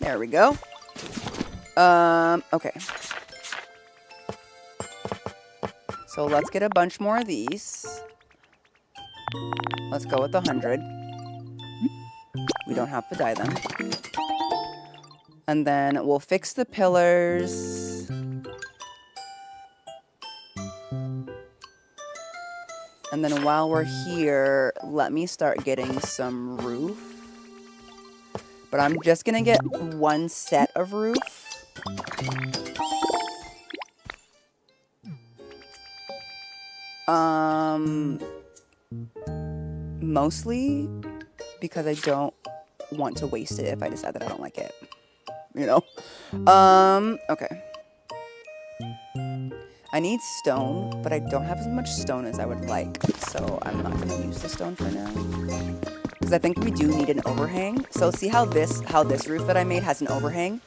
There we go. Okay. So let's get a bunch more of these. Let's go with 100. We don't have to dye them. And then we'll fix the pillars. And then while we're here, let me start getting some roof. But I'm just gonna get 1 set of roof. Mostly because I don't want to waste it if I decide that I don't like it. You know? Okay. I need stone, but I don't have as much stone as I would like. So I'm not gonna use the stone for now. Because I think we do need an overhang. So see how this roof that I made has an overhang?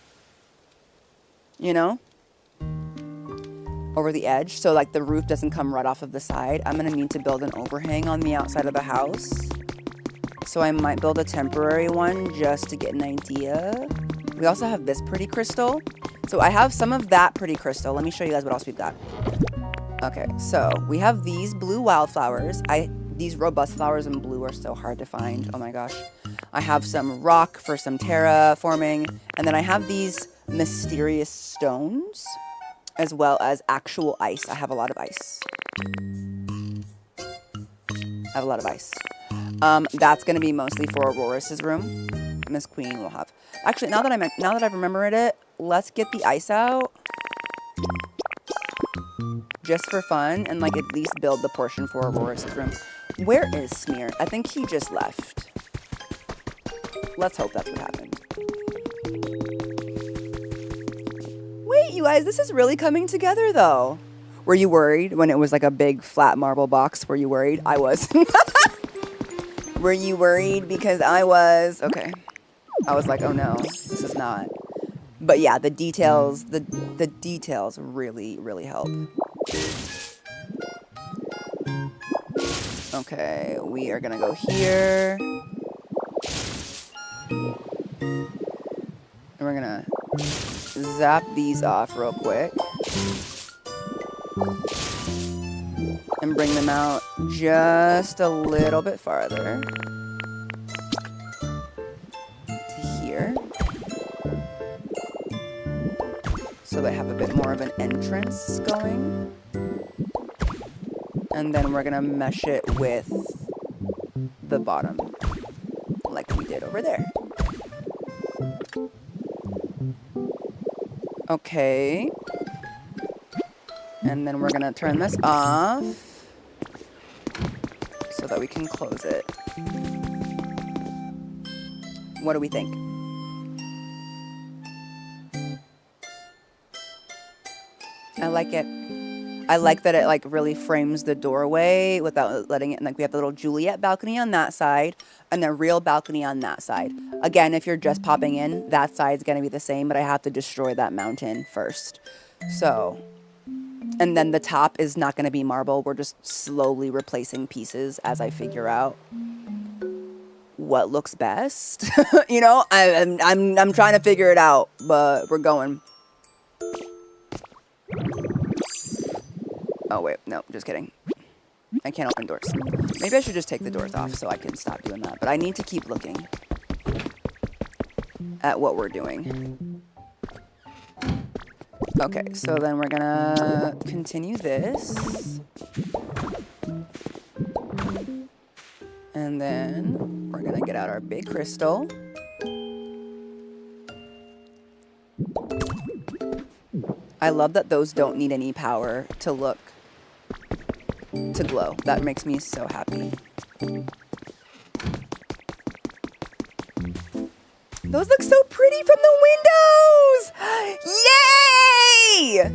You know? Over the edge, so like the roof doesn't come right off of the side. I'm gonna need to build an overhang on the outside of the house. So I might build a temporary one just to get an idea. We also have this pretty crystal. So I have some of that pretty crystal. Let me show you guys what else we've got. Okay, so we have these blue wildflowers. These robust flowers in blue are so hard to find. Oh my gosh. I have some rock for some terraforming. And then I have these mysterious stones as well as actual ice. I have a lot of ice. That's going to be mostly for Aurorus's room. Miss Queen will have. Actually, now that I've remembered it, let's get the ice out. Just for fun, and like at least build the portion for Aurorus' room. Where is Smear? I think he just left. Let's hope that's what happened. Wait, you guys, this is really coming together though. Were you worried when it was like a big flat marble box? Were you worried? I was. Were you worried? Because I was. Okay. I was like, oh no, this is not. But yeah, the details, the details really, really help. Okay, we are gonna go here. And we're gonna zap these off real quick. And bring them out just a little bit farther. To here. So they have a bit more of an entrance going. And then we're gonna mesh it with the bottom, like we did over there. Okay. And then we're gonna turn this off so that we can close it. What do we think? I like it. I like that it like really frames the doorway without letting it, like we have the little Juliet balcony on that side and the real balcony on that side. Again, if you're just popping in, that side's gonna be the same, but I have to destroy that mountain first. So, and then the top is not gonna be marble. We're just slowly replacing pieces as I figure out what looks best. You know, I'm trying to figure it out, but we're going. Oh, wait. No, just kidding. I can't open doors. Maybe I should just take the doors off so I can stop doing that. But I need to keep looking at what we're doing. Okay, so then we're gonna continue this. And then we're gonna get out our big crystal. I love that those don't need any power to glow. That makes me so happy. Those look so pretty from the windows! Yay!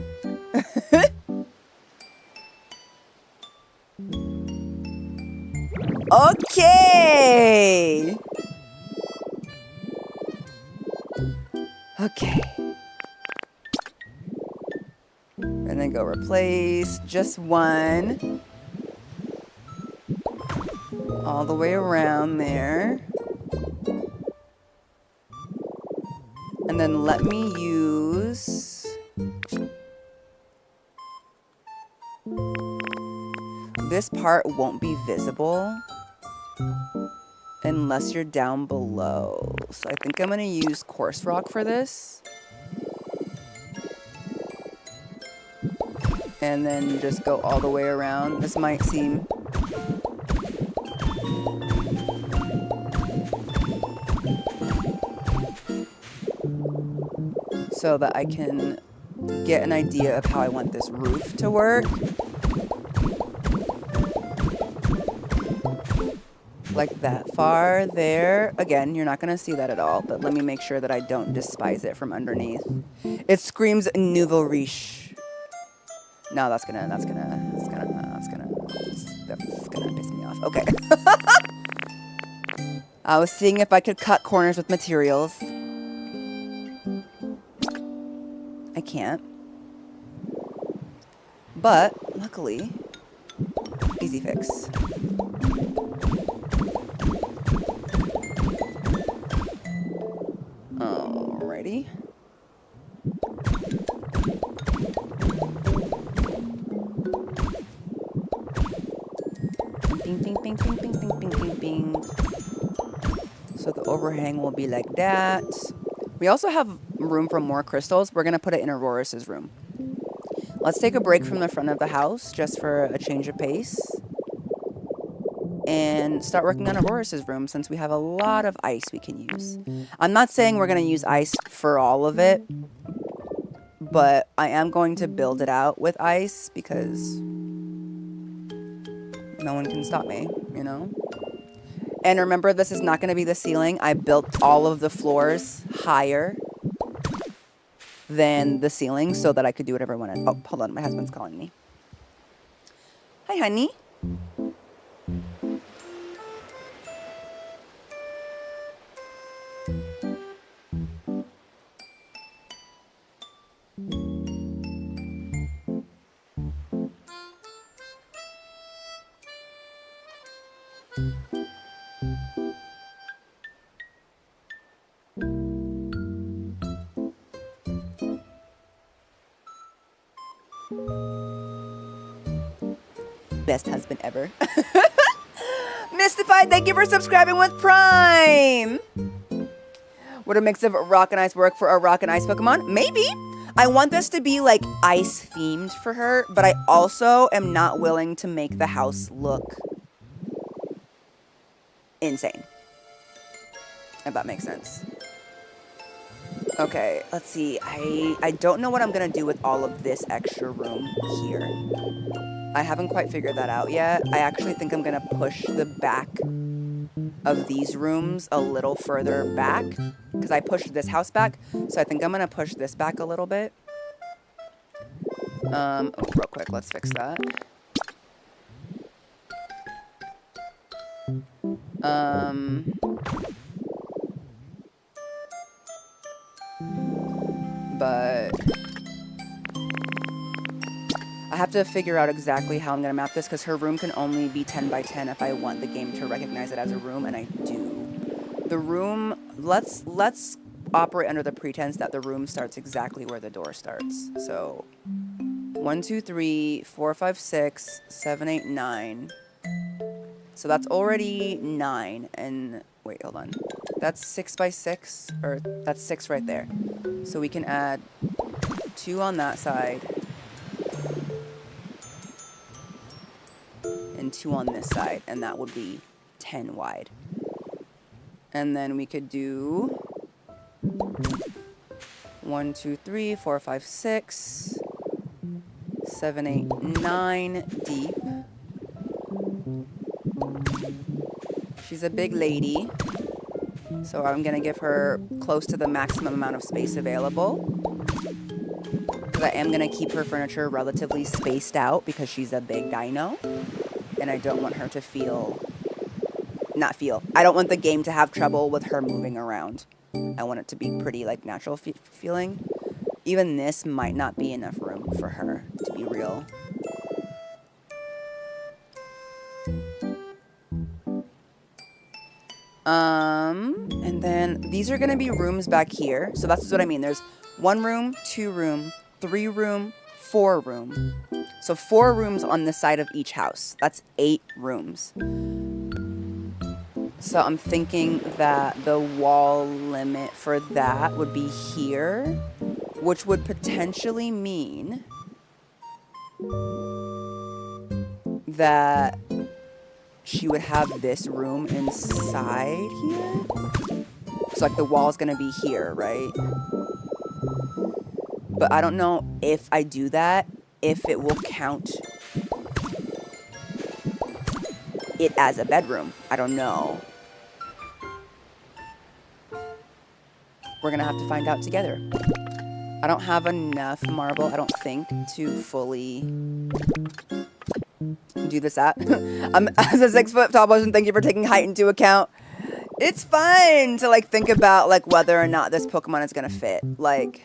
Okay! Okay. And then go replace just one. All the way around there. And then let me use this part won't be visible unless you're down below. So I think I'm gonna use coarse rock for this. And then just go all the way around. This might seem so that I can get an idea of how I want this roof to work. Like that far there. Again, you're not gonna see that at all, but let me make sure that I don't despise it from underneath. It screams nouveau riche. No, that's gonna piss me off. Okay. I was seeing if I could cut corners with materials. I can't. But, luckily, easy fix. Alrighty. Bing, bing, bing, bing, bing, bing, bing, bing, bing. So the overhang will be like that. We also have room for more crystals. We're going to put it in Aurorus's room. Let's take a break from the front of the house just for a change of pace. And start working on Aurorus's room since we have a lot of ice we can use. I'm not saying we're going to use ice for all of it, but I am going to build it out with ice because no one can stop me, you know? And remember, this is not going to be the ceiling. I built all of the floors higher than the ceiling so that I could do whatever I wanted. Oh, hold on. My husband's calling me. Hi, honey. Best husband ever. Mystified, thank you for subscribing with Prime. Would a mix of rock and ice work for a rock and ice Pokemon? Maybe. I want this to be like ice themed for her, but I also am not willing to make the house look insane. If that makes sense. Okay, let's see. I don't know what I'm going to do with all of this extra room here. I haven't quite figured that out yet. I actually think I'm going to push the back of these rooms a little further back because I pushed this house back. So I think I'm going to push this back a little bit. Oh, real quick, let's fix that. But I have to figure out exactly how I'm going to map this because her room can only be 10 by 10 if I want the game to recognize it as a room, and I do. The room, let's operate under the pretense that the room starts exactly where the door starts. So 1, 2, 3, 4, 5, 6, 7, 8, 9. So that's already 9. And wait, hold on. That's 6 by 6, or that's 6 right there. So we can add 2 on that side and 2 on this side, and that would be 10 wide. And then we could do 1, 2, 3, 4, 5, 6, 7, 8, 9 deep. She's a big lady, so I'm gonna give her close to the maximum amount of space available. Because I am gonna keep her furniture relatively spaced out because she's a big dino, and I don't want her to I don't want the game to have trouble with her moving around. I want it to be pretty like natural feeling. Even this might not be enough room for her, to be real. And then these are gonna be rooms back here. So that's what I mean. There's 1 room, 2 room, 3 room, 4 room. So 4 rooms on the side of each house. That's 8 rooms. So I'm thinking that the wall limit for that would be here, which would potentially mean that she would have this room inside here. So like the wall's gonna be here, right? But I don't know if I do that, if it will count it as a bedroom. I don't know. We're gonna have to find out together. I don't have enough marble, I don't think, to fully do this at. As a 6 foot tall person, thank you for taking height into account. It's fun to like think about like whether or not this Pokemon is gonna fit. Like,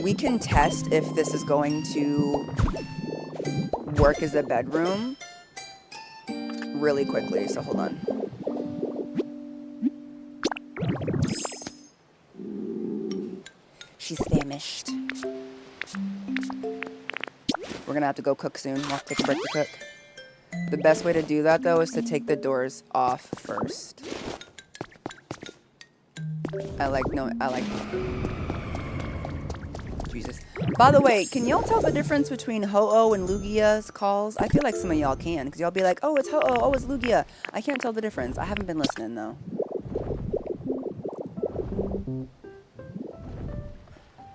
we can test if this is going to work as a bedroom really quickly. So hold on. She's famished. gonna have to go cook soon. We'll have to take a break to cook. The best way to do that, though, is to take the doors off first. Jesus. By the way, can y'all tell the difference between Ho-Oh and Lugia's calls? I feel like some of y'all can, because y'all be like, oh, it's Ho-Oh, oh, it's Lugia. I can't tell the difference. I haven't been listening, though.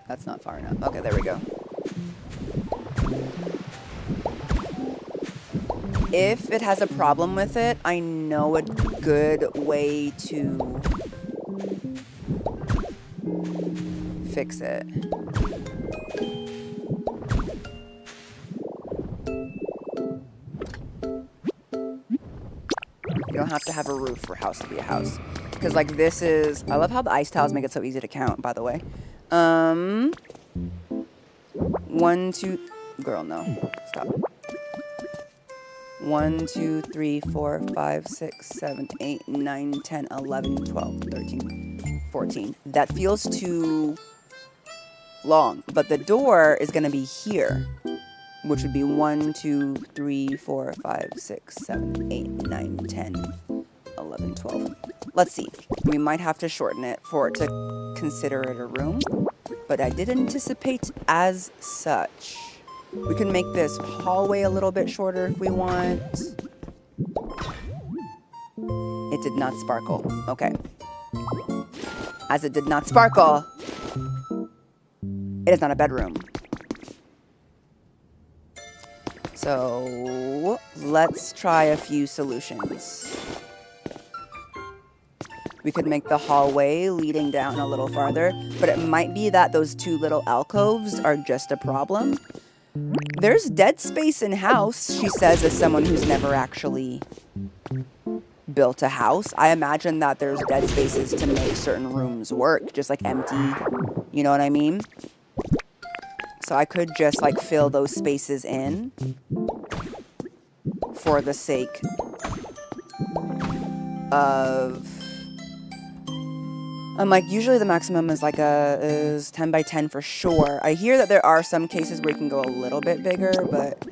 That's not far enough. Okay, there we go. If it has a problem with it, I know a good way to fix it. You don't have to have a roof for a house to be a house. Because, like, this is... I love how the ice tiles make it so easy to count, by the way. 1, 2... Girl, no. Stop. 1, 2, 3, 4, 5, 6, 7, 8, 9, 10, 11, 12, 13, 14. That feels too long. But the door is going to be here, which would be 1, 2, 3, 4, 5, 6, 7, 8, 9, 10, 11, 12. Let's see. We might have to shorten it for it to consider it a room, but I did anticipate as such. We can make this hallway a little bit shorter if we want. It did not sparkle. Okay. As it did not sparkle, it is not a bedroom. So let's try a few solutions. We could make the hallway leading down a little farther, but it might be that those two little alcoves are just a problem. There's dead space in house, she says, as someone who's never actually built a house. I imagine that there's dead spaces to make certain rooms work, just like empty, you know what I mean? So I could just like fill those spaces in for the sake of... I'm like, usually the maximum is like is 10 by 10 for sure. I hear that there are some cases where you can go a little bit bigger, but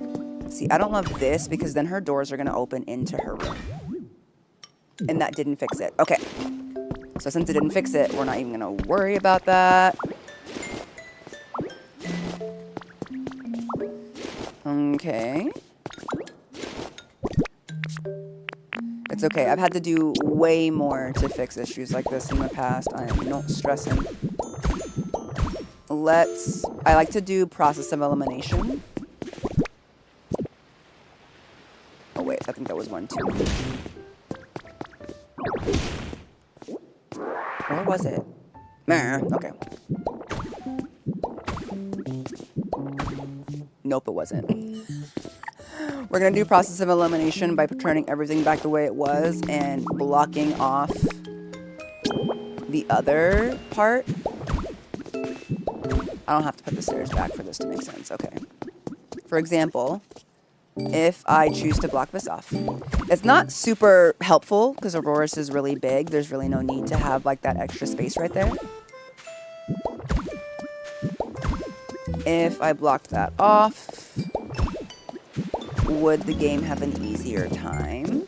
see, I don't love this because then her doors are going to open into her room. And that didn't fix it. Okay. So since it didn't fix it, we're not even going to worry about that. Okay. It's okay. I've had to do way more to fix issues like this in the past. I am not stressing. I like to do process of elimination. Oh wait, I think that was 1, 2. Or was it? Okay. Nope, it wasn't. We're going to do process of elimination by turning everything back the way it was and blocking off the other part. I don't have to put the stairs back for this to make sense. Okay. For example, if I choose to block this off. It's not super helpful because Aurorus is really big. There's really no need to have like that extra space right there. If I blocked that off, would the game have an easier time?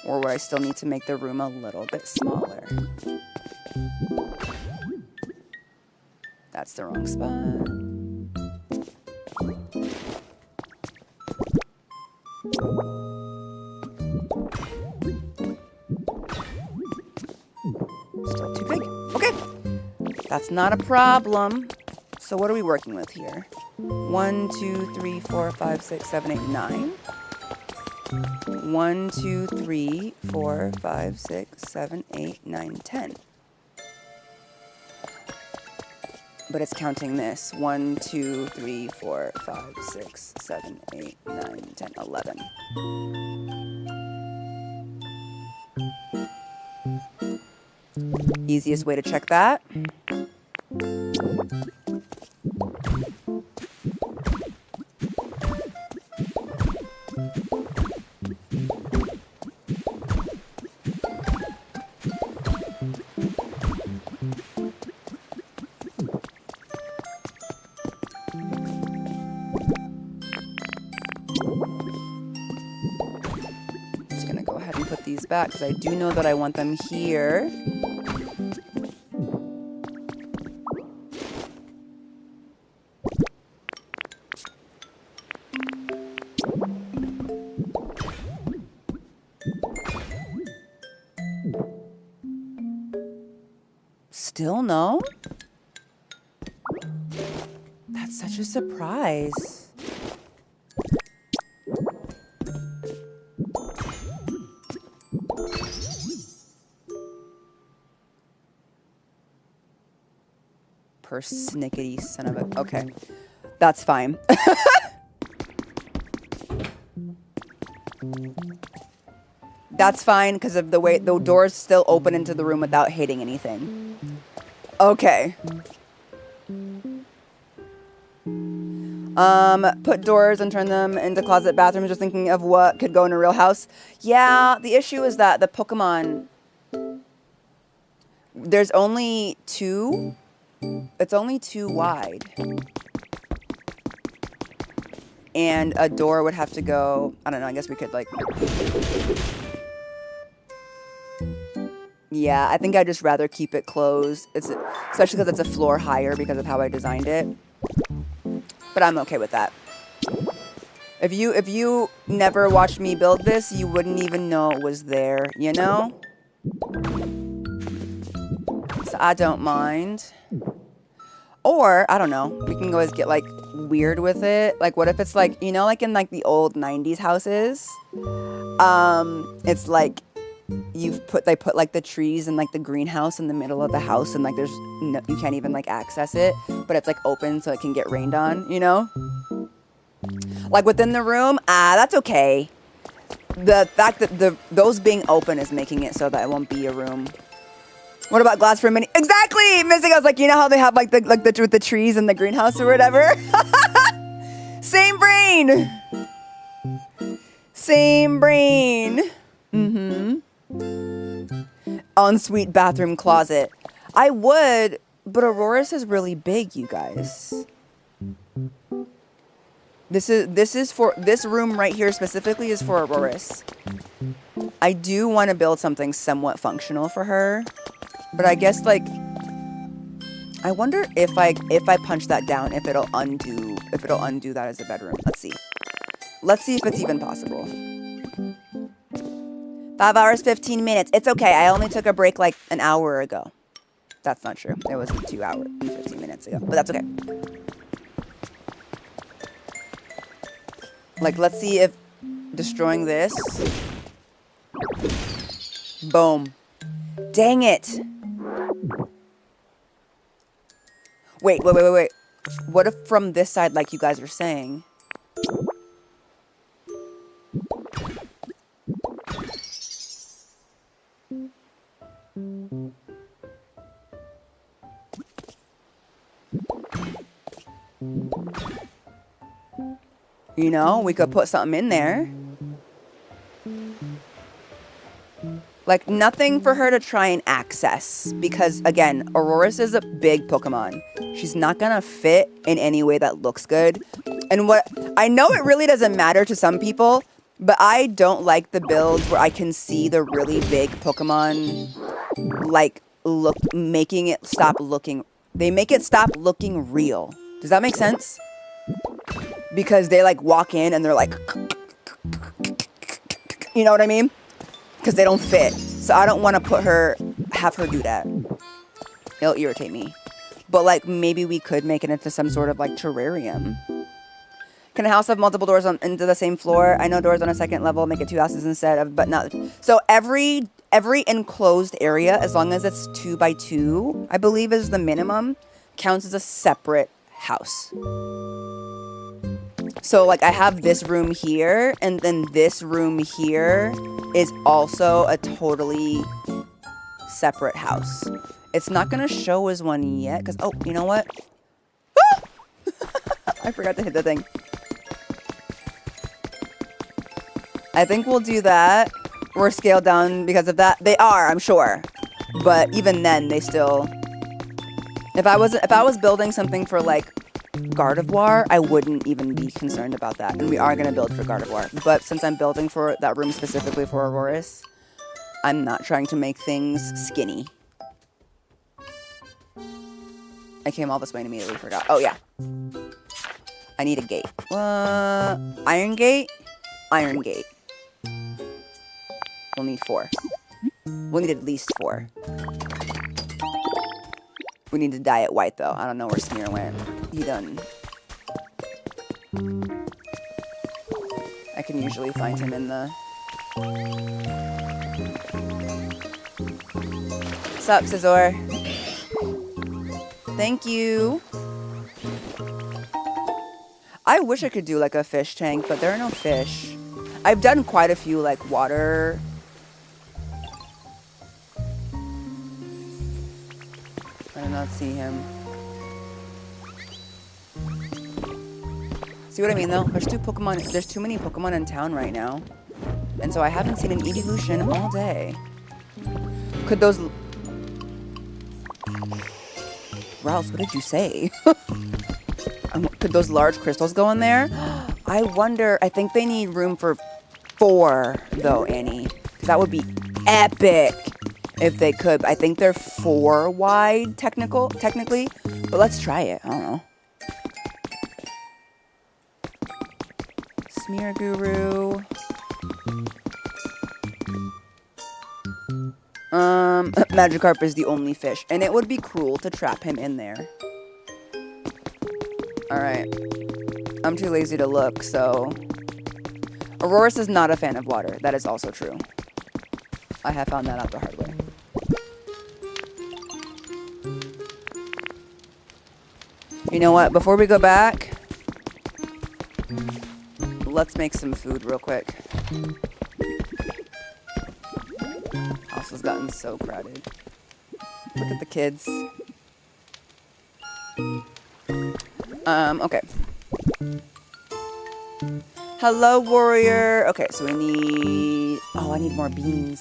Or would I still need to make the room a little bit smaller? That's the wrong spot. Still too big. Okay. That's not a problem. So what are we working with here? 1, 2, 3, 4, 5, 6, 7, 8, 9. 1, 2, 3, 4, 5, 6, 7, 8, 9, 10. But it's counting this. 1, 2, 3, 4, 5, 6, 7, 8, 9, 10, 11. Easiest way to check that. these back because I do know that I want them here. Still no? That's such a surprise. Persnickety son of a... Okay. That's fine. That's fine because of the way the door's still open into the room without hitting anything. Okay. Put doors and turn them into closet bathrooms. Just thinking of what could go in a real house. Yeah, the issue is that the Pokemon... There's only 2. It's only 2 wide. And a door would have to go... I don't know, I guess we could like... Yeah, I think I'd just rather keep it closed. Especially because it's a floor higher because of how I designed it. But I'm okay with that. If you never watched me build this, you wouldn't even know it was there, you know? So I don't mind. Or, I don't know, we can always get like weird with it. Like what if it's like, you know, like in like the old 90s houses? It's like they put like the trees and like the greenhouse in the middle of the house and like there's no, you can't even like access it, but it's like open so it can get rained on, you know? Like within the room, that's okay. The fact that those being open is making it so that it won't be a room. What about glass for a mini? Exactly, Missing. I was like, you know how they have like the trees in the greenhouse or whatever? Same brain. Same brain. Mm-hmm. Ensuite bathroom closet. I would, but Aurorus is really big, you guys. This room right here specifically is for Aurorus. I do want to build something somewhat functional for her, but I guess like I wonder if I punch that down, if it'll undo that as a bedroom. Let's see. Let's see if it's even possible. 5 hours, 15 minutes. It's okay. I only took a break like an hour ago. That's not true. It was 2 hours and 15 minutes ago, but that's okay. Like, let's see if destroying this. Boom. Dang it. Wait. What if from this side, like you guys are saying? You know, we could put something in there. Like, nothing for her to try and access. Because, again, Aurorus is a big Pokemon. She's not gonna fit in any way that looks good. And what... I know it really doesn't matter to some people, but I don't like the builds where I can see the really big Pokemon, like, making it stop looking... They make it stop looking real. Does that make sense? Because they like walk in and they're like, you know what I mean? Because they don't fit. So I don't want to have her do that. It'll irritate me. But like maybe we could make it into some sort of like terrarium. Can a house have multiple doors into the same floor? I know doors on a second level make it 2 houses instead of, but not. So every enclosed area, as long as it's 2 by 2, I believe is the minimum, counts as a separate house. So like I have this room here, and then this room here is also a totally separate house. It's not gonna show as one yet, because, oh, you know what? Ah! I forgot to hit the thing. I think we'll do that. We're scaled down because of that. They are, I'm sure. But even then, they still... If I was building something for like Gardevoir, I wouldn't even be concerned about that. And we are going to build for Gardevoir. But since I'm building for that room specifically for Aurorus, I'm not trying to make things skinny. I came all this way and immediately forgot. Oh, yeah. I need a gate. Iron gate? Iron gate. We'll need 4. We'll need at least 4. We need to dye it white, though. I don't know where Smear went. He done. I can usually find him in the... Sup, Scizor? Thank you. I wish I could do like a fish tank, but there are no fish. I've done quite a few like water. I do not see him. See what I mean though? There's too many Pokemon in town right now. And so I haven't seen an evolution all day. Could those... Rouse, what did you say? Could those large crystals go in there? I wonder. I think they need room for 4, though, Annie. That would be epic if they could. I think they're 4 wide, technically. But let's try it. I don't know. Smear Guru. Magikarp is the only fish, and it would be cruel to trap him in there. Alright. I'm too lazy to look, so... Aurorus is not a fan of water. That is also true. I have found that out the hard way. You know what? Before we go back, let's make some food real quick. House has gotten so crowded. Look at the kids. Okay. Hello, warrior. Okay, so we need... Oh, I need more beans.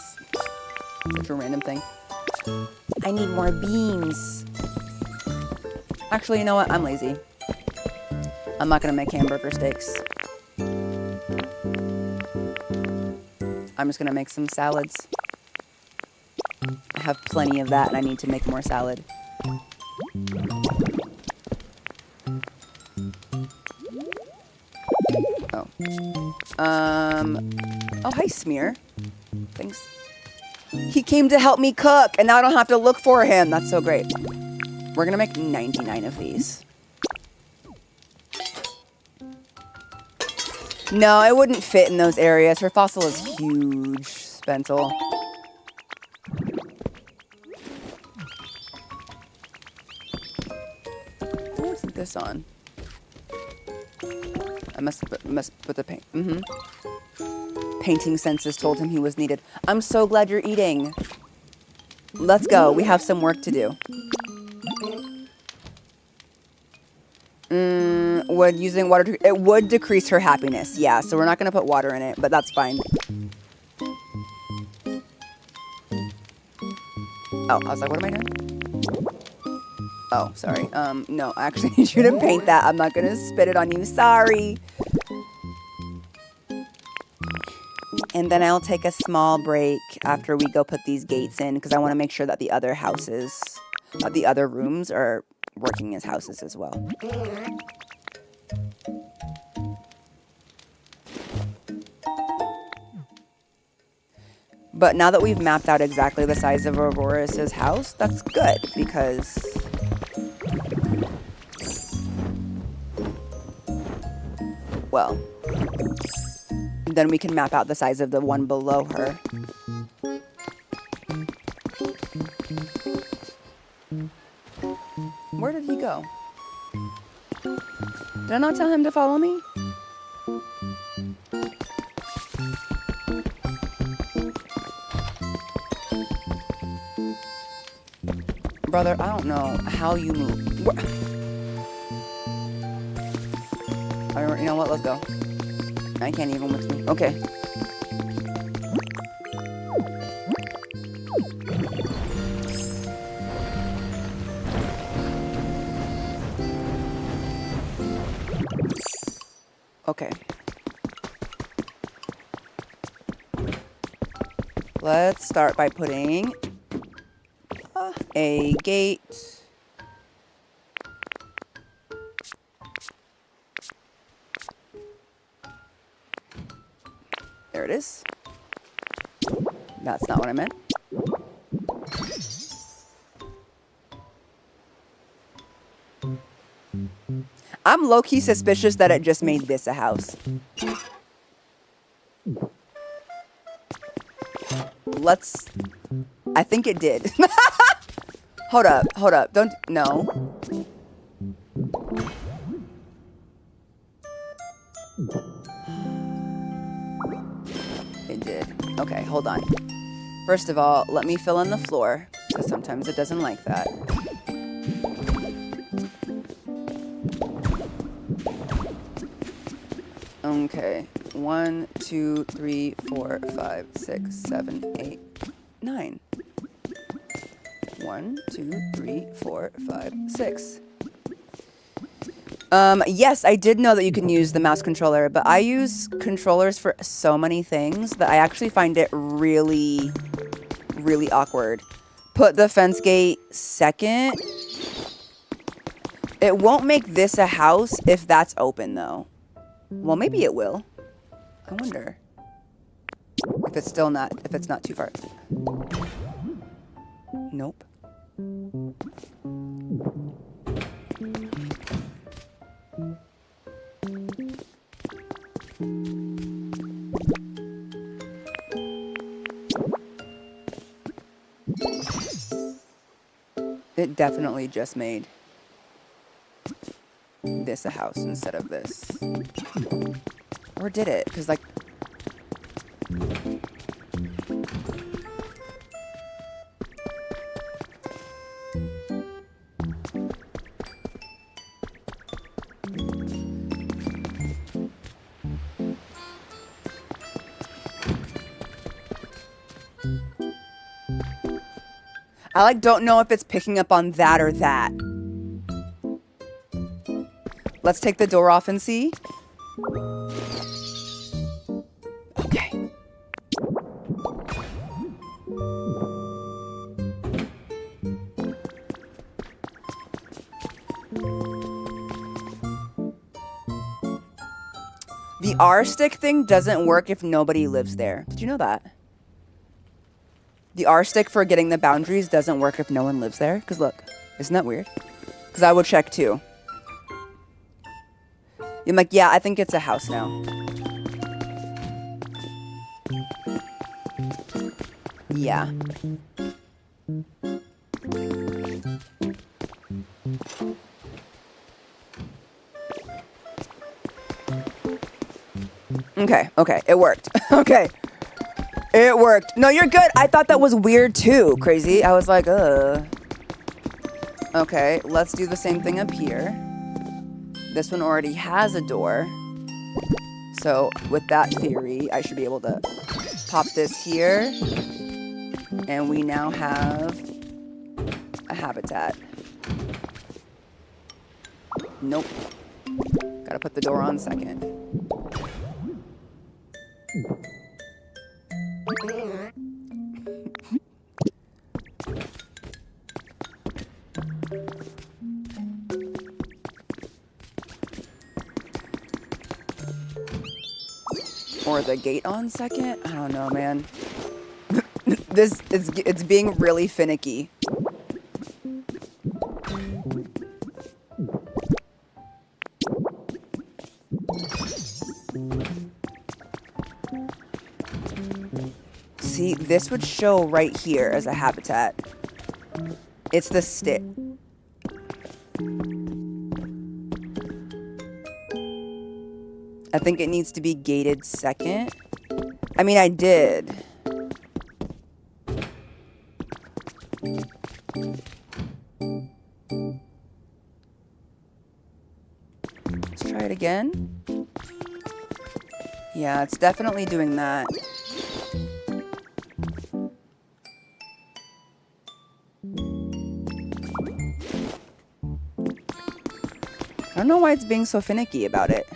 Such a random thing. I need more beans. Actually, you know what? I'm lazy. I'm not gonna make hamburger steaks. I'm just gonna make some salads. I have plenty of that, and I need to make more salad. Oh, hi, Smear. Thanks. He came to help me cook, and now I don't have to look for him. That's so great. We're gonna make 99 of these. No, it wouldn't fit in those areas. Her fossil is huge, Spentel. What's this on? I must put the paint. Painting senses told him he was needed. I'm so glad you're eating. Let's go. We have some work to do. Would using water... It would decrease her happiness. Yeah, so we're not going to put water in it, but that's fine. Oh, I was like, what am I doing? Oh, sorry. No, I actually need you to paint that. I'm not going to spit it on you. Sorry. And then I'll take a small break after we go put these gates in, because I want to make sure that the other houses, the other rooms are working as houses as well. But now that we've mapped out exactly the size of Aurorus' house, that's good, because... Well, then we can map out the size of the one below her. Where did he go? Did I not tell him to follow me? Brother, I don't know how you move. You know what? Let's go. I can't even with me. Okay. Okay. Let's start by putting a gate. There it is. That's not what I meant. I'm low-key suspicious that it just made this a house. I think it did. Hold up. Don't, no. It did. Okay, hold on. First of all, let me fill in the floor, because sometimes it doesn't like that. Okay, 1, 2, 3, 4, 5, 6, 7, 8, 9. 1, 2, 3, 4, 5, 6. Yes, I did know that you can use the mouse controller, but I use controllers for so many things that I actually find it really, really awkward. Put the fence gate second. It won't make this a house if that's open, though. Well, maybe it will. I wonder if it's not too far. Nope. It definitely just made this a house instead of this. Or did it? Because, like... I, like, don't know if it's picking up on that or that. Let's take the door off and see. Okay. The R stick thing doesn't work if nobody lives there. Did you know that? The R stick for getting the boundaries doesn't work if no one lives there. Because look, isn't that weird? Because I would check too. I'm like, yeah, I think it's a house now. Yeah. Okay, it worked. Okay. It worked. No, you're good. I thought that was weird too, crazy. I was like, Okay, let's do the same thing up here. This one already has a door. So with that theory, I should be able to pop this here. And we now have a habitat. Nope. Gotta put the door on second. Or the gate on second? I don't know, man. It's being really finicky. See, this would show right here as a habitat. It's the stick. I think it needs to be gated second. I mean, I did. Let's try it again. Yeah, it's definitely doing that. I don't know why it's being so finicky about it.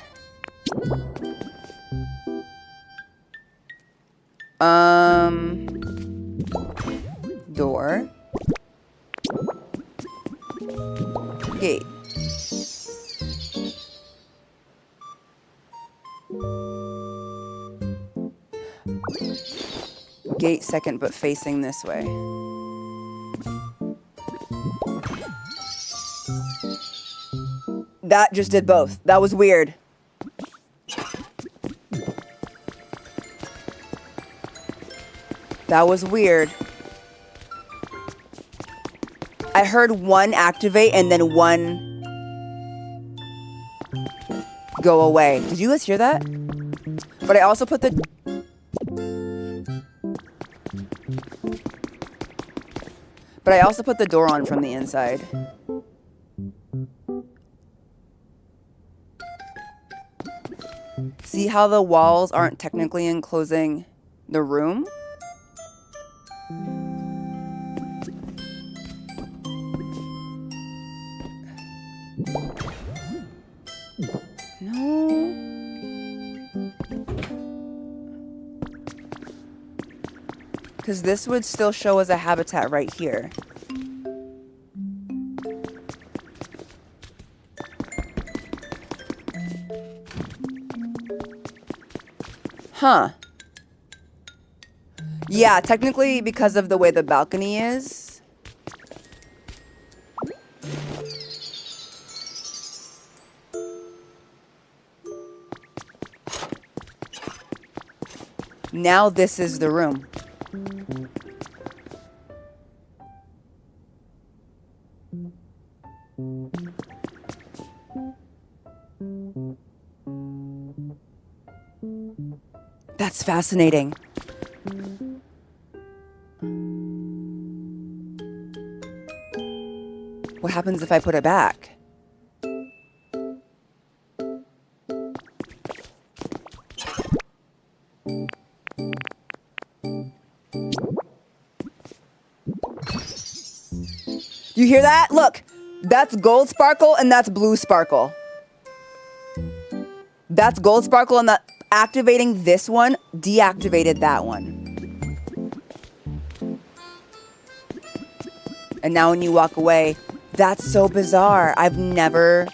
Gate second, but facing this way. That just did both. That was weird. That was weird. I heard one activate and then one go away. Did you guys hear that? But I also put the... But I also put the door on from the inside. See how the walls aren't technically enclosing the room? No. Because this would still show as a habitat right here. Huh. Yeah, technically because of the way the balcony is. Now this is the room. That's fascinating. What happens if I put it back? You hear that? Look, that's gold sparkle and that's blue sparkle. That's gold sparkle and that activating this one deactivated that one. And now when you walk away, that's so bizarre. I've never...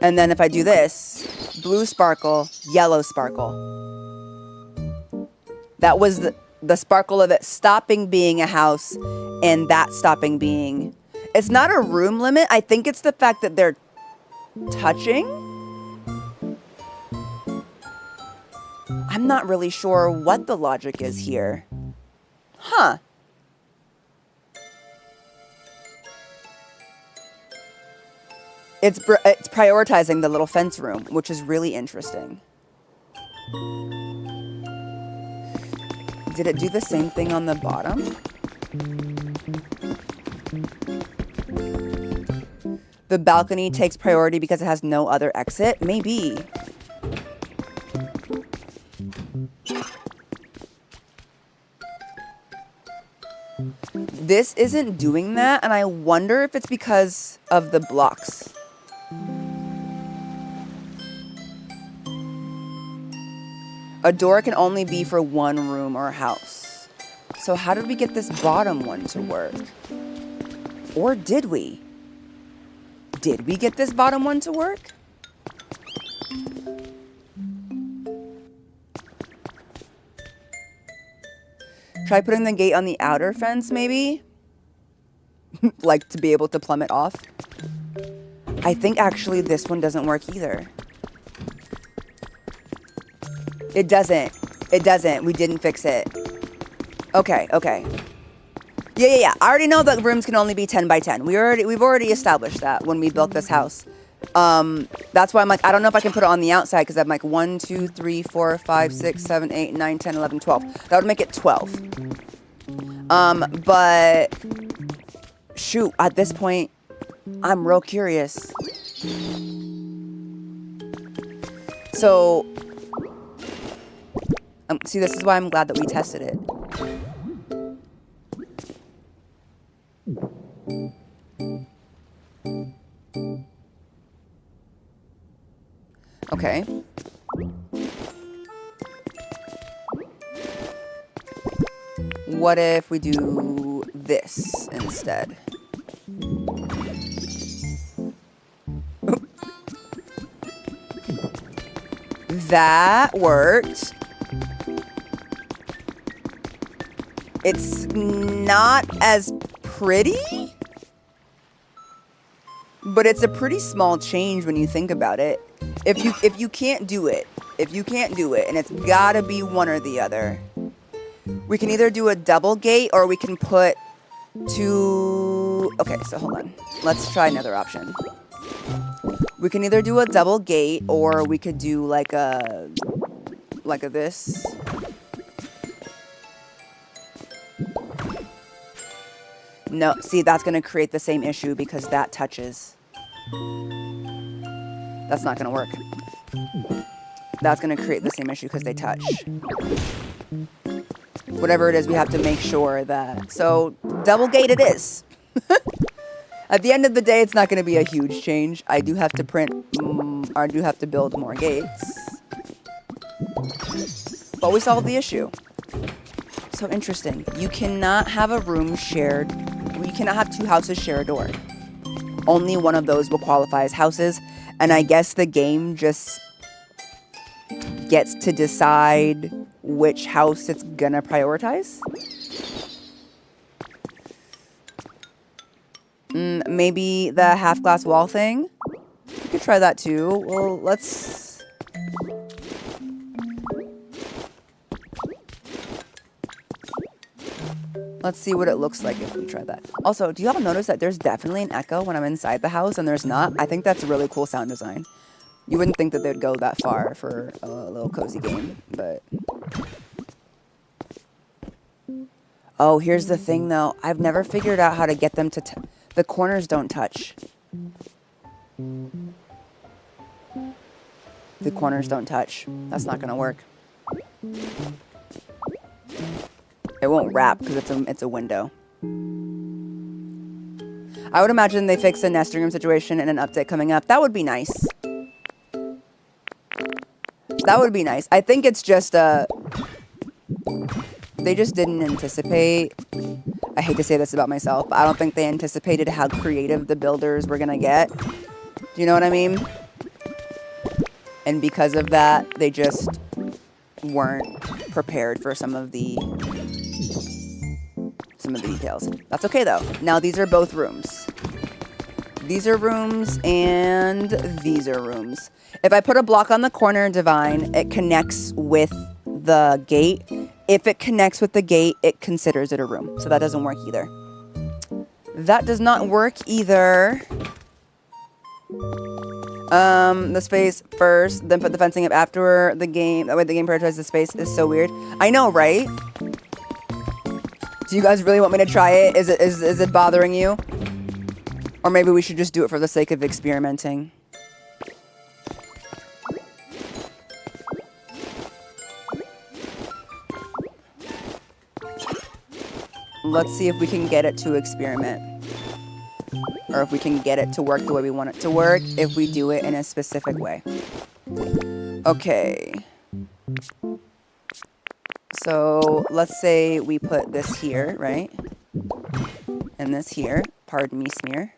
And then if I do this, blue sparkle, yellow sparkle. That was the sparkle of it stopping being a house and that stopping being... It's not a room limit. I think it's the fact that they're touching. I'm not really sure what the logic is here. Huh. It's prioritizing the little fence room, which is really interesting. Did it do the same thing on the bottom? The balcony takes priority because it has no other exit? Maybe. This isn't doing that, and I wonder if it's because of the blocks. A door can only be for one room or house. So how did we get this bottom one to work? Or did we? Did we get this bottom one to work? Try putting the gate on the outer fence, maybe? Like to be able to plummet off? I think actually this one doesn't work either. It doesn't. It doesn't. We didn't fix it. Okay, okay. Yeah. I already know that rooms can only be 10 by 10. We've already established that when we built this house. That's why I'm like, I don't know if I can put it on the outside because I'm like 1, 2, 3, 4, 5, 6, 7, 8, 9, 10, 11, 12. That would make it 12. But shoot, at this point, I'm real curious. So, see, this is why I'm glad that we tested it. Okay. What if we do this instead? That worked. It's not as pretty, but it's a pretty small change when you think about it. If you can't do it, and it's gotta be one or the other, we can either do a double gate or we can put two. Okay, so hold on. Let's try another option. We can either do a double gate or we could do like a this. No, see, that's going to create the same issue because that touches. That's not going to work. That's going to create the same issue because they touch. Whatever it is, we have to make sure that... So, double gate it is. At the end of the day, it's not going to be a huge change. I do have to I do have to build more gates. But we solved the issue. So interesting. You cannot have a room shared. You cannot have two houses share a door. Only one of those will qualify as houses. And I guess the game just gets to decide which house it's gonna prioritize. Maybe the half glass wall thing. We could try that too. Well, let's see what it looks like if we try that. Also, do y'all notice that there's definitely an echo when I'm inside the house and there's not? I think that's a really cool sound design. You wouldn't think that they'd go that far for a little cozy game, but... Oh, here's the thing though. I've never figured out how to get them to... The corners don't touch. The corners don't touch. That's not gonna work. It won't wrap because it's a window. I would imagine they fix the nesting room situation in an update coming up. That would be nice. That would be nice. I think it's just they just didn't anticipate. I hate to say this about myself, but I don't think they anticipated how creative the builders were gonna get. Do you know what I mean? And because of that, they just weren't prepared for some of the details. That's okay though. Now these are both rooms. These are rooms and these are rooms. If I put a block on the corner, Divine, it connects with the gate. If it connects with the gate, it considers it a room. So that doesn't work either. That does not work either. The space first, then put the fencing up after the game. That way the game prioritizes the space is so weird. I know, right? Do you guys really want me to try it? Is it bothering you? Or maybe we should just do it for the sake of experimenting. Let's see if we can get it to experiment. Or if we can get it to work the way we want it to work, if we do it in a specific way. Okay. So let's say we put this here, right? And this here. Pardon me, smear.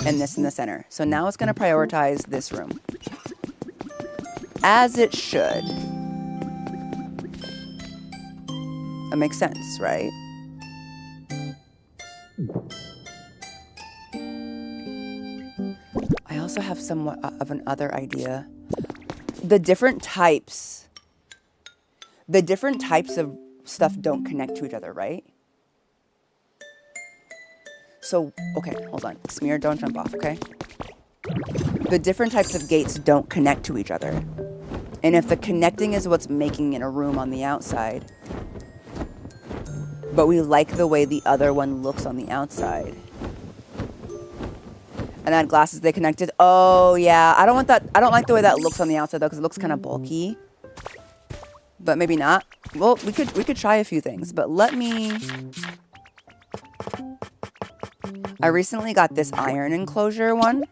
And this in the center. So now it's going to prioritize this room. As it should. That makes sense, right? I also have somewhat of an other idea. The different types of stuff don't connect to each other, right? So, okay, hold on. Smear, don't jump off, okay? The different types of gates don't connect to each other. And if the connecting is what's making it a room on the outside, but we like the way the other one looks on the outside. And add glasses they connected. Oh, yeah. I don't want that. I don't like the way that looks on the outside, though, because it looks kind of bulky. But maybe not. Well, we could try a few things, but let me... I recently got this iron enclosure one.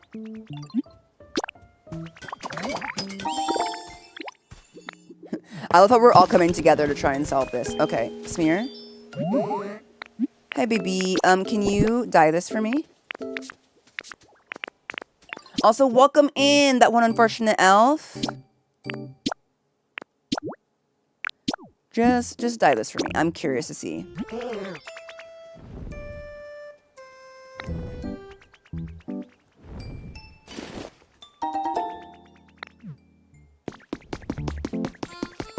I love how we're all coming together to try and solve this. Okay, Smear. Hey, baby. Can you dye this for me? Also, welcome in that one unfortunate elf. Just die this for me. I'm curious to see.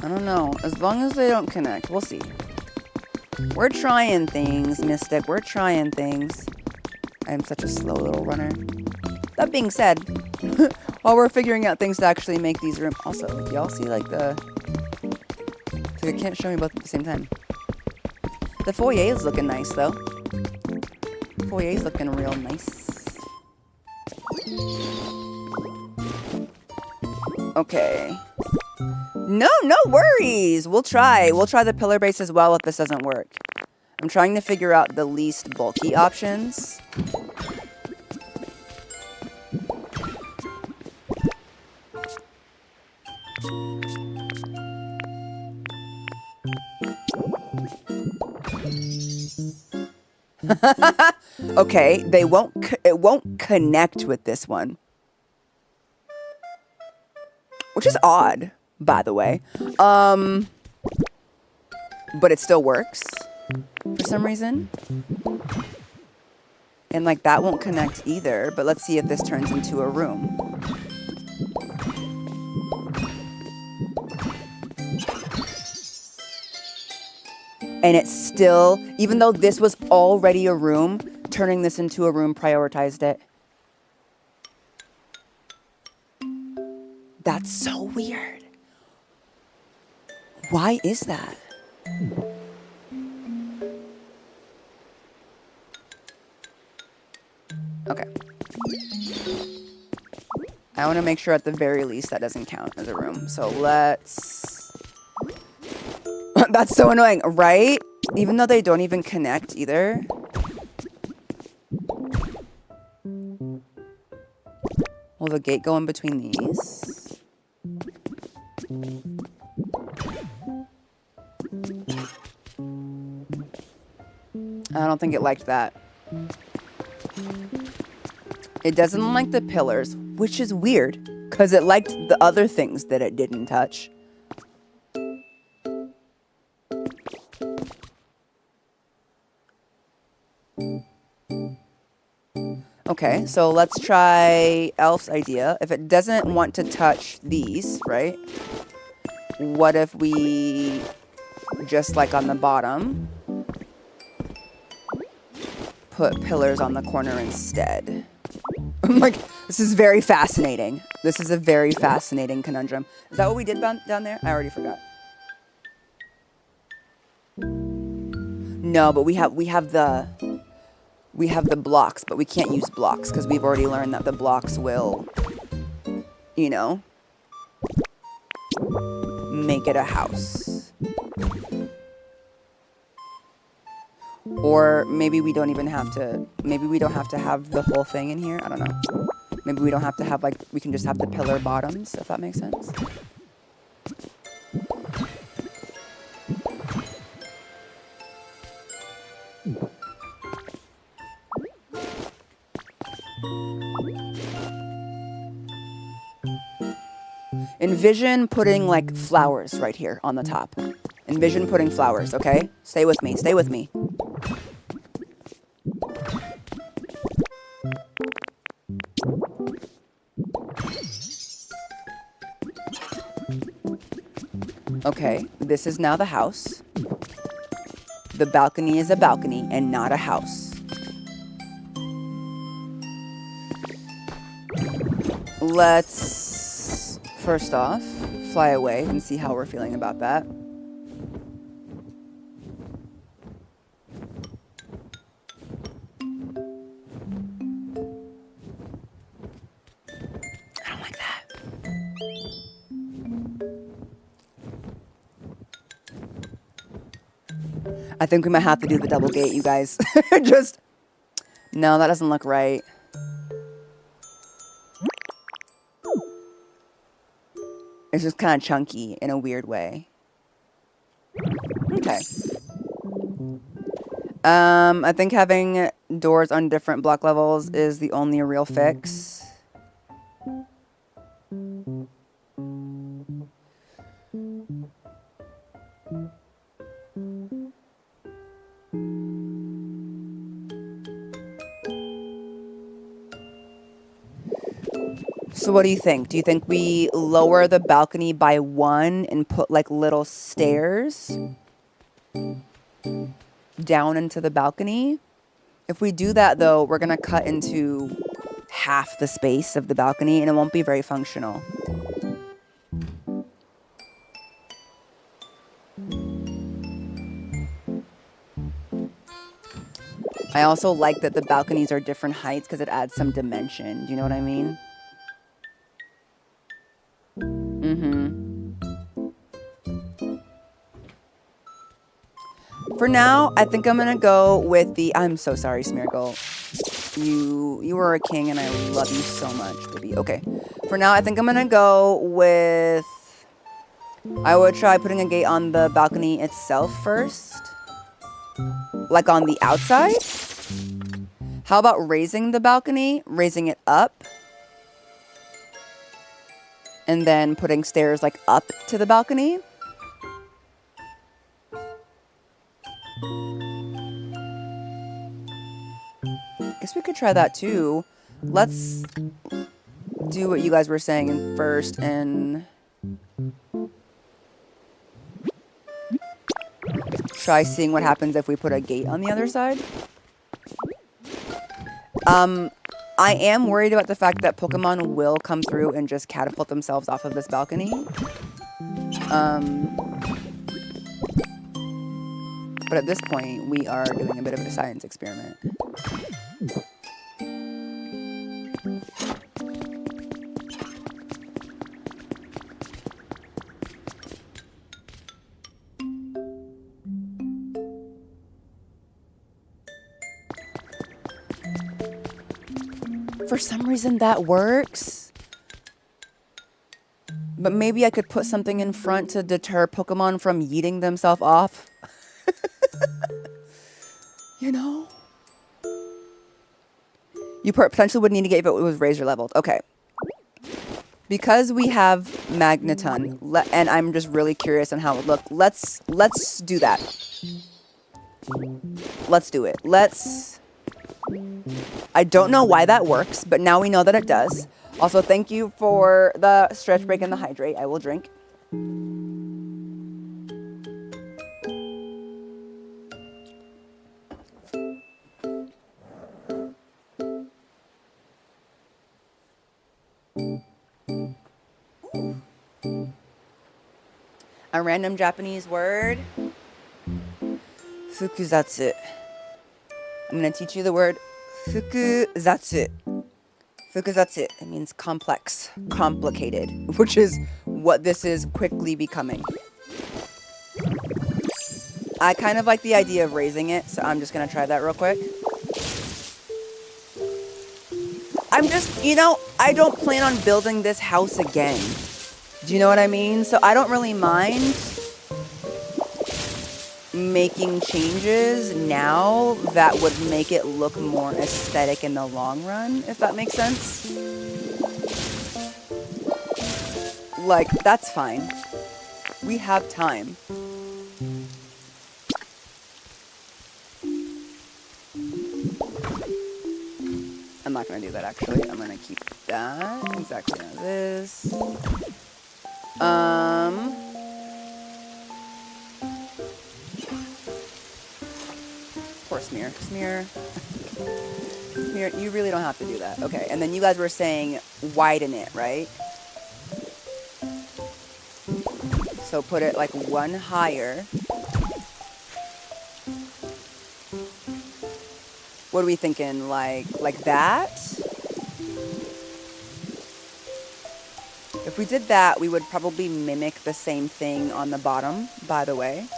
I don't know. As long as they don't connect, we'll see. We're trying things, Mystic. We're trying things. I'm such a slow little runner. That being said, while we're figuring out things to actually make these rooms... Also, y'all see like the... I can't show me both at the same time. The foyer is looking nice, though. The foyer is looking real nice. Okay. No worries. We'll try. We'll try the pillar base as well if this doesn't work. I'm trying to figure out the least bulky options. Okay, it won't connect with this one. Which is odd, by the way. But it still works for some reason. And like that won't connect either, but let's see if this turns into a room. And it's still, even though this was already a room, turning this into a room prioritized it. That's so weird. Why is that? Okay. I want to make sure at the very least that doesn't count as a room. So let's... That's so annoying, right? Even though they don't even connect either. Will the gate go in between these? I don't think it liked that. It doesn't like the pillars, which is weird, because it liked the other things that it didn't touch. Okay, so let's try Elf's idea. If it doesn't want to touch these, right? What if we just like on the bottom put pillars on the corner instead? I'm like, this is very fascinating. This is a very fascinating conundrum. Is that what we did down there? I already forgot. No, but we have the blocks, but we can't use blocks because we've already learned that the blocks will, you know, make it a house. Or maybe we don't even have to, maybe we don't have to have the whole thing in here. I don't know. Maybe we don't have to have, like, we can just have the pillar bottoms, if that makes sense. Envision putting, like, flowers right here on the top. Envision putting flowers, okay? Stay with me. Stay with me. Okay, this is now the house. The balcony is a balcony and not a house. Let's, first off, fly away and see how we're feeling about that. I don't like that. I think we might have to do the double gate, you guys. Just, no, that doesn't look right. It's just kind of chunky in a weird way. Okay. I think having doors on different block levels is the only real fix. So what do you think? Do you think we lower the balcony by 1 and put like little stairs down into the balcony? If we do that though, we're gonna cut into half the space of the balcony and it won't be very functional. I also like that the balconies are different heights because it adds some dimension. Do you know what I mean? For now, I think I'm gonna go with the. I'm so sorry, Smeargle. You were a king, and I love you so much, baby. Okay. For now, I think I'm gonna go with. I would try putting a gate on the balcony itself first, like on the outside. How about raising the balcony, raising it up, and then putting stairs like up to the balcony? Guess we could try that too. Let's do what you guys were saying first and try seeing what happens if we put a gate on the other side. I am worried about the fact that Pokemon will come through and just catapult themselves off of this balcony. But at this point, we are doing a bit of a science experiment. For some reason that works. But maybe I could put something in front to deter Pokemon from yeeting themselves off. You know? You potentially would need to get if it was razor leveled. Okay. Because we have Magneton, and I'm just really curious on how it would look, let's do that. Let's do it. I don't know why that works, but now we know that it does. Also, thank you for the stretch break and the hydrate. I will drink. A random Japanese word. Fukuzatsu. I'm going to teach you the word fukuzatsu. Fukuzatsu. It means complex, complicated, which is what this is quickly becoming. I kind of like the idea of raising it, so I'm just going to try that real quick. I'm just, I don't plan on building this house again. Do you know what I mean? So I don't really mind making changes now that would make it look more aesthetic in the long run, if that makes sense. Like, that's fine. We have time. I'm not going to do that, actually. I'm going to keep that exactly as this. Poor Smear. Smear, you really don't have to do that. Okay, and then you guys were saying widen it, right? So put it like one higher. What are we thinking? Like that? If we did that, we would probably mimic the same thing on the bottom, by the way.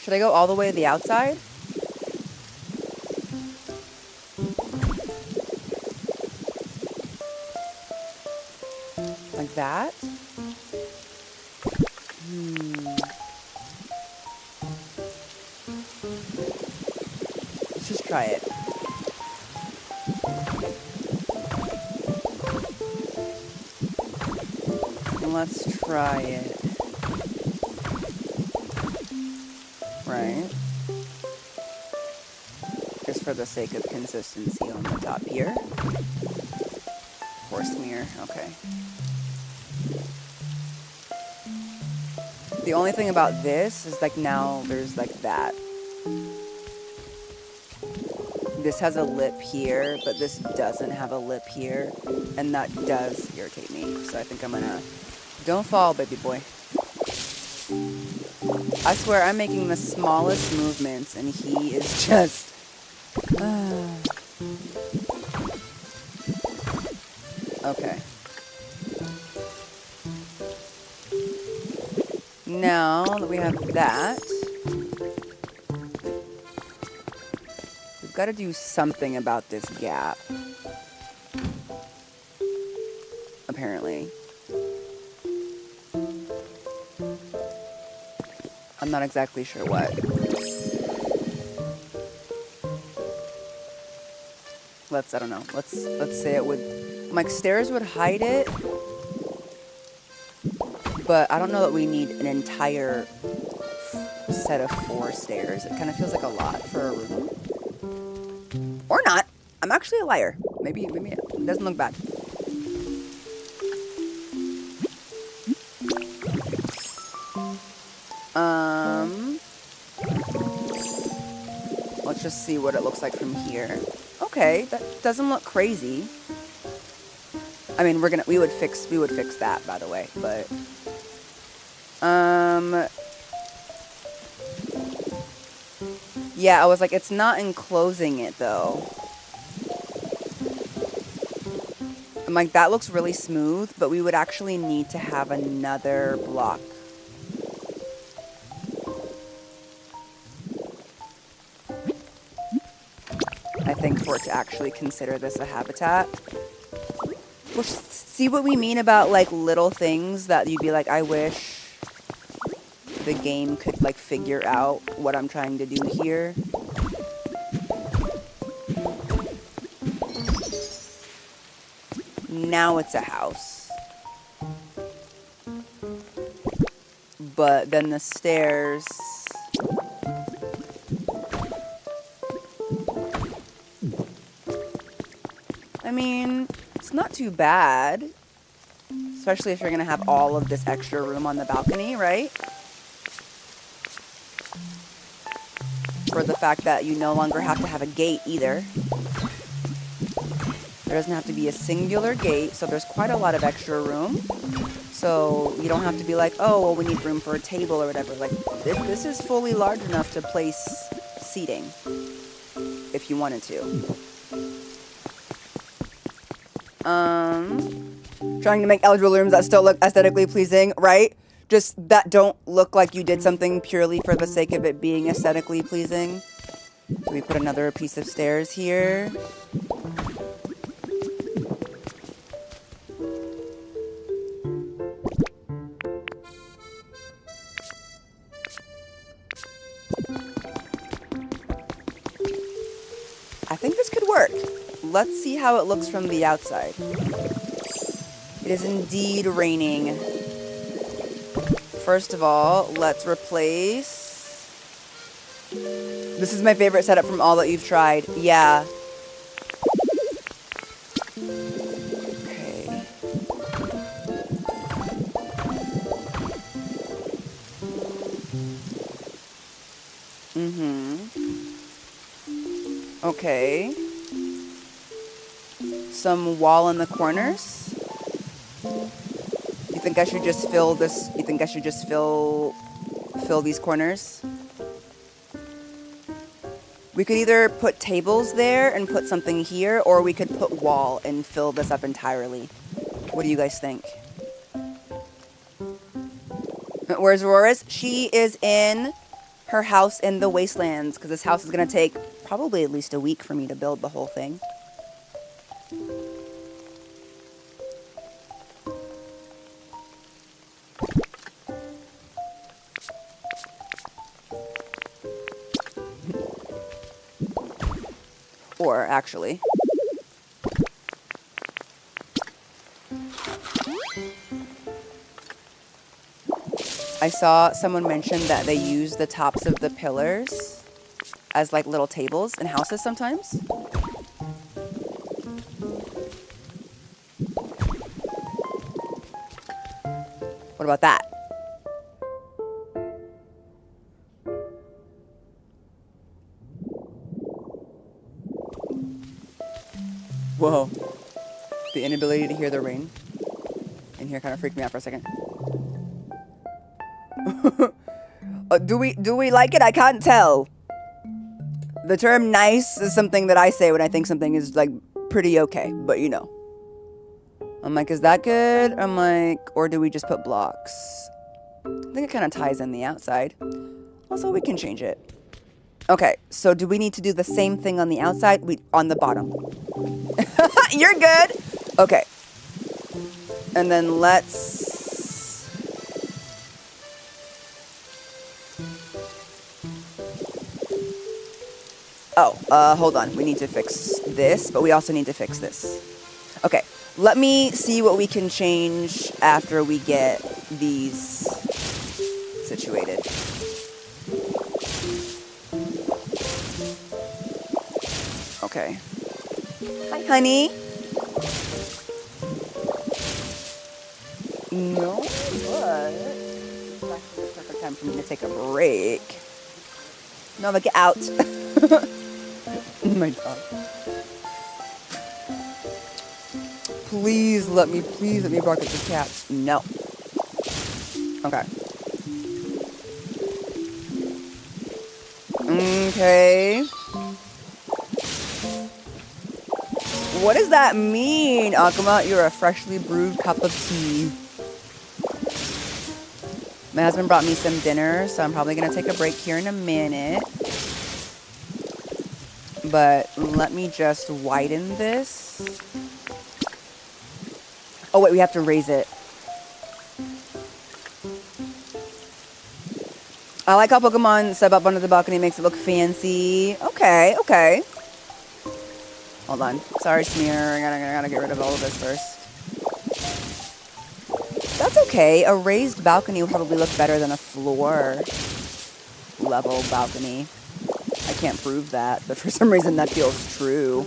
Should I go all the way to the outside? Like that? Let's just try it. Let's try it. Right. Just just for the sake of consistency on the top here. Horse mirror, okay. The only thing about this is like now there's like that. This has a lip here, but this doesn't have a lip here, and that does irritate me. So I think I'm gonna... Don't fall, baby boy. I swear I'm making the smallest movements, and he is just... Okay. Now that we have that, we've got to do something about this gap. Apparently. I'm not exactly sure what. I don't know. Let's say it would, like, stairs would hide it. But I don't know that we need an entire set of 4 stairs. It kind of feels like a lot for a room. Or not. I'm actually a liar. Maybe it doesn't look bad. Let's just see what it looks like from here. Okay, that doesn't look crazy. I mean, we would fix that, by the way, but yeah, I was like, it's not enclosing it though. I'm like, that looks really smooth, but we would actually need to have another block. I think for it to actually consider this a habitat. Well, see what we mean about like little things that you'd be like, I wish the game could like figure out what I'm trying to do here. Now it's a house. But then the stairs... I mean, it's not too bad. Especially if you're going to have all of this extra room on the balcony, right? For the fact that you no longer have to have a gate either. There doesn't have to be a singular gate, so there's quite a lot of extra room. So you don't have to be like, oh, well, we need room for a table or whatever. Like, this is fully large enough to place seating if you wanted to. Trying to make eligible rooms that still look aesthetically pleasing, right? Just that don't look like you did something purely for the sake of it being aesthetically pleasing. So we put another piece of stairs here. I think this could work. Let's see how it looks from the outside. It is indeed raining. First of all, let's replace... This is my favorite setup from all that you've tried. Yeah. Okay. Okay. Some wall in the corners. You think I should just fill this? You think I should just fill these corners? We could either put tables there and put something here, or we could put wall and fill this up entirely. What do you guys think? Where's Aurorus? She is in her house in the wastelands, because this house is going to take probably at least a week for me to build the whole thing. Or, actually, I saw someone mention that they use the tops of the pillars as like little tables in houses sometimes. What about that? Whoa. The inability to hear the rain in here kind of freaked me out for a second. Do we like it? I can't tell. The term nice is something that I say when I think something is like pretty okay, but you know. I'm like, is that good? I'm like, or do we just put blocks? I think it kind of ties in the outside. Also, we can change it. Okay, so do we need to do the same thing on the outside? On the bottom. You're good. Okay. And then let's... Oh, hold on. We need to fix this, but we also need to fix this. Okay, let me see what we can change after we get these situated. Okay. Hi, honey. No, but it's actually the perfect time for me to take a break. Nova, get out. Oh my God. Please let me bark at the cats. No. Okay. Okay. What does that mean, Akuma? You're a freshly brewed cup of tea. My husband brought me some dinner, so I'm probably going to take a break here in a minute. But let me just widen this. Oh, wait, we have to raise it. I like how Pokemon step up onto the balcony, makes it look fancy. Okay, okay. Hold on. Sorry, Smear. I gotta get rid of all of this first. That's okay. A raised balcony would probably look better than a floor level balcony. I can't prove that, but for some reason that feels true.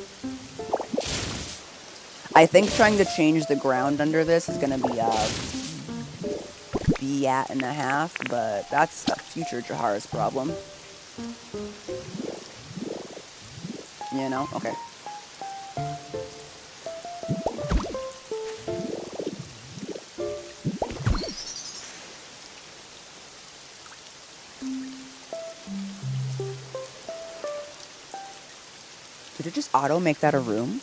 I think trying to change the ground under this is gonna be a BAT and a half, but that's a future Jahara's problem. You know? Okay. Did it just auto make that a room?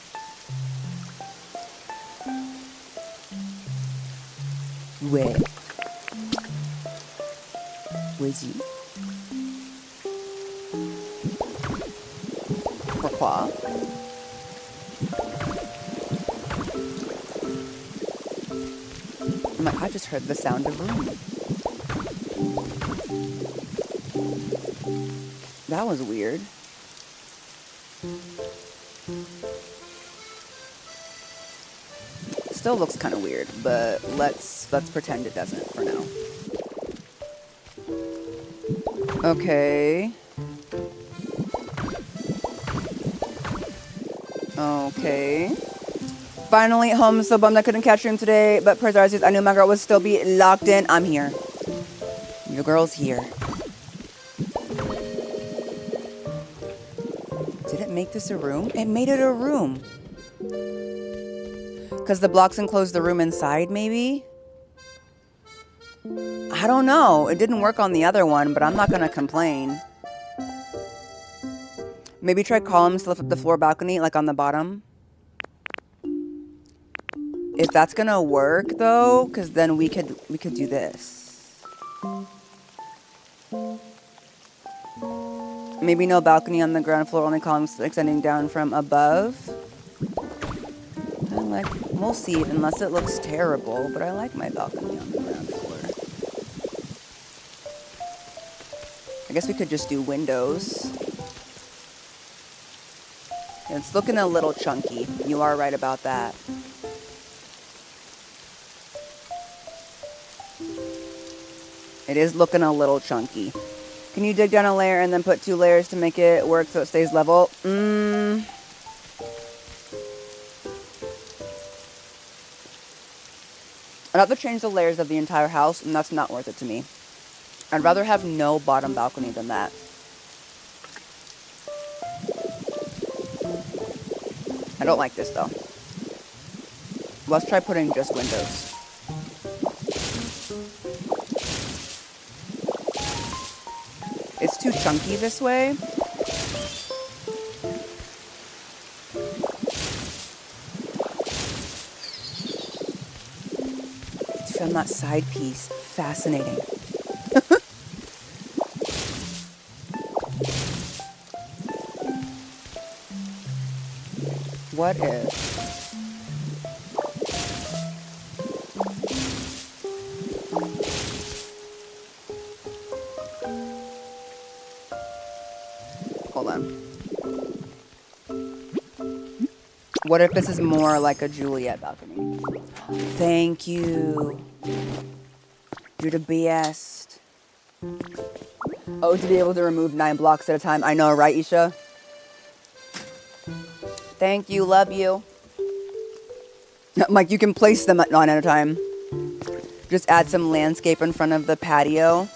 Where? Was you? Pourquoi? I'm like, I just heard the sound of room. That was weird. Still looks kind of weird, but let's pretend it doesn't for now. Okay. Okay. Finally home, so bummed I couldn't catch him today, but per Darcy's, I knew my girl would still be locked in. I'm here. Your girl's here. Did it make this a room? It made it a room. Because the blocks enclose the room inside, maybe? I don't know. It didn't work on the other one, but I'm not going to complain. Maybe try columns to lift up the floor balcony, like on the bottom. If that's going to work, though, because then we could do this. Maybe no balcony on the ground floor, only columns extending down from above. Like, we'll see, unless it looks terrible, but I like my balcony on the ground floor. I guess we could just do windows. It's looking a little chunky. You are right about that. It is looking a little chunky. Can you dig down a layer and then put 2 layers to make it work so it stays level? I'd have to change the layers of the entire house, and that's not worth it to me. I'd rather have no bottom balcony than that. I don't like this, though. Let's try putting just windows. It's too chunky this way. From that side piece. Fascinating. What if... Hold on. What if this is more like a Juliet balcony? Thank you. You're the best. Oh, to be able to remove 9 blocks at a time. I know, right, Isha? Thank you. Love you. Like, you can place them at 9 at a time. Just add some landscape in front of the patio.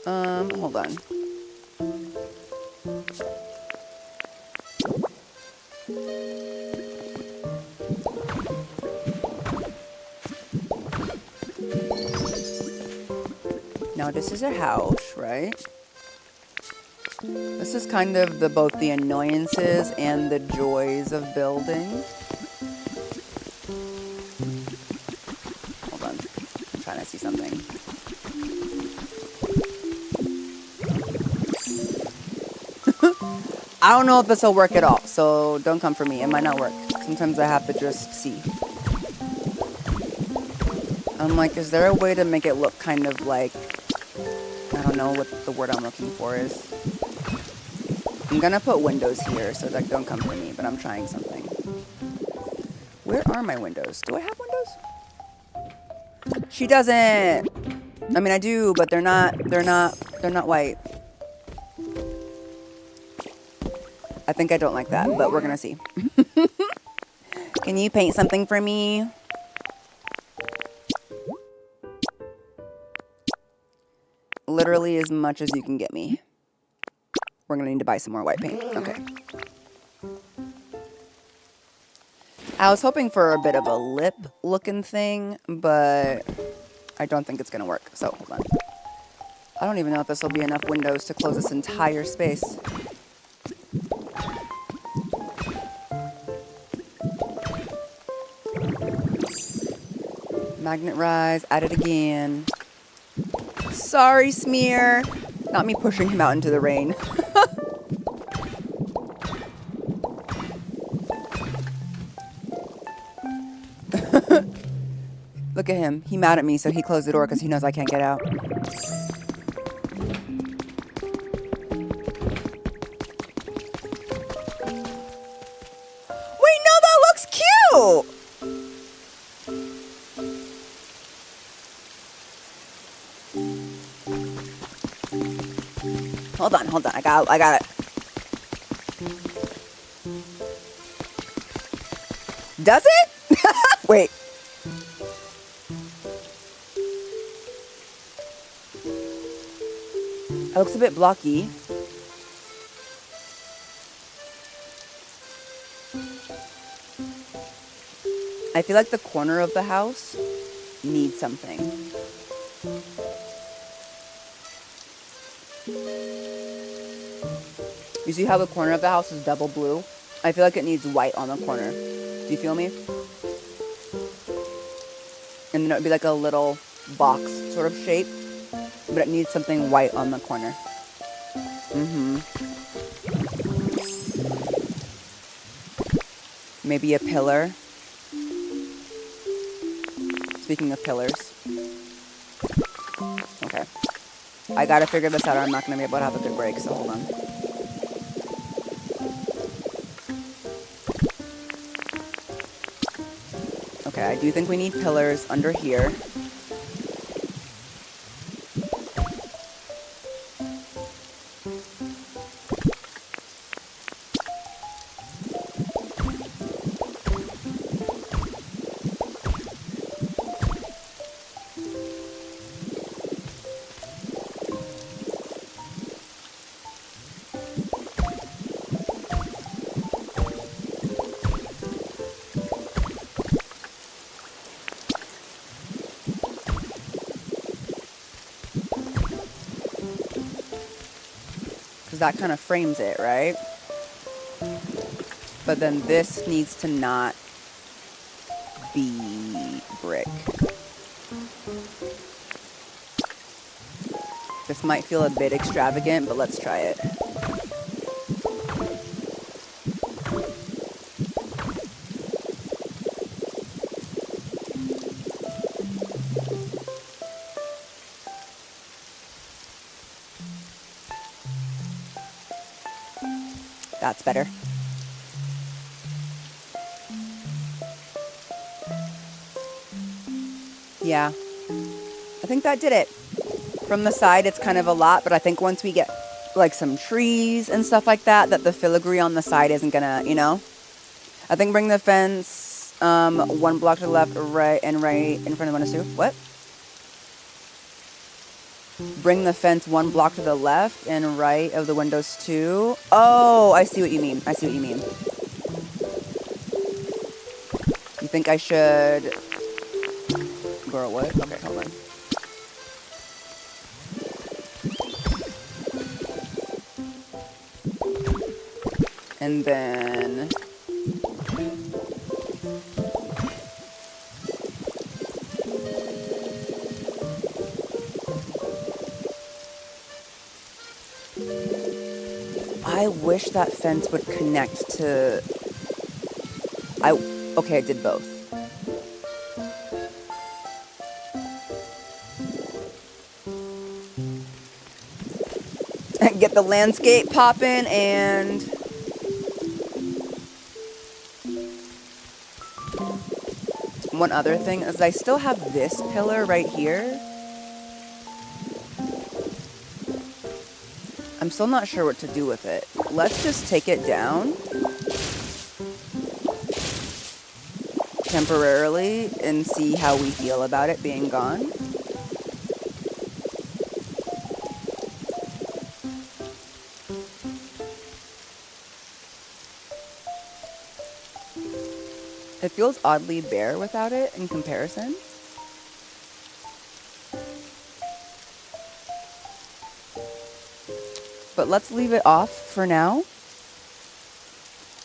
Hold on. Now this is a house, right? This is kind of both the annoyances and the joys of building. Hold on, I'm trying to see something. I don't know if this will work at all, so don't come for me. It might not work. Sometimes I have to just see. I'm like, is there a way to make it look kind of like, I don't know what the word I'm looking for is. I'm gonna put windows here, so like don't come for me, but I'm trying something. Where are my windows? Do I have windows? She doesn't. I mean, I do, but they're not white. I think I don't like that, but we're gonna see. Can you paint something for me? Literally as much as you can get me. We're gonna need to buy some more white paint. Okay. I was hoping for a bit of a lip looking thing, but I don't think it's gonna work. So hold on. I don't even know if this will be enough windows to close this entire space. Magnet rise, add it again. Sorry, Smear. Not me pushing him out into the rain. Look at him. He mad at me, so he closed the door because he knows I can't get out. Wait, no, that looks cute! Hold on. I got it. Does it? Wait. It looks a bit blocky. I feel like the corner of the house needs something. You see how the corner of the house is double blue? I feel like it needs white on the corner. Do you feel me? And then it would be like a little box sort of shape, but it needs something white on the corner. Maybe a pillar. Speaking of pillars. Okay. I gotta figure this out or I'm not gonna be able to have a good break, so hold on. Okay. Okay, I do think we need pillars under here. Because that kind of frames it, right? But then this needs to not be brick. This might feel a bit extravagant, but let's try it. That's better. Yeah, I think that did it. From the side, it's kind of a lot, but I think once we get like some trees and stuff like that, that the filigree on the side isn't gonna, you know? I think bring the fence one block to the left, right in front of windows 2. What? Bring the fence one block to the left and right of the windows 2. Oh, I see what you mean. I see what you mean. You think I should... Girl, what? Okay, hold on. And then... I wish that fence would connect to... Okay, I did both. Get the landscape popping and... One other thing is I still have this pillar right here. I'm still not sure what to do with it. Let's just take it down temporarily and see how we feel about it being gone. It feels oddly bare without it in comparison. But let's leave it off for now.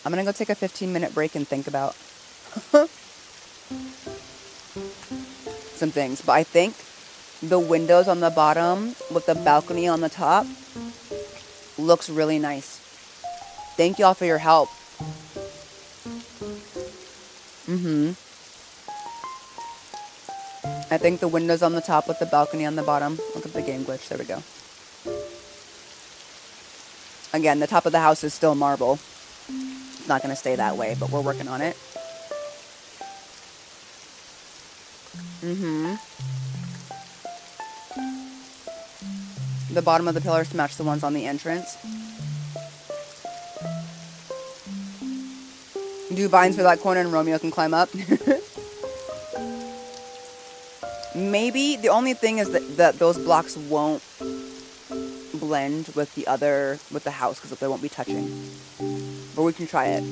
I'm gonna go take a 15-minute break and think about some things. But I think the windows on the bottom with the balcony on the top looks really nice. Thank y'all for your help. I think the windows on the top with the balcony on the bottom. Look at the game glitch. There we go. Again, the top of the house is still marble. It's not going to stay that way, but we're working on it. The bottom of the pillars to match the ones on the entrance. Do vines for that corner and Romeo can climb up. Maybe the only thing is that those blocks won't blend with the house because they won't be touching. But we can try it.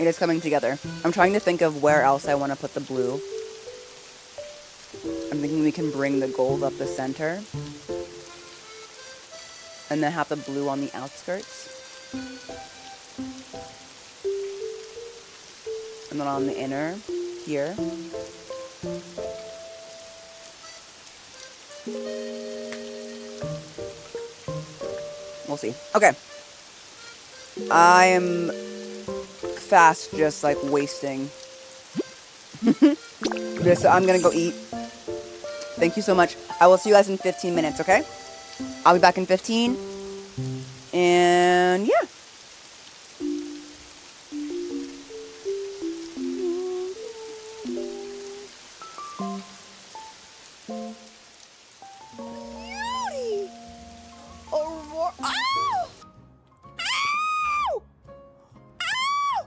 It is coming together. I'm trying to think of where else I want to put the blue. I'm thinking we can bring the gold up the center. And then have the blue on the outskirts. And then on the inner, here. We'll see. Okay. I am fast just like wasting this. So I'm gonna go eat. Thank you so much. I will see you guys in 15 minutes, okay? I'll be back in 15. And yeah. Beauty! Aurora. Ow! Ow! Ow!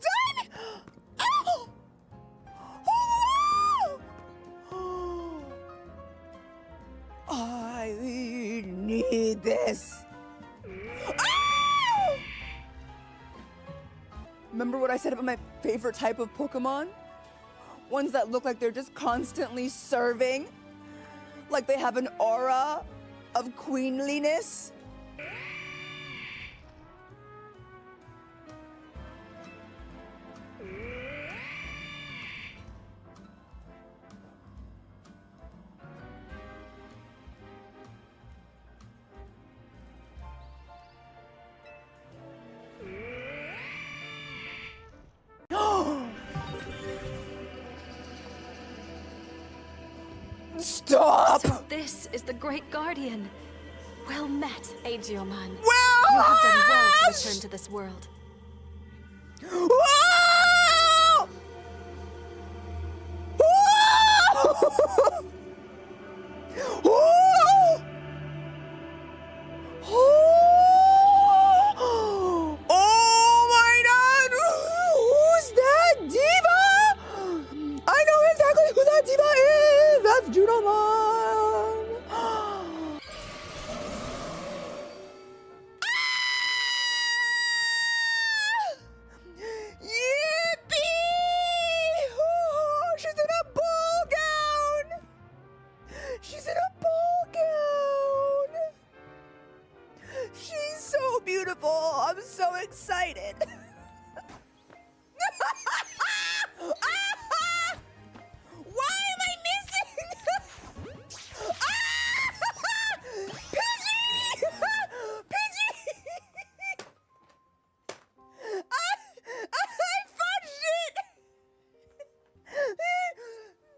Done! Ow! Oh! I need this. Ow! Remember what I said about my favorite type of Pokemon? Ones that look like they're just constantly serving. Like they have an aura of queenliness. Stop! So this is the Great Guardian. Well met, Aegyoman. Well, You have done well to return to this world. Whoa! Whoa! Whoa! Oh my God! Who's that diva? I know exactly who that diva is. That's Judomon. Yippee! Oh, she's in a ball gown. She's in a ball gown. She's so beautiful. I'm so excited. Why am I missing? Pidgey! Pidgey! I fudged it!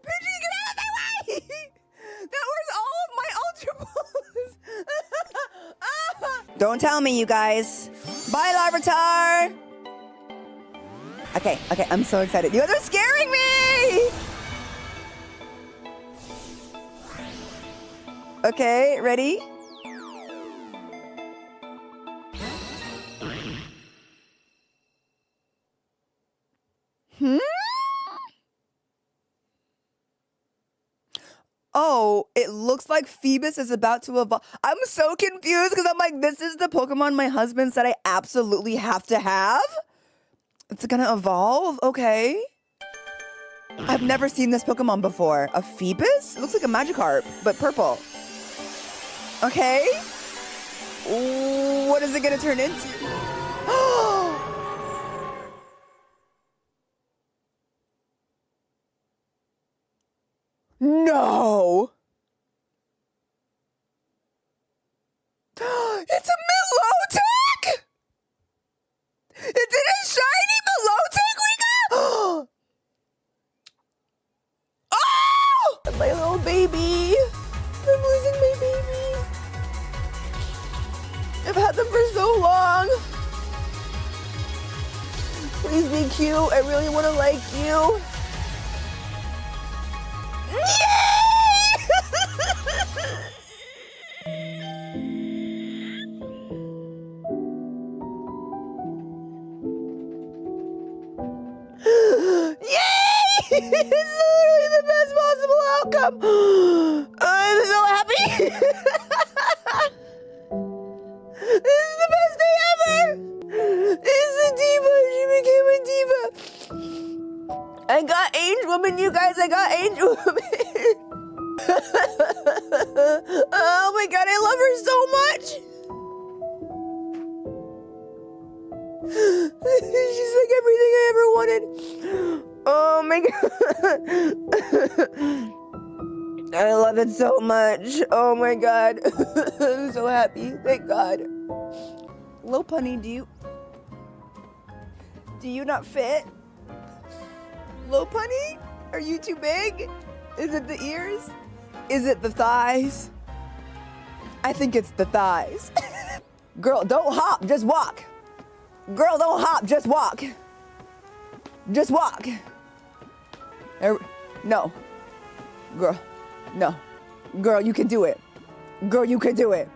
Pidgey, get out of my way! That was all of my Ultra Balls! Don't tell me, you guys. Bye, Larvitar! Okay, I'm so excited. You guys are scaring me! Okay, ready? Oh, it looks like Phoebus is about to evolve. I'm so confused because I'm like, this is the Pokemon my husband said I absolutely have to have? It's gonna evolve? Okay. I've never seen this Pokemon before. A Phoebus? It looks like a Magikarp, but purple. Okay. What is it gonna turn into? No! It's a Milotic! It's in a shiny Milotic, Rika! Oh! My little baby! I'm losing my baby! I've had them for so long! Please be cute, I really want to like you! Yay! It's literally the best possible outcome. I'm so happy. This is the best day ever. It's a diva. She became a diva. I got Angel Woman, you guys. I got Angel Woman. Oh my God, I love her so much. She's like everything I ever wanted. Oh my God. I love it so much. Oh my God. I'm so happy. Thank God. Lopunny, do you not fit? Lopunny? Are you too big? Is it the ears? Is it the thighs? I think it's the thighs. Girl, don't hop, just walk. Girl, don't hop, just walk. Just walk. No. Girl, no. Girl, you can do it. Girl, you can do it.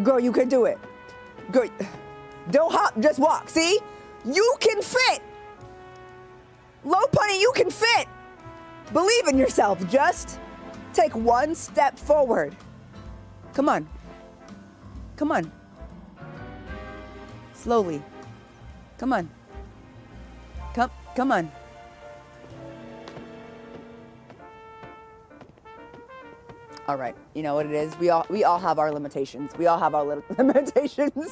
Girl, you can do it. Girl, don't hop, just walk. See? You can fit. Low punny, you can fit. Believe in yourself. Just take one step forward. Come on. Come on. Slowly. Come on. Come on. All right. You know what it is? We all have our limitations. We all have our little limitations.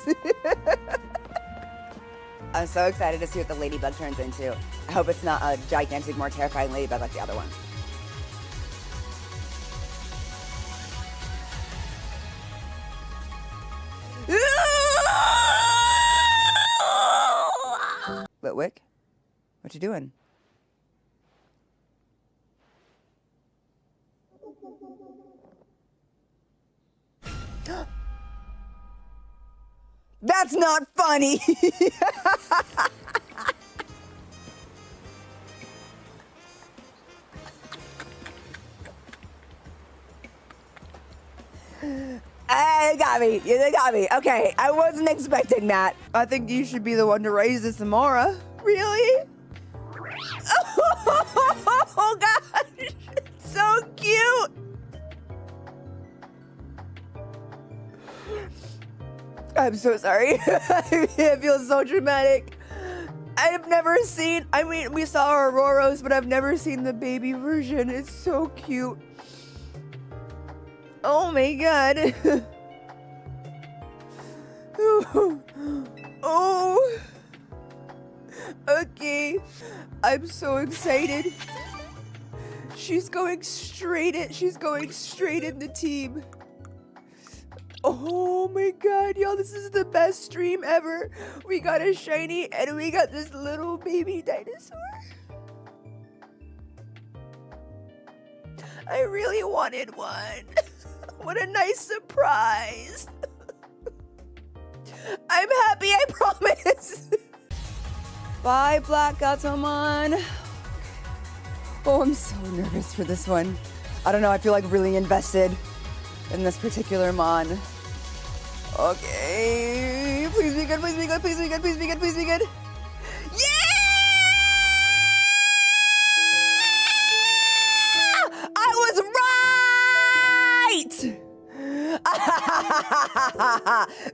I'm so excited to see what the ladybug turns into. I hope it's not a gigantic, more terrifying ladybug like the other one. Litwick, what you doing? That's not funny. They got me. Yeah, they got me. Okay, I wasn't expecting that. I think you should be the one to raise this, Amara. Really? Oh gosh, it's so cute. I'm so sorry. It feels so dramatic. I've never seen, I mean, we saw Aurorus, but I've never seen the baby version. It's so cute. Oh my god. Oh. Okay. I'm so excited. She's going straight in the team. Oh my god, y'all, this is the best stream ever. We got a shiny and we got this little baby dinosaur. I really wanted one. What a nice surprise. I'm happy, I promise. Bye, Black Gatomon. Oh, I'm so nervous for this one. I don't know, I feel like really invested in this particular mon. Okay, please be good, please be good, please be good, please be good, please be good. Yeah! I was right!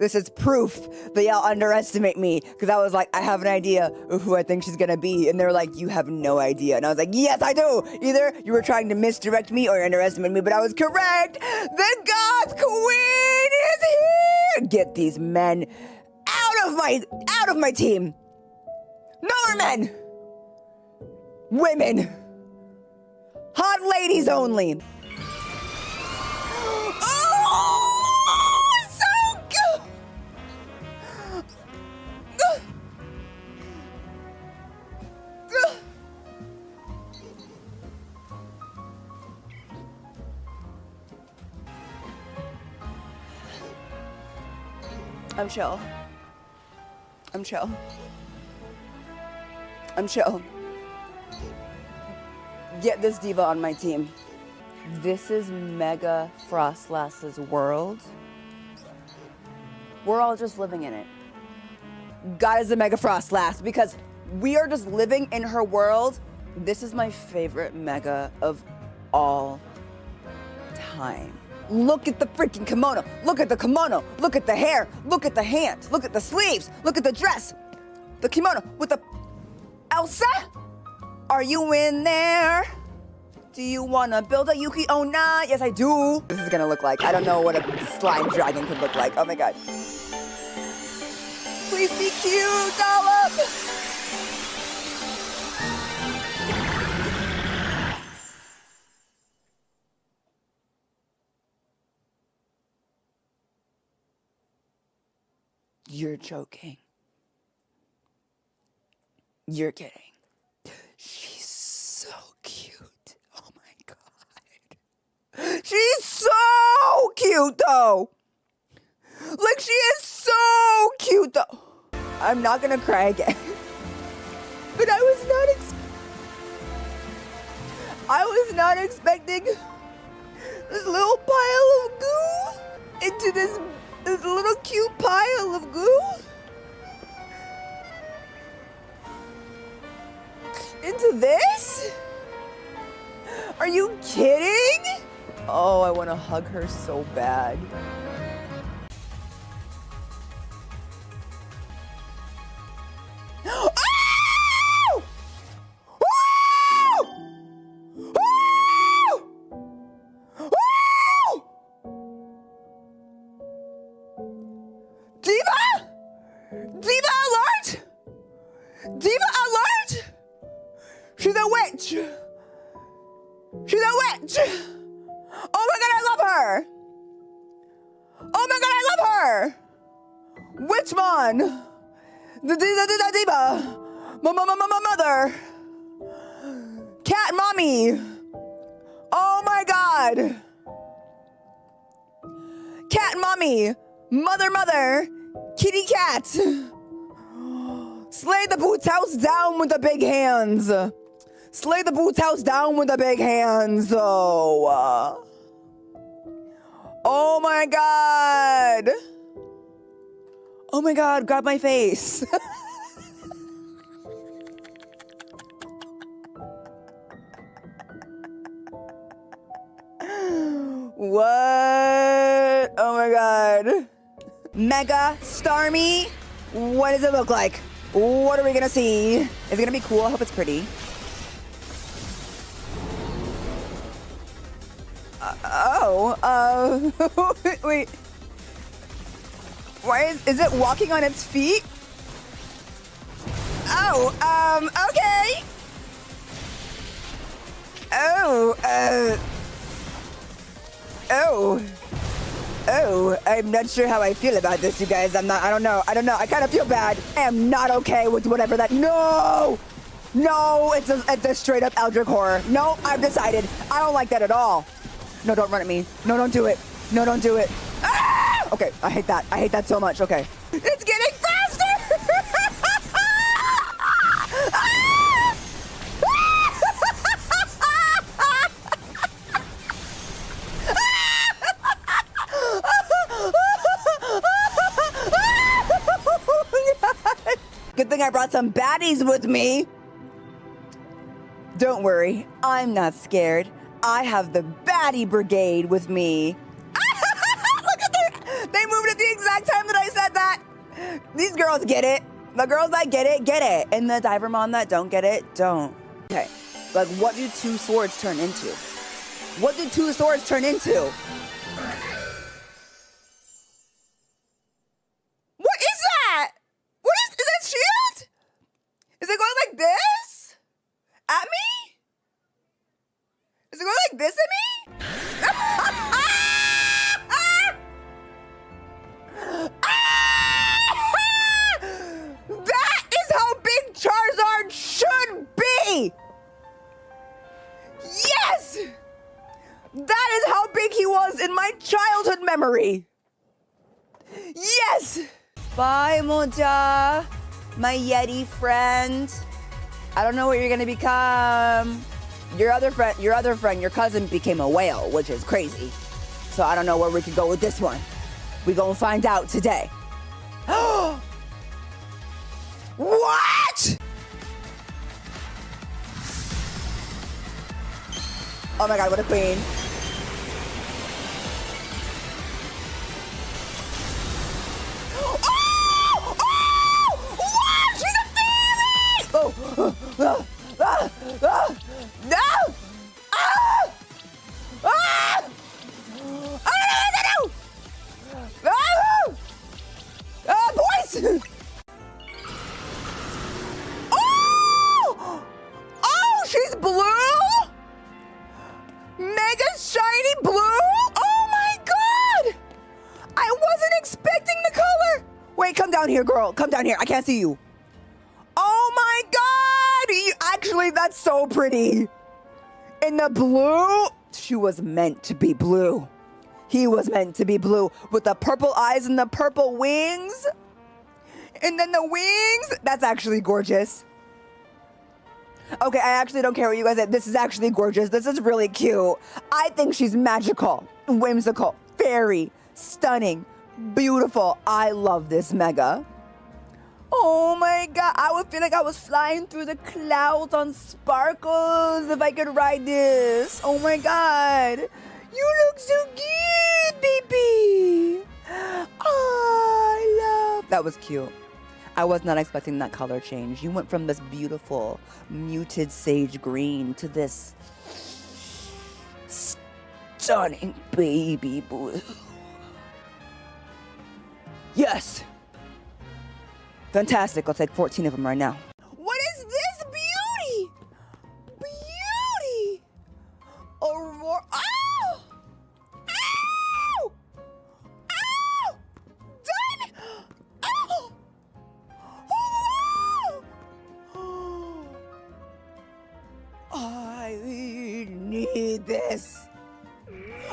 This is proof that y'all underestimate me, because I was like, I have an idea of who I think she's gonna be, and they're like, you have no idea. And I was like, yes, I do. Either you were trying to misdirect me or underestimate me, but I was correct. The Goth Queen is here. Get these men out of my team. No more men. Women. Hot ladies only. I'm chill. I'm chill. I'm chill. Get this diva on my team. This is Mega Frostlass's world. We're all just living in it. God is a Mega Frostlass because we are just living in her world. This is my favorite Mega of all time. Look at the freaking kimono. Look at the kimono. Look at the hair. Look at the hands. Look at the sleeves. Look at the dress. The kimono with the... Elsa? Are you in there? Do you want to build a Yuki Onna? Yes, I do. This is going to look like. I don't know what a slime dragon could look like. Oh my god. Please be cute, dollop. You're joking. You're kidding. She's so cute. Oh my god. She's so cute though. Like she is so cute though. I'm not gonna cry again. But I was not expecting this little pile of goo into this little cute pile of goo. Into this? Are you kidding? Oh, I want to hug her so bad. Oh! Oh! Oh! Oh! Diva! Diva alert! Diva alert! She's a witch! She's a witch! Oh my god, I love her! Oh my god, I love her! Witchmon! The diva! Mother! Cat mommy! Oh my god! Cat mommy! Mother! Kitty cat! Slay the boots house down with the big hands! Slay the boots house down with the big hands! Oh my god! Oh my god, grab my face! What? Oh my god. Mega Starmie? What does it look like? What are we gonna see? Is it gonna be cool? I hope it's pretty. Wait. Why is it walking on its feet? Oh, okay. I'm not sure how I feel about this, you guys. I don't know. I kind of feel bad. I am not okay with whatever that, no, it's a straight up Eldritch horror. No, I've decided. I don't like that at all. No, don't run at me. No, don't do it. No, don't do it. Ah! Okay, I hate that. I hate that so much. Okay. It's getting faster! Good thing I brought some baddies with me. Don't worry, I'm not scared. I have the baddie brigade with me. Look at that! They moved at the exact time that I said that. These girls get it. The girls that get it. And the Divermon that don't get it, don't. Okay, like what do two swords turn into? What do two swords turn into? What is that? Is that shield? Is it going like this? At me? Is it going like this at me? That is how big Charizard should be! Yes! That is how big he was in my childhood memory. Yes! Bye, Moja, my Yeti friend. I don't know what you're gonna become. Your other friend, your cousin became a whale, which is crazy. So I don't know where we could go with this one. We gonna find out today. What? Oh my god, what a queen. No! Ah! Ah! Boys! Oh, she's blue? Mega shiny blue? Oh my god! I wasn't expecting the color. Wait, come down here, girl. Come down here. I can't see you. Oh my god! Actually, that's so pretty. In the blue, she was meant to be blue. He was meant to be blue with the purple eyes and the purple wings. And then the wings. That's actually gorgeous. Okay, I actually don't care what you guys say. This is actually gorgeous. This is really cute. I think she's magical, whimsical, fairy, stunning, beautiful. I love this mega. Oh my god, I would feel like I was flying through the clouds on sparkles if I could ride this. Oh my god. You look so cute, baby. Oh, I love. That was cute. I was not expecting that color change. You went from this beautiful muted sage green to this stunning baby blue. Yes. Fantastic. I'll take 14 of them right now. What is this beauty? Beauty. Aurora. Oh! Ow! Ow! Done! Oh! Oh! I need this.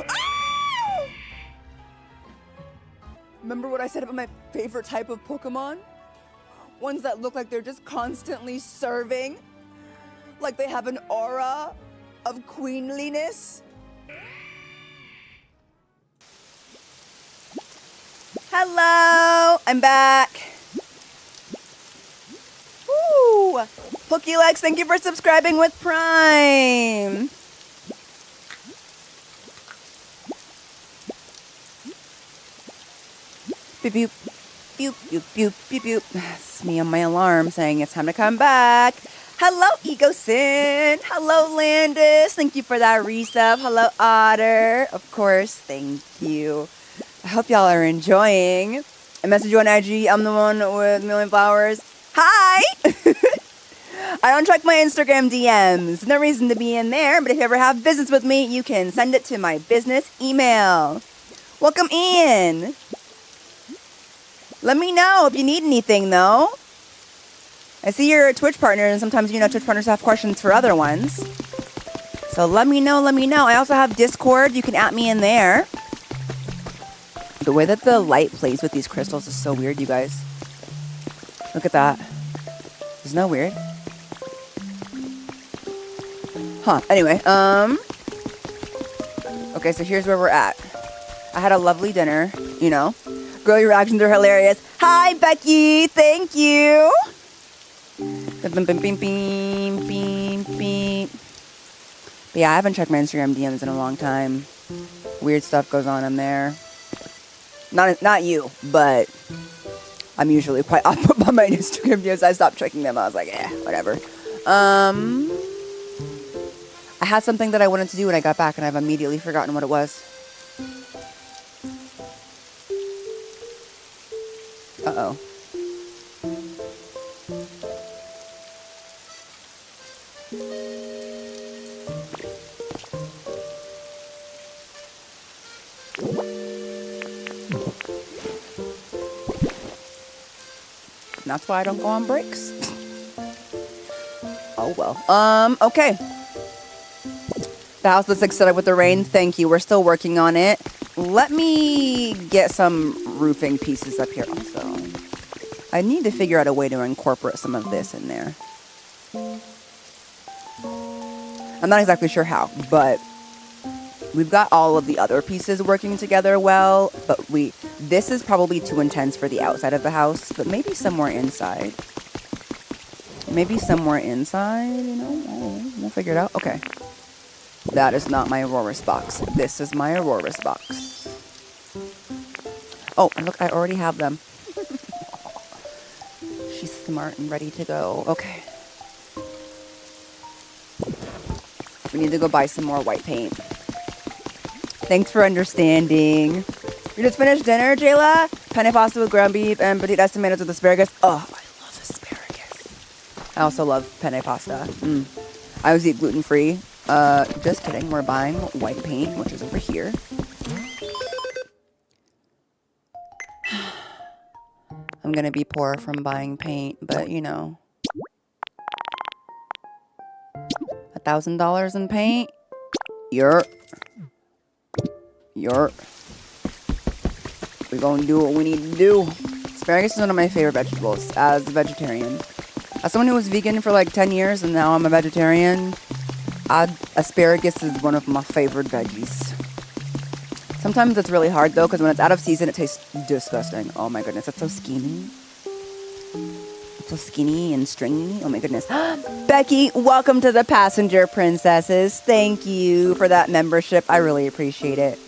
Ow! Remember what I said about my favorite type of Pokemon? Ones that look like they're just constantly serving. Like they have an aura of queenliness. Hello, I'm back. Woo! Pokélex, thank you for subscribing with Prime. Beep beep. Beep, beep, beep, beep, beep. It's me on my alarm saying it's time to come back. Hello, EgoSyn. Hello, Landis. Thank you for that resub. Hello, Otter. Of course, thank you. I hope y'all are enjoying. I messaged you on IG. I'm the one with million flowers. Hi! I don't check my Instagram DMs. No reason to be in there, but if you ever have business with me, you can send it to my business email. Welcome in. Let me know if you need anything, though. I see you're a Twitch partner, and sometimes, Twitch partners have questions for other ones. So let me know. I also have Discord. You can at me in there. The way that the light plays with these crystals is so weird, you guys. Look at that. Isn't that weird? Huh. Anyway, okay, so here's where we're at. I had a lovely dinner, Girl, your reactions are hilarious. Hi, Becky. Thank you. Beep, beep, beep, beep, beep, beep. But yeah, I haven't checked my Instagram DMs in a long time. Weird stuff goes on in there. Not you, but I'm usually quite off by my Instagram DMs. I stopped checking them. I was like, whatever. I had something that I wanted to do when I got back, and I've immediately forgotten what it was. Uh-oh. And that's why I don't go on breaks. Oh, well. Okay. The house looks like set up with the rain. Thank you. We're still working on it. Let me get some roofing pieces up here also. I need to figure out a way to incorporate some of this in there. I'm not exactly sure how, but we've got all of the other pieces working together well, but this is probably too intense for the outside of the house, but maybe somewhere inside. We'll figure it out. Okay. That is not my Aurorus box. This is my Aurorus box. Oh, look, I already have them. She's smart and ready to go. Okay. We need to go buy some more white paint. Thanks for understanding. You just finished dinner, Jayla? Penne pasta with ground beef and petitas tomatoes with asparagus. Oh, I love asparagus. I also love penne pasta. I always eat gluten-free. Just kidding. We're buying white paint, which is over here. I'm gonna be poor from buying paint, but $1,000 in paint. We're gonna do what we need to do. Asparagus is one of my favorite vegetables as a vegetarian. As someone who was vegan for like 10 years and now I'm a vegetarian, asparagus is one of my favorite veggies. Sometimes it's really hard though, because when it's out of season, it tastes disgusting. Oh my goodness, it's so skinny. It's so skinny and stringy. Oh my goodness. Becky, welcome to the Passenger Princesses. Thank you for that membership. I really appreciate it.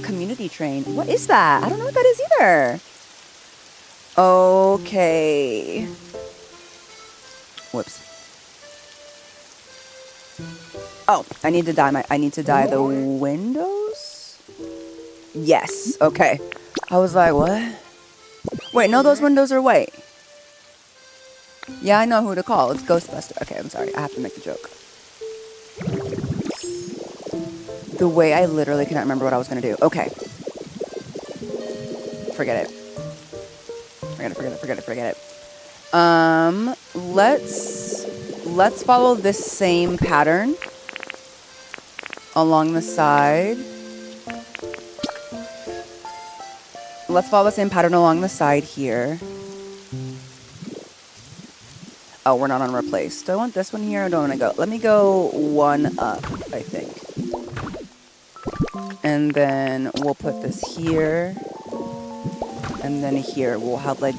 Community train. What is that? I don't know what that is either. Okay. Whoops. Oh, I need to dye the windows? Yes. Okay. I was like, what? Wait, no, those windows are white. Yeah, I know who to call. It's Ghostbuster. Okay, I'm sorry. I have to make the joke. The way I literally cannot remember what I was going to do. Okay. Forget it. Forget it. Let's follow this same pattern along the side. Let's follow the same pattern along the side here. Oh, we're not on replace. Do I want this one here or do I want to go? Let me go one up, I think. And then we'll put this here. And then here we'll have like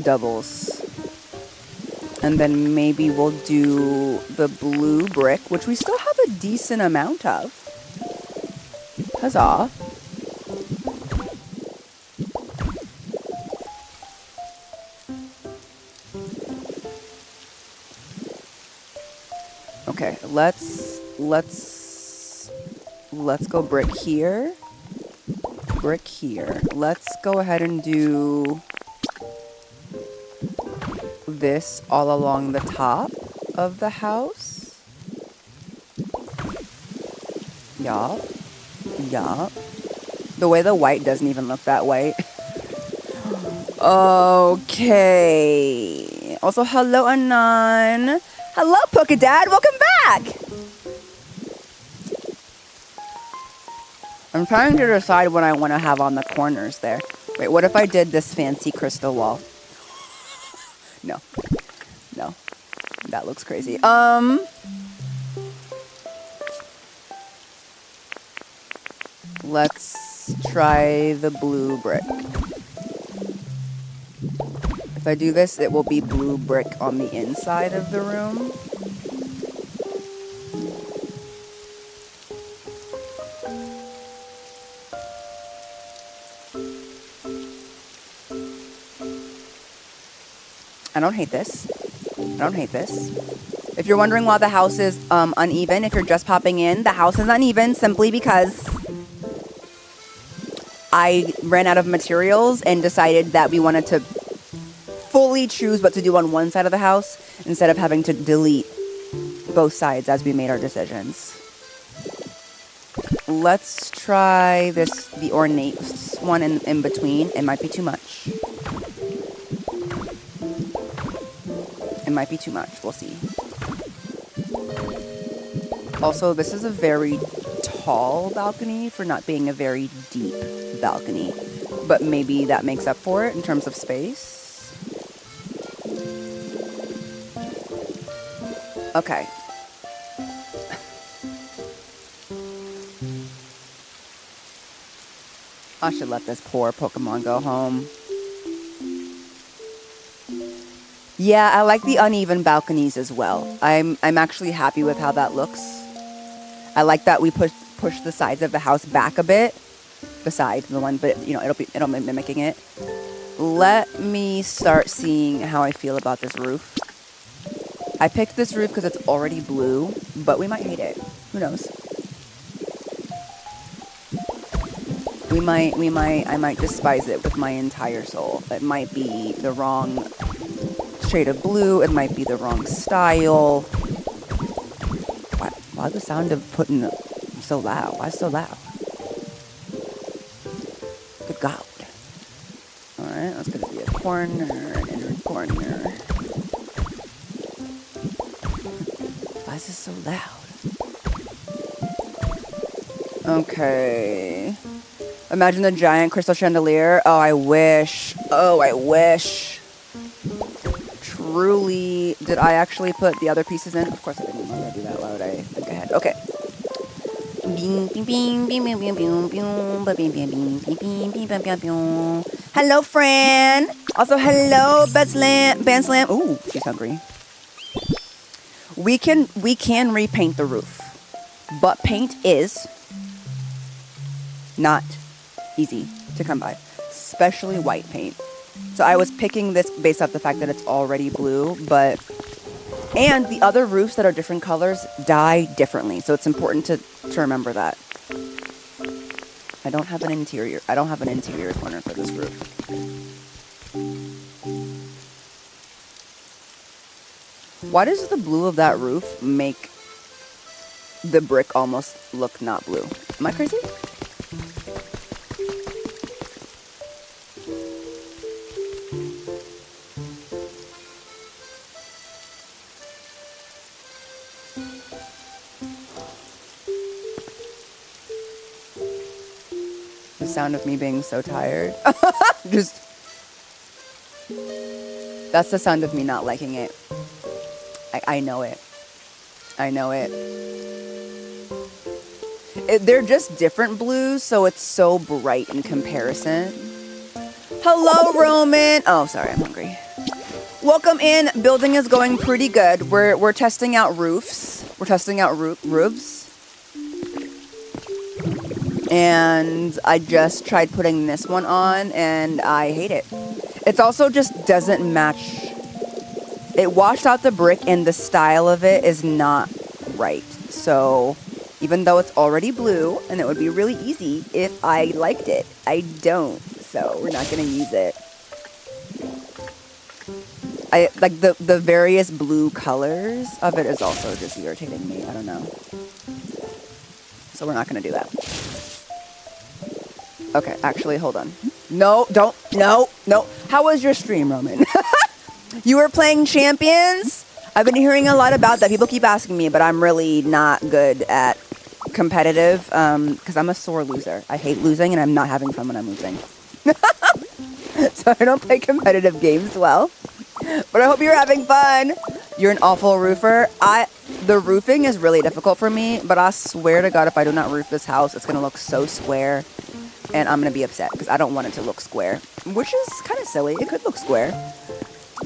doubles. And then maybe we'll do the blue brick, which we still have a decent amount of. Huzzah. Okay, let's go brick here. Brick here. Let's go ahead and do this all along the top of the house. Yup. The way the white doesn't even look that white. Okay. Also, hello, Anon. Hello, Pokedad. Welcome back. I'm trying to decide what I want to have on the corners there. Wait, what if I did this fancy crystal wall? No. That looks crazy. Let's try the blue brick. If I do this, it will be blue brick on the inside of the room. I don't hate this. If you're wondering why the house is uneven, if you're just popping in, the house is uneven simply because I ran out of materials and decided that we wanted to fully choose what to do on one side of the house instead of having to delete both sides as we made our decisions. Let's try the ornate one in between. It might be too much. We'll see. Also, this is a very tall balcony for not being a very deep balcony, but maybe that makes up for it in terms of space. Okay. I should let this poor Pokemon go home. Yeah, I like the uneven balconies as well. I'm actually happy with how that looks. I like that we push the sides of the house back a bit. The side, the one, but you know, it'll be mimicking it. Let me start seeing how I feel about this roof. I picked this roof because it's already blue, but we might hate it. Who knows? I might despise it with my entire soul. It might be the wrong shade of blue. It might be the wrong style. Why the sound of putting so loud? Why so loud? Good God. Alright, that's gonna be a corner, an inner corner. Why is this so loud? Okay. Imagine the giant crystal chandelier. Oh, I wish. Oh, I wish. Truly. Did I actually put the other pieces in? Of course I didn't. Why would I do that? Why would I think ahead? Okay. Hello, Fran. Also, hello, Banslam. Ooh, she's hungry. We can repaint the roof, but paint is not easy to come by, especially white paint. So I was picking this based off the fact that it's already blue, and the other roofs that are different colors dye differently. So it's important to remember that. I don't have an interior corner for this roof. Why does the blue of that roof make the brick almost look not blue? Am I crazy? The sound of me being so tired. That's the sound of me not liking it. I know it. I know it. They're just different blues, so it's so bright in comparison. Hello, Roman. Oh, sorry, I'm hungry. Welcome in. Building is going pretty good. We're testing out roofs. We're testing out roofs. And I just tried putting this one on, and I hate it. It's also just doesn't match. It washed out the brick, and the style of it is not right. So even though it's already blue, and it would be really easy if I liked it, I don't. So we're not going to use it. I like the various blue colors of it is also just irritating me. I don't know. So we're not going to do that. Okay, actually, hold on. No, don't. No. How was your stream, Roman? You were playing Champions? I've been hearing a lot about that. People keep asking me, but I'm really not good at competitive because I'm a sore loser. I hate losing, and I'm not having fun when I'm losing. So I don't play competitive games well. But I hope you're having fun. You're an awful roofer. The roofing is really difficult for me, but I swear to God, if I do not roof this house, it's going to look so square. And I'm going to be upset because I don't want it to look square, which is kind of silly. It could look square.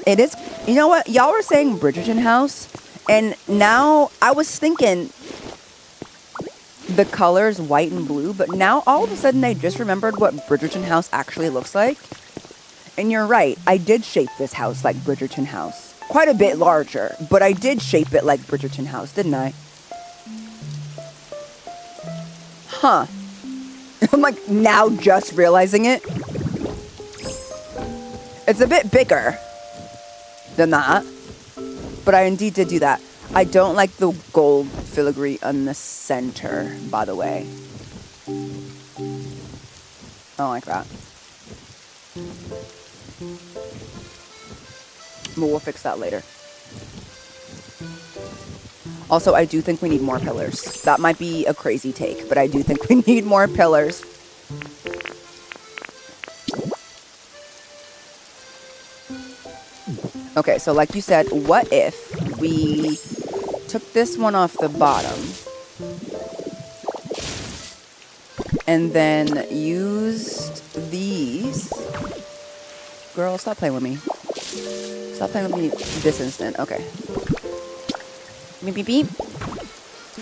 It is. You know what? Y'all were saying Bridgerton House, and now I was thinking the colors white and blue, but now all of a sudden I just remembered what Bridgerton House actually looks like. And you're right. I did shape this house like Bridgerton House. Quite a bit larger, but I did shape it like Bridgerton House, didn't I? Huh. I'm like now just realizing it. It's a bit bigger than that, but I indeed did do that. I don't like the gold filigree on the center, by the way. I don't like that. But we'll fix that later. Also, I do think we need more pillars. That might be a crazy take, but I do think we need more pillars. Okay, so like you said, what if we took this one off the bottom and then used these? Girl, stop playing with me. Stop playing with me this instant. Okay. Beep, beep, beep.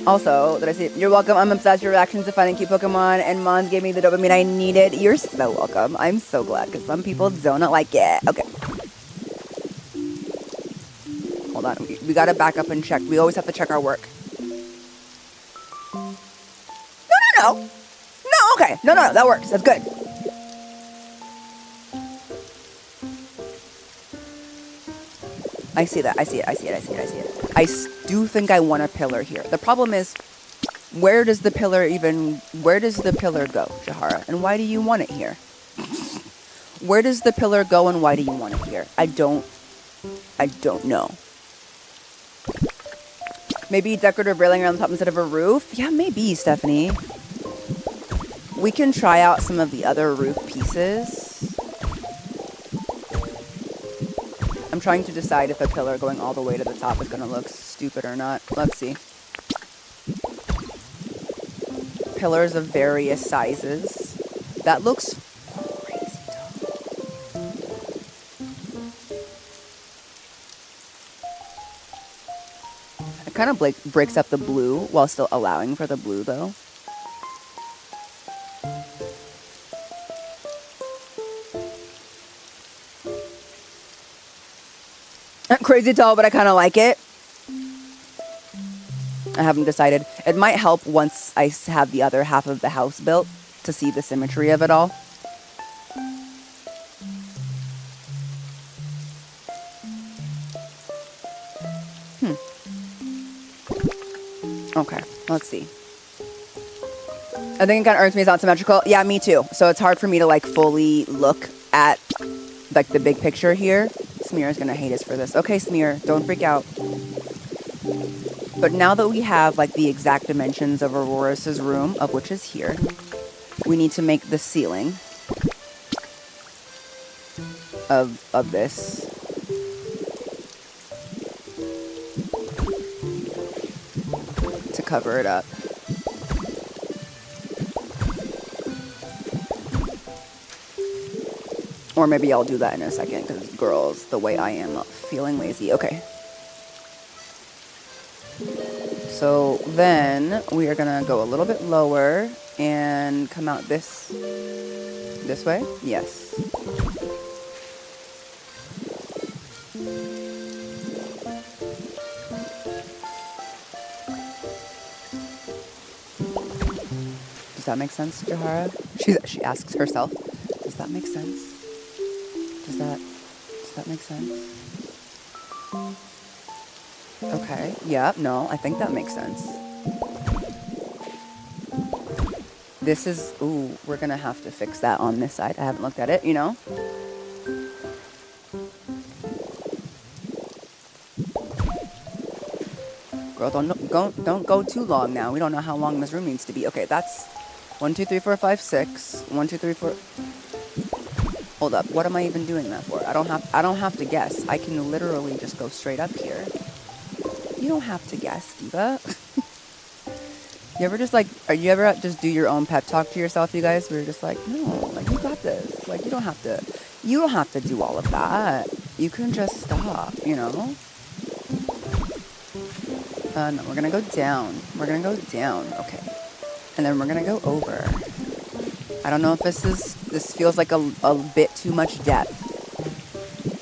Also, did I say, you're welcome. I'm obsessed with your reactions to finding cute Pokemon, and Mons gave me the dopamine I needed. You're so welcome. I'm so glad, because some people don't like it. Okay. Hold on. We got to back up and check. We always have to check our work. No. No, okay. No. That works. That's good. I see that. I see it. I do think I want a pillar here. The problem is, where does the pillar go, Jahara? And why do you want it here? Where does the pillar go and why do you want it here? I don't know. Maybe decorative railing around the top instead of a roof? Yeah, maybe, Stephanie. We can try out some of the other roof pieces. I'm trying to decide if a pillar going all the way to the top is going to look stupid or not. Let's see. Pillars of various sizes. That looks crazy tall. It kind of breaks up the blue while still allowing for the blue though. Crazy tall, but I kind of like it. I haven't decided. It might help once I have the other half of the house built to see the symmetry of it all. Okay, let's see. I think it kind of irks me it's not symmetrical. Yeah, me too. So it's hard for me to like fully look at like the big picture here. Smear is gonna hate us for this. Okay, Smear, don't freak out. But now that we have like the exact dimensions of Aurorus's room, of which is here, we need to make the ceiling of this. To cover it up. Or maybe I'll do that in a second, because girls, the way I am, feeling lazy. Okay. So then we are gonna go a little bit lower and come out this way. Yes. Does that make sense, Jahara? She asks herself. Does that make sense? Does that make sense? Okay. Yeah, no, I think that makes sense. This is, ooh, we're gonna have to fix that on this side. I haven't looked at it, you know? Girl, don't go too long now. We don't know how long this room needs to be. Okay, that's 1, 2, 3, 4, 5, 6. 1, 2, 3, 4. Hold up. What am I even doing that for? I don't have to guess. I can literally just go straight up here. You don't have to guess, Diva. You ever just do your own pep talk to yourself, you guys? Where you're just like, no, like you got this. Like you don't have to do all of that. You can just stop, you know? No, we're gonna go down. We're gonna go down. Okay. And then we're gonna go over. I don't know if this feels like a bit too much depth.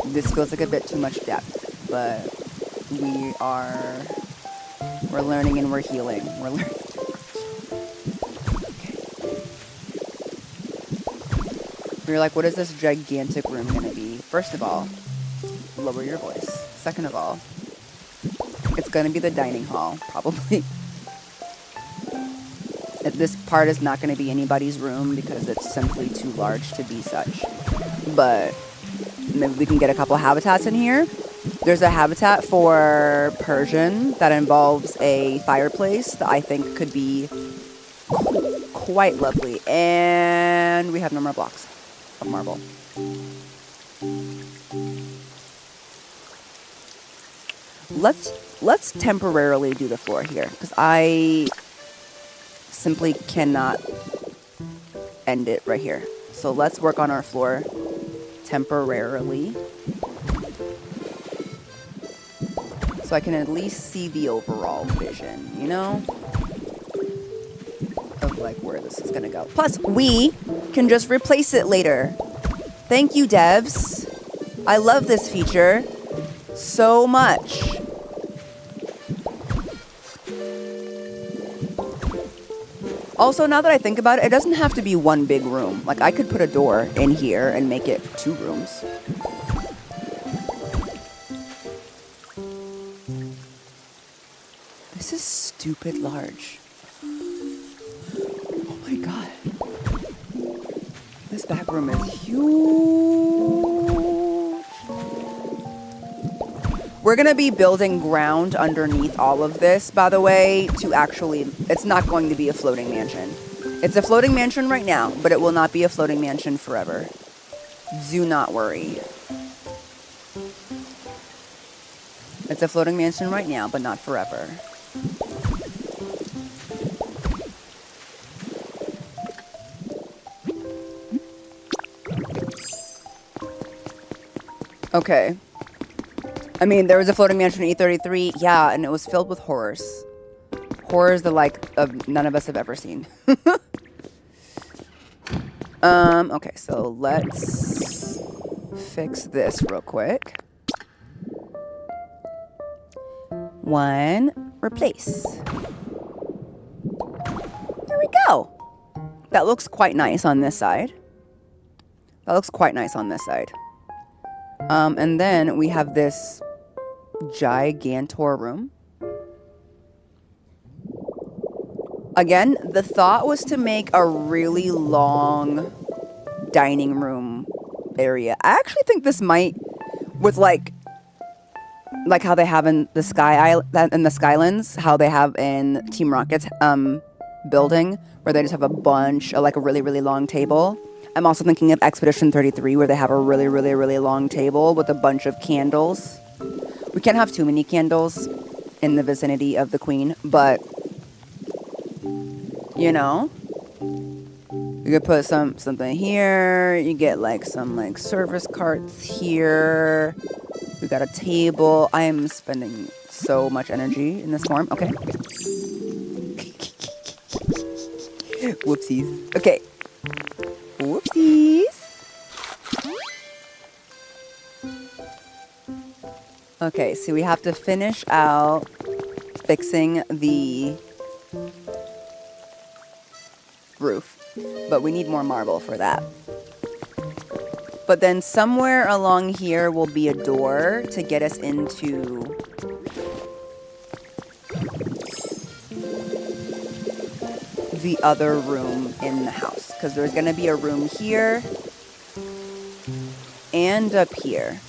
This feels like a bit too much depth, but we're learning and we're healing. We're learning. Okay. You're like, what is this gigantic room gonna be? First of all, lower your voice. Second of all, it's gonna be the dining hall, probably. This part is not going to be anybody's room because it's simply too large to be such. But maybe we can get a couple habitats in here. There's a habitat for Persian that involves a fireplace that I think could be quite lovely. And we have no more blocks of marble. Let's temporarily do the floor here because I simply cannot end it right here. So let's work on our floor temporarily. So I can at least see the overall vision, you know? Of like where this is gonna go. Plus, we can just replace it later. Thank you, devs. I love this feature so much. Also, now that I think about it, it doesn't have to be one big room. Like, I could put a door in here and make it 2 rooms. This is stupid large. Oh my god. This back room is huge. We're going to be building ground underneath all of this, by the way, to actually... It's not going to be a floating mansion. It's a floating mansion right now, but it will not be a floating mansion forever. Do not worry. It's a floating mansion right now, but not forever. Okay. I mean, there was a floating mansion in E33, yeah, and it was filled with horrors. Horrors the like of none of us have ever seen. Okay, so let's fix this real quick. 1, replace. There we go. That looks quite nice on this side. That looks quite nice on this side. And then we have this gigantor room. Again, the thought was to make a really long dining room area. I actually think this might, with like how they have in the Skylands, how they have in Team Rocket's building, where they just have a bunch, like a really, really long table. I'm also thinking of Expedition 33, where they have a really, really, really long table with a bunch of candles. We can't have too many candles in the vicinity of the Queen, but you know, you could put something here. You get like some like service carts here. We got a table. I am spending so much energy in this form. Okay. Whoopsies. Okay. Whoopsies. Okay, so we have to finish out fixing the roof, but we need more marble for that. But then somewhere along here will be a door to get us into the other room in the house, because there's going to be a room here and up here.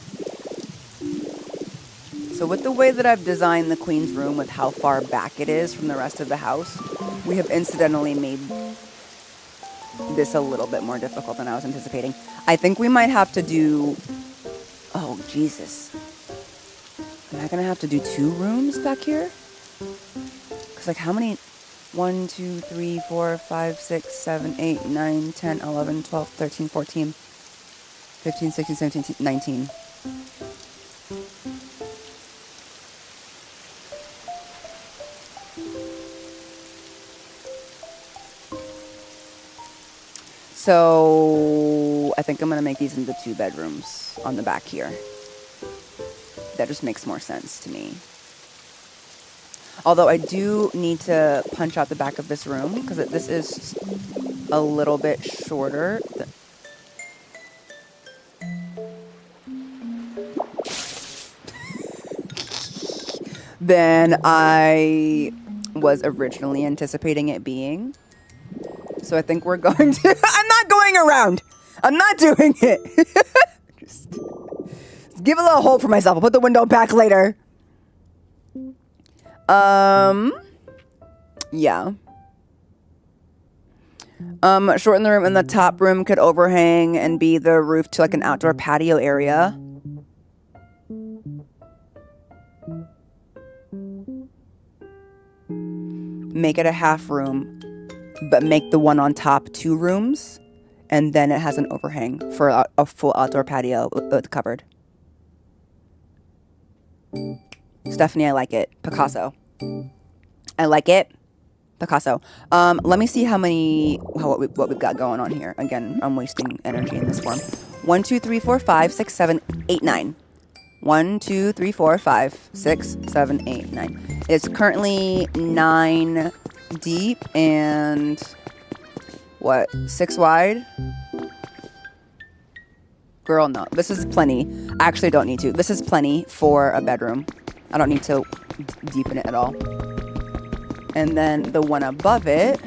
So with the way that I've designed the Queen's room, with how far back it is from the rest of the house, we have incidentally made this a little bit more difficult than I was anticipating. I think we might have to do... Oh, Jesus. Am I going to have to do 2 rooms back here? Because, like, how many... 1, 2, 3, 4, 5, 6, 7, 8, 9, 10, 11, 12, 13, 14, 15, 16, 17, 19. So I think I'm going to make these into 2 bedrooms on the back here. That just makes more sense to me. Although I do need to punch out the back of this room, because this is a little bit shorter. Than I was originally anticipating it being. So I think we're going to... I'm not going around. I'm not doing it. Just give a little hole for myself. I'll put the window back later. Yeah. Shorten the room, and the top room could overhang and be the roof to like an outdoor patio area. Make it a half room, but make the one on top 2 rooms, and then it has an overhang for a full outdoor patio with covered. Stephanie, I like it. Picasso. I like it. Picasso. Let me see what we've got going on here. Again, I'm wasting energy in this form. 1, 2, 3, 4, 5, 6, 7, 8, 9. 1, 2, 3, 4, 5, 6, 7, 8, 9. It's currently 9 deep and 6 wide? Girl, no. This is plenty. I actually don't need to. This is plenty for a bedroom. I don't need to deepen it at all. And then the one above it,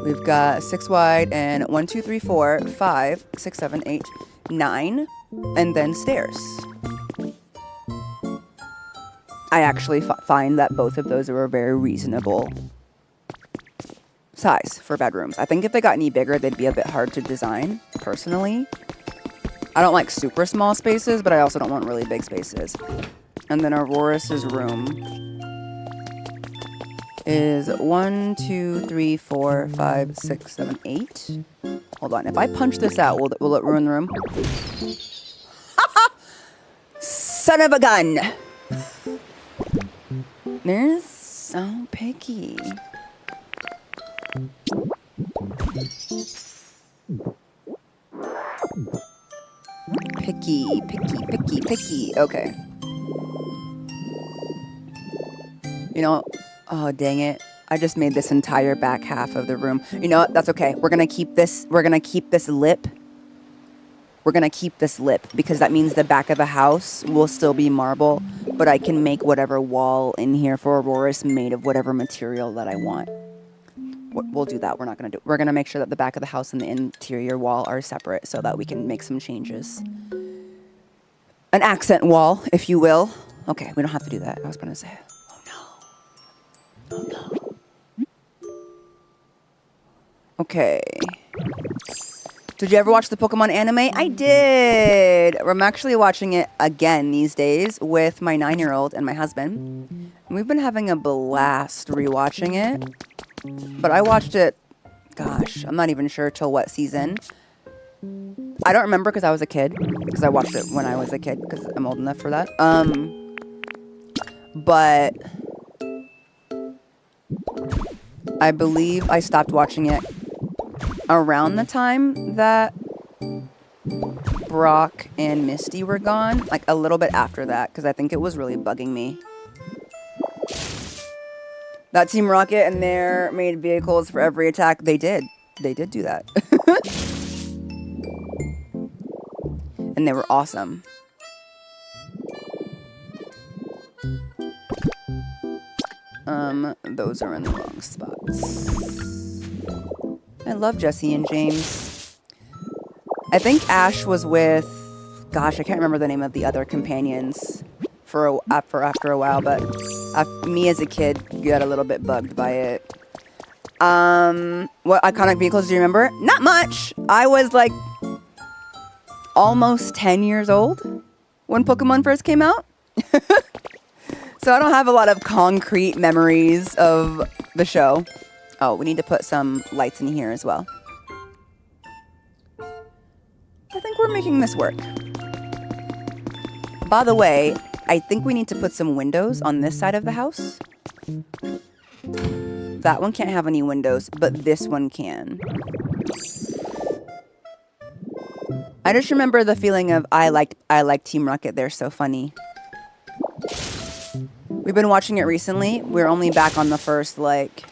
we've got 6 wide and 1, 2, 3, 4, 5, 6, 7, 8, 9, and then stairs. I actually find that both of those are a very reasonable size for bedrooms. I think if they got any bigger, they'd be a bit hard to design, personally. I don't like super small spaces, but I also don't want really big spaces. And then Aurorus's room is 1, 2, 3, 4, 5, 6, 7, 8. Hold on. If I punch this out, will it ruin the room? Son of a gun! They're so picky. Picky, picky, picky, picky. Okay. You know, oh dang it. I just made this entire back half of the room. You know what? That's okay. We're gonna keep this lip. We're gonna keep this lip because that means the back of the house will still be marble, but I can make whatever wall in here for Aurorus made of whatever material that I want. We'll do that. We're gonna make sure that the back of the house and the interior wall are separate so that we can make some changes. An accent wall, if you will. Okay, we don't have to do that. I was gonna say, oh no. Okay. Did you ever watch the Pokemon anime? I did. I'm actually watching it again these days with my 9-year-old and my husband. And we've been having a blast rewatching it. But I watched it, gosh, I'm not even sure till what season. I don't remember because I was a kid. Because I watched it when I was a kid because I'm old enough for that. But I believe I stopped watching it around the time that Brock and Misty were gone, like a little bit after that, because I think it was really bugging me. That Team Rocket and their made vehicles for every attack, they did do that. And they were awesome. Those are in the wrong spots. I love Jesse and James. I think Ash was with, gosh, I can't remember the name of the other companions after a while, but me as a kid got a little bit bugged by it. What iconic vehicles do you remember? Not much. I was like almost 10 years old when Pokemon first came out. So I don't have a lot of concrete memories of the show. Oh, we need to put some lights in here as well. I think we're making this work. By the way, I think we need to put some windows on this side of the house. That one can't have any windows, but this one can. I just remember the feeling of I like Team Rocket. They're so funny. We've been watching it recently. We're only back on the first, like,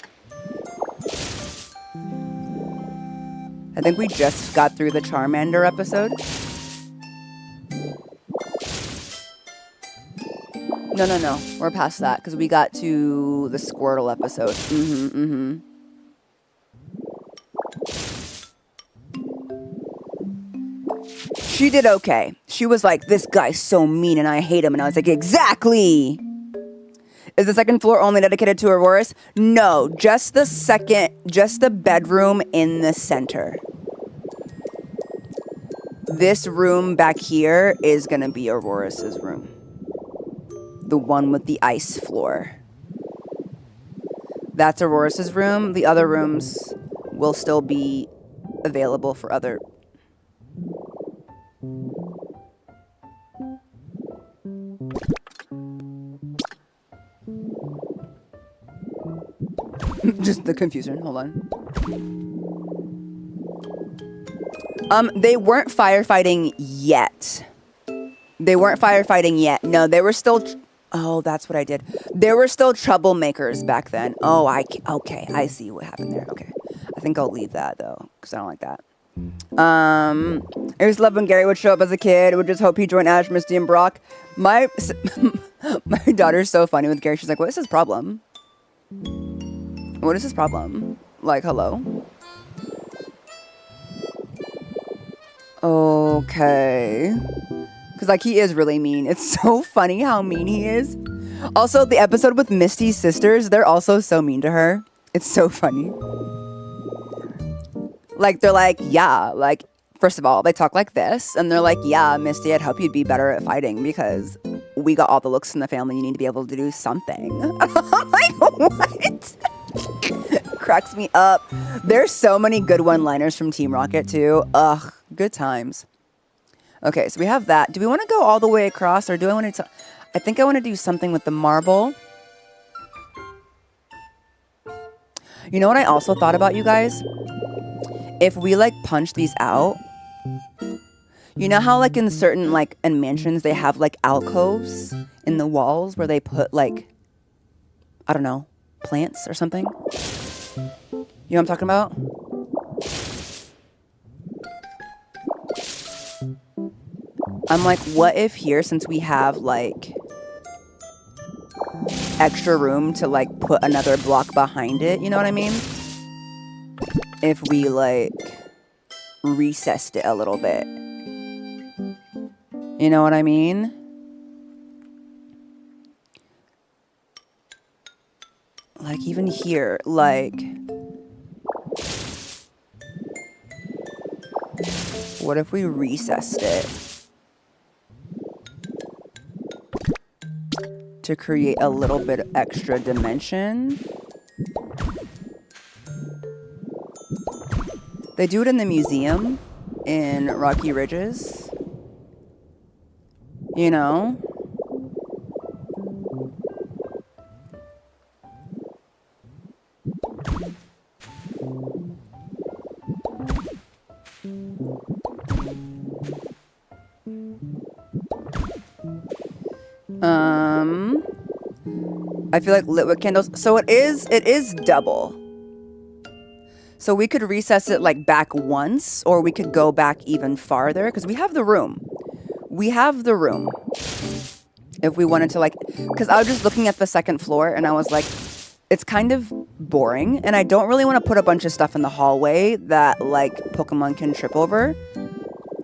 I think we just got through the Charmander episode. No. We're past that because we got to the Squirtle episode. She did okay. She was like, this guy's so mean and I hate him. And I was like, exactly. Is the second floor only dedicated to Aurorus? No, just the bedroom in the center. This room back here is gonna be Aurorus's room. The one with the ice floor. That's Aurorus's room. The other rooms will still be available for other... Just the confusion. Hold on. They weren't firefighting yet. No, they were still... Oh, that's what I did. There were still troublemakers back then. Oh, okay. I see what happened there. Okay. I think I'll leave that, though, because I don't like that. I used to love when Gary would show up as a kid. I would just hope he'd join Ash, Misty, and Brock. My daughter's so funny with Gary. She's like, what is his problem? What is his problem? Like, hello? Okay. Because, like, he is really mean. It's so funny how mean he is. Also, the episode with Misty's sisters, they're also so mean to her. It's so funny. Like, they're like, yeah, like, first of all, they talk like this, and they're like, yeah, Misty, I'd hope you'd be better at fighting because we got all the looks in the family. You need to be able to do something. I'm like, what? Cracks me up. There's so many good one-liners from Team Rocket, too. Ugh, good times. Okay, so we have that. Do we want to go all the way across, or do I want to... I think I want to do something with the marble. You know what I also thought about, you guys? If we, like, punch these out... You know how, like, in certain, like, in mansions, they have, like, alcoves in the walls where they put, like... I don't know, plants or something? You know what I'm talking about? I'm like, what if here, since we have, like, extra room to, like, put another block behind it, you know what I mean? If we, like, recessed it a little bit. You know what I mean? Like, even here, like... What if we recessed it? To create a little bit of extra dimension. They do it in the museum in Rocky Ridges. You know? I feel like lit wick candles. So it is double. So we could recess it like back once, or we could go back even farther because we have the room. We have the room. If we wanted to, like, because I was just looking at the second floor and I was like, it's kind of boring and I don't really want to put a bunch of stuff in the hallway that like Pokemon can trip over.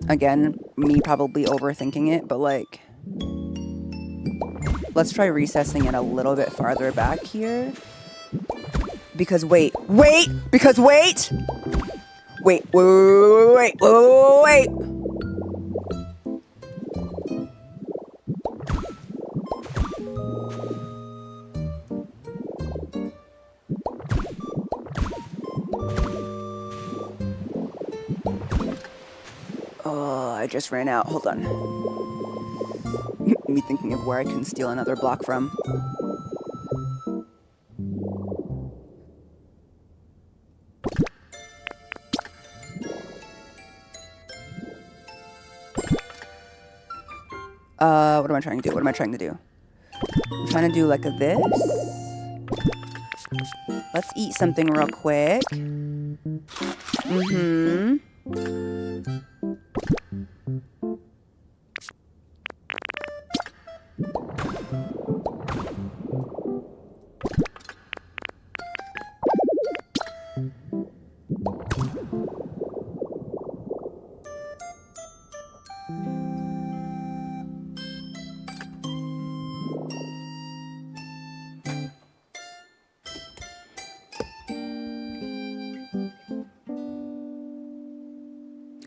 Again, me probably overthinking it, but like, let's try recessing it a little bit farther back here. Because wait. Oh, I just ran out. Hold on. Me thinking of where I can steal another block from. What am I trying to do? I'm trying to do like this. Let's eat something real quick.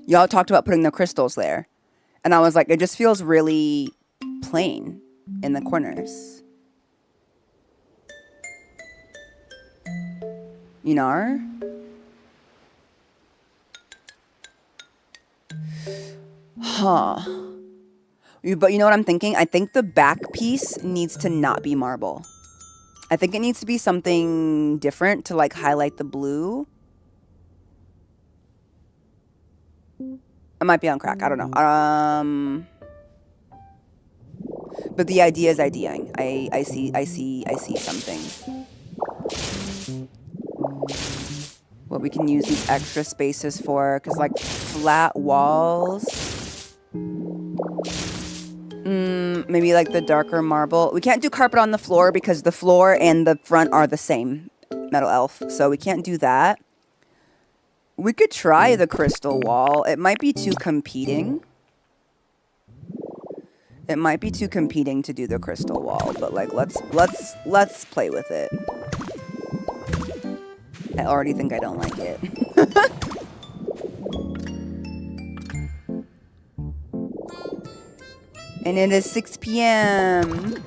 Y'all talked about putting the crystals there. And I was like, it just feels really plain in the corners. You know? Huh. But you know what I'm thinking? I think the back piece needs to not be marble. I think it needs to be something different to like highlight the blue. I might be on crack. I don't know. But the idea is ideaing. I see something. What we can use these extra spaces for, because like flat walls. Maybe like the darker marble. We can't do carpet on the floor because the floor and the front are the same metal elf. So we can't do that. We could try the crystal wall. It might be too competing. It might be too competing to do the crystal wall, but like let's play with it. I already think I don't like it. And it is 6 p.m.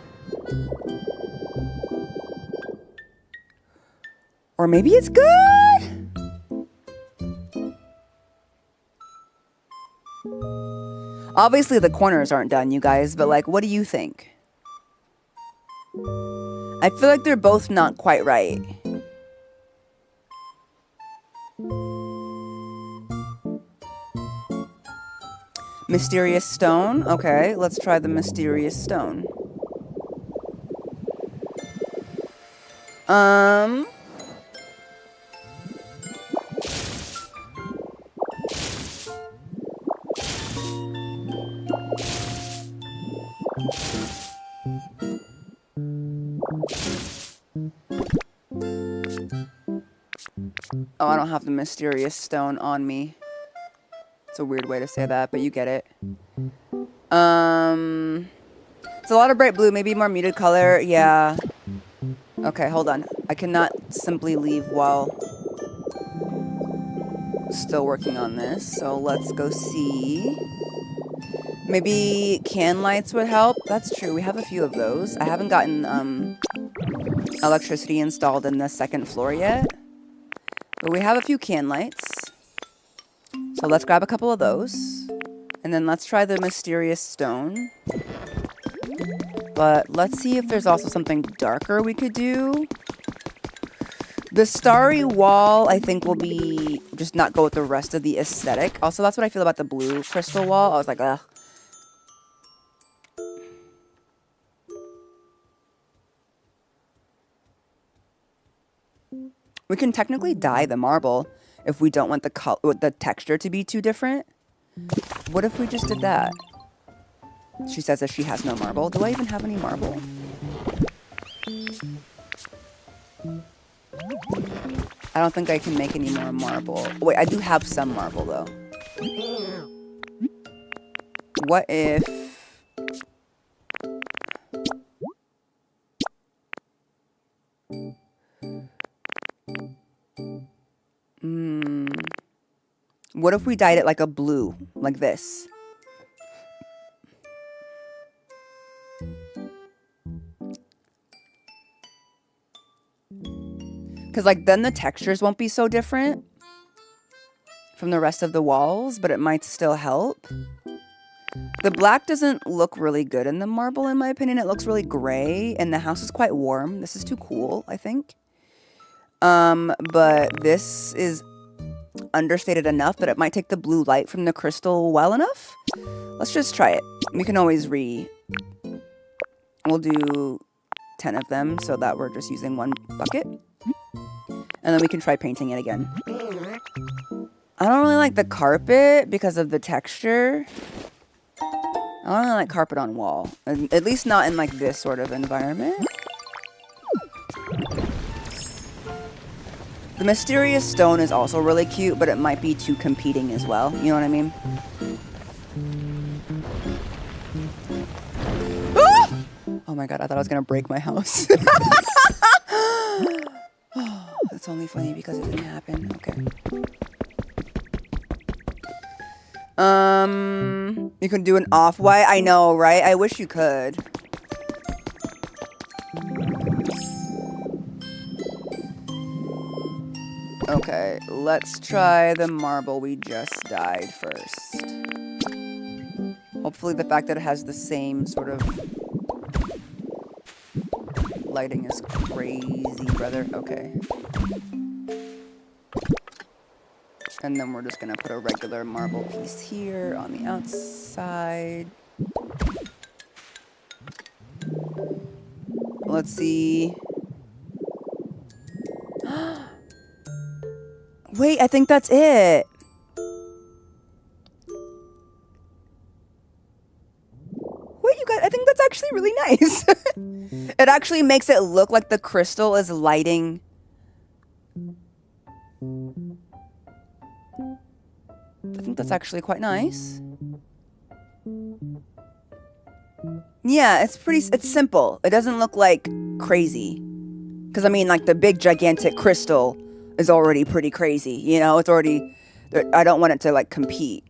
Or maybe it's good? Obviously the corners aren't done, you guys, but like, what do you think? I feel like they're both not quite right. Mysterious stone. Okay, let's try the mysterious stone. Oh, I don't have the mysterious stone on me. It's a weird way to say that, but you get it. It's a lot of bright blue, maybe more muted color. Yeah. Okay, hold on. I cannot simply leave while still working on this. So let's go see. Maybe can lights would help. That's true. We have a few of those. I haven't gotten electricity installed in the second floor yet. But we have a few can lights. So let's grab a couple of those. And then let's try the mysterious stone. But let's see if there's also something darker we could do. The starry wall, I think, will be just not go with the rest of the aesthetic. Also, that's what I feel about the blue crystal wall. I was like, ugh. We can technically dye the marble if we don't want the texture to be too different. What if we just did that? She says that she has no marble. Do I even have any marble? I don't think I can make any more marble. Wait, I do have some marble though. What if... What if we dyed it like a blue, like this? Because like then the textures won't be so different from the rest of the walls, but it might still help. The black doesn't look really good in the marble, in my opinion. It looks really gray, and the house is quite warm. This is too cool, I think. But this is understated enough that it might take the blue light from the crystal well enough. Let's just try it. We can always we'll do 10 of them so that we're just using one bucket. And then we can try painting it again. I don't really like the carpet because of the texture. I don't really like carpet on wall. At least not in like this sort of environment. The mysterious stone is also really cute, but it might be too competing as well. You know what I mean? Ah! Oh my god, I thought I was gonna break my house. That's only funny because it didn't happen. Okay. You can do an off-white. I know, right? I wish you could. Okay, let's try the marble we just dyed first. Hopefully the fact that it has the same sort of lighting is crazy, brother. Okay. And then we're just gonna put a regular marble piece here on the outside. Let's see. Wait, I think that's it. Wait, you guys, I think that's actually really nice. It actually makes it look like the crystal is lighting. I think that's actually quite nice. Yeah, it's simple. It doesn't look like crazy. Because I mean, like the big gigantic crystal is already pretty crazy, you know? It's already, I don't want it to like compete.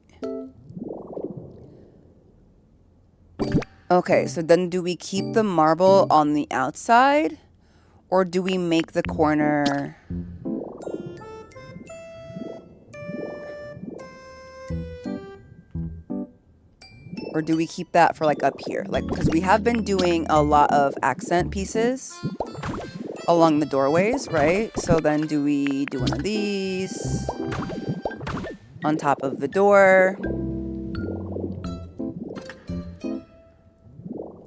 Okay, so then do we keep the marble on the outside? Or do we make the corner... Or do we keep that for like up here? Like, because we have been doing a lot of accent pieces along the doorways, right? So then do we do one of these on top of the door?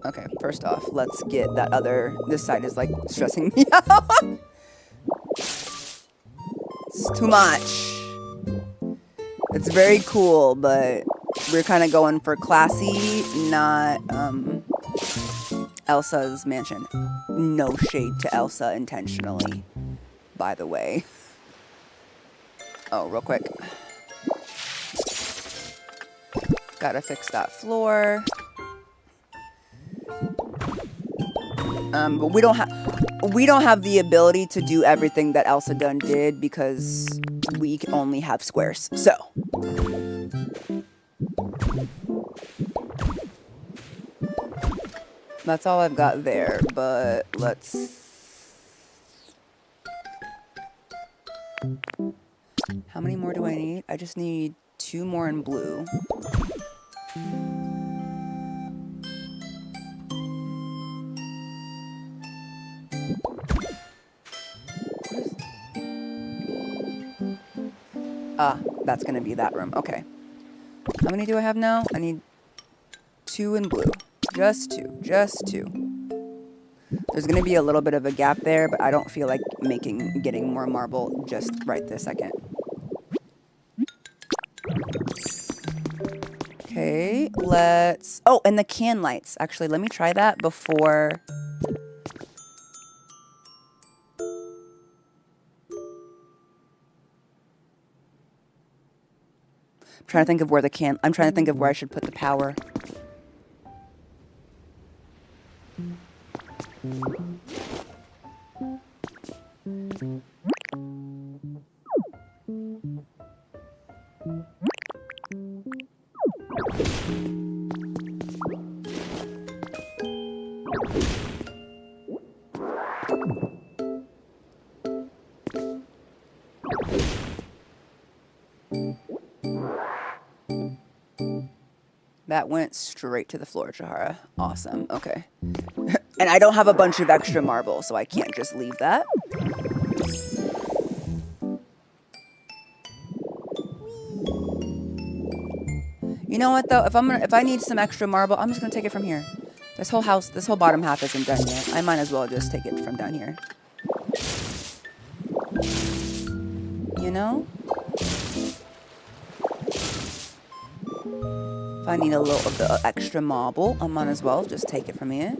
Okay, first off, let's get that other... This side is like stressing me out. It's too much. It's very cool, but we're kind of going for classy, not Elsa's mansion. No shade to Elsa intentionally, by the way. Oh, real quick. Gotta fix that floor. But we don't have the ability to do everything that Elsa done did because we can only have squares. So that's all I've got there, but let's... How many more do I need? I just need 2 more in blue. Ah, that's gonna be that room. Okay. How many do I have now? I need 2 in blue. Just 2. Just 2. There's gonna be a little bit of a gap there, but I don't feel like getting more marble just right this second. Okay, let's... Oh, and the can lights. Actually, let me try that before... I'm trying to think of where I'm trying to think of where I should put the power. That went straight to the floor, Jahara. Awesome. Okay. And I don't have a bunch of extra marble, so I can't just leave that. You know what though? If I need some extra marble, I'm just gonna take it from here. This whole bottom half isn't done yet. I might as well just take it from down here. You know? If I need a little bit of extra marble, I might as well just take it from here.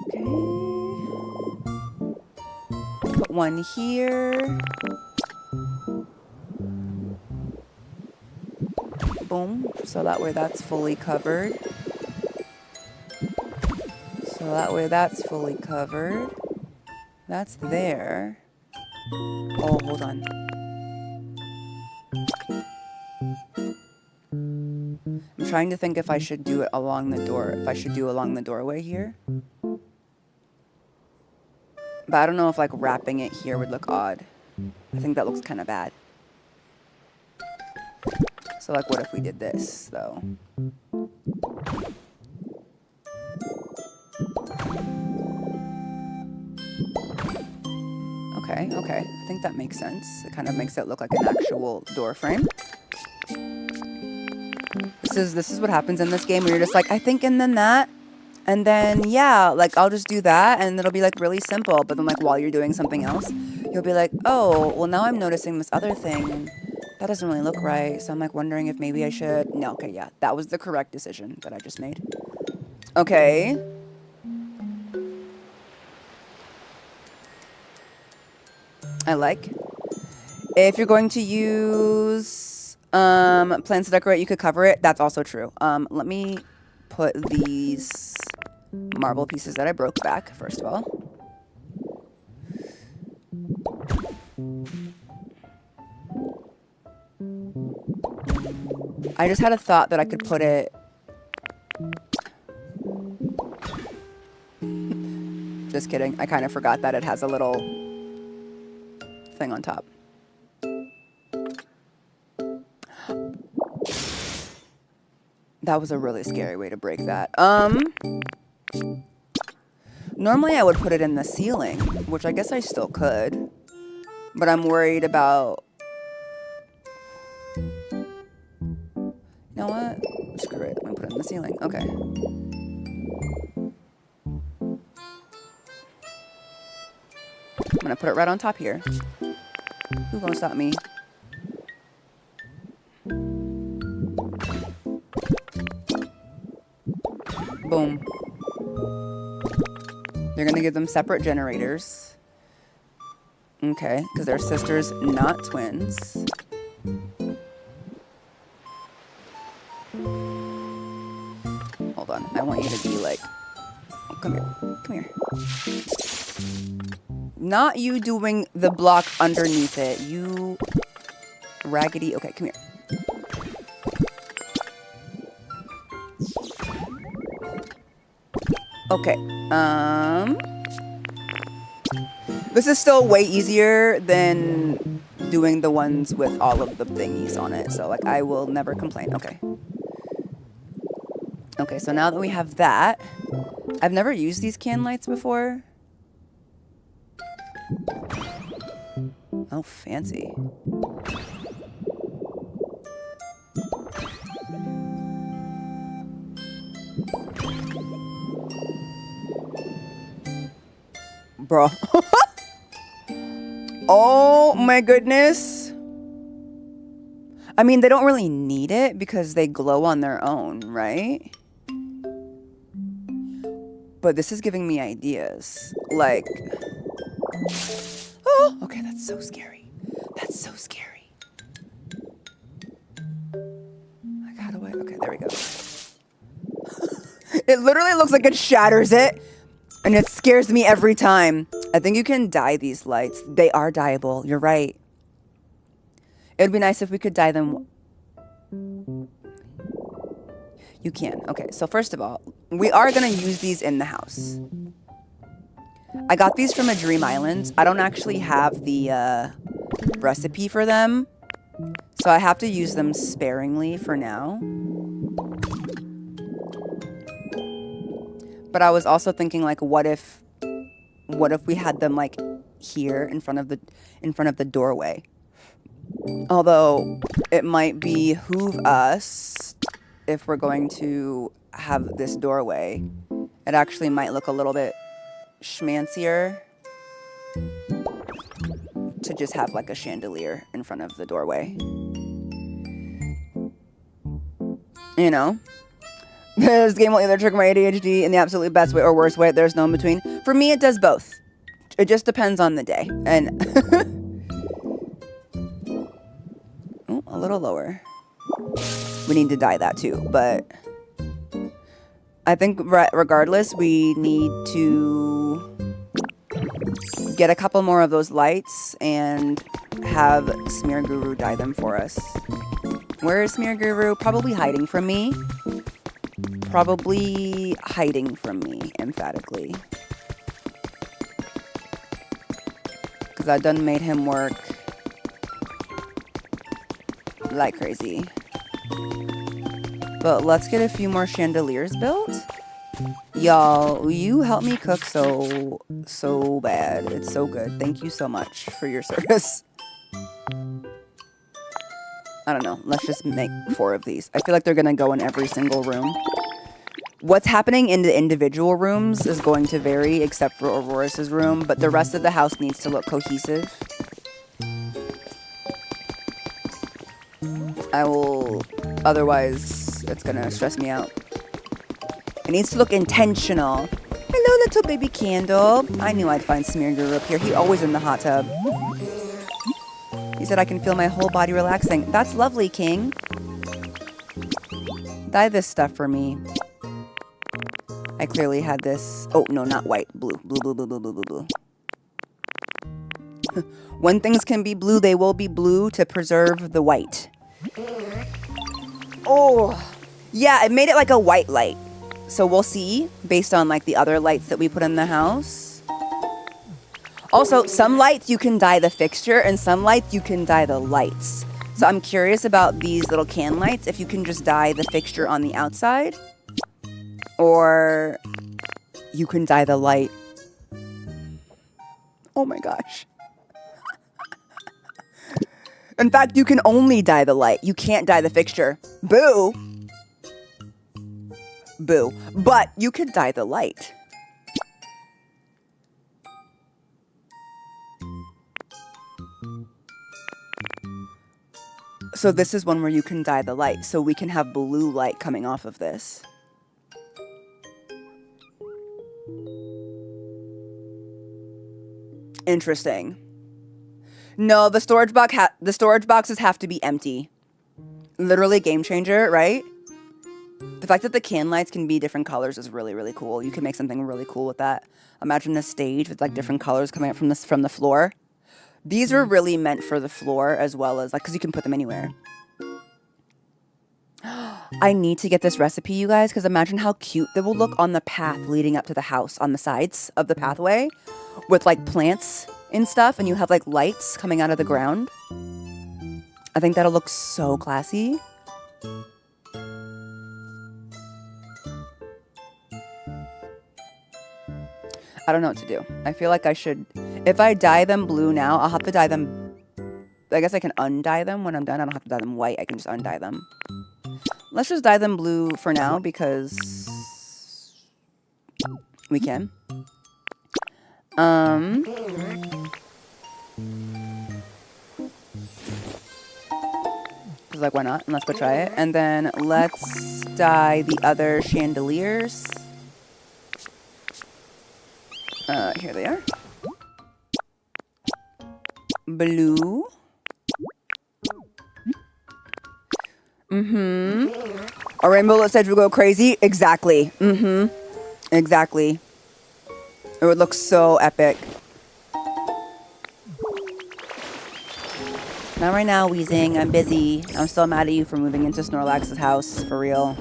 Okay. Put one here. Boom. So that way that's fully covered. So that way that's fully covered. That's there. Oh, hold on. I'm trying to think if I should do it along the door. If I should do along the doorway here. But I don't know if like wrapping it here would look odd. I think that looks kind of bad. So like what if we did this though? Okay, I think that makes sense. It kind of makes it look like an actual door frame. This is what happens in this game where you're just like, I think, and then that, and then yeah, like I'll just do that, and it'll be like really simple. But then like while you're doing something else, you'll be like, oh, well now I'm noticing this other thing, and that doesn't really look right. So I'm like wondering if maybe I should. No, okay, yeah, that was the correct decision that I just made. Okay. I like. If you're going to use plants to decorate, you could cover it. That's also true. Let me put these marble pieces that I broke back, first of all. I just had a thought that I could put it... Just kidding. I kind of forgot that it has a little thing on top. That was a really scary way to break that. Normally I would put it in the ceiling, which I guess I still could. But I'm worried about... You know what? Screw it. I'm gonna put it in the ceiling. Okay. I'm gonna put it right on top here. Who gonna stop me? Boom. They're gonna give them separate generators. Okay, because they're sisters, not twins. Hold on, I want you to be like... Oh, come here, come here. Not you doing the block underneath it. You raggedy... Okay, come here. Okay, this is still way easier than doing the ones with all of the thingies on it. So, like, I will never complain. Okay. Okay, so now that we have that, I've never used these can lights before. Oh, fancy. Bro. Oh my goodness. I mean, they don't really need it because they glow on their own, right? But this is giving me ideas. Like... Oh, okay, that's so scary. That's so scary. Like, how do I... Okay, there we go. It literally looks like it shatters it. And it scares me every time. I think you can dye these lights. They are dyeable. You're right. It would be nice if we could dye them. You can. Okay, so first of all, we are going to use these in the house. I got these from a Dream Island. I don't actually have the recipe for them. So I have to use them sparingly for now. But I was also thinking, like, what if we had them like here in front of the doorway? Although it might behoove us if we're going to have this doorway. It actually might look a little bit schmancier to just have like a chandelier in front of the doorway. You know? This game will either trigger my ADHD in the absolutely best way or worst way. There's no in between. For me, it does both. It just depends on the day. And oh, a little lower. We need to dye that too. But I think regardless, we need to get a couple more of those lights and have Smear Guru dye them for us. Where is Smear Guru? Probably hiding from me. Probably hiding from me, emphatically. Because I done made him work like crazy. But let's get a few more chandeliers built. Y'all, will you help me cook so bad? It's so good. Thank you so much for your service. I don't know. Let's just make 4 of these. I feel like they're going to go in every single room. What's happening in the individual rooms is going to vary, except for Aurorus' room, but the rest of the house needs to look cohesive. Otherwise, it's gonna stress me out. It needs to look intentional. Hello, little baby candle. I knew I'd find Smear Guru up here. He's always in the hot tub. He said I can feel my whole body relaxing. That's lovely, King. Dye this stuff for me. I clearly had this. Oh, no, not white. Blue. Blue. When things can be blue, they will be blue to preserve the white. Oh, yeah, it made it like a white light. So we'll see based on like the other lights that we put in the house. Also, some lights you can dye the fixture and some lights you can dye the lights. So I'm curious about these little can lights, if you can just dye the fixture on the outside or you can dye the light. Oh my gosh. In fact, you can only dye the light. You can't dye the fixture. Boo. Boo. But you could dye the light. So this is one where you can dye the light. So we can have blue light coming off of this. Interesting. No, the storage boxes have to be empty. Literally game changer, right? The fact that the can lights can be different colors is really, really cool. You can make something really cool with that. Imagine a stage with like different colors coming up from the floor. These were really meant for the floor as well as like, because you can put them anywhere. I need to get this recipe, you guys, because imagine how cute they will look on the path leading up to the house, on the sides of the pathway with like plants and stuff, and you have like lights coming out of the ground. I think that'll look so classy. I don't know what to do. I feel like I should, if I dye them blue now, I'll have to dye them, I guess I can undye them when I'm done. I don't have to dye them white, I can just undye them. Let's just dye them blue for now because we can. Cause like why not? And let's go try it. And then let's dye the other chandeliers. Here they are. Blue. A rainbow that said we go crazy? Exactly. Exactly. It would look so epic. Not right now, Weezing. I'm busy. I'm still mad at you for moving into Snorlax's house, for real.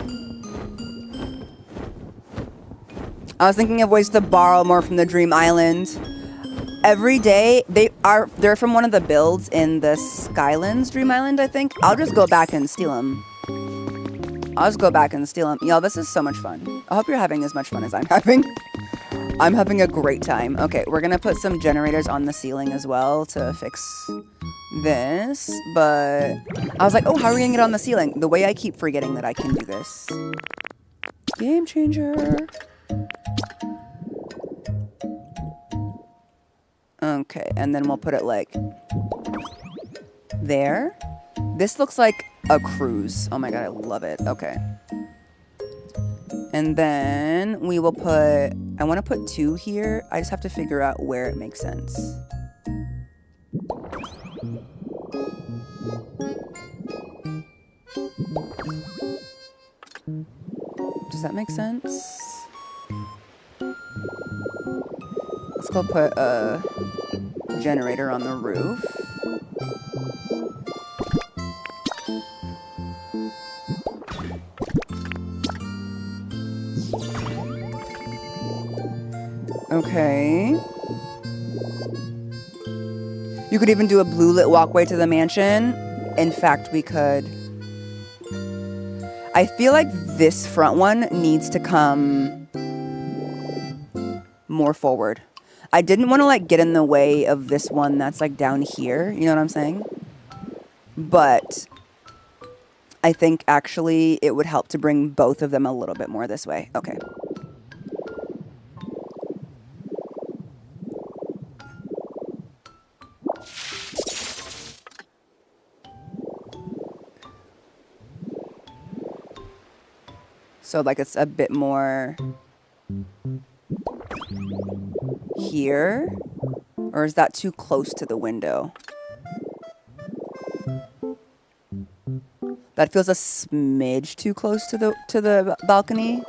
I was thinking of ways to borrow more from the Dream Island. Every day, they're from one of the builds in the Skylands Dream Island, I think. I'll just go back and steal them. Y'all, this is so much fun. I hope you're having as much fun as I'm having. I'm having a great time. Okay, we're gonna put some generators on the ceiling as well to fix this. But I was like, oh, how are we gonna get on the ceiling? The way I keep forgetting that I can do this. Game changer. Okay, and then we'll put it like there. This looks like a cruise. Oh my god, I love it. Okay. And then we will put, I want to put 2 here. I just have to figure out where it makes sense. Does that make sense? Let's go put a generator on the roof. Okay. You could even do a blue lit walkway to the mansion. In fact, we could. I feel like this front one needs to come more forward. I didn't want to like get in the way of this one that's like down here. You know what I'm saying? But I think actually it would help to bring both of them a little bit more this way. Okay. So like it's a bit more here, or is that too close to the window? That feels a smidge too close to the balcony.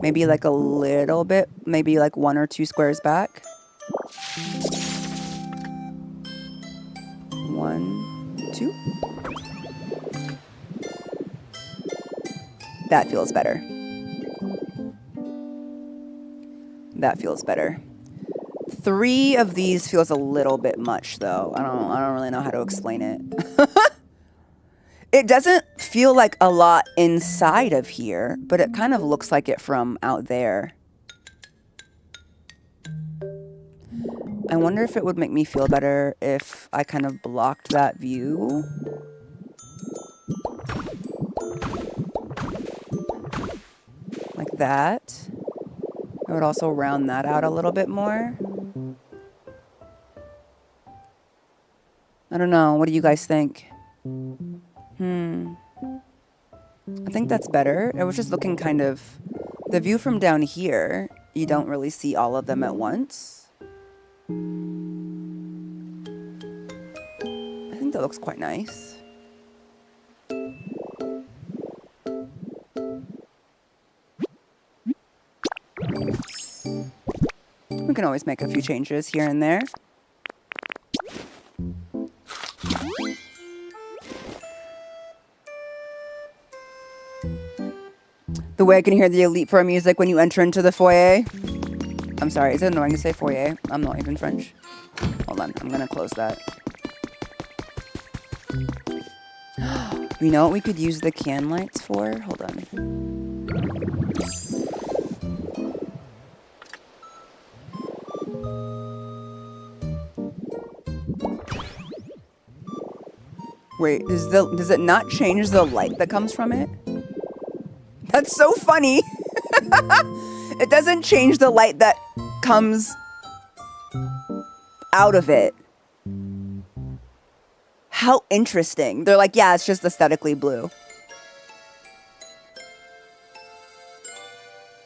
Maybe like a little bit, maybe like 1 or 2 squares back. 1, 2. That feels better. That feels better. 3 of these feels a little bit much, though. I don't really know how to explain it. It doesn't feel like a lot inside of here, but it kind of looks like it from out there. I wonder if it would make me feel better if I kind of blocked that view. Like that. I would also round that out a little bit more. I don't know. What do you guys think? I think that's better. It was just looking kind of... The view from down here, you don't really see all of them at once. I think that looks quite nice. We can always make a few changes here and there. The way I can hear the Elite Four music when you enter into the foyer. I'm sorry, is it annoying to say foyer? I'm not even French. Hold on, I'm gonna close that. You know what we could use the can lights for? Hold on. Wait, does it not change the light that comes from it? That's so funny. It doesn't change the light that comes out of it. How interesting. They're like, yeah, it's just aesthetically blue.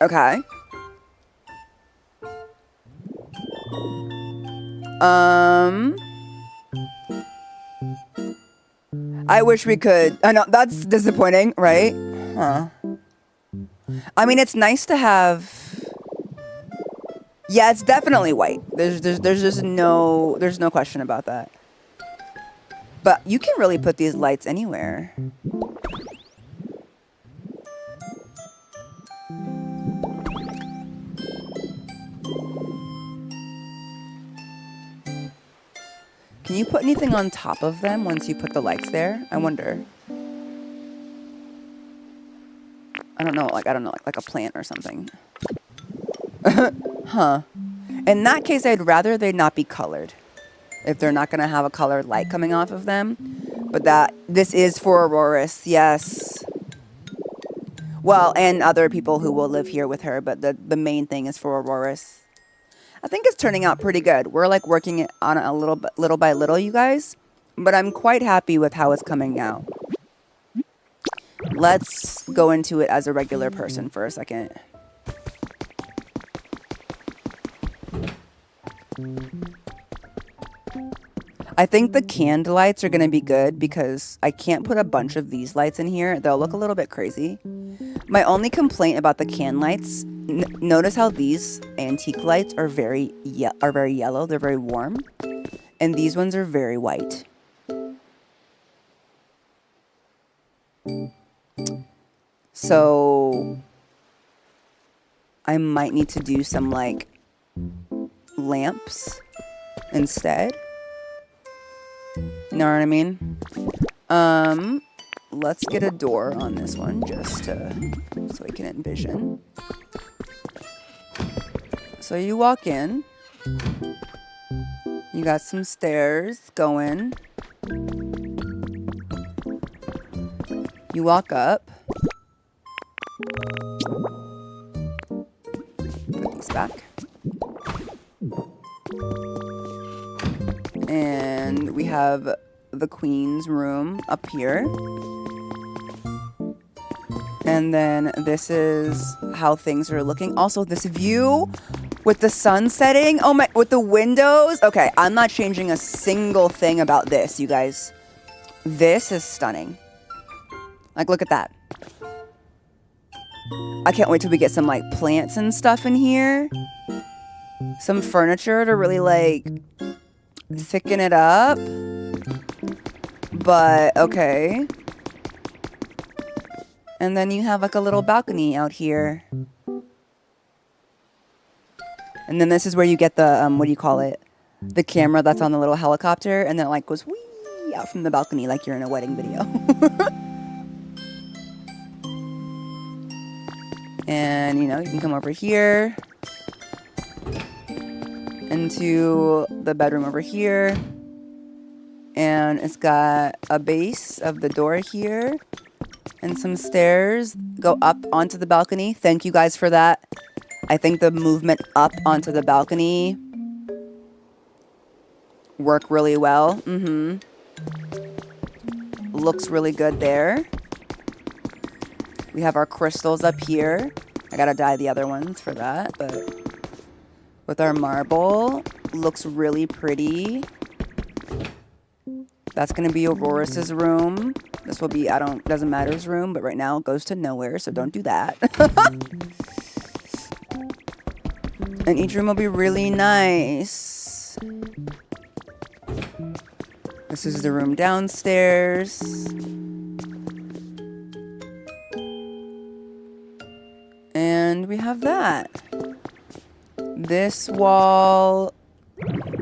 Okay. I wish we could. I know that's disappointing, right? Huh. I mean, it's nice to have. Yeah, it's definitely white. There's just no question about that. But you can really put these lights anywhere. Can you put anything on top of them once you put the lights there? I wonder. I don't know, like a plant or something. Huh. In that case, I'd rather they not be colored. If they're not going to have a colored light coming off of them. But this is for Aurorus, yes. Well, and other people who will live here with her, but the main thing is for Aurorus. I think it's turning out pretty good. We're like working it on a little by little, you guys. But I'm quite happy with how it's coming out. Let's go into it as a regular person for a second. I think the canned lights are going to be good because I can't put a bunch of these lights in here. They'll look a little bit crazy. My only complaint about the can lights, notice how these antique lights are very yellow. They're very warm. And these ones are very white. So I might need to do some like lamps instead. You know what I mean? Let's get a door on this one just so we can envision. So you walk in. You got some stairs going. You walk up. Put these back. And we have the queen's room up here. And then this is how things are looking. Also, this view with the sun setting. Oh my, with the windows. Okay, I'm not changing a single thing about this, you guys. This is stunning. Like, look at that. I can't wait till we get some, like, plants and stuff in here. Some furniture to really, like, thicken it up. But, okay. And then you have like a little balcony out here. And then this is where you get the, what do you call it? The camera that's on the little helicopter. And then it like goes whee out from the balcony like you're in a wedding video. And, you know, you can come over here. Into the bedroom over here. And it's got a base of the door here. And some stairs go up onto the balcony. Thank you guys for that. I think the movement up onto the balcony work really well. Looks really good there. We have our crystals up here. I gotta dye the other ones for that, but with our marble, looks really pretty. That's gonna be Aurorus's room. This will be, doesn't matter's room, but right now it goes to nowhere, so don't do that. And each room will be really nice. This is the room downstairs. And we have that. This wall,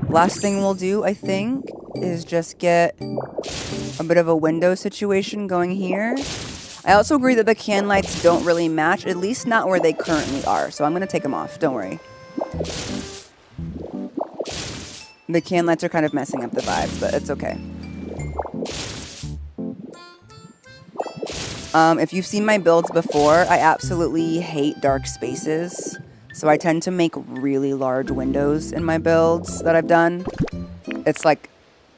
last thing we'll do, I think, is just get a bit of a window situation going here. I also agree that the can lights don't really match, at least not where they currently are. So I'm going to take them off. Don't worry. The can lights are kind of messing up the vibe, but it's okay. If you've seen my builds before, I absolutely hate dark spaces. So I tend to make really large windows in my builds that I've done. It's like,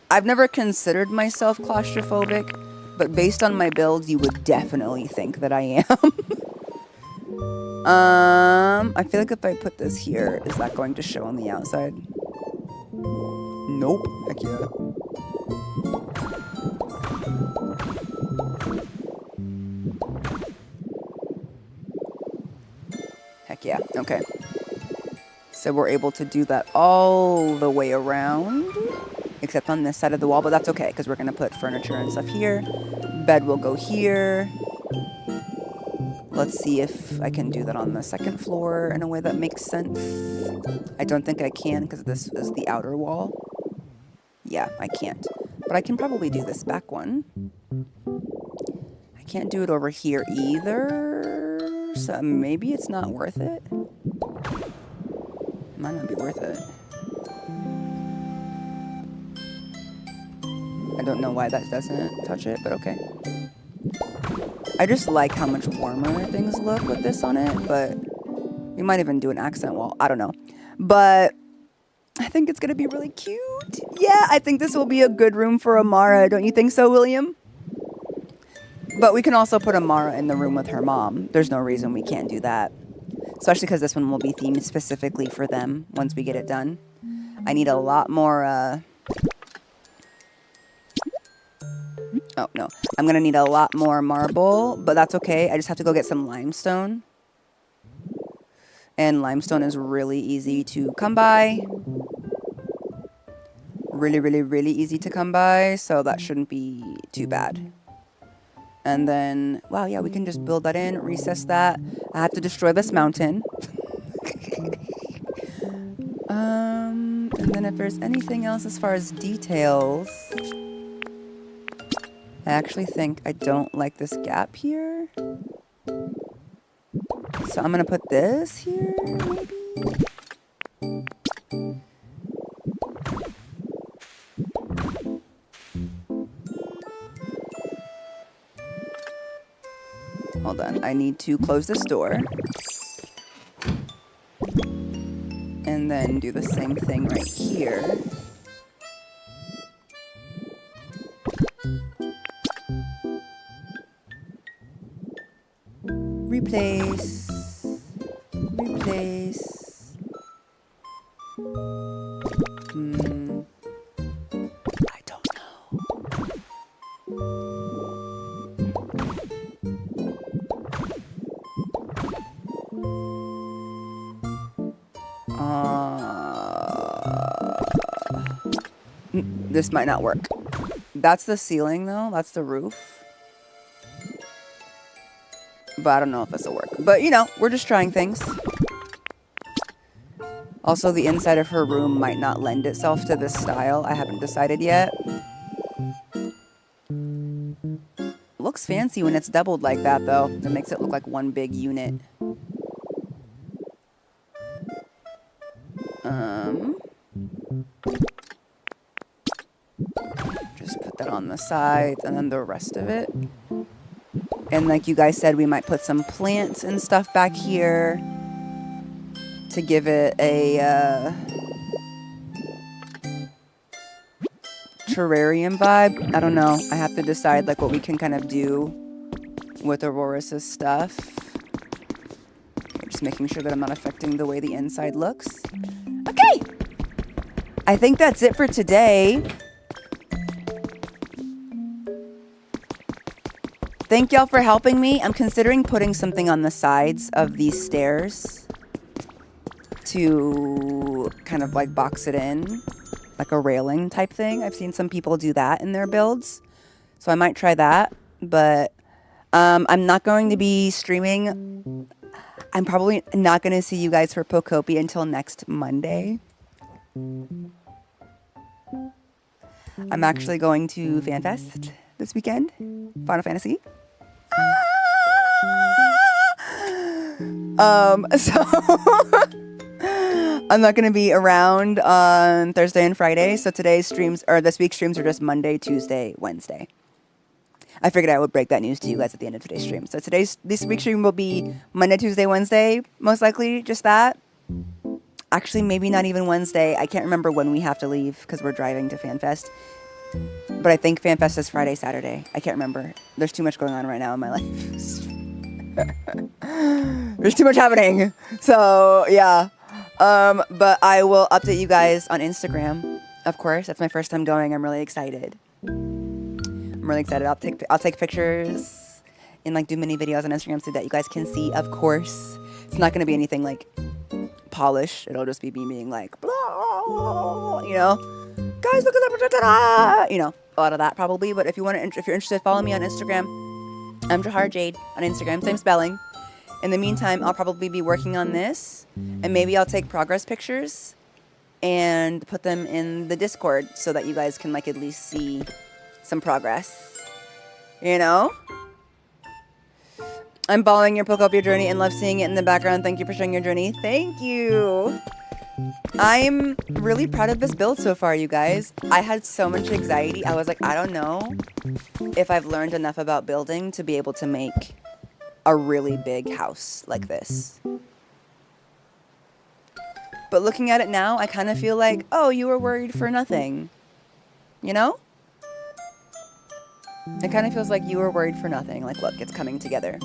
I've never considered myself claustrophobic, but based on my builds, you would definitely think that I am. I feel like if I put this here, is that going to show on the outside? Nope. Heck yeah. Heck yeah. Okay. So we're able to do that all the way around. Except on this side of the wall, but that's okay, because we're going to put furniture and stuff here. Bed will go here. Let's see if I can do that on the second floor in a way that makes sense. I don't think I can, because this is the outer wall. Yeah, I can't. But I can probably do this back one. I can't do it over here either. So maybe it's not worth it. It might not be worth it. I don't know why that doesn't touch it, but okay. I just like how much warmer things look with this on it, but we might even do an accent wall. I don't know. But I think it's going to be really cute. Yeah, I think this will be a good room for Amara. Don't you think so, William? But we can also put Amara in the room with her mom. There's no reason we can't do that. Especially because this one will be themed specifically for them once we get it done. I need a lot more... Oh, no. I'm going to need a lot more marble, but that's okay. I just have to go get some limestone. And limestone is really easy to come by. Really, really, really easy to come by, so that shouldn't be too bad. And then, wow, yeah, we can just build that in, recess that. I have to destroy this mountain. And then if there's anything else as far as details... I actually think I don't like this gap here. So I'm going to put this here, maybe? Hold on. I need to close this door. And then do the same thing right here. Replace. Replace. I don't know. This might not work. That's the ceiling though. That's the roof. But I don't know if this will work. But, you know, we're just trying things. Also, the inside of her room might not lend itself to this style. I haven't decided yet. Looks fancy when it's doubled like that, though. It makes it look like one big unit. Just put that on the sides and then the rest of it. And like you guys said, we might put some plants and stuff back here to give it a terrarium vibe. I don't know. I have to decide like what we can kind of do with Aurorus' stuff. Just making sure that I'm not affecting the way the inside looks. Okay. I think that's it for today. Thank y'all for helping me. I'm considering putting something on the sides of these stairs to kind of like box it in, like a railing type thing. I've seen some people do that in their builds, so I might try that. But I'm not going to be streaming. I'm probably not going to see you guys for Pokopia until next Monday. I'm actually going to FanFest this weekend, Final Fantasy. So I'm not going to be around on Thursday and Friday. So today's streams, or this week's streams, are just Monday, Tuesday, Wednesday. I figured I would break that news to you guys at the end of today's stream. So this week's stream will be Monday, Tuesday, Wednesday, most likely, just that. Actually, maybe not even Wednesday. I can't remember when we have to leave because we're driving to FanFest. But I think FanFest is Friday, Saturday. I can't remember. There's too much going on right now in my life. There's too much happening. So, yeah. But I will update you guys on Instagram. Of course, that's my first time going. I'm really excited. I'll take pictures and like do mini videos on Instagram so that you guys can see. Of course, it's not going to be anything like polished. It'll just be me being like, blah, you know, guys, look at that, you know, a lot of that probably. But if you're interested, follow me on Instagram. I'm Jahara Jayde on Instagram, same spelling. In the meantime, I'll probably be working on this, and maybe I'll take progress pictures and put them in the Discord so that you guys can like at least see some progress, you know? I'm following your Pokopia journey and love seeing it in the background. Thank you for sharing your journey. Thank you. I'm really proud of this build so far, you guys. I had so much anxiety. I was like, I don't know if I've learned enough about building to be able to make a really big house like this. But looking at it now, I kind of feel like, oh, you were worried for nothing. You know? It kind of feels like you were worried for nothing. Like, look, it's coming together.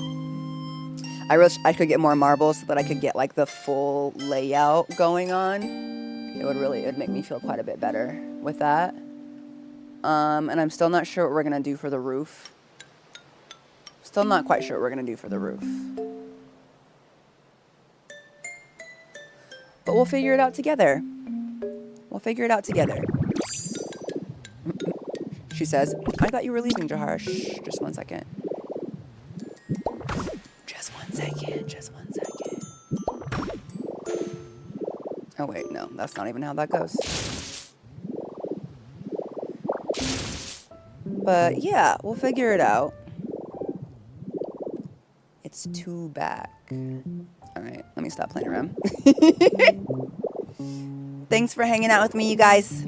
I wish I could get more marbles so that I could get like the full layout going on. It would make me feel quite a bit better with that. And I'm still not sure what we're gonna do for the roof. Still not quite sure what we're gonna do for the roof. But we'll figure it out together. She says, I thought you were leaving, Jahara. Shh, just 1 second. Just one second. Oh, wait, no, that's not even how that goes. But yeah, we'll figure it out. It's too back. All right, let me stop playing around. Thanks for hanging out with me, you guys.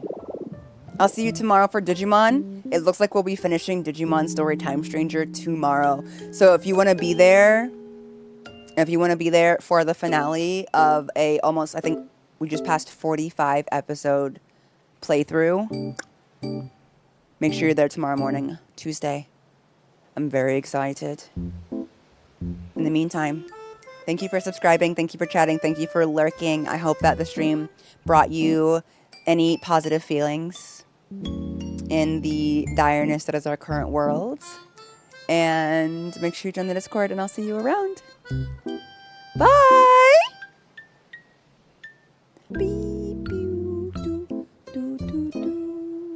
I'll see you tomorrow for Digimon. It looks like we'll be finishing Digimon Story Time Stranger tomorrow. So if you want to be there, for the finale of a almost, I think we just passed 45 episode playthrough, make sure you're there tomorrow morning, Tuesday. I'm very excited. In the meantime, thank you for subscribing. Thank you for chatting. Thank you for lurking. I hope that the stream brought you any positive feelings in the direness that is our current world. And make sure you join the Discord, and I'll see you around. Bye! Bye!